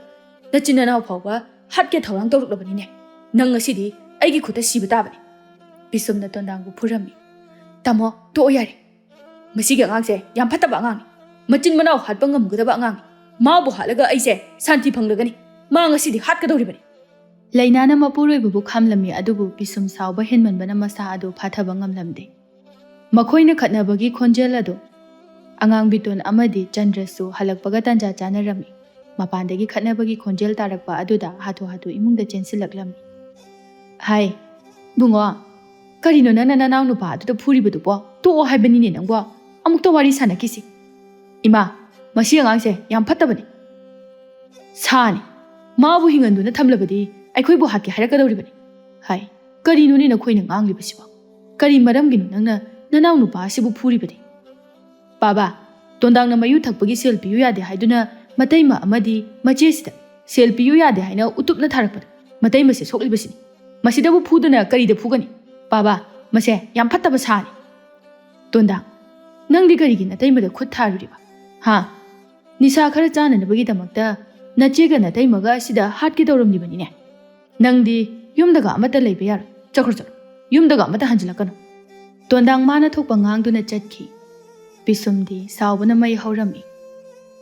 ꯅꯆꯤꯟ ꯅꯅꯥꯎ ꯐꯥꯎꯕ ꯍꯥꯠꯀꯦ ꯊꯧꯔꯥꯡ ꯇꯧꯔꯛꯂꯕꯅꯤꯅꯦ. ꯅꯪ ꯉꯁꯤꯗꯤ ꯑꯩꯒꯤ ꯈꯨꯠꯇ ꯁꯤꯕ ꯇꯥꯕꯅꯤ. ꯄꯤꯁꯨꯝꯅ ꯇꯣꯟꯗꯥꯡꯕꯨ ꯐꯨꯔꯝꯃꯤ. ꯇꯥꯃꯣ, ꯇꯣꯛꯑꯣ ꯌꯥꯔꯦ. ꯃꯁꯤꯒꯤ ꯑꯉꯥꯡꯁꯦ ꯌꯥꯝ ꯐꯠꯇꯕ ꯑꯉꯥꯡꯅꯤ. ꯃꯆꯤꯟ ꯃꯅꯥꯎ ꯍꯥꯠꯄ ꯉꯝꯒꯗꯕ ꯑꯉꯥꯡꯅꯤ. ꯃꯥꯕꯨ ꯍꯥꯠꯂꯒ ꯑꯩꯁꯦ ꯁꯥꯟꯇꯤ ꯐꯪꯂꯒꯅꯤ. ꯃꯥ ꯉꯁꯤꯗꯤ ꯍꯥꯠꯀꯗꯧꯔꯤꯕꯅꯤ. ꯂꯩꯅꯥꯅ ꯃꯄꯨꯔꯣꯏꯕꯕꯨ ꯈꯥꯝꯂꯝꯃꯤ. ꯑꯗꯨꯕꯨ ꯄꯤꯁꯨꯝ ꯁꯥꯎꯕ ꯍꯦꯟꯃꯟꯕꯅ ꯃꯁꯥ ꯑꯗꯨ ꯐꯥꯊꯕ ꯉꯝꯂꯝꯗꯦ. ꯃꯈꯣꯏꯅ ꯈꯠꯅꯕꯒꯤ ꯈꯣꯟꯖꯦꯜ ꯑꯗꯨ ꯑꯉꯥꯡ ꯕꯤꯇꯣꯟ ꯑꯃꯗꯤ ꯆꯟꯗ꯭ꯔꯁꯨ ꯍꯜꯂꯛꯄꯒ ꯇꯟꯖꯥ ꯆꯥꯅꯔꯝꯃꯤ. ꯃꯄꯥꯟꯗꯒꯤ ꯈꯠꯅꯕꯒꯤ ꯈꯣꯟꯖꯦꯜ ꯇꯥꯔꯛꯄ ꯑꯗꯨꯗ ꯍꯥꯊꯨ ꯍꯥꯊꯨ ꯏꯃꯨꯡꯗ ꯆꯦꯟꯁꯤꯜꯂꯛꯂꯝꯃꯤ. ꯍꯥꯏ ꯕꯨꯡꯉꯣ, ꯀꯔꯤꯅꯣ ꯅꯪꯅ ꯅꯅꯥꯎ ꯅꯨꯄꯥ ꯑꯗꯨꯗ ꯐꯨꯔꯤꯕꯗꯨꯕꯣ? ꯇꯣꯛꯑꯣ ꯍꯥꯏꯕꯅꯤꯅꯦ ꯅꯪꯕꯣ. ꯑꯃꯨꯛꯇ ꯋꯥꯔꯤ ꯁꯥꯟꯅꯈꯤꯁꯤ. ꯏꯃꯥ, ꯃꯁꯤ ꯑꯉꯥꯡꯁꯦ ꯌꯥꯝ ꯐꯠꯇꯕꯅꯤ. ꯁꯥꯅꯤ. ꯃꯥꯕꯨ ꯍꯤꯡꯍꯟꯗꯨꯅ ꯊꯝꯂꯕꯗꯤ ꯑꯩꯈꯣꯏꯕꯨ ꯍꯥꯠꯀꯦ ꯍꯥꯏꯔꯛꯀꯗꯧꯔꯤꯕꯅꯤ. ꯍꯥꯏ, ꯀꯔꯤꯅꯣꯅꯦ ꯅꯈꯣꯏꯅ ꯉꯥꯡꯂꯤꯕꯁꯤꯕꯣ? ꯀꯔꯤ ꯃꯔꯝꯒꯤꯅꯣ ꯅꯪꯅ ꯅꯅꯥꯎ ꯅꯨꯄꯥ ꯑꯁꯤꯕꯨ ꯐꯨꯔꯤꯕꯗꯤ? ꯕꯥꯕꯥ, ꯇꯣꯟꯗꯥꯡꯅ ꯃꯌꯨ ꯊꯛꯄꯒꯤ ꯁꯦꯜ ꯄꯤꯌꯨ ꯌꯥꯗꯦ ꯍꯥꯏꯗꯨꯅ ꯃꯇꯩꯃ ꯑꯃꯗꯤ ꯃꯆꯦꯁꯤꯗ ꯁꯦꯜ ꯄꯤꯌꯨ ꯌꯥꯗे ꯍꯥꯏꯅ ꯎꯇꯨꯞꯅ ꯊꯥꯔꯛꯄꯗ ꯃꯇꯩꯃꯁꯦ ꯁꯣꯛꯂꯤꯕꯁꯤꯅꯤ. ꯃꯁꯤꯗꯕꯨ ꯐꯨꯗꯨꯅ ꯀꯔꯤꯗ ꯐꯨꯒꯅꯤ? ꯕꯥꯕꯥ, ꯃꯁꯦ ꯌꯥꯝ ꯐꯠꯇꯕ ꯁꯥꯅꯤ. ꯇꯣꯟꯗꯥꯡ, ꯅꯪꯗꯤ ꯀꯔꯤꯒꯤ ꯅꯇꯩꯃꯗ ꯈꯨꯠ ꯊꯥꯔꯨꯔꯤꯕ? ꯍꯥ? ꯅꯤꯁꯥ ꯈꯔ ꯆꯥꯅꯅꯕꯒꯤꯗꯃꯛꯇ ꯅꯆꯦꯒ ꯅꯇꯩꯃꯒ ꯑꯁꯤꯗ ꯍꯥꯠꯀꯦ ꯇꯧꯔꯝꯂꯤꯕꯅꯤꯅꯦ. ꯅꯪꯗꯤ ꯌꯨꯝꯗꯒ ꯑꯃꯠꯇ ꯂꯩꯕ ꯌꯥꯔꯣꯏ. ꯆꯠꯈ꯭ꯔꯣ ꯆꯠꯂꯣ. ꯌꯨꯝꯗꯒ ꯑꯃꯠꯇ ꯍꯟꯖꯤꯜꯂꯛꯀꯅꯨ. ꯇꯣꯟꯗꯥꯡ ꯃꯥꯅ ꯊꯣꯛꯄ ꯉꯥꯡꯗꯨꯅ ꯆꯠꯈꯤ. ꯄꯤꯁꯨꯝꯗꯤ ꯁꯥꯎꯕꯅ ꯃꯩ ꯍꯧꯔꯝꯃꯤ.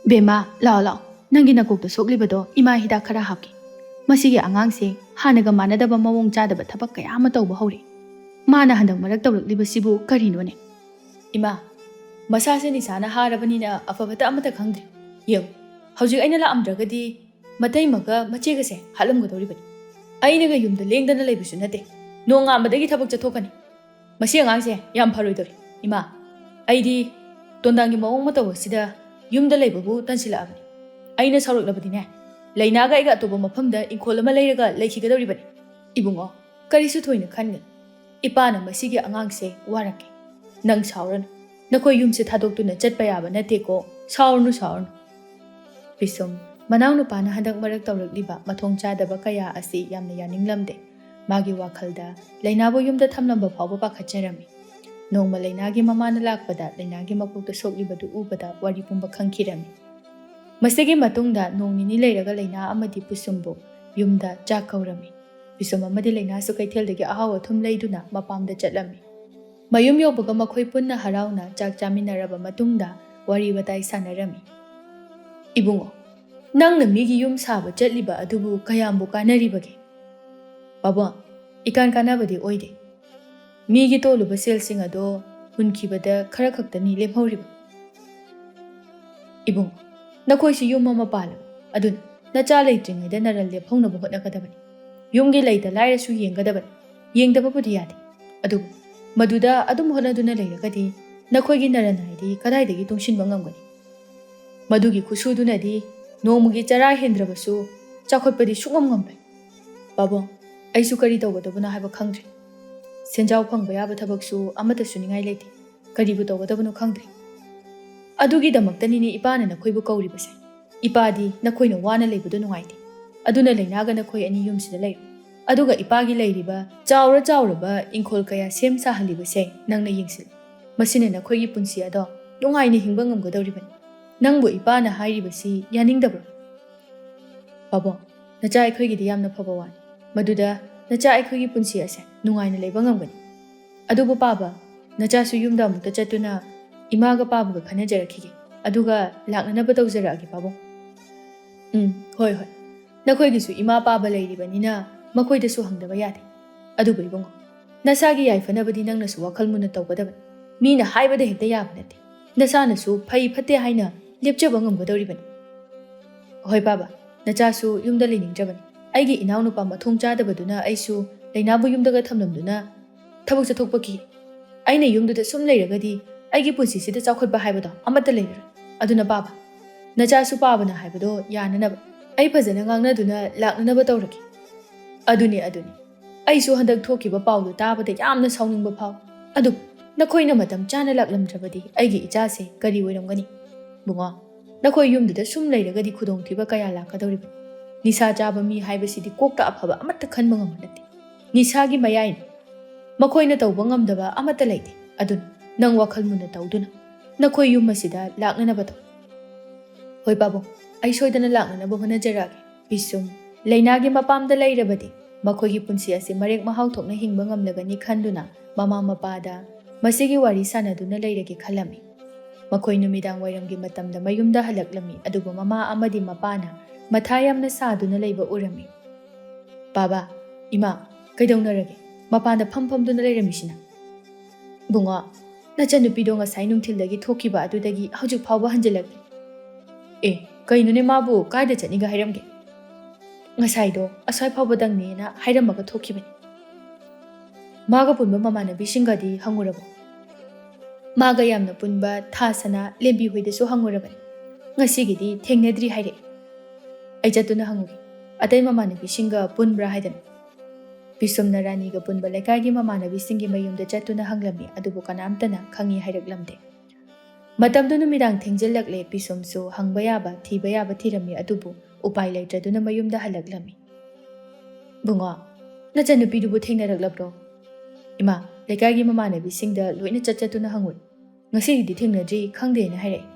ꯕꯦꯝꯃ, ꯂꯥꯛꯑꯣ ꯂꯥꯛꯑꯣ. ꯅꯪꯒꯤ ꯅꯀꯣꯛꯇ ꯁꯣꯛꯂꯤꯕꯗꯣ ꯏꯃꯥ ꯍꯤꯗꯥꯛ ꯈꯔ ꯍꯥꯞꯀꯦ. ꯃꯁꯤꯒꯤ ꯑꯉꯥꯡꯁꯦ ꯍꯥꯟꯅꯒ ꯃꯥꯟꯅꯗꯕ ꯃꯑꯣꯡ ꯆꯥꯗꯕ ꯊꯕꯛ ꯀꯌꯥ ꯑꯃ ꯇꯧꯕ ꯍꯧꯔꯦ. ꯃꯥꯅ ꯍꯟꯗꯛ ꯃꯔꯛ ꯇꯧꯔꯛꯂꯤꯕꯁꯤꯕꯨ ꯀꯔꯤꯅꯣꯅꯦ? ꯏꯃꯥ, ꯃꯁꯥꯁꯦ ꯅꯤꯁꯥꯅ ꯍꯥꯔꯕꯅꯤꯅ ꯑꯐꯕꯇ ꯑꯃꯠꯇ ꯈꯪꯗ꯭ꯔꯦ. ꯌꯦꯡꯉꯨ, ꯍꯧꯖꯤꯛ ꯑꯩꯅ ꯂꯥꯛꯑꯝꯗ꯭ꯔꯒꯗꯤ ꯃꯇꯩꯃꯒ ꯃꯆꯦꯒꯁꯦ ꯍꯥꯠꯂꯝꯒꯗꯧꯔꯤꯕꯅꯤ. ꯑꯩꯅꯒ ꯌꯨꯝꯗ ꯂꯦꯡꯗꯅ ꯂꯩꯕꯁꯨ ꯅꯠꯇꯦ. ꯅꯣꯡꯉꯥꯟꯕꯗꯒꯤ ꯊꯕꯛ ꯆꯠꯊꯣꯛꯀꯅꯤ. ꯃꯁꯤ ꯑꯉꯥꯡꯁꯦ ꯌꯥꯝ ꯐꯔꯣꯏꯗꯧꯔꯤ. ꯏꯃꯥ, ꯑꯩꯗꯤ ꯇꯣꯟꯗꯥꯡꯒꯤ ꯃꯑꯣꯡ ꯃꯇꯧ ꯑꯁꯤꯗ ꯌꯨꯝꯗ ꯂꯩꯕꯕꯨ ꯇꯟꯁꯤꯜꯂꯛꯑꯕꯅꯤ ꯑꯩꯅ ꯁꯥꯎꯔꯛꯂꯕꯗꯤꯅꯦ ꯂꯩꯅꯥꯒ ꯑꯩꯒ ꯑꯇꯣꯞꯄ ꯃꯐꯝꯗ ꯏꯪꯈꯣꯜ ꯑꯃ ꯂꯩꯔꯒ ꯂꯩꯈꯤꯒꯗꯧꯔꯤꯕꯅꯤ ꯏꯕꯨꯡꯉꯣ ꯀꯔꯤꯁꯨ ꯊꯣꯏꯅ ꯈꯟꯒꯅꯨ ꯏꯄꯥꯅ ꯃꯁꯤꯒꯤ ꯑꯉꯥꯡꯁꯦ ꯋꯥꯔꯛꯀꯦ ꯅꯪ ꯁꯥꯎꯔꯅꯨ ꯅꯈꯣꯏ ꯌꯨꯝꯁꯦ ꯊꯥꯗꯣꯛꯇꯨꯅ ꯆꯠꯄ ꯌꯥꯕ ꯅꯠꯇꯦꯀꯣ ꯁꯥꯎꯔꯅꯨ ꯄꯤꯁꯨꯝ ꯃꯅꯥꯎꯅꯨꯄꯥꯅ ꯍꯟꯗꯛ ꯃꯔꯛ ꯇꯧꯔꯛꯂꯤꯕ ꯃꯊꯣꯡ ꯆꯥꯗꯕ ꯀꯌꯥ ꯑꯁꯤ ꯌꯥꯝꯅ ꯌꯥꯅꯤꯡꯂꯝꯗꯦ ꯃꯥꯒꯤ ꯋꯥꯈꯜꯗ ꯂꯩꯅꯥꯕꯨ ꯌꯨꯝꯗ ꯊꯝꯂꯝꯕ ꯐꯥꯎꯕ ꯄꯥꯈꯠꯆꯔꯝꯃꯤ ꯅꯣꯡꯃ ꯂꯩꯅꯥꯒꯤ ꯃꯃꯥꯅ ꯂꯥꯛꯄꯗ ꯂꯩꯅꯥꯒꯤ ꯃꯀꯣꯛꯇ ꯁꯣꯛꯂꯤꯕꯗꯨ ꯎꯕꯗ ꯋꯥꯔꯤ ꯄꯨꯝꯕ ꯈꯪꯈꯤꯔꯝꯃꯤ ꯃꯁꯤꯒꯤ ꯃꯇꯨꯡꯗ ꯅꯣꯡ ꯅꯤꯅꯤ ꯂꯩꯔꯒ ꯂꯩꯅꯥ ꯑꯃꯗꯤ ꯄꯤꯁꯨꯝꯕꯨ ꯌꯨꯝꯗ ꯆꯥꯛ ꯀꯧꯔꯝꯃꯤ ꯄꯤꯁꯨꯝ ꯑꯃꯗꯤ ꯂꯩꯅꯥꯁꯨ ꯀꯩꯊꯦꯜꯗꯒꯤ ꯑꯍꯥꯎ ꯑꯊꯨꯝ ꯂꯩꯗꯨꯅ ꯃꯄꯥꯝꯗ ꯆꯠꯂꯝꯃꯤ ꯃꯌꯨꯝ ꯌꯧꯕꯒ ꯃꯈꯣꯏ ꯄꯨꯟꯅ ꯍꯔꯥꯎꯅ ꯆꯥꯛ ꯆꯥꯃꯤꯟꯅꯔꯕ ꯃꯇꯨꯡꯗ ꯋꯥꯔꯤ ꯋꯥꯇꯥꯏ ꯁꯥꯟꯅꯔꯝꯃꯤ ꯏꯕꯨꯡꯉꯣ ꯅꯪꯅ ꯃꯤꯒꯤ ꯌꯨꯝ ꯁꯥꯕ ꯆꯠꯂꯤꯕ ꯑꯗꯨꯕꯨ ꯀꯌꯥꯝꯕꯨ ꯀꯥꯟꯅꯔꯤꯕꯒꯦ ꯄꯥꯕꯨꯡ ꯏꯀꯥꯟ ꯀꯥꯟꯅꯕꯗꯤ ꯑꯣꯏꯗꯦ ꯃꯤꯒꯤ ꯇꯣꯜꯂꯨꯕ ꯁꯦꯜꯁꯤꯡ ꯑꯗꯣ ꯍꯨꯟꯈꯤꯕꯗ ꯈꯔ ꯈꯛꯇꯅꯤ ꯂꯦꯝꯍꯧꯔꯤꯕ ꯏꯕꯨꯡꯉꯣ ꯅꯈꯣꯏꯁꯤ ꯌꯨꯝ ꯑꯃ ꯄꯥꯜꯂꯕ ꯑꯗꯨꯅ ꯅꯆꯥ ꯂꯩꯇ꯭ꯔꯤꯉꯩꯗ ꯅꯔꯜ ꯂꯦꯞꯍꯧꯅꯕ ꯍꯣꯠꯅꯒꯗꯕꯅꯤ ꯌꯨꯝꯒꯤ ꯂꯩꯇ ꯂꯥꯏꯔꯁꯨ ꯌꯦꯡꯒꯗꯕꯅꯤ ꯌꯦꯡꯗꯕꯕꯨꯗꯤ ꯌꯥꯗꯦ ꯑꯗꯨꯕꯨ ꯃꯗꯨꯗ ꯑꯗꯨꯝ ꯍꯣꯠꯅꯗꯨꯅ ꯂꯩꯔꯒꯗꯤ ꯅꯈꯣꯏꯒꯤ ꯅꯔꯜ ꯍꯥꯏꯗꯤ ꯀꯗꯥꯏꯗꯒꯤ ꯇꯨꯡꯁꯤꯟꯕ ꯉꯝꯒꯅꯤ ꯃꯗꯨꯒꯤ ꯈꯨꯠꯁꯨꯗꯨꯅꯗꯤ ꯅꯣꯡꯃꯒꯤ ꯆꯔꯥ ꯍꯦꯟꯗ꯭ꯔꯕꯁꯨ ꯆꯥꯎꯈꯠꯄꯗꯤ ꯁꯨꯡꯉꯝ ꯉꯝꯂꯣꯏ ꯄꯥꯕꯨꯡ ꯑꯩꯁꯨ ꯀꯔꯤ ꯇꯧꯒꯗꯕꯅꯣ ꯍꯥꯏꯕ ꯈꯪꯗ꯭ꯔꯤ ꯁꯦꯟꯖꯥꯎ ꯐꯪꯕ ꯌꯥꯕ ꯊꯕꯛꯁꯨ ꯑꯃꯠꯇ ꯁꯨꯅꯤꯡꯉꯥꯏ ꯂꯩꯇꯦ ꯀꯔꯤꯕꯨ ꯇꯧꯒꯗꯕꯅꯣ ꯈꯪꯗ꯭ꯔꯤ ꯑꯗꯨꯒꯤꯗꯃꯛꯇꯅꯤꯅꯦ ꯏꯄꯥꯅ ꯅꯈꯣꯏꯕꯨ ꯀꯧꯔꯤꯕꯁꯦ ꯏꯄꯥꯗꯤ ꯅꯈꯣꯏꯅ ꯋꯥꯅ ꯂꯩꯕꯗꯨ ꯅꯨꯡꯉꯥꯏꯇꯦ ꯑꯗꯨꯅ ꯂꯩꯅꯥꯒ ꯅꯈꯣꯏ ꯑꯅꯤ ꯌꯨꯝꯁꯤꯗ ꯂꯩꯔꯣ ꯑꯗꯨꯒ ꯏꯄꯥꯒꯤ ꯂꯩꯔꯤꯕ ꯆꯥꯎꯔꯕ ꯏꯪꯈꯣꯜ ꯀꯌꯥ ꯁꯦꯝ ꯁꯥꯍꯜꯂꯤꯕꯁꯦ ꯅꯪꯅ ꯌꯦꯡꯁꯤꯜꯂꯨ ꯃꯁꯤꯅ ꯅꯈꯣꯏꯒꯤ ꯄꯨꯟꯁꯤ ꯑꯗꯣ ꯅꯨꯡꯉꯥꯏꯅ ꯍꯤꯡꯕ ꯉꯝꯒꯗꯧꯔꯤꯕꯅꯤ ꯅꯪꯕꯨ ꯏꯄꯥꯅ ꯍꯥꯏꯔꯤꯕꯁꯤ ꯌꯥꯅꯤꯡꯗꯕ꯭ꯔꯣ ꯄꯥꯕꯨꯡ ꯅꯆꯥ ꯑꯩꯈꯣꯏꯒꯤꯗꯤ ꯌꯥꯝꯅ ꯐꯕ ꯋꯥꯅꯤ ꯃꯗꯨꯗ ꯅꯆꯥ ꯑꯩꯈꯣꯏꯒꯤ ꯄꯨꯟꯁꯤ ꯑꯁꯦ ꯅꯨꯡꯉꯥꯏꯅ ꯂꯩꯕ ꯉꯝꯒꯅꯤ ꯑꯗꯨꯕꯨ ꯄꯥꯕ ꯅꯆꯥꯁꯨ ꯌꯨꯝꯗ ꯑꯃꯨꯛꯇ ꯆꯠꯇꯨꯅ ꯏꯃꯥꯒ ꯄꯥꯕꯒ ꯈꯟꯅꯖꯔꯛꯈꯤꯒꯦ ꯑꯗꯨꯒ ꯂꯥꯛꯅꯅꯕ ꯇꯧꯖꯔꯛꯑꯒꯦ ꯄꯥꯕꯨꯡ ꯍꯣꯏ ꯅꯈꯣꯏꯒꯤꯁꯨ ꯏꯃꯥ ꯄꯥꯕ ꯂꯩꯔꯤꯕꯅꯤꯅ ꯃꯈꯣꯏꯗꯁꯨ ꯍꯪꯗꯕ ꯌꯥꯗꯦ ꯑꯗꯨꯕꯨ ꯏꯕꯨꯡꯉꯣ ꯅꯁꯥꯒꯤ ꯌꯥꯏꯐꯅꯕꯗꯤ ꯅꯪꯅꯁꯨ ꯋꯥꯈꯜ ꯃꯨꯟꯅ ꯇꯧꯒꯗꯕꯅꯤ ꯃꯤꯅ ꯍꯥꯏꯕꯗ ꯍꯦꯛꯇ ꯌꯥꯕ ꯅꯠꯇꯦ ꯅꯁꯥꯅꯁꯨ ꯐꯩ ꯐꯠꯇꯦ ꯍꯥꯏꯅ ꯂꯦꯞꯆꯕ ꯉꯝꯒꯗꯧꯔꯤꯕꯅꯤ ꯍꯣꯏ ꯄꯥꯕ ꯅꯆꯥꯁꯨ ꯌꯨꯝꯗ ꯂꯩꯅꯤꯡꯗ꯭ꯔꯕꯅꯤ ꯑꯩꯒꯤ ꯏꯅꯥꯎꯅꯨꯄꯥ ꯃꯊꯣꯡ ꯆꯥꯗꯕꯗꯨꯅ ꯑꯩꯁꯨ ꯂꯩꯅꯥꯕꯨ ꯌꯨꯝꯗꯒ ꯊꯝꯂꯝꯗꯨꯅ ꯊꯕꯛ ꯆꯠꯊꯣꯛꯄꯒꯤ ꯑꯩꯅ ꯌꯨꯝꯗꯨꯗ ꯁꯨꯝ ꯂꯩꯔꯒꯗꯤ ꯑꯩꯒꯤ ꯄꯨꯟꯁꯤꯁꯤꯗ ꯆꯥꯎꯈꯠꯄ ꯍꯥꯏꯕꯗꯣ ꯑꯃꯠꯇ ꯂꯩꯔꯔꯣꯏ ꯑꯗꯨꯅ ꯄꯥꯕ ꯅꯆꯥꯁꯨ ꯄꯥꯕꯅ ꯍꯥꯏꯕꯗꯣ ꯌꯥꯅꯅꯕ ꯑꯩ ꯐꯖꯅ ꯉꯥꯡꯅꯗꯨꯅ ꯂꯥꯛꯅꯅꯕ ꯇꯧꯔꯒꯦ ꯑꯗꯨꯅꯤ ꯑꯩꯁꯨ ꯍꯟꯗꯛ ꯊꯣꯛꯈꯤꯕ ꯄꯥꯎꯗꯨ ꯇꯥꯕꯗ ꯌꯥꯝꯅ ꯁꯥꯎꯅꯤꯡꯕ ꯐꯥꯎ ꯑꯗꯨꯕꯨ ꯅꯈꯣꯏꯅ ꯃꯇꯝ ꯆꯥꯅ ꯂꯥꯛꯂꯝꯗ꯭ꯔꯕꯗꯤ ꯑꯩꯒꯤ ꯏꯆꯥꯁꯦ ꯀꯔꯤ ꯑꯣꯏꯔꯝꯒꯅꯤ ꯕꯨꯡꯉꯣ ꯅꯈꯣꯏ ꯌꯨꯝꯗꯨꯗ ꯁꯨꯝ ꯂꯩꯔꯒꯗꯤ ꯈꯨꯗꯣꯡꯊꯤꯕ ꯀꯌా ꯂꯥꯛꯀꯗꯧꯔꯤꯕꯅꯤ ꯅꯤꯁꯥ ꯆꯥꯕ ꯃꯤ ꯍꯥꯏꯕꯁꯤꯗꯤ ꯀꯣꯛꯇ ꯑꯐꯕ ꯑꯃꯠꯇ ꯈꯟꯕ ꯉꯝꯕ ꯅꯠꯇꯦ ꯅꯤꯁꯥꯒꯤ ꯃꯌꯥꯏꯅꯤ ꯃꯈꯣꯏꯅ ꯇꯧꯕ ꯉꯝꯗꯕ ꯑꯃꯠꯇ ꯂꯩꯇꯦ ꯑꯗꯨꯅ ꯅꯪ ꯋꯥꯈꯜ ꯃꯨꯟꯅ ꯇꯧꯗꯨꯅ ꯅꯈꯣꯏ ꯌꯨꯝ ꯑꯁꯤꯗ ꯂꯥꯛꯅꯅꯕ ꯇꯧ ꯍꯣꯏ ꯄꯥꯕꯨꯡ ꯑꯩ ꯁꯣꯏꯗꯅ ꯂꯥꯛꯅꯅꯕ ꯍꯣꯠꯅꯖꯔꯛꯑꯒꯦ ꯄꯤꯁꯨꯝ ꯂꯩꯅꯥꯒꯤ ꯃꯄꯥꯝꯗ ꯂꯩꯔꯕꯗꯤ ꯃꯈꯣꯏꯒꯤ ꯄꯨꯟꯁꯤ ꯑꯁꯤ ꯃꯔꯦꯛ ꯃꯍꯥꯎ ꯊꯣꯛꯅ ꯍꯤꯡꯕ ꯉꯝꯂꯒꯅꯤ ꯈꯟꯗꯨꯅ ꯃꯃꯥ ꯃꯄꯥꯗ ꯃꯁꯤꯒꯤ ꯋꯥꯔꯤ ꯁꯥꯟꯅꯗꯨꯅ ꯂꯩꯔꯒꯦ ꯈꯜꯂꯝꯃꯤ ꯃꯈꯣꯏ ꯅꯨꯃꯤꯗꯥꯡ ꯋꯥꯏꯔꯝꯒꯤ ꯃꯇꯝꯗ ꯃꯌꯨꯝꯗ ꯍꯜꯂꯛꯂꯝꯃꯤ ꯑꯗꯨꯕꯨ ꯃꯃꯥ ꯑꯃꯗꯤ ꯃꯄꯥꯅ ꯃꯊꯥ ꯌꯥꯝꯅ ꯁꯥꯗꯨꯅ ꯂꯩꯕ ꯎꯔꯝꯃꯤ ꯕꯥꯕꯥ ꯏꯃꯥ ꯀꯩꯗꯧꯅꯔꯒꯦ ꯃꯄꯥꯟꯗ ꯐꯝꯗꯨꯅ ꯂꯩꯔꯝꯃꯤꯁꯤꯅ ꯕꯨꯡꯉꯣ ꯅꯆꯟꯅꯨꯄꯤꯗꯣ ꯉꯁꯥꯏ ꯅꯨꯡꯊꯤꯜꯗꯒꯤ ꯊꯣꯛꯈꯤꯕ ꯑꯗꯨꯗꯒꯤ ꯍꯧꯖꯤꯛ ꯐꯥꯎꯕ ꯍꯟꯖꯤꯜꯂꯛꯇꯦ ꯀꯩꯅꯣꯅꯦ ꯃꯥꯕꯨ ꯀꯥꯏꯗ ꯆꯠꯅꯤꯡꯒ ꯍꯥꯏꯔꯝꯒꯦ ꯉꯁꯥꯏꯗꯣ ꯑꯁ꯭ꯋꯥꯏ ꯐꯥꯎꯕꯗꯪꯅꯦꯅ ꯍꯥꯏꯔꯝꯃꯒ ꯊꯣꯛꯈꯤꯕꯅꯤ ꯃꯥꯒ ꯄꯨꯟꯕ ꯃꯃꯥꯟꯅꯕꯤꯁꯤꯡꯒꯗꯤ ꯍꯪꯉꯨꯔꯕꯣ ꯃꯥꯒ ꯌꯥꯝꯅ ꯄꯨꯟꯕ ꯊꯥꯁꯅꯥ ꯂꯦꯝꯕꯤ ꯍꯣꯏꯗꯁꯨ ꯍꯪꯉꯨꯔꯕꯅꯤ ꯉꯁꯤꯒꯤꯗꯤ ꯊꯦꯡꯅꯗ꯭ꯔꯤ ꯍꯥꯏꯔꯛꯏ ꯑꯩ ꯆꯠꯇꯨꯅ ꯍꯪꯉꯨꯒꯦ ꯑꯇꯩ ꯃꯃꯥꯟꯅꯕꯤꯁꯤꯡꯒ ꯄꯨꯟꯕ꯭ꯔꯥ ꯍꯥꯏꯗꯅ ꯄꯤꯁꯨꯝꯅ ꯔꯥꯅꯤꯒ ꯄꯨꯟꯕ ꯂꯩꯀꯥꯏꯒꯤ ꯃꯃꯥꯟꯅꯕꯤꯁꯤꯡꯒꯤ ꯃꯌꯨꯝꯗ ꯆꯠꯇꯨꯅ ꯍꯪꯂꯝꯃꯤ ꯑꯗꯨꯕꯨ ꯀꯅꯥꯝꯇꯅ ꯈꯪꯉꯤ ꯍꯥꯏꯔꯛꯂꯝꯗꯦ ꯃꯇꯝꯗꯨ ꯅꯨꯃꯤꯗꯥꯡ ꯊꯦꯡꯖꯤꯜꯂꯛꯂꯦ ꯄꯤꯁꯨꯝꯁꯨ ꯍꯪꯕ ꯌꯥꯕ ꯊꯤꯕ ꯌꯥꯕ ꯊꯤꯔꯝꯃꯤ ꯑꯗꯨꯕꯨ ꯎꯄꯥꯏ ꯂꯩꯇ꯭ꯔꯗꯨꯅ ꯃꯌꯨꯝꯗ ꯍꯜꯂꯛꯂꯝꯃꯤ ꯕꯨꯡꯉꯣ ꯅꯆꯟꯅꯨꯄꯤꯗꯨꯕꯨ ꯊꯦꯡꯅꯔꯛꯂꯕ꯭ꯔꯣ ꯏꯃꯥ ꯂꯩꯀꯥꯏꯒꯤ ꯃꯃꯥꯟꯅꯕꯤꯁꯤꯡꯗ ꯂꯣꯏꯅ ꯆꯠꯇꯨꯅ ꯍꯪꯉꯨꯏ ꯉꯁꯤꯒꯤꯗꯤ ꯊꯦꯡꯅꯗ꯭ꯔꯤ ꯈꯪꯗꯦꯅ ꯍꯥꯏꯔꯛꯏ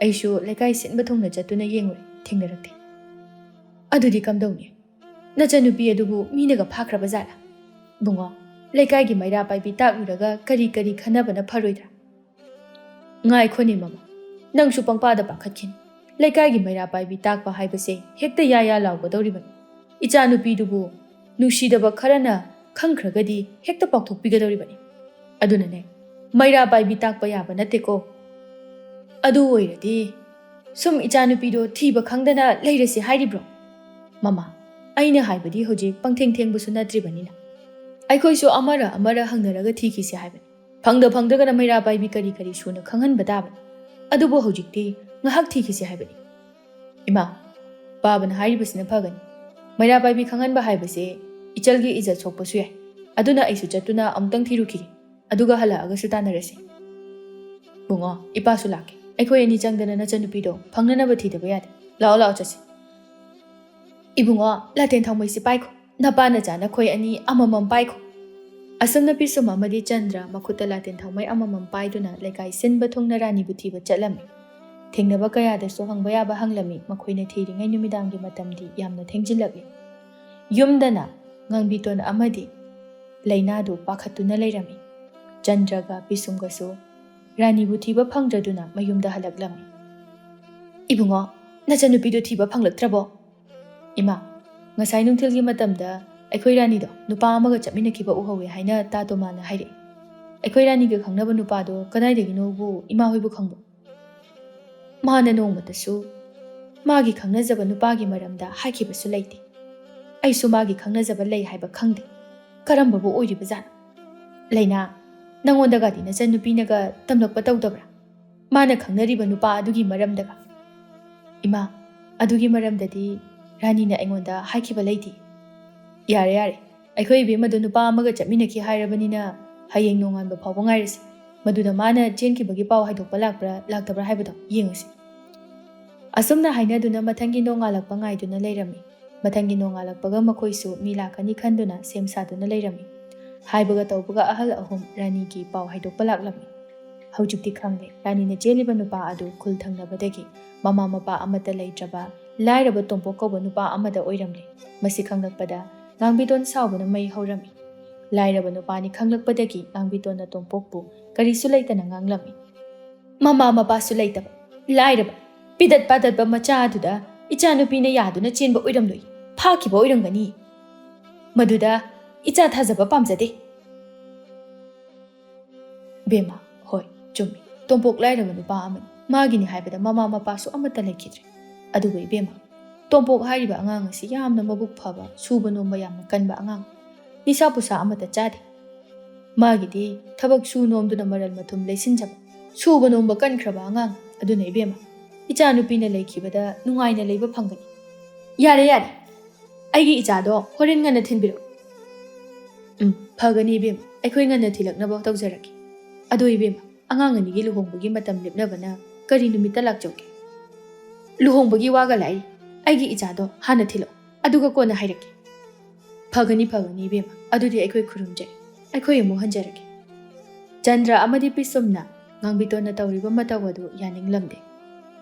ꯑꯩꯁꯨ ꯂꯩꯀꯥꯏ ꯁꯤꯟꯕ ꯊꯨꯡꯅ ꯆꯠꯇꯨꯅ ꯌꯦꯡꯉꯨꯏ ꯊꯦꯡꯅꯔꯛꯇꯦ ꯑꯗꯨꯗꯤ ꯀꯝꯗꯧꯅꯤ ꯅꯆꯟꯅꯨꯄꯤ ꯑꯗꯨꯕꯨ ꯃꯤꯅꯒ ꯐꯥꯈ꯭ꯔꯕ ꯖꯥꯠꯂꯥ ꯕꯨꯡꯉꯣ ꯂꯩꯀꯥꯏꯒꯤ ꯃꯩꯔꯥ ꯄꯥꯏꯕꯤ ꯇꯥꯛꯂꯨꯔꯒ ꯀꯔꯤ ꯈꯟꯅꯕꯅ ꯐꯔꯣꯏꯗ꯭ꯔꯥ ꯉꯥꯏꯈꯣꯅꯦ ꯃꯃꯥ ꯅꯪꯁꯨ ꯄꯪꯄꯥꯗ ꯄꯥꯈꯠꯈꯤꯅꯤ ꯂꯩꯀꯥꯏꯒꯤ ꯃꯩꯔꯥ ꯄꯥꯏꯕꯤ ꯇꯥꯛꯄ ꯍꯥꯏꯕꯁꯦ ꯍꯦꯛꯇ ꯌꯥ ꯂꯥꯎꯒꯗꯧꯔꯤꯕꯅꯤ ꯏꯆꯥꯅꯨꯄꯤꯗꯨꯕꯨ ꯅꯨꯡꯁꯤꯗꯕ ꯈꯔꯅ ꯈꯪꯈ꯭ꯔꯒꯗꯤ ꯍꯦꯛꯇ ꯄꯥꯎꯊꯣꯛꯄꯤꯒꯗꯧꯔꯤꯕꯅꯤ ꯑꯗꯨꯅꯅꯦ ꯃꯩꯔꯥ ꯄꯥꯏꯕꯤ ꯇꯥꯛꯄ ꯌꯥꯕ ꯅꯠꯇꯦꯀꯣ ꯑꯗꯨ ꯑꯣꯏꯔꯗꯤ ꯁꯨꯝ ꯏꯆꯥꯅꯨꯄꯤꯗꯣ ꯊꯤꯕ ꯈꯪꯗꯅ ꯂꯩꯔꯁꯤ ꯍꯥꯏꯔꯤꯕ꯭ꯔꯣ ꯃꯃꯥ ꯑꯩꯅ ꯍꯥꯏꯕꯗꯤ ꯍꯧꯖꯤꯛ ꯄꯪꯊꯦꯡꯕꯁꯨ ꯅꯠꯇ꯭ꯔꯤꯕꯅꯤꯅ ꯑꯩꯈꯣꯏꯁꯨ ꯑꯃꯔ ꯍꯪꯅꯔꯒ ꯊꯤꯈꯤꯁꯤ ꯍꯥꯏꯕꯅꯤ ꯐꯪꯗ꯭ꯔꯒꯅ ꯃꯩꯔꯥ ꯄꯥꯏꯕꯤ ꯀꯔꯤ ꯁꯨꯅ ꯈꯪꯍꯟꯕ ꯇꯥꯕꯅꯤ ꯑꯗꯨꯕꯨ ꯍꯧꯖꯤꯛꯇꯤ ꯉꯥꯏꯍꯥꯛ ꯊꯤꯈꯤꯁꯤ ꯍꯥꯏꯕꯅꯤ ꯏꯃꯥ ꯄꯥꯕꯅ ꯍꯥꯏꯔꯤꯕꯁꯤꯅ ꯐꯒꯅꯤ ꯃꯩꯔꯥ ꯄꯥꯏꯕꯤ ꯈꯪꯍꯟꯕ ꯍꯥꯏꯕꯁꯦ ꯏꯆꯜꯒꯤ ꯏꯖꯠ ꯁꯣꯛꯄꯁꯨ ꯌꯥꯏ ꯑꯗꯨꯅ ꯑꯩꯁꯨ ꯆꯠꯇꯨꯅ ꯑꯃꯨꯛꯇꯪ ꯊꯤꯔꯨꯈꯤꯒꯦ ꯑꯗꯨꯒ ꯍꯜꯂꯛꯑꯒꯁꯨ ꯇꯥꯟꯅꯔꯁꯤ ꯕꯨꯡꯉꯣ ꯏꯄꯥꯁꯨ ꯂꯥꯛꯀꯦ ꯑꯩꯈꯣꯏ ꯑꯅꯤ ꯆꯪꯗꯅ ꯅꯆꯟꯅꯨꯄꯤꯗꯣ ꯐꯪꯅꯅꯕ ꯊꯤꯗꯕ ꯌꯥꯗꯦ ꯂꯥꯛꯑꯣ ꯆꯠꯁꯤ ꯏꯕꯨꯡꯉꯣ ꯂꯥꯇꯦꯟ ꯊꯥꯎꯃꯩꯁꯤ ꯄꯥꯏꯈꯣ ꯅꯄꯥ ꯅꯆꯥ ꯅꯈꯣꯏ ꯑꯅꯤ ꯑꯃꯃꯝ ꯄꯥꯏꯈꯣ ꯑꯁꯨꯝꯅ ꯄꯤꯁꯨꯝ ꯑꯃꯗꯤ ꯆꯟꯗ꯭ꯔ ꯃꯈꯨꯠꯇ ꯂꯥꯇꯦꯟ ꯊꯥꯎꯃꯩ ꯑꯃꯃꯝ ꯄꯥꯏꯗꯨꯅ ꯂꯩꯀꯥꯏ ꯁꯤꯟꯕ ꯊꯨꯡꯅ ꯔꯥꯅꯤꯕꯨ ꯊꯤꯕ ꯆꯠꯂꯝꯃꯤ ꯊꯦꯡꯅꯕ ꯀꯌꯥꯗꯁꯨ ꯍꯪꯕ ꯌꯥꯕ ꯍꯪꯂꯝꯃꯤ ꯃꯈꯣꯏꯅ ꯊꯤꯔꯤꯉꯩ ꯅꯨꯃꯤꯗꯥꯡꯒꯤ ꯃꯇꯝꯗꯤ ꯌꯥꯝꯅ ꯊꯦꯡꯖꯤꯜꯂꯛꯂꯤ ꯌꯨꯝꯗꯅ ꯉꯥꯡꯕꯤꯇꯣꯟ ꯑꯃꯗꯤ ꯂꯩꯅꯥꯗꯨ ꯄꯥꯈꯠꯇꯨꯅ ꯂꯩꯔꯝꯃꯤ ꯆꯟꯗ꯭ꯔꯒ ꯄꯤꯁꯨꯝꯒꯁꯨ ꯔꯥꯅꯤꯕꯨ ꯊꯤꯕ ꯐꯪꯗ꯭ꯔꯗꯨꯅ ꯃꯌꯨꯝꯗ ꯍꯜꯂꯛꯂꯝꯃꯤ ꯏꯕꯨꯡꯉꯣ ꯅꯆꯟꯅꯨꯄꯤꯗꯨ ꯊꯤꯕ ꯐꯪꯂꯛꯇ꯭ꯔꯕꯣ ꯏꯃꯥ ꯉꯁꯥꯏ ꯅꯨꯡꯊꯤꯜꯒꯤ ꯃꯇꯝꯗ ꯑꯩꯈꯣꯏ ꯔꯥꯅꯤꯗꯣ ꯅꯨꯄꯥ ꯑꯃꯒ ꯆꯠꯃꯤꯟꯅꯈꯤꯕ ꯎꯍꯧꯋꯦ ꯍꯥꯏꯅ ꯇꯥ ꯇꯣꯃꯥꯅ ꯍꯥꯏꯔꯛꯏ ꯑꯩꯈꯣꯏ ꯔꯥꯅꯤꯒ ꯈꯪꯅꯕ ꯅꯨꯄꯥꯗꯣ ꯀꯗꯥꯏꯗꯒꯤꯅꯣꯕꯨ ꯏꯃꯥ ꯍꯣꯏꯕꯨ ꯈꯪꯕ ꯃꯥꯅ ꯅꯣꯡꯃꯇꯁꯨ ꯃꯥꯒꯤ ꯈꯪꯅꯖꯕ ꯅꯨꯄꯥꯒꯤ ꯃꯔꯝꯗ ꯍꯥꯏꯈꯤꯕꯁꯨ ꯂꯩꯇꯦ ꯑꯩꯁꯨ ꯃꯥꯒꯤ ꯈꯪꯅꯖꯕ ꯂꯩ ꯍꯥꯏꯕ ꯈꯪꯗꯦ ꯀꯔꯝꯕꯕꯨ ꯑꯣꯏꯔꯤꯕꯖꯥꯠꯅꯣ ꯂꯩꯅꯥ ꯅꯪꯉꯣꯟꯗꯒꯗꯤ ꯅꯆꯟꯅꯨꯄꯤꯅꯒ ꯇꯝꯂꯛꯄ ꯇꯧꯗꯕ꯭ꯔꯥ ꯃꯥꯅ ꯈꯪꯅꯔꯤꯕ ꯅꯨꯄꯥ ꯑꯗꯨꯒꯤ ꯃꯔꯝꯗꯒ ꯏꯃꯥ ꯑꯗꯨꯒꯤ ꯃꯔꯝꯗꯗꯤ ꯔꯥꯅꯤꯅ ꯑꯩꯉꯣꯟꯗ ꯍꯥꯏꯈꯤꯕ ꯂꯩꯇꯦ ꯌꯥꯔꯦ ꯑꯩꯈꯣꯏ ꯏꯕꯦꯝꯃꯗꯨ ꯅꯨꯄꯥ ꯑꯃꯒ ꯆꯠꯃꯤꯟꯅꯈꯤ ꯍꯥꯏꯔꯕꯅꯤꯅ ꯍꯌꯦꯡ ꯅꯣꯡꯉꯥꯟꯕ ꯐꯥꯎꯕ ꯉꯥꯏꯔꯁꯤ ꯃꯗꯨꯗ ꯃꯥꯅ ꯆꯦꯟꯈꯤꯕꯒꯤ ꯄꯥꯎ ꯍꯥꯏꯗꯣꯛꯄ ꯂꯥꯛꯄ꯭ꯔꯥ ꯂꯥꯛꯇꯕ꯭ꯔꯥ ꯍꯥꯏꯕꯗꯣ ꯌꯦꯡꯉꯁꯤ ꯑꯁꯨꯝꯅ ꯍꯥꯏꯅꯗꯨꯅ ꯃꯊꯪꯒꯤ ꯅꯣꯡꯉꯥꯜꯂꯛꯄ ꯉꯥꯏꯗꯨꯅ ꯂꯩꯔꯝꯃꯤ ꯃꯊꯪꯒꯤ ꯅꯣꯡꯉꯥꯜꯂꯛꯄꯒ ꯃꯈꯣꯏꯁꯨ ꯃꯤ ꯂꯥꯛꯀꯅꯤ ꯈꯟꯗꯨꯅ ꯁꯦꯝ ꯁꯥꯗꯨꯅ ꯂꯩꯔꯝꯃꯤ ꯍꯥꯏꯕꯒ ꯇꯧꯕꯒ ꯑꯍꯜ ꯑꯍꯨꯝ ꯔꯥꯅꯤꯒꯤ ꯄꯥꯎ ꯍꯥꯏꯗꯣꯛꯄ ꯂꯥꯛꯂꯝꯃꯤ ꯍꯧꯖꯤꯛꯇꯤ ꯈꯪꯂꯦ ꯔꯥꯅꯤꯅ ꯆꯦꯜꯂꯤꯕ ꯅꯨꯄꯥ ꯑꯗꯨ ꯈꯨꯜ ꯊꯪꯅꯕꯗꯒꯤ ꯃꯃꯥ ꯃꯄꯥ ꯑꯃꯠꯇ ꯂꯩꯇ꯭ꯔꯕ ꯂꯥꯏꯔꯕ ꯇꯣꯝꯄꯣꯛ ꯀꯧꯕ ꯅꯨꯄꯥ ꯑꯃꯗ ꯑꯣꯏꯔꯝꯂꯦ ꯃꯁꯤ ꯈꯪꯂꯛꯄꯗ ꯉꯥꯡꯕꯤꯇꯣꯟ ꯁꯥꯎꯕꯅ ꯃꯩ ꯍꯧꯔꯝꯃꯤ ꯂꯥꯏꯔꯕ ꯅꯨꯄꯥꯅꯤ ꯈꯪꯂꯛꯄꯗꯒꯤ ꯉꯥꯡꯕꯤꯇꯣꯟꯅ ꯇꯣꯝꯄꯣꯛꯄꯨ ꯀꯔꯤꯁꯨ ꯂꯩꯇꯅ ꯉꯥꯡꯂꯝꯃꯤ ꯃꯃꯥ ꯃꯄꯥꯁꯨ ꯂꯩꯇꯕ ꯂꯥꯏꯔꯕ ꯄꯤꯗꯠ ꯄꯥꯗꯠꯄ ꯃꯆꯥ ꯑꯗꯨꯗ ꯏꯆꯥꯅꯨꯄꯤꯅ ꯌꯥꯗꯨꯅ ꯆꯦꯟꯕ ꯑꯣꯏꯔꯝꯂꯣꯏ ꯐꯥꯈꯤꯕ ꯑꯣꯏꯔꯝꯒꯅꯤ ꯃꯗꯨꯗ ꯏꯆꯥ ꯊꯥꯖꯕ ꯄꯥꯝꯖꯗꯦ ꯕꯦꯝꯃ ꯍꯣꯏ ꯆꯨꯝꯃꯤ ꯇꯣꯝꯄꯣꯛ ꯂꯥꯏꯔꯕ ꯅꯨꯄꯥ ꯑꯃꯅꯤ ꯃꯥꯒꯤꯅꯤ ꯍꯥꯏꯕꯗ ꯃꯃꯥ ꯃꯄꯥꯁꯨ ꯑꯃꯠꯇ ꯂꯩꯈꯤꯗ꯭ꯔꯦ ꯑꯗꯨꯕꯨ ꯏꯕꯦꯝꯃ ꯇꯣꯝꯄꯣꯛ ꯍꯥꯏꯔꯤꯕ ꯑꯉꯥꯡ ꯑꯁꯤ ꯌꯥꯝꯅ ꯃꯕꯨꯛ ꯐꯕ ꯁꯨꯕ ꯅꯣꯝꯕ ꯌꯥꯝꯅ ꯀꯟꯕ ꯑꯉꯥꯡ ꯅꯤꯁꯥ ꯄꯨꯁꯥ ꯑꯃꯠꯇ ꯆꯥꯗꯦ ꯃꯥꯒꯤꯗꯤ ꯊꯕꯛ ꯁꯨ ꯅꯣꯝꯗꯨꯅ ꯃꯔꯜ ꯃꯊꯨꯝ ꯂꯩꯁꯤꯟꯖꯕ ꯁꯨꯕ ꯅꯣꯝꯕ ꯀꯟꯈ꯭ꯔꯕ ꯑꯉꯥꯡ ꯑꯗꯨꯅ ꯏꯕꯦꯝꯃ ꯏꯆꯥꯅꯨꯄꯤꯅ ꯂꯩꯈꯤꯕꯗ ꯅꯨꯡꯉꯥꯏꯅ ꯂꯩꯕ ꯐꯪꯒꯅꯤ ꯌꯥꯔꯦ ꯑꯩꯒꯤ ꯏꯆꯥꯗꯣ ꯍꯣꯔꯦꯟ ꯉꯟꯅ ꯊꯤꯟꯕꯤꯔꯛꯎ ꯐꯒꯅꯤ ꯏꯕꯦꯝꯃ ꯑꯩꯈꯣꯏ ꯉꯟꯅ ꯊꯤꯜꯂꯛꯅꯕ ꯇꯧꯖꯔꯛꯀꯦ ꯑꯗꯣ ꯏꯕꯦꯝꯃ ꯑꯉꯥꯡ ꯑꯅꯤꯒꯤ ꯂꯨꯍꯣꯡꯕꯒꯤ ꯃꯇꯝ ꯂꯦꯞꯅꯕꯅ ꯀꯔꯤ ꯅꯨꯃꯤꯠꯇ ꯂꯥꯛꯆꯧꯒꯦ ꯂꯨꯍꯣꯡꯕꯒꯤ ꯋꯥꯒ ꯂꯥꯛꯏ ꯑꯩꯒꯤ ꯏꯆꯥꯗꯣ ꯍꯥꯟꯅ ꯊꯤꯜꯂꯛꯎ ꯑꯗꯨꯒ ꯀꯣꯟꯅ ꯍꯥꯏꯔꯛꯀꯦ ꯐꯒꯅꯤ ꯏꯕꯦꯝꯃ ꯑꯗꯨꯗꯤ ꯑꯩꯈꯣꯏ ꯈꯨꯔꯨꯝꯖꯩ ꯑꯩꯈꯣꯏ ꯑꯃꯨꯛ ꯍꯟꯖꯔꯒꯦ ꯆꯟꯗ꯭ꯔ ꯑꯃꯗꯤ ꯄꯤꯁꯨꯝꯅ ꯉꯥꯡꯕꯤꯇꯣꯟꯅ ꯇꯧꯔꯤꯕ ꯃꯇꯧ ꯑꯗꯨ ꯌꯥꯅꯤꯡꯂꯝꯗꯦ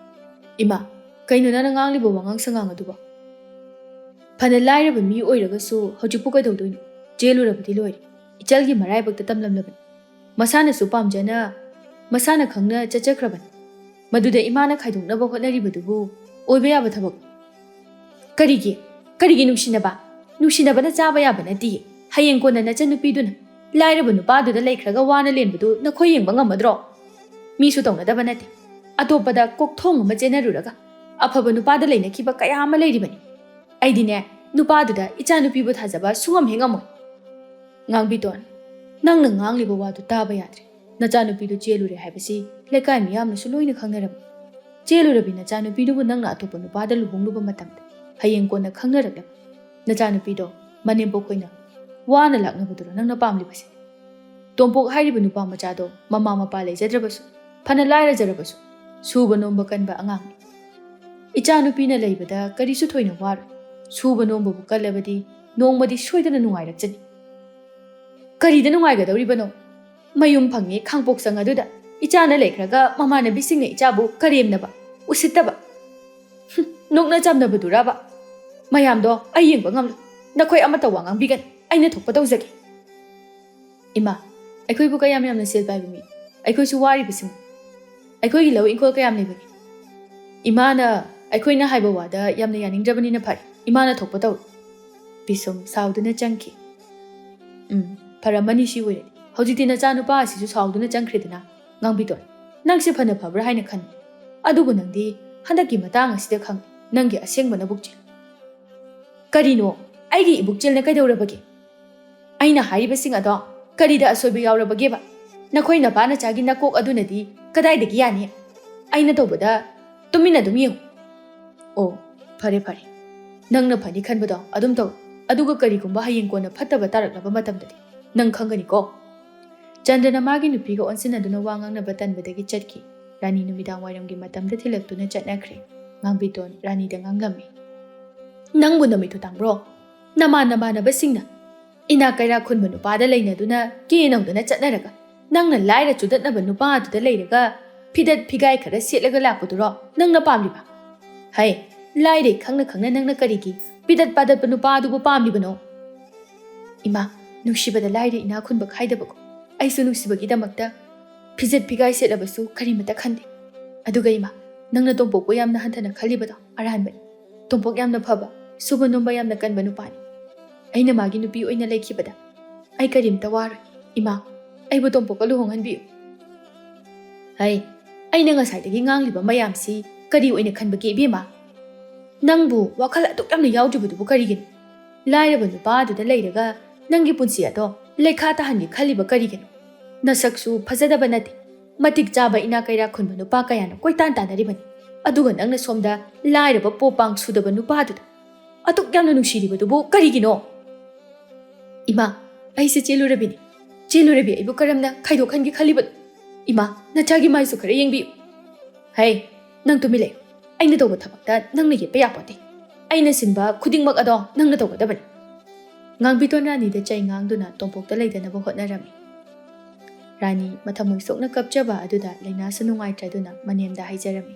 ꯏꯃꯥ ꯀꯩꯅꯣ ꯅꯪꯅ ꯉꯥꯡꯂꯤꯕ ꯋꯥꯉꯥꯡ ꯁꯉꯥꯡ ꯑꯗꯨꯕꯣ ꯐꯅ ꯂꯥꯏꯔꯕ ꯃꯤ ꯑꯣꯏꯔꯒꯁꯨ ꯍꯧꯖꯤꯛꯄꯨ ꯀꯩꯗꯧꯗꯣꯏꯅꯣ ꯆꯦꯜꯂꯨꯔꯕꯗꯤ ꯂꯣꯏꯔꯦ ꯏꯆꯜꯒꯤ ꯃꯔꯥꯏꯕꯛꯇ ꯇꯝꯂꯝꯂꯕꯅꯤ ꯃꯁꯥꯅꯁꯨ ꯄꯥꯝꯖꯅ ꯃꯁꯥꯅ ꯈꯪꯅ ꯆꯠꯆꯈ꯭ꯔꯕꯅꯤ ꯃꯗꯨꯗ ꯏꯃꯥꯅ ꯈꯥꯏꯗꯣꯛꯅꯕ ꯍꯣꯠꯅꯔꯤꯕꯗꯨꯕꯨ ꯑꯣꯏꯕ ꯌꯥꯕ ꯊꯕꯛ ꯀꯔꯤꯒꯤ ꯅꯨꯡꯁꯤꯅꯕꯅ ꯆꯥꯕ ꯌꯥꯕ ꯅꯠꯇꯦ ꯍꯌꯦꯡ ꯀꯣꯟꯅ ꯅꯆꯟꯅꯨꯄꯤꯗꯨꯅ ꯂꯥꯏꯔꯕ ꯅꯨꯄꯥꯗꯨꯗ ꯂꯩꯈ꯭ꯔꯒ ꯋꯥꯅ ꯂꯦꯟꯕꯗꯨ ꯅꯈꯣꯏ ꯌꯦꯡꯕ ꯉꯝꯃꯗ꯭ꯔꯣ ꯃꯤꯁꯨ ꯇꯧꯅꯗꯕ ꯅꯠꯇꯦ ꯑꯇꯣꯞꯄꯗ ꯀꯣꯛꯊꯣꯡ ꯑꯃ ꯆꯦꯟꯅꯔꯨꯔꯒ ꯑꯐꯕ ꯅꯨꯄꯥꯗ ꯂꯩꯅꯈꯤꯕ ꯀꯌా ꯑꯃ ꯂꯩꯔꯤꯕꯅꯤ ꯑꯩꯗꯤꯅꯦ ꯅꯨꯄꯥꯗꯨꯗ ꯏꯆꯥꯅꯨꯄꯤꯕꯨ ꯊꯥꯖꯕ ꯁꯨꯡꯉꯝ ꯉꯝꯃꯣꯏ ꯉꯥꯡꯕꯤꯇꯣꯟ ꯅꯪꯅ ꯉꯥꯡꯂꯤꯕ ꯋꯥꯗꯨ ꯇꯥꯕ ꯌꯥꯗ꯭ꯔꯦ ꯅꯆꯥꯅꯨꯄꯤꯗꯨ ꯆꯦꯜꯂꯨꯔꯦ ꯍꯥꯏꯕꯁꯤ ꯂꯩꯀꯥꯏ ꯃꯤꯌꯥꯝꯅꯁꯨ ꯂꯣꯏꯅ ꯈꯪꯅꯔꯕꯅꯤ ꯆꯦꯜꯂꯨꯔꯕꯤ ꯅꯆꯥꯅꯨꯄꯤꯗꯨꯕꯨ ꯅꯪꯅ ꯑꯇꯣꯞꯄ ꯅꯨꯄꯥꯗ ꯂꯨꯍꯣꯡꯂꯨꯕ ꯃꯇꯝꯗ ꯍꯌꯦꯡ ꯀꯣꯟꯅ ꯈꯪꯅꯔꯛꯂꯕ ꯅꯆꯥꯅꯨꯄꯤꯗꯣ ꯃꯅꯦꯝꯄꯣꯛꯈꯣꯏꯅ ꯋꯥꯅ ꯂꯥꯛꯅꯕꯗꯨꯔꯣ ꯅꯪꯅ ꯄꯥꯝꯂꯤꯕꯁꯦ ꯇꯣꯝꯄꯣꯛ ꯍꯥꯏꯔꯤꯕ ꯅꯨꯄꯥ ꯃꯆꯥꯗꯣ ꯃꯃꯥ ꯃꯄꯥ ꯂꯩꯖꯗ꯭ꯔꯕꯁꯨ ꯐꯅ ꯂꯥꯏꯔꯖꯔꯕꯁꯨ ꯁꯨꯕ ꯅꯣꯝꯕ ꯀꯟꯕ ꯑꯉꯥꯡꯅꯤ ꯏꯆꯥꯅꯨꯄꯤꯅ ꯂꯩꯕꯗ ꯀꯔꯤꯁꯨ ꯊꯣꯏꯅ ꯋꯥꯔꯣꯏ ꯁꯨꯕ ꯅꯣꯝꯕꯕꯨ ꯀꯜꯂꯕꯗꯤ ꯅꯣꯡꯃꯗꯤ ꯁꯣꯏꯗꯅ ꯅꯨꯡꯉꯥꯏꯔꯛꯆꯅꯤ ꯀꯔꯤꯗ ꯅꯨꯡꯉꯥꯏꯒꯗꯧꯔꯤꯕꯅꯣ ꯃꯌꯨꯝ ꯐꯪꯉꯦ ꯈꯥꯡꯄꯣꯛꯁꯪ ꯑꯗꯨꯗ ꯏꯆꯥꯅ ꯂꯩꯈ꯭ꯔꯒ ꯃꯃꯥꯟꯅꯕꯤꯁꯤꯡꯅ ꯏꯆꯥꯕꯨ ꯀꯔꯦꯝꯅꯕ ꯎꯁꯤꯠꯇꯕ ꯅꯣꯛꯅ ꯆꯝꯅꯕꯗꯨꯔꯕ ꯃꯌꯥꯝꯗꯣ ꯑꯩ ꯌꯦꯡꯕ ꯉꯝꯂꯣꯏ ꯅꯈꯣꯏ ꯑꯃꯠꯇ ꯋꯥ ꯉꯥꯡꯕꯤꯒꯅꯤ ꯑꯩꯅ ꯊꯣꯛꯄ ꯇꯧꯖꯒꯦ ꯏꯃꯥ ꯑꯩꯈꯣꯏꯕꯨ ꯀꯌꯥꯝ ꯌꯥꯝꯅ ꯁꯦꯜ ꯄꯥꯏꯕ ꯃꯤ ꯑꯩꯈꯣꯏꯁꯨ ꯋꯥꯔꯤꯕꯁꯤꯡ ꯑꯩꯈꯣꯏꯒꯤ ꯂꯧ ꯏꯪꯈꯣꯜ ꯀꯌꯥꯝ ꯂꯩꯕꯒꯦ ꯏꯃꯥꯅ ꯑꯩꯈꯣꯏꯅ ꯍꯥꯏꯕ ꯋꯥꯗ ꯌꯥꯝꯅ ꯌꯥꯅꯤꯡꯗ꯭ꯔꯕꯅꯤꯅ ꯐꯔꯦ ꯏꯃꯥꯅ ꯊꯣꯛꯄ ꯇꯧ ꯄꯤꯁꯨꯝ ꯁꯥꯎꯗꯨꯅ ꯆꯪꯈꯤ ꯐꯔꯝꯃꯅꯤ ꯁꯤ ꯑꯣꯏꯔꯗꯤ ꯍꯧꯖꯤꯛꯇꯤ ꯅꯆꯥꯅꯨꯄꯥ ꯑꯁꯤꯁꯨ ꯁꯥꯎꯗꯨꯅ ꯆꯪꯈ꯭ꯔꯦꯗꯅ ꯉꯥꯡꯕꯤꯇꯣꯟ ꯅꯪꯁꯦ ꯐꯅ ꯐꯕ꯭ꯔꯥ ꯍꯥꯏꯅ ꯈꯟꯕ ꯑꯗꯨꯕꯨ ꯅꯪꯗꯤ ꯍꯟꯗꯛꯀꯤ ꯃꯇꯥꯡ ꯑꯁꯤꯗ ꯈꯪꯉꯦ ꯅꯪꯒꯤ ꯑꯁꯦꯡꯕ ꯅꯕꯨꯛꯆꯦꯜ ꯀꯔꯤꯅꯣ ꯑꯩꯒꯤ ꯏꯕꯨꯛꯆꯦꯜꯅ ꯀꯩꯗꯧꯔꯕꯒꯦ ꯑꯩꯅ ꯍꯥꯏꯔꯤꯕꯁꯤꯡ ꯑꯗꯣ ꯀꯔꯤꯗ ꯑꯁꯣꯏꯕ ꯌꯥꯎꯔꯕꯒꯦꯕ Nakhoi napana chagi nakok adunadi kadaidagi yani aina tobada tumina dum yu oh phare phare nangna phani khanbado adum taw aduga karigumba hayeng kona phattaba taraklaba matamdadi nang khangani ko Chandana magi nupiga onsinaduna wangang na batanbadagi chatki Rani numidang wairamgi matamda thilaktuna chatnakre ngangbiton Rani da nganglami Nangbu namitu tangbro nama na basingna ina kaira khunba nupada leinaduna kinawdana chatnaraga nangna laira chudatnaba nupaduda leiraga phidat phigai khara setlaga lakpuduro nangna pamliba hai laire khangna nangna karigi phidat padat nupadubu pamlibano ima nushibada laire ina khunba khaidabago aisu nuksibagidamagta phijat phigai setlabasu karimata khande aduga ima nangna tompokpo yamna hanthana khalibado aranbani tompok yamna phaba suba nomba yamna kanba nupani aina magi nupi oina lekhibada ai karimta war ima aibu tompokka luhonghanbi hai aina ngasaidagi ngangliba mayamsi kari oina khanbage bema nangbu wakhal atuk yamna yawjubudu karigin lairaba nupa aduda leiraga nangi punsi ado lekha tahangi khaliba karigin nasaksu phajadaba nati matik chaba ina kaira khunba nupa kayana koitan tanaribani aduga nangna somda lairaba popang sudaba nupa aduda atuk yamna nushiribadubu karigino ima aise chelurabini chelurabi aibu karamna khaidokhangi khalibad ima nachagi maisu khare yengbi hai nang tumile aina toba thabakta nangna yepa yapote aina sinba khudingmak ado nangna toba dabani ngangbiton rani da chai ngangduna tompokta leidana ba hotnarami Rani mathamoi sokna kapchaba aduda laina sanungai traduna manemda haijarami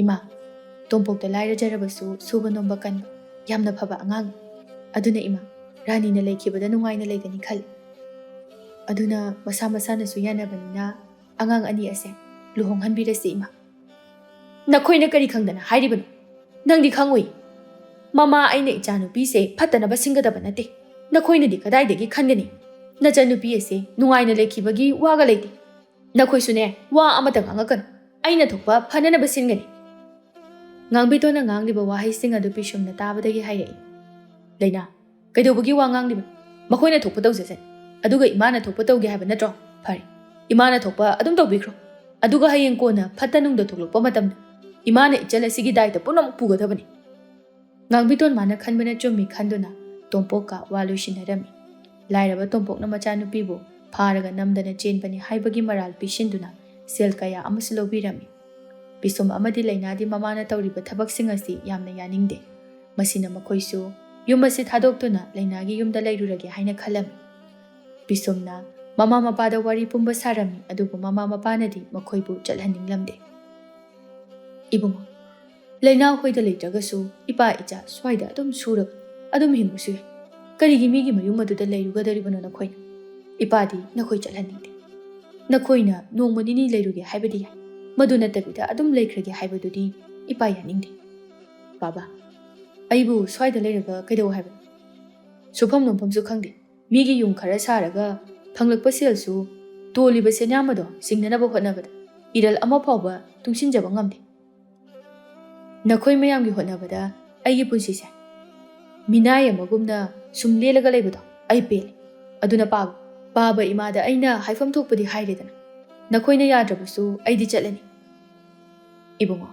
ima tompokta laira jarabasu suba nomba kan yamna phaba angang aduna ima Rani na lekhibada nungai na leigani khal aduna masa na su yanabanina angang ani ase luhonghanbirasi ima nakhoina kari khangdana hairibanu nangdi khangoi mama aina ichanupi se phatana basingadaba nate nakhoina di kadaidagi khangani nachanupi ase nungai na lekhibagi waga leiti nakhoisune wa amata ngangakan aina thokpa phanana basingani ngangbitona ngangliba wahai singa du pishumna tabadagi hairai leina kaidobagi wa ngangliba makhoina thokpa tawjase aduga imana thokpa tawge haba natro phari imana thokpa adum tawbikro aduga hayeng kona phatanungda thoklokpa matamda imana ichala sigi daita punam pugadabani ngangbiton mana khanbana chummi khanduna tompokka waluishinarami lairaba tompokna machanupibu pharaga namdana chenbani haibagi maral pisinduna sel kaya amasu lobirami bisum amadi lainadi mamana tawriba thabaksinga si yamna yaningde masina makhoisu yumasi thadokuna lainagi yumda leirurage haina khalami bisumna mama mapada wari pumba sarami adubu mama mapanadi makhoibu chalhaninglamde ibungo laina hoida leitragasu ipa icha swaida adum surag adum himbusu karigi migi mayum aduda leirugadaribano nakhoina ipadi nakhoi chalhaningde nakhoina nongmanini leiruge haibadi ya maduna tabida adum leikrage haibadudi ipa yaningde baba aibu swaida leiraga kaidaw haiba sufam nomfamsu khangde migi yung khara saraga phanglakpa selsu toliba senyamado singnanaba hotnabada iral ama phawba tungsinjaba ngamde nakhoi mayamgi hotnabada aigi punsise minaya magumna sumlelaga leibado ai pele aduna baba imada aina haifam thokpadi hairedana nakhoina yadrabasu aidi chatlani ibungo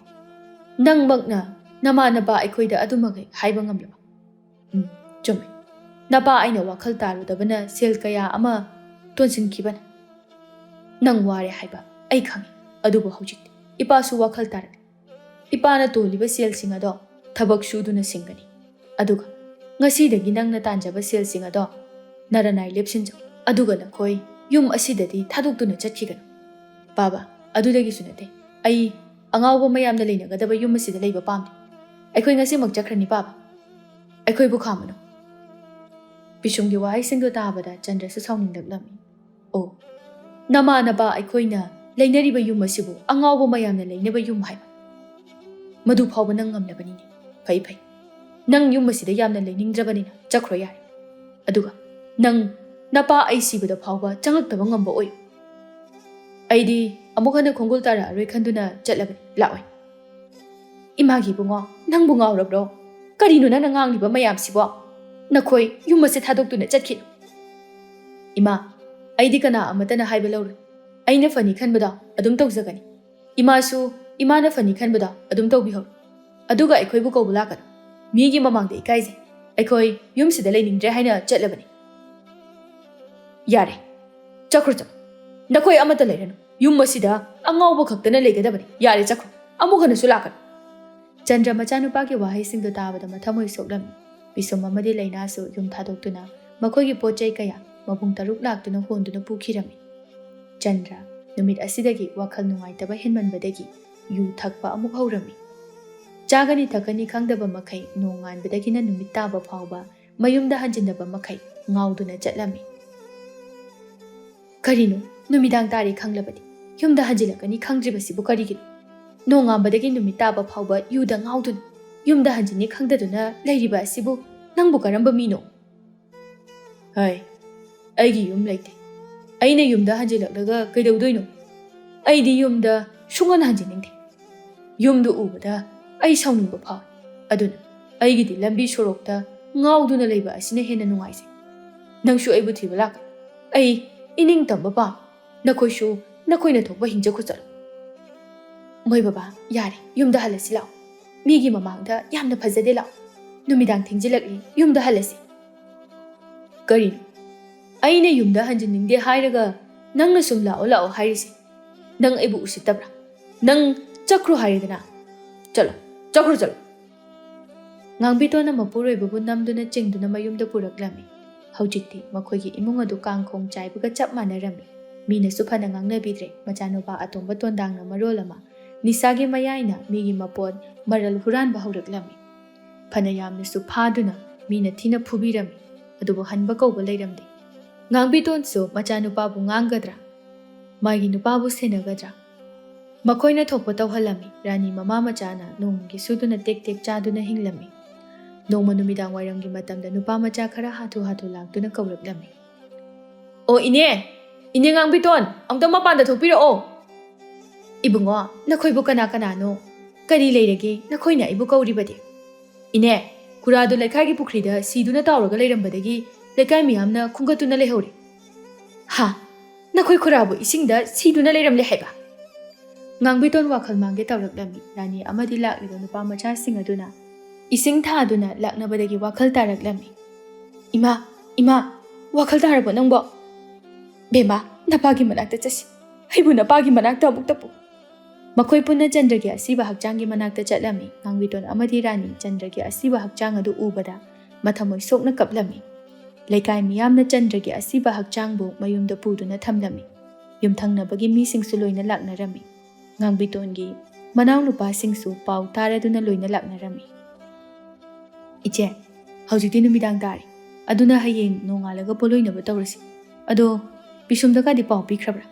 nangmakna namanaba aikhoida adumagai haiba ngamlaba chumme napa aina wakhal tarudabana sel kaya ama tonsinkibana nang ware haiba ai khangi adubu hojik ipasu wakhal tar ipana toliba sel singado thabak suduna singani aduga ngasidagi nangna tanjaba sel singado naranai lepsinjo aduga nakhoi yum asidadi thadokduna chatkigana baba adudagi sunate ai angawba mayamna leinagadaba yum asida leiba pamni aikhoi ngasi mak chakhrani baba aikhoi bu khamano Bishumgi wahai singdo tabada Chandra su sauningdaklami oh nama naba aikhoina leinariba yum asibu angawba mayamna leinaba yum haiba madu phawba nang ngamlabanini phai phai nang yum asida yamna leiningdrabanina chakhro yare aduga nang napa ai sibada phawba changaktaba ngamba oi aidi amukhana khongul tara aroi khanduna chatlabani laoi imagi bungo nang bungaw rabro karino nang ngangliba mayam sibo nakhoi yum ase thadokduna chatki ima ꯑꯩꯗꯤ ꯀꯅꯥ ꯑꯃꯠꯇꯅ ꯍꯥꯏꯕ ꯂꯧꯔꯣꯏ ꯑꯩꯅ ꯐꯅꯤ ꯈꯟꯕꯗꯣ ꯑꯗꯨꯝ ꯇꯧꯖꯒꯅꯤ ꯏꯃꯥꯁꯨ ꯏꯃꯥꯅ ꯐꯅꯤ ꯈꯟꯕꯗꯣ ꯑꯗꯨꯝ ꯇꯧꯕꯤꯍꯧ ꯑꯗꯨꯒ ꯑꯩꯈꯣꯏꯕꯨ ꯀꯧꯕ ꯂꯥꯛꯀꯅꯨ ꯃꯤꯒꯤ ꯃꯃꯥꯡꯗ ꯏꯀꯥꯏꯖꯩ ꯑꯩꯈꯣꯏ ꯌꯨꯝꯁꯤꯗ ꯂꯩꯅꯤꯡꯗ꯭ꯔꯦ ꯍꯥꯏꯅ ꯆꯠꯂꯕꯅꯤ ꯌꯥꯔꯦ ꯆꯠꯈ꯭ꯔꯣ ꯆꯠꯈ꯭ꯔꯣ ꯅꯈꯣꯏ ꯑꯃꯠꯇ ꯂꯩꯔꯅꯨ ꯌꯨꯝ ꯑꯁꯤꯗ ꯑꯉꯥꯎꯕ ꯈꯛꯇꯅ ꯂꯩꯒꯗꯕꯅꯤ ꯌꯥꯔꯦ ꯆꯠꯈ꯭ꯔꯣ ꯑꯃꯨꯛ ꯍꯟꯅꯁꯨ ꯂꯥꯛꯀꯅꯨ ꯆꯟꯗ꯭ꯔ ꯃꯆꯥꯅꯨꯄꯥꯒꯤ ꯋꯥꯍꯩꯁꯤꯡꯗꯨ ꯇꯥꯕꯗ ꯃꯊꯃꯣꯏ ꯁꯣꯛꯂꯝꯃꯤ ꯄꯤꯁꯨꯝ ꯑꯃꯗꯤ ꯂꯩꯅꯥꯁꯨ ꯌꯨꯝ ꯊꯥꯗꯣꯛꯇꯨꯅ ꯃꯈꯣꯏꯒꯤ ꯄꯣꯠ ꯆꯩ ꯀꯌꯥ ꯃꯄꯨꯡ 6 ꯂꯥꯛꯇꯨꯅ ꯍꯣꯟꯗꯨꯅ ꯄꯨꯈꯤꯔꯝꯃꯤ ꯆꯟꯗ꯭ꯔ ꯅꯨꯃꯤꯠ ꯑꯁꯤꯗꯒꯤ ꯋꯥꯈꯜ ꯅꯨꯡꯉꯥꯏꯇꯕ ꯍꯦꯟꯃꯟꯕꯗꯒꯤ ꯌꯨ ꯊꯛꯄ ꯑꯃꯨꯛ ꯍꯧꯔꯝꯃꯤ ꯆꯥꯒꯅꯤ ꯊꯛꯀꯅꯤ ꯈꯪꯗꯕ ꯃꯈꯩ ꯅꯣꯡꯉꯥꯟꯕꯗꯒꯤꯅ ꯅꯨꯃꯤꯠ ꯇꯥꯕ ꯐꯥꯎꯕ ꯃꯌꯨꯝꯗ ꯍꯟꯖꯤꯟꯅꯕ ꯃꯈꯩ ꯉꯥꯎꯗꯨꯅ ꯆꯠꯂꯝꯃꯤ ꯀꯔꯤꯅꯣ ꯅꯨꯃꯤꯗꯥꯡ ꯇꯥꯔꯦ ꯈꯪꯂꯕꯗꯤ ꯌꯨꯝꯗ ꯍꯟꯖꯤꯜꯂꯛꯀꯅꯤ ꯈꯪꯗ꯭ꯔꯤꯕꯁꯤꯕꯨ ꯀꯔꯤꯒꯤꯅꯣ ꯅꯣꯡꯉꯥꯟꯕꯗꯒꯤ ꯅꯨꯃꯤꯠ ꯇꯥꯕ ꯐꯥꯎꯕ ꯌꯨꯗ ꯉꯥꯎꯗꯨꯅ ꯌꯨꯝꯗ ꯍꯟꯖꯤꯟꯅꯤ ꯈꯪꯗꯗꯨꯅ ꯂꯩꯔꯤꯕ ꯑꯁꯤꯕꯨ ꯅꯪꯕꯨ ꯀꯔꯝꯕ ꯃꯤꯅꯣ ꯍꯥꯏ ꯑꯩꯒꯤ ꯌꯨꯝ ꯂꯩꯇꯦ ꯑꯩꯅ ꯌꯨꯝꯗ ꯍꯟꯖꯤꯜꯂꯛꯂꯒ ꯀꯩꯗꯧꯗꯣꯏꯅꯣ ꯑꯩꯗꯤ ꯌꯨꯝꯗ ꯁꯨꯡꯍꯟ ꯍꯟꯖꯤꯟꯅꯤꯡꯗꯦ ꯌꯨꯝꯗꯨ ꯎꯕꯗ ꯑꯩ ꯁꯥꯎꯅꯤꯡꯕ ꯐꯥꯎꯏ ꯑꯗꯨꯅ ꯑꯩꯒꯤꯗꯤ ꯂꯝꯕꯤ ꯁꯣꯔꯣꯛꯇ ꯉꯥꯎꯗꯨꯅ ꯂꯩꯕ ꯑꯁꯤꯅ ꯍꯦꯟꯅ ꯅꯨꯡꯉꯥꯏꯖꯩ ꯅꯪꯁꯨ ꯑꯩꯕꯨ ꯊꯤꯕ ꯂꯥꯛꯀꯅꯨ ꯑꯩ ꯏꯅꯤꯡ ꯇꯝꯕ ꯄꯥꯝꯃꯤ ꯅꯈꯣꯏꯁꯨ ꯅꯈꯣꯏꯅ ꯊꯣꯛꯄ ꯍꯤꯡꯖꯈꯣ ꯆꯠꯂꯣ ꯃꯣꯏ ꯕꯕꯥ ꯌꯥꯔꯦ ꯌꯨꯝꯗ ꯍꯜꯂꯁꯤ ꯂꯥꯛꯑꯣ ꯃꯤꯒꯤ ꯃꯃꯥꯡꯗ ꯌꯥꯝꯅ ꯐꯖꯗꯦ ꯂꯥꯛꯑꯣ ꯅꯨꯃꯤꯗꯥꯡ ꯊꯦꯡꯖꯤꯜꯂꯛꯂꯤ ꯌꯨꯝꯗ ꯍꯜꯂꯁꯤ ꯀꯔꯤꯅꯣ ꯑꯩꯅ ꯌꯨꯝꯗ ꯍꯟꯖꯤꯟꯅꯤꯡꯗꯦ ꯍꯥꯏꯔꯒ ꯅꯪꯅ ꯁꯨꯝ ꯂꯥꯛꯑꯣ ꯂꯥꯛꯑꯣ ꯍꯥꯏꯔꯤꯁꯦ ꯅꯪ ꯑꯩꯕꯨ ꯎꯁꯤꯠꯇꯕ꯭ꯔꯥ ꯅꯪ ꯆꯠꯈ꯭ꯔꯣ ꯍꯥꯏꯔꯦꯗꯅ ꯆꯠꯂꯣ ꯆꯠꯈ꯭ꯔꯣ ꯆꯠꯂꯣ ꯉꯥꯡꯕꯤꯇꯣꯟꯅ ꯃꯄꯨꯔꯣꯏꯕꯕꯨ ꯅꯝꯗꯨꯅ ꯆꯤꯡꯗꯨꯅ ꯃꯌꯨꯝꯗ ꯄꯨꯔꯛꯂꯝꯃꯤ ꯍꯧꯖꯤꯛꯇꯤ ꯃꯈꯣꯏꯒꯤ ꯏꯃꯨꯡ ꯑꯗꯨ ꯀꯥꯡꯈꯣꯡ ꯆꯥꯏꯕꯒ ꯆꯞ ꯃꯥꯟꯅꯔꯝꯃꯤ ꯃꯤꯅꯁꯨ ꯐꯅ ꯉꯥꯡꯅꯕꯤꯗ꯭ꯔꯦ ꯃꯆꯥꯅꯨꯄꯥ ꯑꯇꯣꯝꯕ ꯇꯣꯟꯗꯥꯡꯅ ꯃꯔꯣꯜ ꯑꯃ ꯅꯤꯁꯥꯒꯤ ꯃꯌꯥꯏꯅ ꯃꯤꯒꯤ ꯃꯄꯣꯠ ꯃꯔꯜ ꯍꯨꯔꯥꯟꯕ ꯍꯧꯔꯛꯂꯝꯃꯤ ꯐꯅ ꯌꯥꯝꯅꯁꯨ ꯐꯥꯗꯨꯅ ꯃꯤꯅ ꯊꯤꯅ ꯐꯨꯕꯤꯔꯝꯃꯤ ꯑꯗꯨꯕꯨ ꯍꯟꯕ ꯀꯧꯕ ꯂꯩꯔꯝꯗꯦ ꯉꯥꯡꯕꯤꯇꯣꯟꯁꯨ ꯃꯆꯥꯅꯨꯄꯥꯕꯨ ꯉꯥꯡꯒꯗ꯭ꯔꯥ ꯃꯥꯒꯤ ꯅꯨꯄꯥꯕꯨ ꯁꯦꯟꯅꯒꯗ꯭ꯔꯥ ꯃꯈꯣꯏꯅ ꯊꯣꯛꯄ ꯇꯧꯍꯜꯂꯝꯃꯤ ꯔꯥꯅꯤ ꯃꯃꯥ ꯃꯆꯥꯅ ꯅꯣꯡꯃꯒꯤ ꯁꯨꯗꯨꯅ ꯇꯦꯛ ꯇꯦꯛ ꯆꯥꯗꯨꯅ ꯍꯤꯡꯂꯝꯃꯤ ꯅꯣꯡꯃ ꯅꯨꯃꯤꯗꯥꯡ ꯋꯥꯏꯔꯝꯒꯤ ꯃꯇꯝꯗ ꯅꯨꯄꯥ ꯃꯆꯥ ꯈꯔ ꯍꯥꯊꯨ ꯍꯥꯊꯨ ꯂꯥꯛꯇꯨꯅ ꯀꯧꯔꯛꯂꯝꯃꯤ ꯑꯣ ꯏꯅꯦ ꯉꯥꯡꯕꯤꯇꯣꯟ ꯑꯃꯨꯛꯇꯪ ꯃꯄꯥꯟꯗ ꯊꯣꯛꯄꯤꯔꯛꯑꯣ ꯏꯕꯨꯡꯉꯣ ꯅꯈꯣꯏꯕꯨ ꯀꯅꯥ ꯀꯅꯥꯅꯣ ꯀꯔꯤ ꯂꯩꯔꯒꯦ ꯅꯈꯣꯏꯅ ꯑꯩꯕꯨ ꯀꯧꯔꯤꯕꯗꯤ ꯏꯅꯦ ꯈꯨꯔꯥꯗꯨ ꯂꯩꯀꯥꯏꯒꯤ ꯄꯨꯈ꯭ꯔꯤꯗ ꯁꯤꯗꯨꯅ ꯇꯥꯎꯔꯒ ꯂꯩꯔꯝꯕꯗꯒꯤ ꯂꯩꯀꯥꯏ ꯃꯤꯌꯥꯝꯅ ꯈꯨꯡꯒꯠꯇꯨꯅ ꯂꯩꯍꯧꯔꯤ ꯍꯥ ꯅꯈꯣꯏ ꯈꯨꯔꯥꯕꯨ ꯏꯁꯤꯡꯗ ꯁꯤꯗꯨꯅ ꯂꯩꯔꯝꯂꯦ ꯍꯥꯏꯕ ꯉꯥꯡꯕꯤꯇꯣꯟ ꯋꯥꯈꯜ ꯃꯥꯡꯒꯦ ꯇꯧꯔꯛꯂꯝꯃꯤ ꯔꯥꯅꯤ ꯑꯃꯗꯤ ꯂꯥꯛꯂꯤꯕ ꯅꯨꯄꯥ ꯃꯆꯥꯁꯤꯡ ꯑꯗꯨꯅ ꯏꯁꯤꯡ ꯊꯥꯗꯨꯅ ꯂꯥꯛꯅꯕꯗꯒꯤ ꯋꯥꯈꯜ ꯇꯥꯔꯛꯂꯝꯃꯤ ꯏꯃꯥ ꯋꯥꯈꯜ ꯇꯥꯔꯕꯣ ꯅꯪꯕꯣ ꯕꯦꯝꯃ ꯅꯄꯥꯒꯤ ꯃꯅꯥꯛꯇ ꯆꯠꯁꯤ ꯑꯩꯕꯨ ꯅꯄꯥꯒꯤ ꯃꯅꯥꯛꯇ ꯑꯃꯨꯛꯇ ꯄꯨ ꯃꯈꯣꯏ ꯄꯨꯟꯅ ꯆꯟꯗ꯭ꯔꯒꯤ ꯑꯁꯤꯕ ꯍꯛꯆꯥꯡꯒꯤ ꯃꯅꯥꯛꯇ ꯆꯠꯂꯝꯃꯤ ꯉꯥꯡꯕꯤꯇꯣꯟ ꯑꯃꯗꯤ ꯔꯥꯅꯤ ꯆꯟꯗ꯭ꯔꯒꯤ ꯑꯁꯤꯕ ꯍꯛꯆꯥꯡ ꯑꯗꯨ ꯎꯕꯗ ꯃꯊꯃꯣꯏ ꯁꯣꯛꯅ ꯀꯞꯂꯝꯃꯤ ꯂꯩꯀꯥꯏ ꯃꯤꯌꯥꯝꯅ ꯆꯟꯗ꯭ꯔꯒꯤ ꯑꯁꯤꯕ ꯍꯛꯆꯥꯡꯕꯨ ꯃꯌꯨꯝꯗ ꯄꯨꯗꯨꯅ ꯊꯝꯂꯝꯃꯤ ꯌꯨꯝꯊꯪꯅꯕꯒꯤ ꯃꯤꯁꯤꯡꯁꯨ ꯂꯣꯏꯅ ꯂꯥꯛꯅꯔꯝꯃꯤ ꯉꯥꯡꯕꯤꯇꯣꯟꯒꯤ ꯃꯅꯥꯎꯅꯨꯄꯥꯁꯤꯡꯁꯨ ꯄꯥꯎ ꯇꯥꯔꯗꯨꯅ ꯂꯣꯏꯅ ꯂꯥꯛꯅꯔꯝꯃꯤ ꯏꯆꯦ ꯍꯧꯖꯤꯛꯇꯤ ꯅꯨꯃꯤꯗꯥꯡ ꯇꯥꯔꯦ ꯑꯗꯨꯅ ꯍꯌꯦꯡ ꯅꯣꯡꯉꯥꯜꯂꯒ ꯄꯣꯂꯣꯏꯅꯕ ꯇꯧꯔꯁꯤ ꯑꯗꯣ ꯄꯤꯁꯨꯝꯗꯒꯗꯤ ꯄꯥꯎ ꯄꯤꯈ꯭ꯔꯕ꯭ꯔꯥ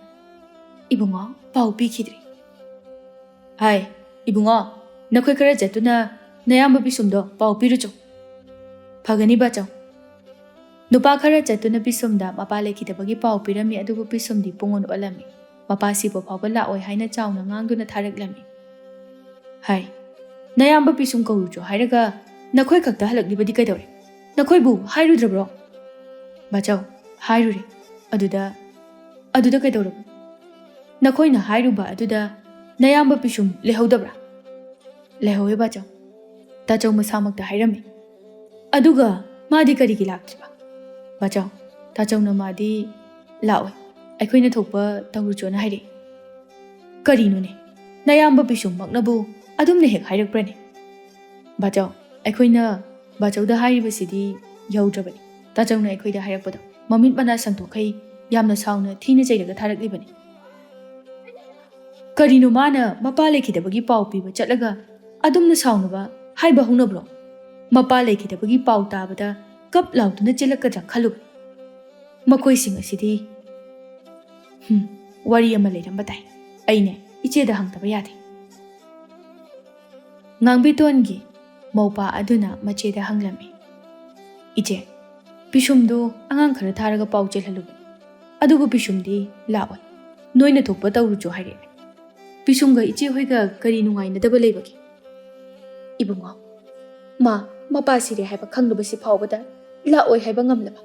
ꯏꯕꯨꯡꯉꯣ ꯄꯥꯎ ꯄꯤꯈꯤꯗ꯭ꯔꯤ ꯍꯥꯏ ꯏꯕꯨꯡꯉꯣ ꯅꯈꯣꯏ ꯈꯔ ꯆꯠꯇꯨꯅ ꯅꯌꯥꯝꯕ ꯄꯤꯁꯨꯝꯗꯣ ꯄꯥꯎ ꯄꯤꯔꯨꯆꯣ ꯐꯒꯅꯤ ꯕꯥꯆꯧ ꯅꯨꯄꯥ ꯈꯔ ꯆꯠꯇꯨꯅ ꯄꯤꯁꯨꯝꯗ ꯃꯄꯥ ꯂꯩꯈꯤꯗꯕꯒꯤ ꯄꯥꯎ ꯄꯤꯔꯝꯃꯤ ꯑꯗꯨꯕꯨ ꯄꯤꯁꯨꯝꯗꯤ ꯄꯨꯡꯑꯣꯟ ꯑꯣꯜꯂꯝꯃꯤ ꯃꯄꯥꯁꯤꯕꯨ ꯐꯥꯎꯕ ꯂꯥꯛꯑꯣꯏ ꯍꯥꯏꯅ ꯆꯥꯎꯅ ꯉꯥꯡꯗꯨꯅ ꯊꯥꯔꯛꯂꯝꯃꯤ ꯍꯥꯏ ꯅꯌꯥꯝꯕ ꯄꯤꯁꯨꯝ ꯀꯧꯔꯨꯆꯣ ꯍꯥꯏꯔꯒ ꯅꯈꯣꯏ ꯈꯛꯇ ꯍꯜꯂꯛꯂꯤꯕꯗꯤ ꯀꯩꯗꯧꯔꯦ ꯅꯈꯣꯏꯕꯨ ꯍꯥꯏꯔꯨꯗ꯭ꯔꯕ꯭ꯔꯣ ꯕꯥꯆꯧ ꯍꯥꯏꯔꯨꯔꯦ ꯑꯗꯨꯗ ꯀꯩꯗꯧꯔꯕ ꯅꯈꯣꯏꯅ ꯍꯥꯏꯔꯨꯕ ꯑꯗꯨꯗ ꯅꯌꯥꯝꯕ ꯄꯤꯁꯨꯝ ꯂꯩꯍꯧꯗꯕ꯭ꯔꯥ ꯂꯩꯍꯧꯋꯦ ꯕꯥꯆꯧ ꯇꯥꯆꯧ ꯃꯁꯥꯃꯛꯇ ꯍꯥꯏꯔꯝꯃꯤ ꯑꯗꯨꯒ ꯃꯥꯗꯤ ꯀꯔꯤꯒꯤ ꯂꯥꯛꯇ꯭ꯔꯤꯕ ꯕꯥꯆꯧ ꯇꯥꯆꯧꯅ ꯃꯥꯗꯤ ꯂꯥꯛꯑꯣꯏ ꯑꯩꯈꯣꯏꯅ ꯊꯣꯛꯄ ꯇꯧꯔꯨꯆꯣꯅ ꯍꯥꯏꯔꯛꯏ ꯀꯔꯤꯅꯣꯅꯦ ꯅꯌꯥꯝꯕ ꯄꯤꯁꯨꯝꯃꯛꯅꯕꯨ ꯑꯗꯨꯝꯅ ꯍꯦꯛ ꯍꯥꯏꯔꯛꯄ꯭ꯔꯅꯦ ꯕꯥꯆꯧ ꯑꯩꯈꯣꯏꯅ ꯕꯥꯆꯧꯗ ꯍꯥꯏꯔꯤꯕꯁꯤꯗꯤ ꯌꯧꯗ꯭ꯔꯕꯅꯤ ꯇꯥꯆꯧꯅ ꯑꯩꯈꯣꯏꯗ ꯍꯥꯏꯔꯛꯄꯗꯣ ꯃꯃꯤꯠ ꯃꯅꯥ ꯁꯪꯇꯣꯛꯈꯩ ꯌꯥꯝꯅ ꯁꯥꯎꯅ ꯊꯤꯅ ꯆꯩꯔꯒ ꯊꯥꯔꯛꯂꯤꯕꯅꯤ ꯀꯔꯤꯅꯣ ꯃꯥꯅ ꯃꯄꯥ ꯂꯩꯈꯤꯗꯕꯒꯤ ꯄꯥꯎ ꯄꯤꯕ ꯆꯠꯂꯒ ꯑꯗꯨꯝꯅ ꯁꯥꯎꯅꯕ ꯍꯥꯏꯕ ꯍꯧꯅꯕ꯭ꯔꯣ ꯃꯄꯥ ꯂꯩꯈꯤꯗꯕꯒꯤ ꯄꯥꯎ ताबदा कप लाउदुना चिलक्कद्रा खलुब मखोइसिंग असिदि वारी अमा लेरंबा ताई अइने इचेदा हंगतबा यादे ngangbitoni maupa aduna macheda hanglami iche pisumdu angang khara tharaga pau chelhalu adugu pisumdi laoi noina thokpa tawrucho haire pisumga iche hoiga kari nungai nadaba leibaki ibungo ma mapa sire haiba khangdubasi phawbada laoi haiba ngamlaba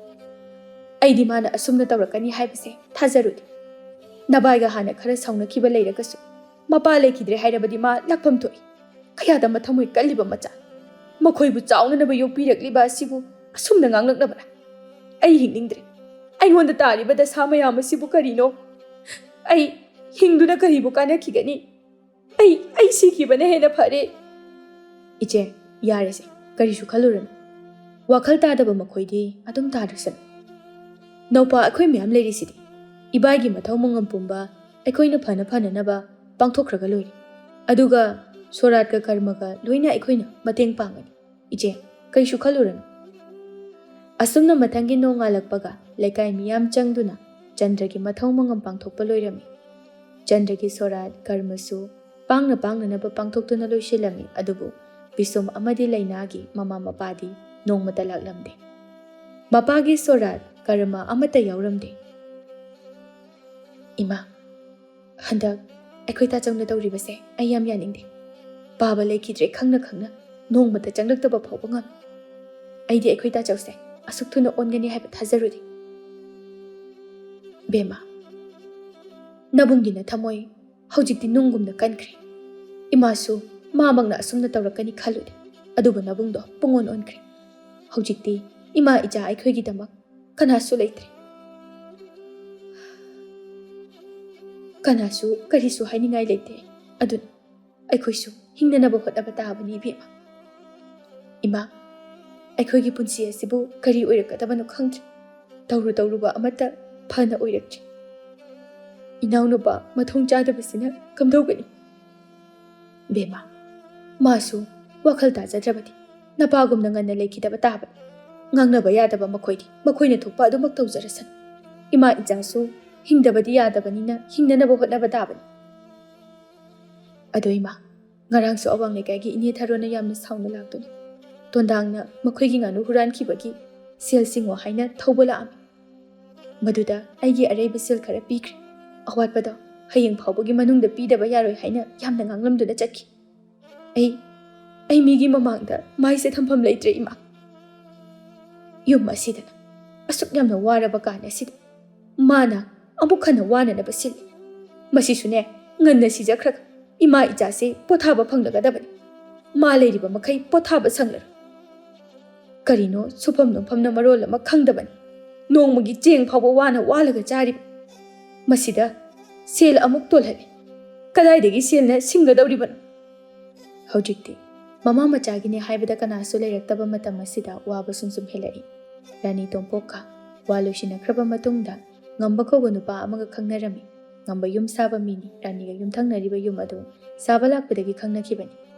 ꯑꯩꯗꯤ ꯃꯥꯅ ꯑꯁꯨꯝꯅ ꯇꯧꯔꯛꯀꯅꯤ ꯍꯥꯏꯕꯁꯦ ꯊꯥꯖꯔꯨꯗꯦ꯫ ꯅꯕꯥꯏꯒ ꯍꯥꯟꯅ ꯈꯔ ꯁꯥꯎꯅꯈꯤꯕ ꯂꯩꯔꯒꯁꯨ ꯃꯄꯥ ꯂꯩꯈꯤꯗ꯭ꯔꯦ ꯍꯥꯏꯔꯕꯗꯤ ꯃꯥ ꯂꯥꯛꯐꯝ ꯊꯣꯛꯏ꯫ ꯀꯌꯥꯗ ꯃꯊꯃꯣꯏ ꯀꯜꯂꯤꯕ ꯃꯆꯥ, ꯃꯈꯣꯏꯕꯨ ꯆꯥꯎꯅꯅꯕ ꯌꯣꯛꯄꯤꯔꯛꯂꯤꯕ ꯑꯁꯤꯕꯨ ꯑꯁꯨꯝꯅ ꯉꯥꯡꯂꯛꯅꯕ꯭ꯔꯥ? ꯑꯩ ꯍꯤꯡꯅꯤꯡꯗ꯭ꯔꯦ꯫ ꯑꯩꯉꯣꯟꯗ ꯇꯥꯔꯤꯕ ꯗꯁꯥ ꯃꯌꯥꯝ ꯑꯁꯤꯕꯨ ꯀꯔꯤꯅꯣ? ꯑꯩ ꯍꯤꯡꯗꯨꯅ ꯀꯔꯤꯕꯨ ꯀꯥꯟꯅꯈꯤꯒꯅꯤ? ꯑꯩ ꯁꯤꯈꯤꯕꯅ ꯍꯦꯟꯅ ꯐꯔꯦ꯫ ꯏꯆꯦ, ꯌꯥꯔꯦꯁꯦ, ꯀꯔꯤꯁꯨ ꯈꯜꯂꯨꯔꯅꯨ꯫ ꯋꯥꯈꯜ ꯇꯥꯗꯕ ꯃꯈꯣꯏꯗꯤ ꯑꯗꯨꯝ ꯇꯥꯗ꯭ꯔꯁꯅꯨ꯫ ꯅꯧꯄꯥ ꯑꯩꯈꯣꯏ ꯃꯌꯥꯝ ꯂꯩꯔꯤꯁꯤꯗꯤ ꯏꯕꯥꯏꯒꯤ ꯃꯊꯧ ꯃꯉꯝ ꯄꯨꯝꯕ ꯑꯩꯈꯣꯏꯅ ꯐꯅꯅꯕ ꯄꯥꯡꯊꯣꯛꯈ꯭ꯔꯒ ꯂꯣꯏꯔꯦ꯫ ꯑꯗꯨꯒ ꯁꯣꯔꯥꯠꯀ ꯀꯔꯃꯒ ꯂꯣꯏꯅ ꯑꯩꯈꯣꯏꯅ ꯃꯇꯦꯡ ꯄꯥꯡꯒꯅꯤ꯫ ꯏꯆꯦ, ꯀꯩꯁꯨ ꯈꯜꯂꯨꯔꯅꯨ꯫ ꯑꯁꯨꯝꯅ ꯃꯊꯪꯒꯤ ꯅꯣꯡꯉꯥꯜꯂꯛꯄꯒ ꯂꯩꯀꯥꯏ ꯃꯤꯌꯥꯝ ꯆꯪꯗꯨꯅ ꯆꯟꯗ꯭ꯔꯒꯤ ꯃꯊꯧ ꯃꯉꯝ ꯄꯥꯡꯊꯣꯛꯄ ꯂꯣꯏꯔꯝꯃꯤ꯫ ꯆꯟꯗ꯭ꯔꯒꯤ ꯁꯣꯔꯥꯠ ꯀꯔꯃꯁꯨ ꯄꯥꯡꯅꯅꯕ ꯄꯥꯡꯊꯣꯛꯇꯨꯅ ꯂꯣꯏꯁꯤꯜꯂꯝꯃꯤ꯫ ꯑꯗꯨꯕꯨ ꯕꯤꯁꯨꯝ ꯑꯃꯗꯤ ꯂꯩꯅꯥꯒꯤ ꯃꯃꯥ ꯃꯄꯥꯗꯤ ꯅꯣꯡꯃꯇ ꯂꯥꯛꯂꯝꯗꯦ꯫ ꯃꯄꯥꯒꯤ ꯁꯣꯔꯥꯠ ꯀꯔꯃ ꯑꯃꯠꯇ ꯌꯥꯎꯔꯝꯗꯦ꯫ ꯏꯃꯥ, ꯍꯟꯗꯛ ꯑꯩꯈꯣꯏ ꯇꯥꯆꯧꯅ ꯇꯧꯔꯤꯕꯁꯦ ꯑꯩ ꯌꯥꯝ ꯌꯥꯅꯤꯡꯗꯦ꯫ ꯄꯥꯕ ꯂꯩꯈꯤꯗ꯭ꯔꯦ ꯈꯪꯅ ꯅꯣꯡꯃꯇ ꯆꯪꯂꯛꯇꯕ ꯐꯥꯎꯕ ꯉꯝꯃꯤ꯫ ꯑꯩꯗꯤ ꯑꯩꯈꯣꯏ ꯇꯥꯆꯧꯁꯦ ꯑꯁꯨꯛ ꯊꯨꯅ ꯑꯣꯟꯒꯅꯤ ꯍꯥꯏꯕ ꯊꯥꯖꯔꯨꯗꯦ꯫ ꯕꯦꯝꯃ, ꯅꯕꯨꯡꯒꯤꯅ ꯊꯃꯣꯏ ꯍꯧꯖꯤꯛꯇꯤ ꯅꯨꯡꯒꯨꯝꯅ ꯀꯟꯈ꯭ꯔꯦ꯫ ꯏꯃꯥꯁꯨ ꯃꯥꯃꯛꯅ ꯑꯁꯨꯝꯅ ꯇꯧꯔꯛꯀꯅꯤ ꯈꯜꯂꯨꯗꯦ꯫ ꯑꯗꯨꯕꯨ ꯅꯕꯨꯡꯗꯣ ꯄꯨꯡꯑꯣꯟ ꯑꯣꯟꯈ꯭ꯔꯦ꯫ ꯍꯧꯖꯤꯛꯇꯤ ꯏꯃꯥ ꯏꯆꯥ ꯑꯩꯈꯣꯏꯒꯤꯗꯃꯛ ꯀꯅꯥꯁꯨ ꯂꯩꯇ꯭ꯔꯦ꯫ ꯀꯅꯥꯁꯨ ꯀꯔꯤꯁꯨ ꯍꯥꯏꯅꯤꯡꯉꯥꯏ ꯂꯩꯇꯦ꯫ ꯑꯗꯨꯅ ꯑꯩꯈꯣꯏꯁꯨ ꯍꯤꯡꯅꯅꯕ ꯍꯣꯠꯅꯕ ꯇꯥꯕꯅꯤ ꯏꯕꯦꯝꯃ꯫ ꯏꯃꯥ, ꯑꯩꯈꯣꯏꯒꯤ ꯄꯨꯟꯁꯤ ꯑꯁꯤꯕꯨ ꯀꯔꯤ ꯑꯣꯏꯔꯛꯀꯗꯕꯅꯣ ꯈꯪꯗ꯭ꯔꯦ꯫ ꯇꯧꯔꯨꯕ ꯑꯃꯠꯇ ꯐꯅ ꯑꯣꯏꯔꯛꯇ꯭ꯔꯤ꯫ ꯏꯅꯥꯎꯅꯨꯄꯥ ꯃꯊꯣꯡ ꯆꯥꯗꯕꯁꯤꯅ ꯀꯝꯗꯧꯒꯅꯤ? ꯕꯦꯝꯃ, ꯃꯥꯁꯨ ꯋꯥꯈꯜ ꯇꯥꯖꯗ꯭ꯔꯕꯗꯤ ꯅꯄꯥꯒꯨꯝꯅ ꯉꯟꯅ ꯂꯩꯈꯤꯗꯕ ꯇꯥꯕꯅꯤ꯫ ꯉꯥꯡꯅꯕ ꯌꯥꯗꯕ ꯃꯈꯣꯏꯗꯤ ꯃꯈꯣꯏꯅ ꯊꯣꯛꯄ ꯑꯗꯨꯃꯛ ꯇꯧꯖꯔꯁꯅꯨ꯫ ꯏꯃꯥ ꯏꯆꯥꯁꯨ ꯍꯤꯡꯗꯕꯗꯤ ꯌꯥꯗꯕꯅꯤꯅ ꯍꯤꯡꯅꯅꯕ ꯍꯣꯠꯅꯕ ꯇꯥꯕꯅꯤ꯫ ꯑꯗꯣ ꯏꯃꯥ, ꯉꯔꯥꯡꯁꯨ ꯑꯋꯥꯡ ꯂꯩꯀꯥꯏꯒꯤ ꯏꯅꯦ ꯊꯥꯔꯣꯅ ꯌꯥꯝꯅ ꯁꯥꯎꯅ ꯂꯥꯛꯇꯨꯅ ꯇꯣꯟꯗꯥꯡꯅ ꯃꯈꯣꯏꯒꯤ ꯉꯥꯅꯨ ꯍꯨꯔꯥꯟꯈꯤꯕꯒꯤ ꯁꯦꯜ ꯁꯤꯡꯉꯣ ꯍꯥꯏꯅ ꯊꯧꯕ ꯂꯥꯛꯑꯝꯃꯤ꯫ ꯃꯗꯨꯗ ꯑꯩꯒꯤ ꯑꯔꯩꯕ ꯁꯦꯜ ꯈꯔ ꯄꯤꯈ꯭ꯔꯦ꯫ ꯑꯋꯥꯠꯄꯗꯣ ꯍꯌꯦꯡ ꯐꯥꯎꯕꯒꯤ ꯃꯅꯨꯡꯗ ꯄꯤꯗꯕ ꯌꯥꯔꯣꯏ ꯍꯥꯏꯅ ꯌꯥꯝꯅ ꯉꯥꯡꯂꯝꯗꯨꯅ ꯆꯠꯈꯤ꯫ ꯑꯩ ꯃꯤꯒꯤ ꯃꯃꯥꯡꯗ ꯃꯥꯏꯁꯦ ꯊꯝꯐꯝ ꯂꯩꯇ꯭ꯔꯦ ꯏꯃꯥ꯫ ꯌꯨꯝ ꯑꯁꯤꯗꯅ ꯑꯁꯨꯛ ꯌꯥꯝꯅ ꯋꯥꯔꯕ ꯀꯥꯟ ꯑꯁꯤꯗ ꯃꯥꯅ ꯑꯃꯨꯛ ꯍꯟꯅ ꯋꯥꯅꯅꯕ ꯁꯤꯜꯂꯤ꯫ ꯃꯁꯤꯁꯨꯅꯦ, ꯉꯟꯅ ꯁꯤꯖꯈ꯭ꯔꯒ ꯏꯃꯥ ꯏꯆꯥꯁꯦ ꯄꯣꯊꯥꯕ ꯐꯪꯂꯒꯗꯕꯅꯤ꯫ ꯃꯥ ꯂꯩꯔꯤꯕ ꯃꯈꯩ ꯄꯣꯊꯥꯕ ꯁꯪꯂꯔꯣꯏ꯫ ꯀꯔꯤꯅꯣ ꯁꯨꯐꯝ ꯅꯣꯝꯐꯝꯅ ꯃꯔꯣꯜ ꯑꯃ ꯈꯪꯗꯕꯅꯤ꯫ ꯅꯣꯡꯃꯒꯤ ꯆꯦꯡ ꯐꯥꯎꯕ ꯋꯥꯜꯂꯒ ꯆꯥꯔꯤꯕ꯫ ꯃꯁꯤꯗ ꯁꯦꯜ ꯑꯃꯨꯛ ꯇꯣꯜꯍꯜꯂꯤ꯫ ꯀꯗꯥꯏꯗꯒꯤ ꯁꯦꯜꯅ ꯁꯤꯡꯒꯗꯧꯔꯤꯕꯅꯣ? ꯍꯧꯖꯤꯛꯇꯤ ꯃꯃꯥ ꯃꯆꯥꯒꯤꯅꯦ ꯍꯥꯏꯕꯗ ꯀꯅꯥꯁꯨ ꯂꯩꯔꯛꯇꯕ ꯃꯇꯝ ꯑꯁꯤꯗ ꯋꯥꯕ ꯁꯨꯝ ꯍꯦꯜꯂꯛꯏ꯫ ꯔꯥꯅꯤ ꯇꯣꯝꯄꯣꯛꯀ ꯋꯥ ꯂꯣꯏꯁꯤꯟꯅꯈ꯭ꯔꯕ ꯃꯇꯨꯡꯗ ꯉꯝꯕ ꯀꯧꯕ ꯅꯨꯄꯥ ꯑꯃꯒ ꯈꯪꯅꯔꯝꯃꯤ꯫ ꯉꯝꯕ ꯌꯨꯝ ꯁꯥꯕ ꯃꯤꯅꯤ꯫ ꯔꯥꯅꯤꯒ ꯌꯨꯝꯊꯪꯅꯔꯤꯕ ꯌꯨꯝ ꯑꯗꯨ ꯁꯥꯕ ꯂꯥꯛꯄꯗꯒꯤ ꯈꯪꯅꯈꯤꯕꯅꯤ꯫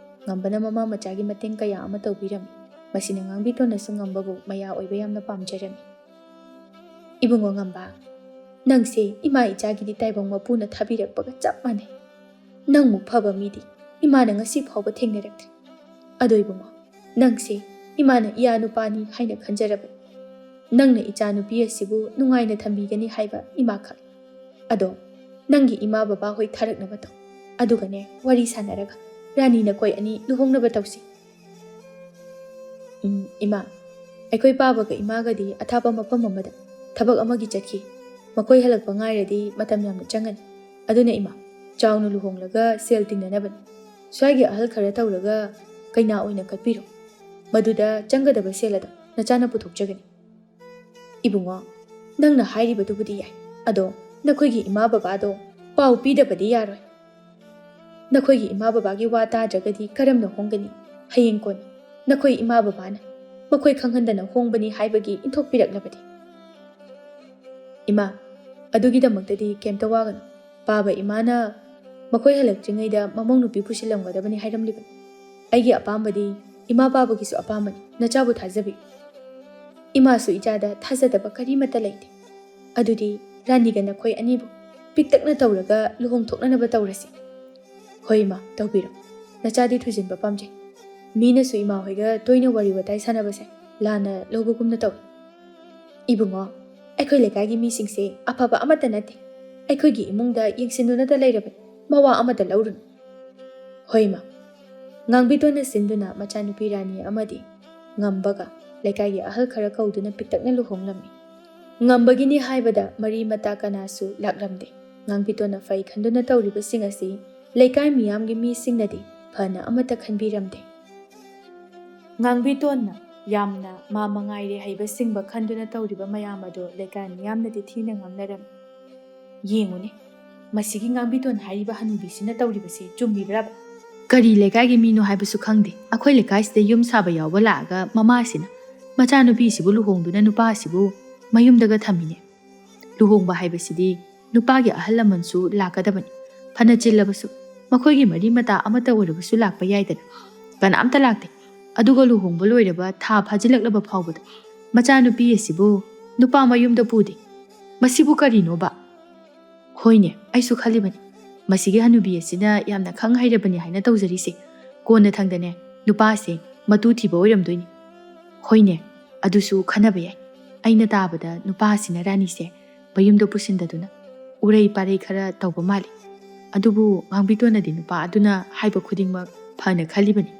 ꯉꯝꯕꯅ ꯃꯃꯥ ꯃꯆꯥꯒꯤ ꯃꯇꯦꯡ ꯀꯌಾ ꯑꯃ ꯇꯧꯕꯤꯔꯝꯃꯤ꯫ ꯃꯁꯤꯅ ꯉꯥꯡꯕꯤꯇꯣꯟꯅꯁꯨ ꯉꯝꯕꯕꯨ ꯃꯌꯥ ꯑꯣꯏꯕ ꯌꯥꯝꯅ ꯄꯥꯝꯖꯔꯝꯃꯤ꯫ ꯏꯕꯨꯡꯉꯣ ꯉꯝꯕ, ꯅꯪꯁꯦ ꯏꯃꯥ ꯏꯆꯥꯒꯤꯗꯤ ꯇꯥꯏꯕꯪ ꯃꯄꯨꯅ ꯊꯥꯕꯤꯔꯛꯄꯒ ꯆꯞ ꯃꯥꯟꯅꯩ꯫ ꯅꯪꯃꯨꯛ ꯐꯕ ꯃꯤꯗꯤ ꯏꯃꯥꯅ ꯉꯁꯤ ꯐꯥꯎꯕ ꯊꯦꯡꯅꯔꯛꯇ꯭ꯔꯤ꯫ ꯑꯗꯣ ꯏꯕꯨꯡꯉꯣ, ꯅꯪꯁꯦ ꯏꯃꯥꯅ ꯏꯌꯥ ꯅꯨꯄꯥꯅꯤ ꯍꯥꯏꯅ ꯈꯟꯖꯔꯕꯅꯤ꯫ ꯅꯪꯅ ꯏꯆꯥ ꯅꯨꯄꯤ ꯑꯁꯤꯕꯨ ꯅꯨꯡꯉꯥꯏꯅ ꯊꯝꯕꯤꯒꯅꯤ ꯍꯥꯏꯕ ꯏꯃꯥ ꯈꯪꯏ꯫ ꯑꯗꯣ ꯅꯪꯒꯤ ꯏꯃꯥ ꯕꯕꯥ ꯍꯣꯏ ꯊꯥꯔꯛꯅꯕ ꯇꯧ꯫ ꯑꯗꯨꯒꯅꯦ, ꯋꯥꯔꯤ ꯁꯥꯟꯅꯔꯒ ꯔꯥꯅꯤꯅ ꯀꯣꯏ ꯑꯅꯤ ꯂꯨꯍꯣꯡꯅꯕ ꯇꯧꯁꯤ꯫ ꯏꯃꯥ, ꯑꯩꯈꯣꯏ ꯄꯥꯕꯒ ꯏꯃꯥꯒꯗꯤ ꯑꯊꯥꯞꯄ ꯃꯐꯝ ꯑꯃꯗ ꯊꯕꯛ ꯑꯃꯒꯤ ꯆꯠꯈꯤ꯫ ꯃꯈꯣꯏ ꯍꯜꯂꯛꯄ ꯉꯥꯏꯔꯗꯤ ꯃꯇꯝ ꯌꯥꯝꯅ ꯆꯪꯒꯅꯤ꯫ ꯑꯗꯨꯅ ꯏꯃꯥ, ꯆꯥꯎꯅ ꯂꯨꯍꯣꯡꯂꯒ ꯁꯦꯜ ꯇꯤꯡꯅꯅꯕꯅꯤ꯫ ꯁ꯭ꯋꯥꯏꯒꯤ ꯑꯍꯜ ꯈꯔ ꯇꯧꯔꯒ ꯀꯩꯅꯥ ꯑꯣꯏꯅ ꯀꯠꯄꯤꯔꯣ꯫ ꯃꯗꯨꯗ ꯆꯪꯒꯗꯕ ꯁꯦꯜ ꯑꯗꯣ ꯅꯆꯥꯅ ꯄꯨꯊꯣꯛꯆꯒꯅꯤ꯫ ꯏꯕꯨꯡꯉꯣ, ꯅꯪꯅ ꯍꯥꯏꯔꯤꯕꯗꯨꯕꯨꯗꯤ ꯌꯥꯏ꯫ ꯑꯗꯣ ꯅꯈꯣꯏꯒꯤ ꯏꯃꯥ ꯕꯕꯥꯗꯣ ꯄꯥꯎ ꯄꯤꯗꯕꯗꯤ ꯌꯥꯔꯣꯏ꯫ ꯅꯈꯣꯏꯒꯤ ꯏꯃꯥ ꯕꯕꯥꯒꯤ ꯋꯥ ꯇꯥꯗ꯭ꯔꯒꯗꯤ ꯀꯔꯝꯅ ꯍꯣꯡꯒꯅꯤ? ꯍꯌꯦꯡ ꯀꯣꯟꯅ ꯅꯈꯣꯏ ꯏꯃꯥ ꯕꯕꯥꯅ ꯃꯈꯣꯏ ꯈꯪꯍꯟꯗꯅ ꯍꯣꯡꯕꯅꯤ ꯍꯥꯏꯕꯒꯤ ꯏꯟꯊꯣꯛꯄꯤꯔꯛꯂꯕꯗꯤ? ꯏꯃꯥ, ꯑꯗꯨꯒꯤꯗꯃꯛꯇꯗꯤ ꯀꯩꯝꯇ ꯋꯥꯒꯅꯨ꯫ ꯄꯥꯕ ꯏꯃꯥꯅ ꯃꯈꯣꯏ ꯍꯜꯂꯛꯇ꯭ꯔꯤꯉꯩꯗ ꯃꯃꯧ ꯅꯨꯄꯤ ꯄꯨꯁꯤꯜꯂꯝꯒꯗꯕꯅꯤ ꯍꯥꯏꯔꯝꯂꯤꯕꯅꯤ꯫ ꯑꯩꯒꯤ ꯑꯄꯥꯝꯕꯗꯤ ꯏꯃꯥ ꯄꯥꯕꯒꯤꯁꯨ ꯑꯄꯥꯝꯕꯅꯤ꯫ ꯅꯆꯥꯕꯨ ꯊꯥꯖꯕꯤꯌꯨ꯫ ꯏꯃꯥꯁꯨ ꯏꯆꯥꯗ ꯊꯥꯖꯗꯕ ꯀꯔꯤꯃꯠꯇ ꯂꯩꯇꯦ꯫ ꯑꯗꯨꯗꯤ ꯔꯥꯅꯤꯒ ꯅꯈꯣꯏ ꯑꯅꯤꯕꯨ ꯄꯤꯛꯇꯛꯅ ꯇꯧꯔꯒ ꯂꯨꯍꯣꯡꯊꯣꯛꯅꯅꯕ ꯇꯧꯔꯁꯤ꯫ ꯍꯣꯏ ꯏꯃꯥ, ꯇꯧꯕꯤꯔꯣ꯫ ꯅꯆꯥꯗꯤ ꯊꯨꯖꯤꯟꯕ ꯄꯥꯝꯖꯩ꯫ ꯃꯤꯅꯁꯨ ꯏꯃꯥ ꯍꯣꯏꯒ ꯇꯣꯏꯅ ꯋꯥꯔꯤ ꯋꯥꯇꯥꯏ ꯁꯥꯟꯅꯕꯁꯦ ꯂꯥꯟꯅ ꯂꯧꯕꯒꯨꯝꯅ ꯇꯧꯏ꯫ ꯏꯕꯨꯡꯉꯣ, ꯑꯩꯈꯣꯏ ꯂꯩꯀꯥꯏꯒꯤ ꯃꯤꯁꯤꯡꯁꯦ ꯑꯐꯕ ꯑꯃꯠꯇ ꯅꯠꯇꯦ꯫ ꯑꯩꯈꯣꯏꯒꯤ ꯏꯃꯨꯡꯗ ꯌꯦꯡꯁꯤꯟꯗꯨꯅꯇ ꯂꯩꯔꯕꯅꯤ꯫ ꯃꯋꯥ ꯑꯃꯠꯇ ꯂꯧꯔꯨꯅꯨ꯫ ꯍꯣꯏ ꯏꯃꯥ꯫ ꯉꯥꯡꯕꯤꯇꯣꯟꯅ ꯁꯤꯟꯗꯨꯅ ꯃꯆꯥꯅꯨꯄꯤ ꯔꯥꯅꯤ ꯑꯃꯗꯤ ꯉꯝꯕꯒ ꯂꯩꯀꯥꯏꯒꯤ ꯑꯍꯜ ꯈꯔ ꯀꯧꯗꯨꯅ ꯄꯤꯛꯇꯛꯅ ꯂꯨꯍꯣꯡꯂꯝꯃꯤ꯫ ꯉꯝꯕꯒꯤꯅꯤ ꯍꯥꯏꯕꯗ ꯃꯔꯤ ꯃꯇꯥ ꯀꯅꯥꯁꯨ ꯂꯥꯛꯂꯝꯗꯦ꯫ ꯉꯥꯡꯕꯤꯇꯣꯟꯅ ꯐꯩ ꯈꯟꯗꯨꯅ ꯇꯧꯔꯤꯕꯁꯤꯡ ꯑꯁꯤ ꯂꯩꯀꯥꯏ ꯃꯤꯌꯥꯝꯒꯤ ꯃꯤꯁꯤꯡꯅꯗꯤ ꯐꯅ ꯑꯃꯠꯇ ꯈꯟꯕꯤꯔꯝꯗꯦ꯫ ꯉꯥꯡꯕꯤꯇꯣꯟꯅ ꯌꯥꯝꯅ ꯃꯥ ꯃꯉꯥꯏꯔꯦ ꯍꯩꯕꯁꯤꯡꯕ ꯈꯟꯗꯨꯅ ꯇꯧꯔꯤꯕ ꯃꯌꯥꯝ ꯑꯗꯣ ꯂꯩꯀꯥꯏ ꯃꯤꯌꯥꯝꯅꯗꯤ ꯊꯤꯅ ꯉꯥꯡꯅꯔꯝꯃꯤ꯫ ꯌꯦꯡꯉꯨꯅꯦ, ꯃꯁꯤꯒꯤ ꯉꯥꯡꯕꯤꯇꯣꯟ ꯍꯥꯏꯔꯤꯕ ꯍꯅꯨꯕꯤꯁꯤꯅ ꯇꯧꯔꯤꯕꯁꯤ ꯆꯨꯝꯃꯤꯕ꯭ꯔꯥꯕ? ꯀꯔꯤ ꯂꯩꯀꯥꯏꯒꯤ ꯃꯤꯅꯣ ꯍꯥꯏꯕꯁꯨ ꯈꯪꯗꯦ꯫ ꯑꯩꯈꯣꯏ ꯂꯩꯀꯥꯏꯁꯤꯗ ꯌꯨꯝ ꯁꯥꯕ ꯌꯥꯎꯕ ꯂꯥꯛꯑꯒ ꯃꯃꯥꯁꯤꯅ ꯃꯆꯥꯅꯨꯄꯤꯁꯤꯕꯨ ꯂꯨꯍꯣꯡꯗꯨꯅ ꯅꯨꯄꯥꯁꯤꯕꯨ ꯃꯌꯨꯝꯗꯒ ꯊꯝꯃꯤꯅꯦ꯫ ꯂꯨꯍꯣꯡꯕ ꯍꯥꯏꯕꯁꯤꯗꯤ ꯅꯨꯄꯥꯒꯤ ꯑꯍꯜ ꯂꯃꯟꯁꯨ ꯂꯥꯛꯀꯗꯕꯅꯤ꯫ ꯐꯅ ꯆꯤꯜꯂꯕꯁꯨ ꯃꯈꯣꯏꯒꯤ ꯃꯔꯤ ꯃꯇꯥ ꯑꯃꯠꯇ ꯑꯣꯏꯔꯕꯁꯨ ꯂꯥꯛꯄ ꯌꯥꯏꯗꯅ꯫ ꯀꯅꯥꯝꯇ ꯂꯥꯛꯇꯦ꯫ ꯑꯗꯨꯒ ꯂꯨꯍꯣꯡꯕ ꯂꯣꯏꯔꯕ ꯊꯥ ꯐꯥꯖꯤꯜꯂꯛꯂꯕ ꯐꯥꯎꯕꯗ ꯃꯆꯥꯅꯨꯄꯤ ꯑꯁꯤꯕꯨ ꯅꯨꯄꯥ ꯃꯌꯨꯝꯗ ꯄꯨꯗꯦ꯫ ꯃꯁꯤꯕꯨ ꯀꯔꯤꯅꯣꯕ? ꯍꯣꯏꯅꯦ, ꯑꯩꯁꯨ ꯈꯜꯂꯤꯕꯅꯤ, ꯃꯁꯤꯒꯤ ꯍꯅꯨꯕꯤ ꯑꯁꯤꯅ ꯌꯥꯝꯅ ꯈꯪ ꯍꯩꯔꯕꯅꯤ ꯍꯥꯏꯅ ꯇꯧꯖꯔꯤꯁꯦ ꯀꯣꯟꯅ ꯊꯪꯗꯅꯦ ꯅꯨꯄꯥꯁꯦ ꯃꯇꯨ ꯊꯤꯕ ꯑꯣꯏꯔꯝꯗꯣꯏꯅꯤ꯫ ꯍꯣꯏꯅꯦ, ꯑꯗꯨꯁꯨ ꯈꯟꯅꯕ ꯌꯥꯏ꯫ ꯑꯩꯅ ꯇꯥꯕꯗ ꯅꯨꯄꯥꯁꯤꯅ ꯔꯥꯅꯤꯁꯦ ꯃꯌꯨꯝꯗ ꯄꯨꯁꯤꯟꯗꯗꯨꯅ ꯎꯔꯩ ꯄꯥꯔꯩ ꯈꯔ ꯇꯧꯕ ꯃꯥꯜꯂꯤ꯫ ꯑꯗꯨꯕꯨ ꯉꯥꯡꯕꯤꯇꯣꯟꯅꯗꯤ ꯅꯨꯄꯥ ꯑꯗꯨꯅ ꯍꯥꯏꯕ ꯈꯨꯗꯤꯡꯃꯛ ꯐꯅ ꯈꯜꯂꯤꯕꯅꯤ꯫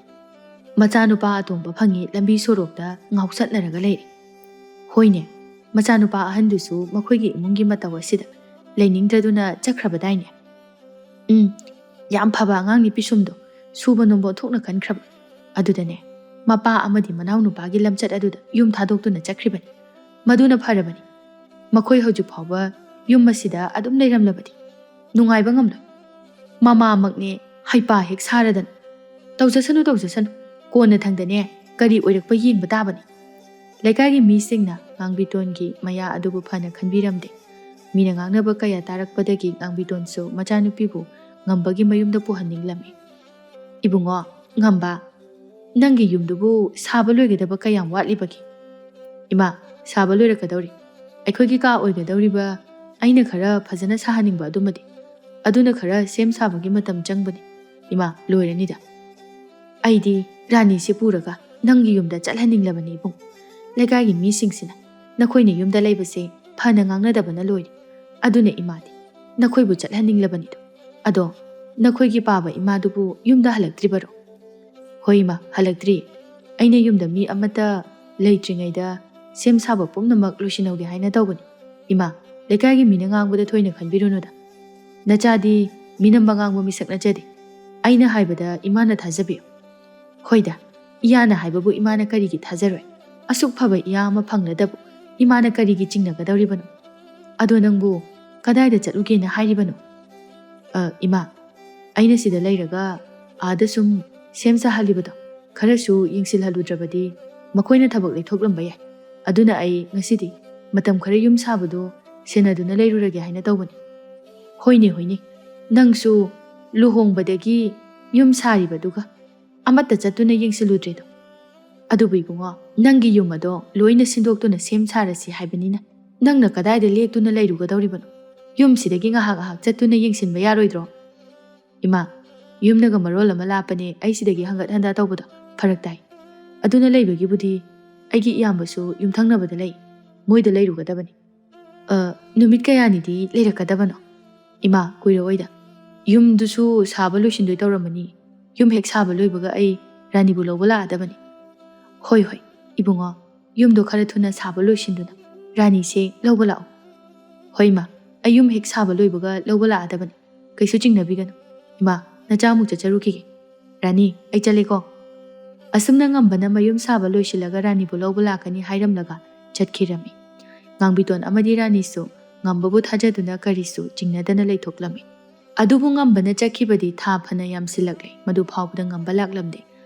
ꯃꯆꯥꯅꯨꯄꯥ ꯑꯇꯣꯝꯕ ꯐꯪꯉꯤ ꯂꯝꯕꯤ ꯁꯣꯔꯣꯛꯇ ꯉꯥꯎꯆꯠꯅꯔꯒ ꯂꯩꯔꯦ꯫ ꯍꯣꯏꯅꯦ, ꯃꯆꯥꯅꯨꯄꯥ ꯑꯍꯟꯗꯨꯁꯨ ꯃꯈꯣꯏꯒꯤ ꯏꯃꯨꯡꯒꯤ ꯃꯇꯧ ꯑꯁꯤꯗ ꯂꯩꯅꯤꯡꯗ꯭ꯔꯗꯨꯅ ꯆꯠꯈ꯭ꯔꯕꯗꯥꯏꯅꯦ꯫ ꯌꯥꯝ ꯐꯕ ꯑꯉꯥꯡꯅꯤ ꯄꯤꯁꯨꯝꯗꯣ ꯁꯨꯕ ꯅꯣꯝꯕ ꯊꯣꯛꯅ ꯈꯟꯈ꯭ꯔꯕ꯫ ꯑꯗꯨꯗꯅꯦ ꯃꯄꯥ ꯑꯃꯗꯤ ꯃꯅꯥꯎ ꯅꯨꯄꯥꯒꯤ ꯂꯝꯆꯠ ꯑꯗꯨꯗ ꯌꯨꯝ ꯊꯥꯗꯣꯛꯇꯨꯅ ꯆꯠꯈ꯭ꯔꯤꯕꯅꯤ꯫ ꯃꯗꯨꯅ ꯐꯔꯕꯅꯤ꯫ ꯃꯈꯣꯏ ꯍꯧꯖꯤꯛ ꯐꯥꯎꯕ ꯌꯨꯝ ꯑꯁꯤꯗ ꯑꯗꯨꯝ ꯂꯩꯔꯝꯂꯕꯗꯤ ꯅꯨꯡꯉꯥꯏꯕ ꯉꯝꯂꯣꯏ꯫ ꯃꯃꯥꯃꯛꯅꯦ ꯍꯩꯄꯥ ꯍꯦꯛ ꯁꯥꯔꯗꯅ ꯇꯧꯖꯁꯅꯨ ꯇꯧꯖꯁꯅꯨ, ꯀꯣꯟꯅ ꯊꯪꯗꯅꯦ ꯀꯔꯤ ꯑꯣꯏꯔꯛꯄ ꯌꯦꯡꯕ ꯇꯥꯕꯅꯤ꯫ ꯂꯩꯀꯥꯏꯒꯤ ꯃꯤꯁꯤꯡꯅ ꯉꯥꯡꯕꯤꯇꯣꯟꯒꯤ ꯃꯌꯥ ꯑꯗꯨꯕꯨ ꯐꯅ ꯈꯟꯕꯤꯔꯝꯗꯦ꯫ ꯃꯤꯅ ꯉꯥꯡꯅꯕ ꯀꯌꯥ ꯇꯥꯔꯛꯄꯗꯒꯤ ꯉꯥꯡꯕꯤꯇꯣꯟꯁꯨ ꯃꯆꯥꯅꯨꯄꯤꯕꯨ ꯉꯝꯕꯒꯤ ꯃꯌꯨꯝꯗ ꯄꯨꯍꯟꯅꯤꯡꯂꯝꯃꯤ꯫ ꯏꯕꯨꯡꯉꯣ, ꯉꯝꯕ, ꯅꯪꯒꯤ ꯌꯨꯝꯗꯨꯕꯨ ꯁꯥꯕ ꯂꯣꯏꯒꯗꯕ ꯀꯌꯥꯝ ꯋꯥꯠꯂꯤꯕꯒꯦ? ꯏꯃꯥ, ꯁꯥꯕ ꯂꯣꯏꯔꯛꯀꯗꯧꯔꯤ꯫ ꯑꯩꯈꯣꯏꯒꯤ ꯀꯥ ꯑꯣꯏꯒꯗꯧꯔꯤꯕ ꯑꯩꯅ ꯈꯔ ꯐꯖꯅ ꯁꯥꯍꯟꯅꯤꯡꯕ ꯑꯗꯨꯃꯗꯤ ꯑꯗꯨꯅ ꯈꯔ ꯁꯦꯝ ꯁꯥꯕꯒꯤ ꯃꯇꯝ ꯆꯪꯕꯅꯤ꯫ ꯏꯃꯥ, ꯂꯣꯏꯔꯅꯤꯗ꯫ ꯑꯩꯗꯤ ꯔꯥꯅꯤꯁꯦ ꯄꯨꯔꯒ ꯅꯪꯒꯤ ꯌꯨꯝꯗ ꯆꯠꯍꯟꯅꯤꯡꯂꯕꯅꯤ ꯏꯕꯨꯡ꯫ ꯂꯩꯀꯥꯏꯒꯤ ꯃꯤꯁꯤꯡꯁꯤꯅ ꯅꯈꯣꯏꯅ ꯌꯨꯝꯗ ꯂꯩꯕꯁꯦ ꯐꯅ ꯉꯥꯡꯅꯗꯕꯅ ꯂꯣꯏꯔꯦ꯫ ꯑꯗꯨꯅ ꯏꯃꯥꯗꯤ ꯅꯈꯣꯏꯕꯨ ꯆꯠꯍꯟꯅꯤꯡꯂꯕꯅꯤꯗꯣ꯫ ꯑꯗꯣ ꯅꯈꯣꯏꯒꯤ ꯄꯥꯕ ꯏꯃꯥꯗꯨꯕꯨ ꯌꯨꯝꯗ ꯍꯜꯂꯛꯇ꯭ꯔꯤꯕꯔꯣ? ꯍꯣꯏ ꯏꯃꯥ, ꯍꯜꯂꯛꯇ꯭ꯔꯤ꯫ ꯑꯩꯅ ꯌꯨꯝꯗ ꯃꯤ ꯑꯃꯠꯇ ꯂꯩꯇ꯭ꯔꯤꯉꯩꯗ ꯁꯦꯝ ꯁꯥꯕ ꯄꯨꯝꯅꯃꯛ ꯂꯣꯏꯁꯤꯟꯍꯧꯒꯦ ꯍꯥꯏꯅ ꯇꯧꯕꯅꯤ꯫ ꯏꯃꯥ, ꯂꯩꯀꯥꯏꯒꯤ ꯃꯤꯅ ꯉꯥꯡꯕꯗ ꯊꯣꯏꯅ ꯈꯟꯕꯤꯔꯨꯅꯨꯗ꯫ ꯅꯆꯥꯗꯤ ꯃꯤꯅꯝꯕ ꯉꯥꯡꯕ ꯃꯤꯁꯛ ꯅꯠꯆꯗꯦ꯫ ꯑꯩꯅ ꯍꯥꯏꯕꯗ ꯏꯃꯥꯅ ꯊꯥꯖꯕꯤꯌꯨ꯫ ꯍꯣꯏꯗ, ꯏꯌꯥꯅ ꯍꯥꯏꯕꯕꯨ ꯏꯃꯥꯅ ꯀꯔꯤꯒꯤ ꯊꯥꯖꯔꯣꯏ? ꯑꯁꯨꯛ ꯐꯕ ꯏꯌꯥ ꯑꯃ ꯐꯪꯂꯗꯕꯨ ꯏꯃꯥꯅ ꯀꯔꯤꯒꯤ ꯆꯤꯡꯅꯒꯗꯧꯔꯤꯕꯅꯣ? ꯑꯗꯣ ꯅꯪꯕꯨ ꯀꯗꯥꯏꯗ ꯆꯠꯂꯨꯒꯦꯅ ꯍꯥꯏꯔꯤꯕꯅꯣ? ꯏꯃꯥ, ꯑꯩꯅ ꯁꯤꯗ ꯂꯩꯔꯒ ꯑꯥꯗ ꯁꯨꯝ ꯁꯦꯝ ꯁꯥꯍꯜꯂꯤꯕꯗꯣ ꯈꯔꯁꯨ ꯌꯦꯡꯁꯤꯜꯍꯜꯂꯨꯗ꯭ꯔꯕꯗꯤ ꯃꯈꯣꯏꯅ ꯊꯕꯛ ꯂꯩꯊꯣꯛꯂꯝꯕ ꯌꯥꯏ꯫ ꯑꯗꯨꯅ ꯑꯩ ꯉꯁꯤꯗꯤ ꯃꯇꯝ ꯈꯔ ꯌꯨꯝ ꯁꯥꯕꯗꯣ ꯁꯦꯟꯅꯗꯨꯅ ꯂꯩꯔꯨꯔꯒꯦ ꯍꯥꯏꯅ ꯇꯧꯕꯅꯤ꯫ ꯍꯣꯏꯅꯦ ꯍꯣꯏꯅꯦ, ꯅꯪꯁꯨ ꯂꯨꯍꯣꯡꯕꯗꯒꯤ ꯌꯨꯝ ꯁꯥꯔꯤꯕꯗꯨꯒ ꯑꯃꯠꯇ ꯆꯠꯇꯨꯅ ꯌꯦꯡꯁꯤꯜꯂꯨꯗ꯭ꯔꯦꯗꯣ꯫ ꯑꯗꯨꯕꯨ ꯏꯕꯨꯡꯉꯣ, ꯅꯪꯒꯤ ꯌꯨꯝ ꯑꯗꯣ ꯂꯣꯏꯅ ꯁꯤꯟꯗꯣꯛꯇꯨꯅ ꯁꯦꯝ ꯁꯥꯔꯁꯤ ꯍꯥꯏꯕꯅꯤꯅ ꯅꯪꯅ ꯀꯗꯥꯏꯗ ꯂꯦꯛꯇꯨꯅ ꯂꯩꯔꯨꯒꯗꯧꯔꯤꯕꯅꯣ? ꯌꯨꯝꯁꯤꯗꯒꯤ ꯉꯥꯏꯍꯥꯛ ꯉꯥꯏꯍꯥꯛ ꯆꯠꯇꯨꯅ ꯌꯦꯡꯁꯤꯟꯕ ꯌꯥꯔꯣꯏꯗ꯭ꯔꯣ? ꯏꯃꯥ, ꯌꯨꯝꯅꯒ ꯃꯔꯣꯜ ꯑꯃ ꯂꯥꯞꯄꯅꯦ ꯑꯩ ꯁꯤꯗꯒꯤ ꯍꯪꯒꯠ ꯍꯟꯗꯥ ꯇꯧꯕꯗꯣ ꯐꯔꯛ ꯇꯥꯏ꯫ ꯑꯗꯨꯅ ꯂꯩꯕꯒꯤꯕꯨꯗꯤ ꯑꯩꯒꯤ ꯏꯌꯥꯝꯕꯁꯨ ꯌꯨꯝꯊꯪꯅꯕꯗ ꯂꯩ, ꯃꯣꯏꯗ ꯂꯩꯔꯨꯒꯗꯕꯅꯤ꯫ ꯅꯨꯃꯤꯠ ꯀꯌꯥꯅꯤꯗꯤ ꯂꯩꯔꯛꯀꯗꯕꯅꯣ? ꯏꯃꯥ, ꯀꯨꯏꯔꯛꯑꯣꯏꯗ꯫ ꯌꯨꯝꯗꯨꯁꯨ ꯁꯥꯕ ꯂꯣꯏꯁꯤꯟꯗꯣꯏ ꯇꯧꯔꯝꯃꯅꯤ꯫ ꯌꯨꯝ ꯍꯦꯛ ꯁꯥꯕ ꯂꯣꯏꯕꯒ ꯑꯩ ꯔꯥꯅꯤꯕꯨ ꯂꯧꯕ ꯂꯥꯛꯑꯗꯕꯅꯤ꯫ ꯍꯣꯏ ꯍꯣꯏ ꯏꯕꯨꯡꯉꯣ, ꯌꯨꯝꯗꯣ ꯈꯔ ꯊꯨꯅ ꯁꯥꯕ ꯂꯣꯏꯁꯤꯟꯗꯨꯅ ꯔꯥꯅꯤꯁꯦ ꯂꯧꯕ ꯂꯥꯛꯑꯣ꯫ ꯍꯣꯏ ꯏꯃꯥ, ꯑꯩ ꯌꯨꯝ ꯍꯦꯛ ꯁꯥꯕ ꯂꯣꯏꯕꯒ ꯂꯧꯕ ꯂꯥꯛꯑꯗꯕꯅꯤ꯫ ꯀꯩꯁꯨ ꯆꯤꯡꯅꯕꯤꯒꯅꯨ꯫ ꯏꯃꯥ, ꯅꯆꯥ ꯑꯃꯨꯛ ꯆꯠꯆꯔꯨꯈꯤꯒꯦ꯫ ꯔꯥꯅꯤ, ꯑꯩ ꯆꯠꯂꯦꯀꯣ꯫ ꯑꯁꯨꯝꯅ ꯉꯝꯕꯅ ꯃꯌꯨꯝ ꯁꯥꯕ ꯂꯣꯏꯁꯤꯜꯂꯒ ꯔꯥꯅꯤꯕꯨ ꯂꯧꯕ ꯂꯥꯛꯀꯅꯤ ꯍꯥꯏꯔꯝꯂꯒ ꯆꯠꯈꯤꯔꯝꯃꯤ꯫ ꯉꯥꯡꯕꯤꯇꯣꯟ ꯑꯃꯗꯤ ꯔꯥꯅꯤꯁꯨ ꯉꯝꯕꯕꯨ ꯊꯥꯖꯗꯨꯅ ꯀꯔꯤꯁꯨ ꯆꯤꯡꯅꯗꯅ ꯂꯩꯊꯣꯛꯂꯝꯃꯤ꯫ ꯑꯗꯨꯕꯨ ꯉꯝꯕꯅ ꯆꯠꯈꯤꯕꯗꯤ ꯊꯥ ꯐꯅ ꯌꯥꯝꯁꯤꯜꯂꯛꯂꯦ꯫ ꯃꯗꯨ ꯐꯥꯎꯕꯗ ꯉꯝꯕ ꯂꯥꯛꯂꯝꯗꯦ꯫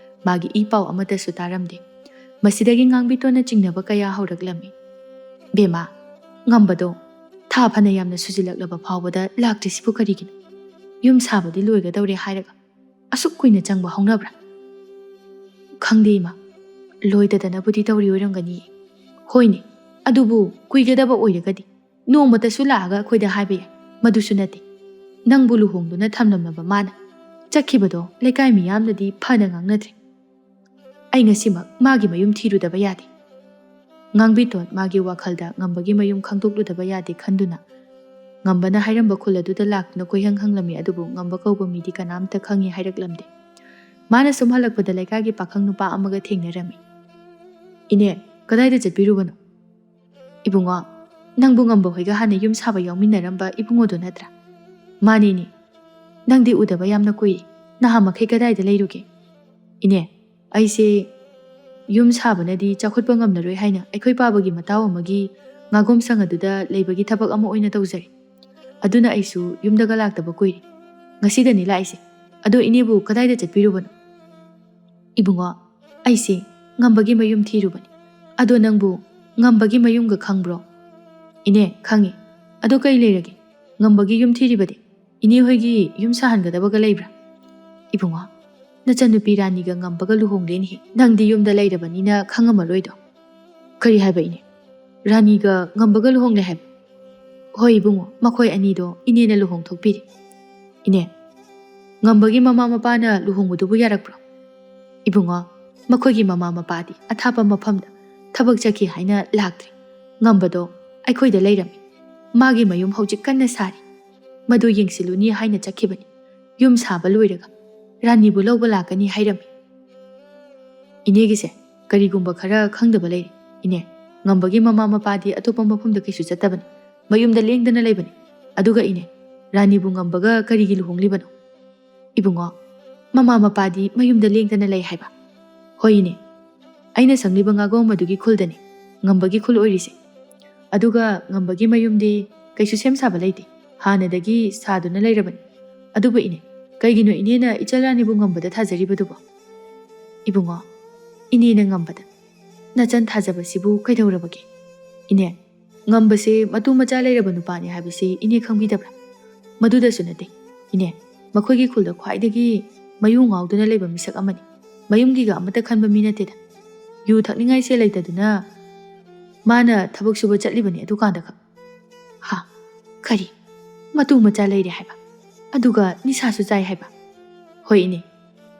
ꯃꯥꯒꯤ ꯏ ꯄꯥꯎ ꯑꯃꯠꯇꯁꯨ ꯇꯥꯔꯝꯗꯦ꯫ ꯃꯁꯤꯗꯒꯤ ꯉꯥꯡꯕꯤꯇꯣꯟꯅ ꯆꯤꯡꯅꯕ ꯀꯌꯥ ꯍꯧꯔꯛꯂꯝꯃꯤ꯫ ꯕꯦꯝꯃ, ꯉꯝꯕꯗꯣ ꯊꯥ ꯐꯅ ꯌꯥꯝꯅ ꯁꯨꯖꯤꯜꯂꯛꯂꯕ ꯐꯥꯎꯕꯗ ꯂꯥꯛꯇ꯭ꯔꯤꯁꯤꯕꯨ ꯀꯔꯤꯒꯤꯅꯣ? ꯌꯨꯝ ꯁꯥꯕꯗꯤ ꯂꯣꯏꯒꯗꯧꯔꯦ ꯍꯥꯏꯔꯒ ꯑꯁꯨꯛ ꯀꯨꯏꯅ ꯆꯪꯕ ꯍꯧꯅꯕ꯭ꯔꯥ? ꯈꯪꯗꯦ ꯏꯃꯥ, ꯂꯣꯏꯗꯗꯅꯕꯨꯗꯤ ꯇꯧꯔꯤ ꯑꯣꯏꯔꯝꯒꯅꯤ꯫ ꯍꯣꯏꯅꯦ, ꯑꯗꯨꯕꯨ ꯀꯨꯏꯒꯗꯕ ꯑꯣꯏꯔꯒꯗꯤ ꯅꯣꯡꯃꯇꯁꯨ ꯂꯥꯛꯑꯒ ꯑꯩꯈꯣꯏꯗ ꯍꯥꯏꯕ ꯌꯥꯏ꯫ ꯃꯗꯨꯁꯨ ꯅꯠꯇꯦ, ꯅꯪꯕꯨ ꯂꯨꯍꯣꯡꯗꯨꯅ ꯊꯝꯂꯝꯂꯕ ꯃꯥꯅ ꯆꯠꯈꯤꯕꯗꯣ ꯂꯩꯀꯥꯏ ꯃꯤꯌꯥꯝꯅꯗꯤ ꯐꯅ ꯉꯥꯡꯅꯗ꯭ꯔꯦ꯫ ꯑꯩ ꯉꯁꯤꯃꯛ ꯃꯥꯒꯤ ꯃꯌꯨꯝ ꯊꯤꯔꯨꯗꯕ ꯌꯥꯗꯦ꯫ ꯉꯥꯡꯕꯤꯇꯣꯟ ꯃꯥꯒꯤ ꯋꯥꯈꯜꯗ ꯉꯝꯕꯒꯤ ꯃꯌꯨꯝ ꯈꯪꯗꯣꯛꯂꯨꯗꯕ ꯌꯥꯗꯦ ꯈꯟꯗꯨꯅ ꯉꯝꯕꯅ ꯍꯥꯏꯔꯝꯕ ꯈꯨꯜ ꯑꯗꯨꯗ ꯂꯥꯛꯇꯨꯅ ꯀꯣꯏꯍꯪ ꯍꯪꯂꯝꯃꯤ꯫ ꯑꯗꯨꯕꯨ ꯉꯝꯕ ꯀꯧꯕ ꯃꯤꯗꯤ ꯀꯅꯥꯝꯇ ꯈꯪꯉꯤ ꯍꯥꯏꯔꯛꯂꯝꯗꯦ꯫ ꯃꯥꯅ ꯁꯨꯝ ꯍꯜꯂꯛꯄꯗ ꯂꯩꯀꯥꯏꯒꯤ ꯄꯥꯈꯪ ꯅꯨꯄꯥ ꯑꯃꯒ ꯊꯦꯡꯅꯔꯝꯃꯤ꯫ ꯏꯅꯦ, ꯀꯗꯥꯏꯗ ꯆꯠꯄꯤꯔꯨꯕꯅꯣ? ꯏꯕꯨꯡꯉꯣ, ꯅꯪꯕꯨ ꯉꯝꯕ ꯍꯣꯏꯒ ꯍꯥꯟꯅ ꯌꯨꯝ ꯁꯥꯕ ꯌꯥꯎꯃꯤꯟꯅꯔꯝꯕ ꯏꯕꯨꯡꯉꯣꯗꯣ ꯅꯠꯇ꯭ꯔꯥ? ꯃꯥꯅꯤꯅꯦ, ꯅꯪꯗꯤ ꯎꯗꯕ ꯌꯥꯝꯅ ꯀꯨꯏꯔꯦ, ꯅꯍꯥꯟꯃꯈꯩ ꯀꯗꯥꯏꯗ ꯂꯩꯔꯨꯒꯦ? ꯏꯅꯦ, ꯑꯩꯁꯦ ꯌꯨꯝ ꯁꯥꯕꯅꯗꯤ ꯆꯥꯎꯈꯠꯄ ꯉꯝꯂꯔꯣꯏ ꯍꯥꯏꯅ ꯑꯩꯈꯣꯏ ꯄꯥꯕꯒꯤ ꯃꯇꯥꯎ ꯑꯃꯒꯤ ꯉꯥꯒꯣꯝ ꯁꯪ ꯑꯗꯨꯗ ꯂꯩꯕꯒꯤ ꯊꯕꯛ ꯑꯃ ꯑꯣꯏꯅ ꯇꯧꯖꯔꯦ. ꯑꯗꯨꯅ ꯑꯩꯁꯨ ꯌꯨꯝꯗꯒ ꯂꯥꯛꯇꯕ ꯀꯨꯏꯔꯦ. ꯉꯁꯤꯗꯅꯤ ꯂꯥꯛꯏꯁꯦ. ꯑꯗꯣ ꯏꯅꯦꯕꯨ ꯀꯗꯥꯏꯗ ꯆꯠꯄꯤꯔꯨꯕꯅꯣ? ꯏꯕꯨꯡꯉꯣ, ꯑꯩꯁꯦ ꯉꯝꯕꯒꯤ ꯃꯌꯨꯝ ꯊꯤꯔꯨꯕꯅꯤ. ꯑꯗꯣ ꯅꯪꯕꯨ ꯉꯝꯕꯒꯤ ꯃꯌꯨꯝꯒ ꯈꯪꯕ꯭ꯔꯣ? ꯏꯅꯦ, ꯈꯪꯉꯤ. ꯑꯗꯣ ꯀꯩ ꯂꯩꯔꯒꯦ? ꯉꯝꯕꯒꯤ ꯌꯨꯝ ꯊꯤꯔꯤꯕꯗꯤ ꯏꯅꯦ ꯍꯣꯏꯒꯤ ꯌꯨꯝ ꯁꯥꯍꯟꯒꯗꯕꯒ ꯂꯩꯕ꯭ꯔꯥ? ꯏꯕꯨꯡꯉꯣ, ꯅꯆꯟꯅꯨꯄꯤ ꯔꯥꯅꯤꯒ ꯉꯝꯕꯒ ꯂꯨꯍꯣꯡꯗꯦꯅꯦꯍꯦ. ꯅꯪꯗꯤ ꯌꯨꯝꯗ ꯂꯩꯔꯕꯅꯤꯅ ꯈꯪꯉꯝꯃꯔꯣꯏꯗꯣ. ꯀꯔꯤ ꯍꯥꯏꯕ ꯏꯅꯦ? ꯔꯥꯅꯤꯒ ꯉꯝꯕꯒ ꯂꯨꯍꯣꯡꯂꯦ ꯍꯥꯏꯕ? ꯍꯣꯏ ꯏꯕꯨꯡꯉꯣ, ꯃꯈꯣꯏ ꯑꯅꯤꯗꯣ ꯏꯅꯦꯅ ꯂꯨꯍꯣꯡꯊꯣꯛꯄꯤꯔꯦ. ꯏꯅꯦ, ꯉꯝꯕꯒꯤ ꯃꯃꯥ ꯃꯄꯥꯅ ꯂꯨꯍꯣꯡꯕꯗꯨꯕꯨ ꯌꯥꯔꯛꯄ꯭ꯔꯣ? ꯏꯕꯨꯡꯉꯣ, ꯃꯈꯣꯏꯒꯤ ꯃꯃꯥ ꯃꯄꯥꯗꯤ ꯑꯊꯥꯞꯄ ꯃꯐꯝꯗ ꯊꯕꯛ ꯆꯠꯈꯤ ꯍꯥꯏꯅ ꯂꯥꯛꯇ꯭ꯔꯤ. ꯉꯝꯕꯗꯣ ꯑꯩꯈꯣꯏꯗ ꯂꯩꯔꯝꯃꯤ. ꯃꯥꯒꯤ ꯃꯌꯨꯝ ꯍꯧꯖꯤꯛ ꯀꯟꯅ ꯁꯥꯔꯤ. ꯃꯗꯨ ꯌꯦꯡꯁꯤꯜꯂꯨꯅꯤ ꯍꯥꯏꯅ ꯆꯠꯈꯤꯕꯅꯤ. ꯌꯨꯝ ꯁꯥꯕ ꯂꯣꯏꯔꯒ ꯔꯥꯅꯤꯕꯨ ꯂꯧꯕ ꯂꯥꯛꯀꯅꯤ ꯍꯥꯏꯔꯝꯃꯤ. ꯏꯅꯦꯒꯤꯁꯦ ꯀꯔꯤꯒꯨꯝꯕ ꯈꯔ ꯈꯪꯗꯕ ꯂꯩꯔꯦ. ꯏꯅꯦ, ꯉꯝꯕꯒꯤ ꯃꯃꯥ ꯃꯄꯥꯗꯤ ꯑꯇꯣꯞꯄ ꯃꯐꯝꯗ ꯀꯩꯁꯨ ꯆꯠꯇꯕꯅꯤ. ꯃꯌꯨꯝꯗ ꯂꯦꯡꯗꯅ ꯂꯩꯕꯅꯤ. ꯑꯗꯨꯒ ꯏꯅꯦ, ꯔꯥꯅꯤꯕꯨ ꯉꯝꯕꯒ ꯀꯔꯤꯒꯤ ꯂꯨꯍꯣꯡꯂꯤꯕꯅꯣ? ꯏꯕꯨꯡꯉꯣ, ꯃꯃꯥ ꯃꯄꯥꯗꯤ ꯃꯌꯨꯝꯗ ꯂꯦꯡꯗꯅ ꯂꯩ ꯍꯥꯏꯕ. ꯍꯣꯏ ꯏꯅꯦ, ꯑꯩꯅ ꯁꯪꯂꯤꯕ ꯉꯥꯒꯣꯡ ꯑꯗꯨꯒꯤ ꯈꯨꯜꯗꯅꯤ ꯉꯝꯕꯒꯤ ꯈꯨꯜ ꯑꯣꯏꯔꯤꯁꯦ. ꯑꯗꯨꯒ ꯉꯝꯕꯒꯤ ꯃꯌꯨꯝꯗꯤ ꯀꯩꯁꯨ ꯁꯦꯝ ꯁꯥꯕ ꯂꯩꯇꯦ. ꯍꯥꯟꯅꯗꯒꯤ ꯁꯥꯗꯨꯅ ꯂꯩꯔꯕꯅꯤ. ꯑꯗꯨꯕꯨ ꯏꯅꯦ, ꯀꯩꯒꯤꯅꯣ ꯏꯅꯦꯅ ꯏꯆꯜ ꯔꯥꯅꯤꯕꯨ ꯉꯝꯕꯗ ꯊꯥꯖꯔꯤꯕꯗꯨꯕꯣ? ꯏꯕꯨꯡꯉꯣ, ꯏꯅꯦꯅ ꯉꯝꯕꯗ ꯅꯆꯟ ꯊꯥꯖꯕꯁꯤꯕꯨ ꯀꯩꯗꯧꯔꯕꯒꯦ? ꯏꯅꯦ, ꯉꯝꯕꯁꯦ ꯃꯇꯨ ꯃꯆꯥ ꯂꯩꯔꯕ ꯅꯨꯄꯥꯅꯤ ꯍꯥꯏꯕꯁꯤ ꯏꯅꯦ ꯈꯪꯕꯤꯗꯕ꯭ꯔꯥ? ꯃꯗꯨꯗꯁꯨ ꯅꯠꯇꯦ ꯏꯅꯦ, ꯃꯈꯣꯏꯒꯤ ꯈꯨꯜꯗ ꯈ꯭ꯋꯥꯏꯗꯒꯤ ꯃꯌꯨ ꯉꯥꯎꯗꯨꯅ ꯂꯩꯕ ꯃꯤꯁꯛ ꯑꯃꯅꯤ. ꯃꯌꯨꯝꯒꯤꯒ ꯑꯃꯠꯇ ꯈꯟꯕ ꯃꯤ ꯅꯠꯇꯦꯗ. ꯌꯨ ꯊꯛꯅꯤꯡꯉꯥꯏꯁꯦ ꯂꯩꯇꯗꯨꯅ ꯃꯥꯅ ꯊꯕꯛ ꯁꯨꯕ ꯆꯠꯂꯤꯕꯅꯤ ꯑꯗꯨꯀꯥꯟꯗ ꯈꯛ. ꯍꯥ, ꯀꯔꯤ? ꯃꯇꯨ ꯃꯆꯥ ꯂꯩꯔꯦ ꯍꯥꯏꯕ? ꯑꯗꯨꯒ ꯅꯤꯁꯥꯁꯨ ꯆꯥꯏ ꯍꯥꯏꯕ? ꯍꯣꯏ ꯏꯅꯦ,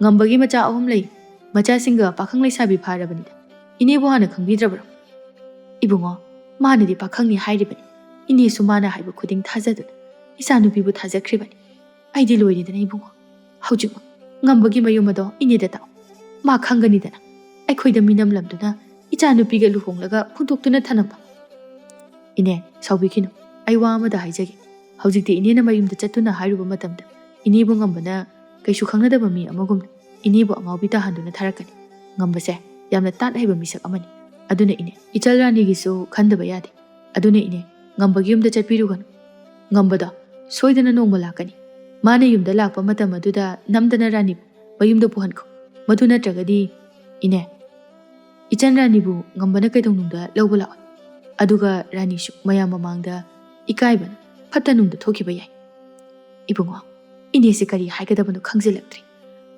ꯉꯝꯕꯒꯤ ꯃꯆꯥ 3 ꯂꯩ. ꯃꯆꯥꯁꯤꯡꯒ ꯄꯥꯈꯪ ꯂꯩꯁꯥꯕꯤ ꯐꯥꯔꯕꯅꯤꯗ. ꯏꯅꯦꯕꯨ ꯍꯥꯟꯅ ꯈꯪꯕꯤꯗ꯭ꯔꯕ꯭ꯔꯣ? ꯏꯕꯨꯡꯉꯣ, ꯃꯥꯅꯗꯤ ꯄꯥꯈꯪꯅꯤ ꯍꯥꯏꯔꯤꯕꯅꯤ. ꯏꯅꯦꯁꯨ ꯃꯥꯅ ꯍꯥꯏꯕ ꯈꯨꯗꯤꯡ ꯊꯥꯖꯗꯨꯅ ꯏꯆꯥꯅꯨꯄꯤꯕꯨ ꯊꯥꯖꯈ꯭ꯔꯤꯕꯅꯤ. ꯑꯩꯗꯤ ꯂꯣꯏꯔꯦꯗꯅ ꯏꯕꯨꯡꯉꯣ. ꯍꯧꯖꯤꯛꯃꯛ ꯉꯝꯕꯒꯤ ꯃꯌꯨꯝ ꯑꯗꯣ ꯏꯅꯦꯗ ꯇꯥꯛꯎ. ꯃꯥ ꯈꯪꯒꯅꯤꯗꯅ ꯑꯩꯈꯣꯏꯗ ꯃꯤꯅꯝꯂꯝꯗꯨꯅ ꯏꯆꯥꯅꯨꯄꯤꯒ ꯂꯨꯍꯣꯡꯂꯒ ꯍꯨꯟꯗꯣꯛꯇꯨꯅ ꯊꯅꯝꯕ. ꯏꯅꯦ, ꯁꯥꯎꯕꯤꯈꯤꯅꯨ. ꯑꯩ ꯋꯥ ꯑꯃꯗ ꯍꯥꯏꯖꯒꯦ. ꯍꯧꯖꯤꯛꯇꯤ ꯏꯅꯦꯅ ꯃꯌꯨꯝꯗ ꯆꯠꯇꯨꯅ ꯍꯥꯏꯔꯨꯕ ꯃꯇꯝꯗ ꯏꯅꯦꯕꯨ ꯉꯝꯕꯅ ꯀꯩꯁꯨ ꯈꯪꯅꯗꯕ ꯃꯤ ꯑꯃꯒꯨꯝꯅ ꯏꯅꯦꯕꯨ ꯑꯉꯥꯎꯕꯤ ꯇꯥꯍꯟꯗꯨꯅ ꯊꯥꯔꯛꯀꯅꯤ. ꯉꯝꯕꯁꯦ ꯌꯥꯝꯅ ꯇꯥꯠ ꯍꯩꯕ ꯃꯤꯁꯛ ꯑꯃꯅꯤ. ꯑꯗꯨꯅ ꯏꯅꯦ, ꯏꯆꯜ ꯔꯥꯅꯤꯒꯤꯁꯨ ꯈꯟꯗꯕ ꯌꯥꯗꯦ. ꯑꯗꯨꯅ ꯏꯅꯦ, ꯉꯝꯕꯒꯤ ꯌꯨꯝꯗ ꯆꯠꯄꯤꯔꯨꯒꯅꯨ. ꯉꯝꯕꯗꯣ ꯁꯣꯏꯗꯅ ꯅꯣꯡꯃ ꯂꯥꯛꯀꯅꯤ. ꯃꯥꯅ ꯌꯨꯝꯗ ꯂꯥꯛꯄ ꯃꯇꯝ ꯑꯗꯨꯗ ꯅꯝꯗꯅ ꯔꯥꯅꯤꯕꯨ ꯃꯌꯨꯝꯗ ꯄꯨꯍꯟꯈꯣ. ꯃꯗꯨ ꯅꯠꯇ꯭ꯔꯒꯗꯤ ꯏꯅꯦ, ꯏꯆꯟ ꯔꯥꯅꯤꯕꯨ ꯉꯝꯕꯅ ꯀꯩꯗꯧꯅꯨꯡꯗ ꯂꯧꯕ ꯂꯥꯛꯑꯣ. ꯑꯗꯨꯒ ꯔꯥꯅꯤꯁꯨ ꯃꯌꯥꯝ ꯃꯃꯥꯡꯗ ꯏꯀꯥꯏꯕꯅ ꯐꯠꯇ ꯅꯨꯡꯗ ꯊꯣꯛꯈꯤꯕ ꯌꯥꯏ. ꯏꯕꯨꯡꯉꯣ, ꯏꯅꯦꯁꯦ ꯀꯔꯤ ꯍꯥꯏꯒꯗꯕꯅꯣ ꯈꯪꯖꯤꯜꯂꯛꯇ꯭ꯔꯤ.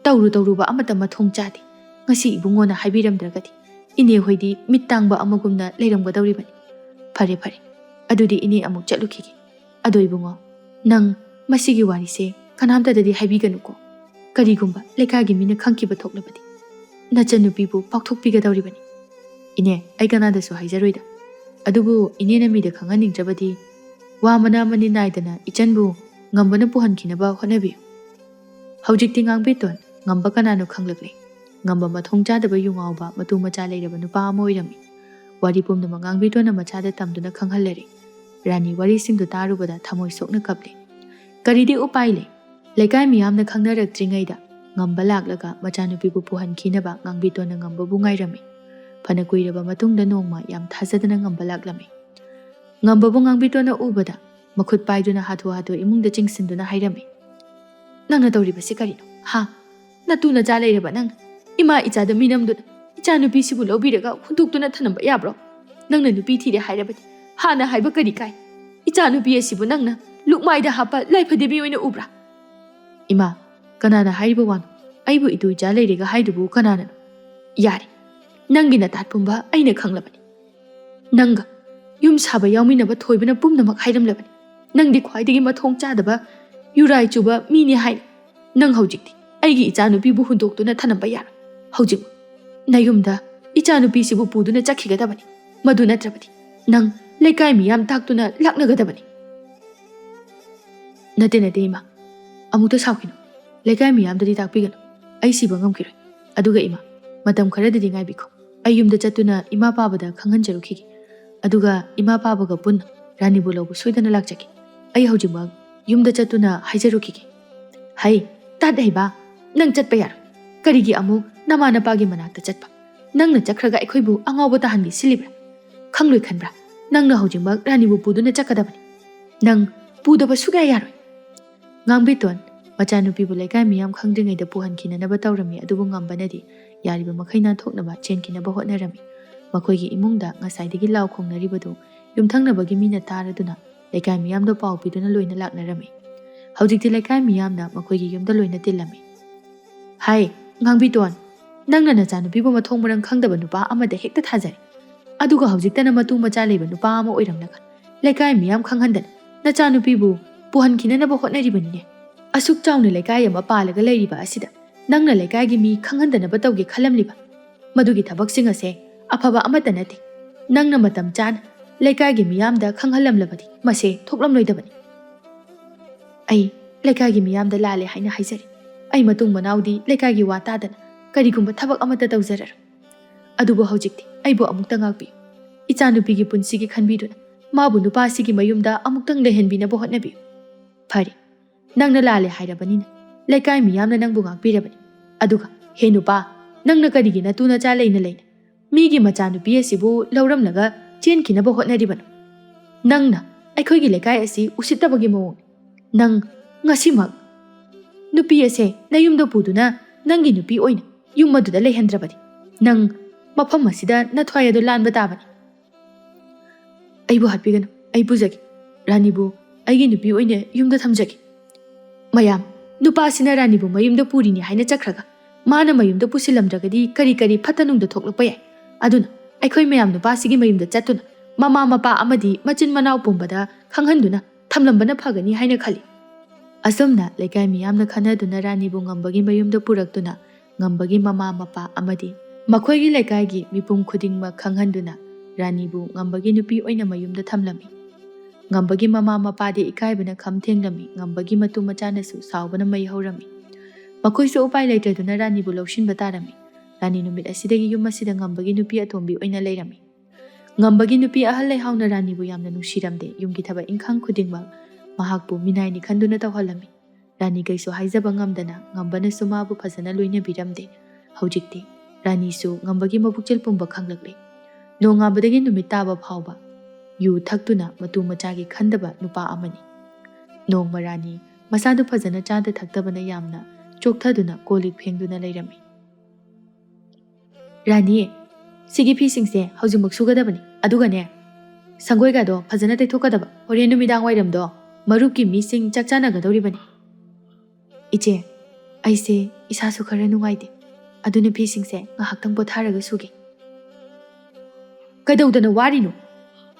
ꯇꯧꯔꯨꯕ ꯑꯃꯠꯇ ꯃꯊꯣꯡ ꯆꯥꯗꯦ. ꯉꯁꯤ ꯏꯕꯨꯡꯉꯣꯅ ꯍꯥꯏꯕꯤꯔꯝꯗ꯭ꯔꯒꯗꯤ ꯏꯅꯦ ꯍꯣꯏꯗꯤ ꯃꯤꯠ ꯇꯥꯡꯕ ꯑꯃꯒꯨꯝꯅ ꯂꯩꯔꯝꯒꯗꯧꯔꯤꯕꯅꯤ. ꯐꯔꯦ ꯐꯔꯦ, ꯑꯗꯨꯗꯤ ꯏꯅꯦ ꯑꯃꯨꯛ ꯆꯠꯂꯨꯈꯤꯒꯦ. ꯑꯗꯣ ꯏꯕꯨꯡꯉꯣ, ꯅꯪ ꯃꯁꯤꯒꯤ ꯋꯥꯔꯤꯁꯦ ꯀꯅꯥꯝꯇꯗꯗꯤ ꯍꯥꯏꯕꯤꯒꯅꯨꯀꯣ. ꯀꯔꯤꯒꯨꯝꯕ ꯂꯩꯀꯥꯏꯒꯤ ꯃꯤꯅ ꯈꯪꯈꯤꯕ ꯊꯣꯛꯂꯕꯗꯤ ꯅꯆꯟꯅꯨꯄꯤꯕꯨ ꯄꯥꯎꯊꯣꯛꯄꯤꯒꯗꯧꯔꯤꯕꯅꯤ. ꯏꯅꯦ, ꯑꯩ ꯀꯅꯥꯗꯁꯨ ꯍꯥꯏꯖꯔꯣꯏꯗ. ꯑꯗꯨꯕꯨ ꯏꯅꯦꯅ ꯃꯤꯗ ꯈꯪꯍꯟꯅꯤꯡꯗ꯭ꯔꯕꯗꯤ ꯋꯥ ꯃꯅꯥ ꯃꯅꯤ ナꯏꯗꯅ ꯏꯆꯟꯕꯨ ꯉꯝꯕꯅ ꯄꯨꯍꯟꯈꯤꯅꯕ ꯍꯣꯠꯅꯕꯤꯌꯨ. ꯍꯧꯖꯤꯛꯇꯤ ꯉꯥꯡꯕꯤꯇꯣꯟ ꯉꯝꯕ ꯀꯅꯥꯅꯣ ꯈꯪꯂꯛꯂꯦ. ꯉꯝꯕ ꯃꯊꯣꯡ ꯆꯥꯗꯕ ꯌꯨ ꯉꯥꯎꯕ ꯃꯇꯨ ꯃꯆꯥ ꯂꯩꯔꯕ ꯅꯨꯄꯥ ꯑꯃ ꯑꯣꯏꯔꯝꯃꯤ. ꯋꯥꯔꯤ ꯄꯨꯝꯅꯃꯛ ꯉꯥꯡꯕꯤꯇꯣꯟꯅ ꯃꯆꯥꯗ ꯇꯝꯗꯨꯅ ꯈꯪꯍꯜꯂꯔꯦ. ꯔꯥꯅꯤ ꯋꯥꯔꯤꯁꯤꯡꯗꯨ ꯇꯥꯔꯨꯕꯗ ꯊꯃꯣꯏ ꯁꯣꯛꯅ ꯀꯞꯂꯦ. ꯀꯔꯤꯗꯤ ꯎꯄꯥꯏ ꯂꯩ. ꯂꯩꯀꯥꯏ ꯃꯤꯌꯥꯝꯅ ꯈꯪꯅꯔꯛꯇ꯭ꯔꯤꯉꯩꯗ ꯉꯝꯕ ꯂꯥꯛꯂꯒ ꯃꯆꯥꯅꯨꯄꯤꯕꯨ ꯄꯨꯍꯟꯈꯤꯅꯕ ꯉꯥꯡꯕꯤꯇꯣꯟꯅ ꯉꯝꯕꯕꯨ ꯉꯥꯏꯔꯝꯃꯤ. ꯐꯅ ꯀꯨꯏꯔꯕ ꯃꯇꯨꯡꯗ ꯅꯣꯡꯃ ꯌꯥꯝ ꯊꯥꯖꯗꯅ ꯉꯝꯕ ꯂꯥꯛꯂꯝꯃꯤ. ꯉꯝꯕꯕꯨ ꯉꯥꯡꯕꯤꯇꯣꯟꯅ ꯎꯕꯗ ꯃꯈꯨꯠ ꯄꯥꯏꯗꯨꯅ ꯍꯥꯊꯨ ꯏꯃꯨꯡꯗ ꯆꯤꯡꯁꯤꯟꯗꯨꯅ ꯍꯥꯏꯔꯝꯃꯤ. ꯅꯪꯅ ꯇꯧꯔꯤꯕꯁꯤ ꯀꯔꯤꯅꯣ? ꯍꯥ? ꯅꯇꯨ ꯅꯆꯥ ꯂꯩꯔꯕ ꯅꯪ ꯏꯃꯥ ꯏꯆꯥꯗ ꯃꯤꯅꯝꯗꯨꯅ ꯏꯆꯥꯅꯨꯄꯤꯁꯤꯕꯨ ꯂꯧꯕꯤꯔꯒ ꯍꯨꯟꯗꯣꯛꯇꯨꯅ ꯊꯅꯝꯕ ꯌꯥꯕ꯭ꯔꯣ? ꯅꯪꯅ ꯅꯨꯄꯤ ꯊꯤꯔꯦ ꯍꯥꯏꯔꯕꯗꯤ ꯍꯥꯟꯅ ꯍꯥꯏꯕ ꯀꯔꯤ ꯀꯥꯏ? ꯏꯆꯥꯅꯨꯄꯤ ꯑꯁꯤꯕꯨ ꯅꯪꯅ ꯂꯨꯛꯃꯥꯏꯗ ꯍꯥꯞꯄ ꯂꯥꯏꯐꯗꯦꯕꯤ ꯑꯣꯏꯅ ꯎꯕ꯭ꯔꯥ? ꯏꯃꯥ, ꯀꯅꯥꯅ ꯍꯥꯏꯔꯤꯕ ꯋꯥꯅꯣ? ꯑꯩꯕꯨ ꯏꯇꯨ ꯏꯆꯥ ꯂꯩꯔꯦꯒ ꯍꯥꯏꯗꯨꯕꯨ ꯀꯅꯥꯅꯅꯣ? ꯌꯥꯔꯦ, ꯅꯪꯒꯤ ꯅꯇꯥꯠ ꯄꯨꯝꯕ ꯑꯩꯅ ꯈꯪꯂꯕꯅꯤ. ꯅꯪꯒ ꯌꯨꯝ ꯁꯥꯕ ꯌꯥꯎꯃꯤꯟꯅꯕ ꯊꯣꯏꯕꯅ ꯄꯨꯝꯅꯃꯛ ꯍꯥꯏꯔꯝꯂꯕꯅꯤ. ꯅꯪꯗꯤ ꯈ꯭ꯋꯥꯏꯗꯒꯤ ꯃꯊꯣꯡ ꯆꯥꯗꯕ ꯌꯨꯔꯥꯏ ꯆꯨꯕ ꯃꯤꯅꯤ ꯍꯥꯏꯅ. ꯅꯪ ꯍꯧꯖꯤꯛꯇꯤ ꯑꯩꯒꯤ ꯏꯆꯥꯅꯨꯄꯤꯕꯨ ꯍꯨꯟꯗꯣꯛꯇꯨꯅ ꯊꯅꯝꯕ ꯌꯥꯔꯣꯏ. ꯍꯧꯖꯤꯛꯃꯛ ꯅꯌꯨꯝꯗ ꯏꯆꯥꯅꯨꯄꯤꯁꯤꯕꯨ ꯄꯨꯗꯨꯅ ꯆꯠꯈꯤꯒꯗꯕꯅꯤ. ꯃꯗꯨ ꯅꯠꯇ꯭ꯔꯕꯗꯤ ꯅꯪ ꯂꯩꯀꯥꯏ ꯃꯤꯌꯥꯝ ꯇꯥꯛꯇꯨꯅ ꯂꯥꯛꯅꯒꯗꯕꯅꯤ. ꯅꯠꯇꯦ ꯏꯃꯥ, ꯑꯃꯨꯛꯇ ꯁꯥꯎꯈꯤꯅꯨ. ꯂꯩꯀꯥꯏ ꯃꯤꯌꯥꯝꯗꯗꯤ ꯇꯥꯛꯄꯤꯒꯅꯨ. ꯑꯩ ꯁꯤꯕ ꯉꯝꯈꯤꯔꯣꯏ. ꯑꯗꯨꯒ ꯏꯃꯥ, ꯃꯇꯝ ꯈꯔꯗꯗꯤ ꯉꯥꯏꯕꯤꯈꯣ. ꯑꯩ ꯌꯨꯝꯗ ꯆꯠꯇꯨꯅ ꯏꯃꯥ ꯄꯥꯕꯗ ꯈꯪꯍꯟꯖꯔꯨꯈꯤꯒꯦ. ꯑꯗꯨꯒ ꯏꯃꯥ ꯄꯥꯕꯒ ꯄꯨꯟꯅ ꯔꯥꯅꯤꯕꯨ ꯂꯧꯕ ꯁꯣꯏꯗꯅ ꯂꯥꯛꯆꯒꯦ ꯑꯩ ꯍꯧꯖꯤꯛꯃꯛ ꯌꯨꯝꯗ ꯆꯠꯇꯨꯅ ꯍꯥꯏꯖꯔꯨꯈꯤꯒꯦ ꯍꯩ ꯇꯥꯠ ꯍꯩꯕ ꯅꯪ ꯆꯠꯄ ꯌꯥꯔꯣꯏ ꯀꯔꯤꯒꯤ ꯑꯃꯨꯛ ꯅꯃꯥ ꯅꯄꯥꯒꯤ ꯃꯅꯥꯛꯇ ꯆꯠꯄ ꯅꯪꯅ ꯆꯠꯈ꯭ꯔꯒ ꯑꯩꯈꯣꯏꯕꯨ ꯑꯉꯥꯎꯕ ꯇꯥꯍꯟꯒꯦ ꯁꯤꯜꯂꯤꯕ꯭ꯔꯥ ꯈꯪꯂꯣꯏ ꯈꯟꯕ꯭ꯔꯥ ꯅꯪꯅ ꯍꯧꯖꯤꯛꯃꯛ ꯔꯥꯅꯤꯕꯨ ꯄꯨꯗꯨꯅ ꯆꯠꯀꯗꯕꯅꯤ ꯅꯪ ꯄꯨꯗꯕ ꯁꯨꯛꯌꯥ ꯌꯥꯔꯣꯏ ꯉꯥꯡꯕꯤꯇꯣꯟ ꯃꯆꯥꯅꯨꯄꯤꯕꯨ ꯂꯩꯀꯥꯏ ꯃꯤꯌꯥꯝ ꯈꯪꯗ꯭ꯔꯤꯉꯩꯗ ꯄꯨꯍꯟꯈꯤꯅꯅꯕ ꯇꯧꯔꯝꯃꯤ ꯑꯗꯨꯕꯨ ꯉꯝꯕꯅꯗꯤ ꯌꯥꯔꯤꯕ ꯃꯈꯩ ꯅꯥꯟꯊꯣꯛꯅꯕ ꯆꯦꯟꯈꯤꯅꯕ ꯍꯣꯠꯅꯔꯝꯃꯤ ꯃꯈꯣꯏꯒꯤ ꯏꯃꯨꯡꯗ ꯉꯁꯥꯏꯗꯒꯤ ꯂꯥꯎ ꯈꯣꯡꯅꯔꯤꯕꯗꯨ ꯌꯨꯝꯊꯪꯅꯕꯒꯤ ꯃꯤꯅ ꯇꯥꯔꯗꯨꯅ ꯂꯩꯀꯥꯏ ꯃꯤꯌꯥꯝꯗ ꯄꯥꯎ ꯄꯤꯗꯨꯅ ꯂꯣꯏꯅ ꯂꯥꯛꯅꯔꯝꯃꯤ ꯍꯧꯖꯤꯛꯇꯤ ꯂꯩꯀꯥꯏ ꯃꯤꯌꯥꯝꯅ ꯃꯈꯣꯏꯒꯤ ꯌꯨꯝꯗ ꯂꯣꯏꯅ ꯇꯤꯜꯂꯝꯃꯤ ꯍꯥꯏ ꯉꯥꯡꯕꯤꯇꯣꯟ ꯅꯪꯅ ꯅꯆꯥꯅꯨꯄꯤꯕꯨ ꯃꯊꯣꯡ ꯃꯔꯝ ꯈꯪꯗꯕ ꯅꯨꯄꯥ ꯑꯃꯗ ꯍꯦꯛꯇ ꯊꯥꯖꯔꯦ ꯑꯗꯨꯒ ꯍꯧꯖꯤꯛꯇꯅ ꯃꯇꯨ ꯃꯆꯥ ꯂꯩꯕ ꯅꯨꯄꯥ ꯑꯃ ꯑꯣꯏꯔꯝꯂꯒ ꯂꯩꯀꯥꯏ ꯃꯤꯌꯥꯝ ꯈꯪꯍꯟꯗꯅ ꯅꯆꯥꯅꯨꯄꯤꯕꯨ puhankinanaba hotnaribani asuk chawna lekai ama palaga leiriba asida nangna lekai mi khanghandanaba tawge khalamliba madugi thabak sing ase afaba amata nati nangna matam chan lekai gi miyamda khanghalamlabadi mase thoklamloidabani ai lekai gi miyamda lale haina haisari ai matung manaudi lekai gi watadana karigumba thabak amata tawzarar adubo hojikti aibo amukta ngakpi ichanupi gi punsi gi khanbiduna mabu nupasi gi mayumda amuktang lehenbina bo hotnabi phari nangna lale hairabanina lekai miyamna nangbu ngakpirabani aduga he nupa nangna karigi na tuna cha leina leina migi machanupi asibu lauramlaga chenkinaba hotnaribanu nangna aikhoi gi lekai asi usittabagi mawong nang ngasimak nupi ase nayumda puduna nangi nupi oina yum maduda lehendrabadi nang mafam asida nathwai adu lanba tabani aibu hatpiganu ai pujagi ranibu aigi nupi oina yumda thamjagi mayam nupa sina ranibu mayumda purini haina chakraga mana mayumda pusilamdragadi kari kari phatanungda thoklakpa yai aduna aikhoi mayam nupa sigi mayumda chatuna mama mapa amadi machin manau pumbada khanghanduna thamlambana phagani haina khali asomna lekai miyamna khanaduna ranibu ngambagi mayumda puraktuna ngambagi mama mapa amadi makhoigi lekai gi mipum khudingma khanghanduna ranibu ngambagi nupi oina mayumda thamlami ngambagi mama mapadi ikaibana khamthenglami ngambagi matu machana su saubana mai haurami makhoi su upai leitraduna ranibu lawshinba tarami rani numit asidagi yum asida ngambagi nupi atombi oina leirami ngambagi nupi ahal lehauna ranibu yamna nushiramde yumgi thaba inkhang khudingma mahakbu minaini khanduna tawhalami rani gaisu haijaba ngamdana ngambana sumabu phasana loina biramde hojikti rani su ngambagi mabukchel pumba khanglakle nongabadagi numit taba phawba yu thakduna matu machagi khandaba nupa amani nongma rani masadu phajana chada thaktabana yamna chokthaduna kolik phengduna leirami rani sigi phi singse haujimak sugadabani adugane sangoi ga do phajana teithokadaba horen numidang wairam do marupki mi sing chakchana gadoribani iche aise isasu khara nungaide aduna phi singse ngahaktang potharaga suge kadawdana warinu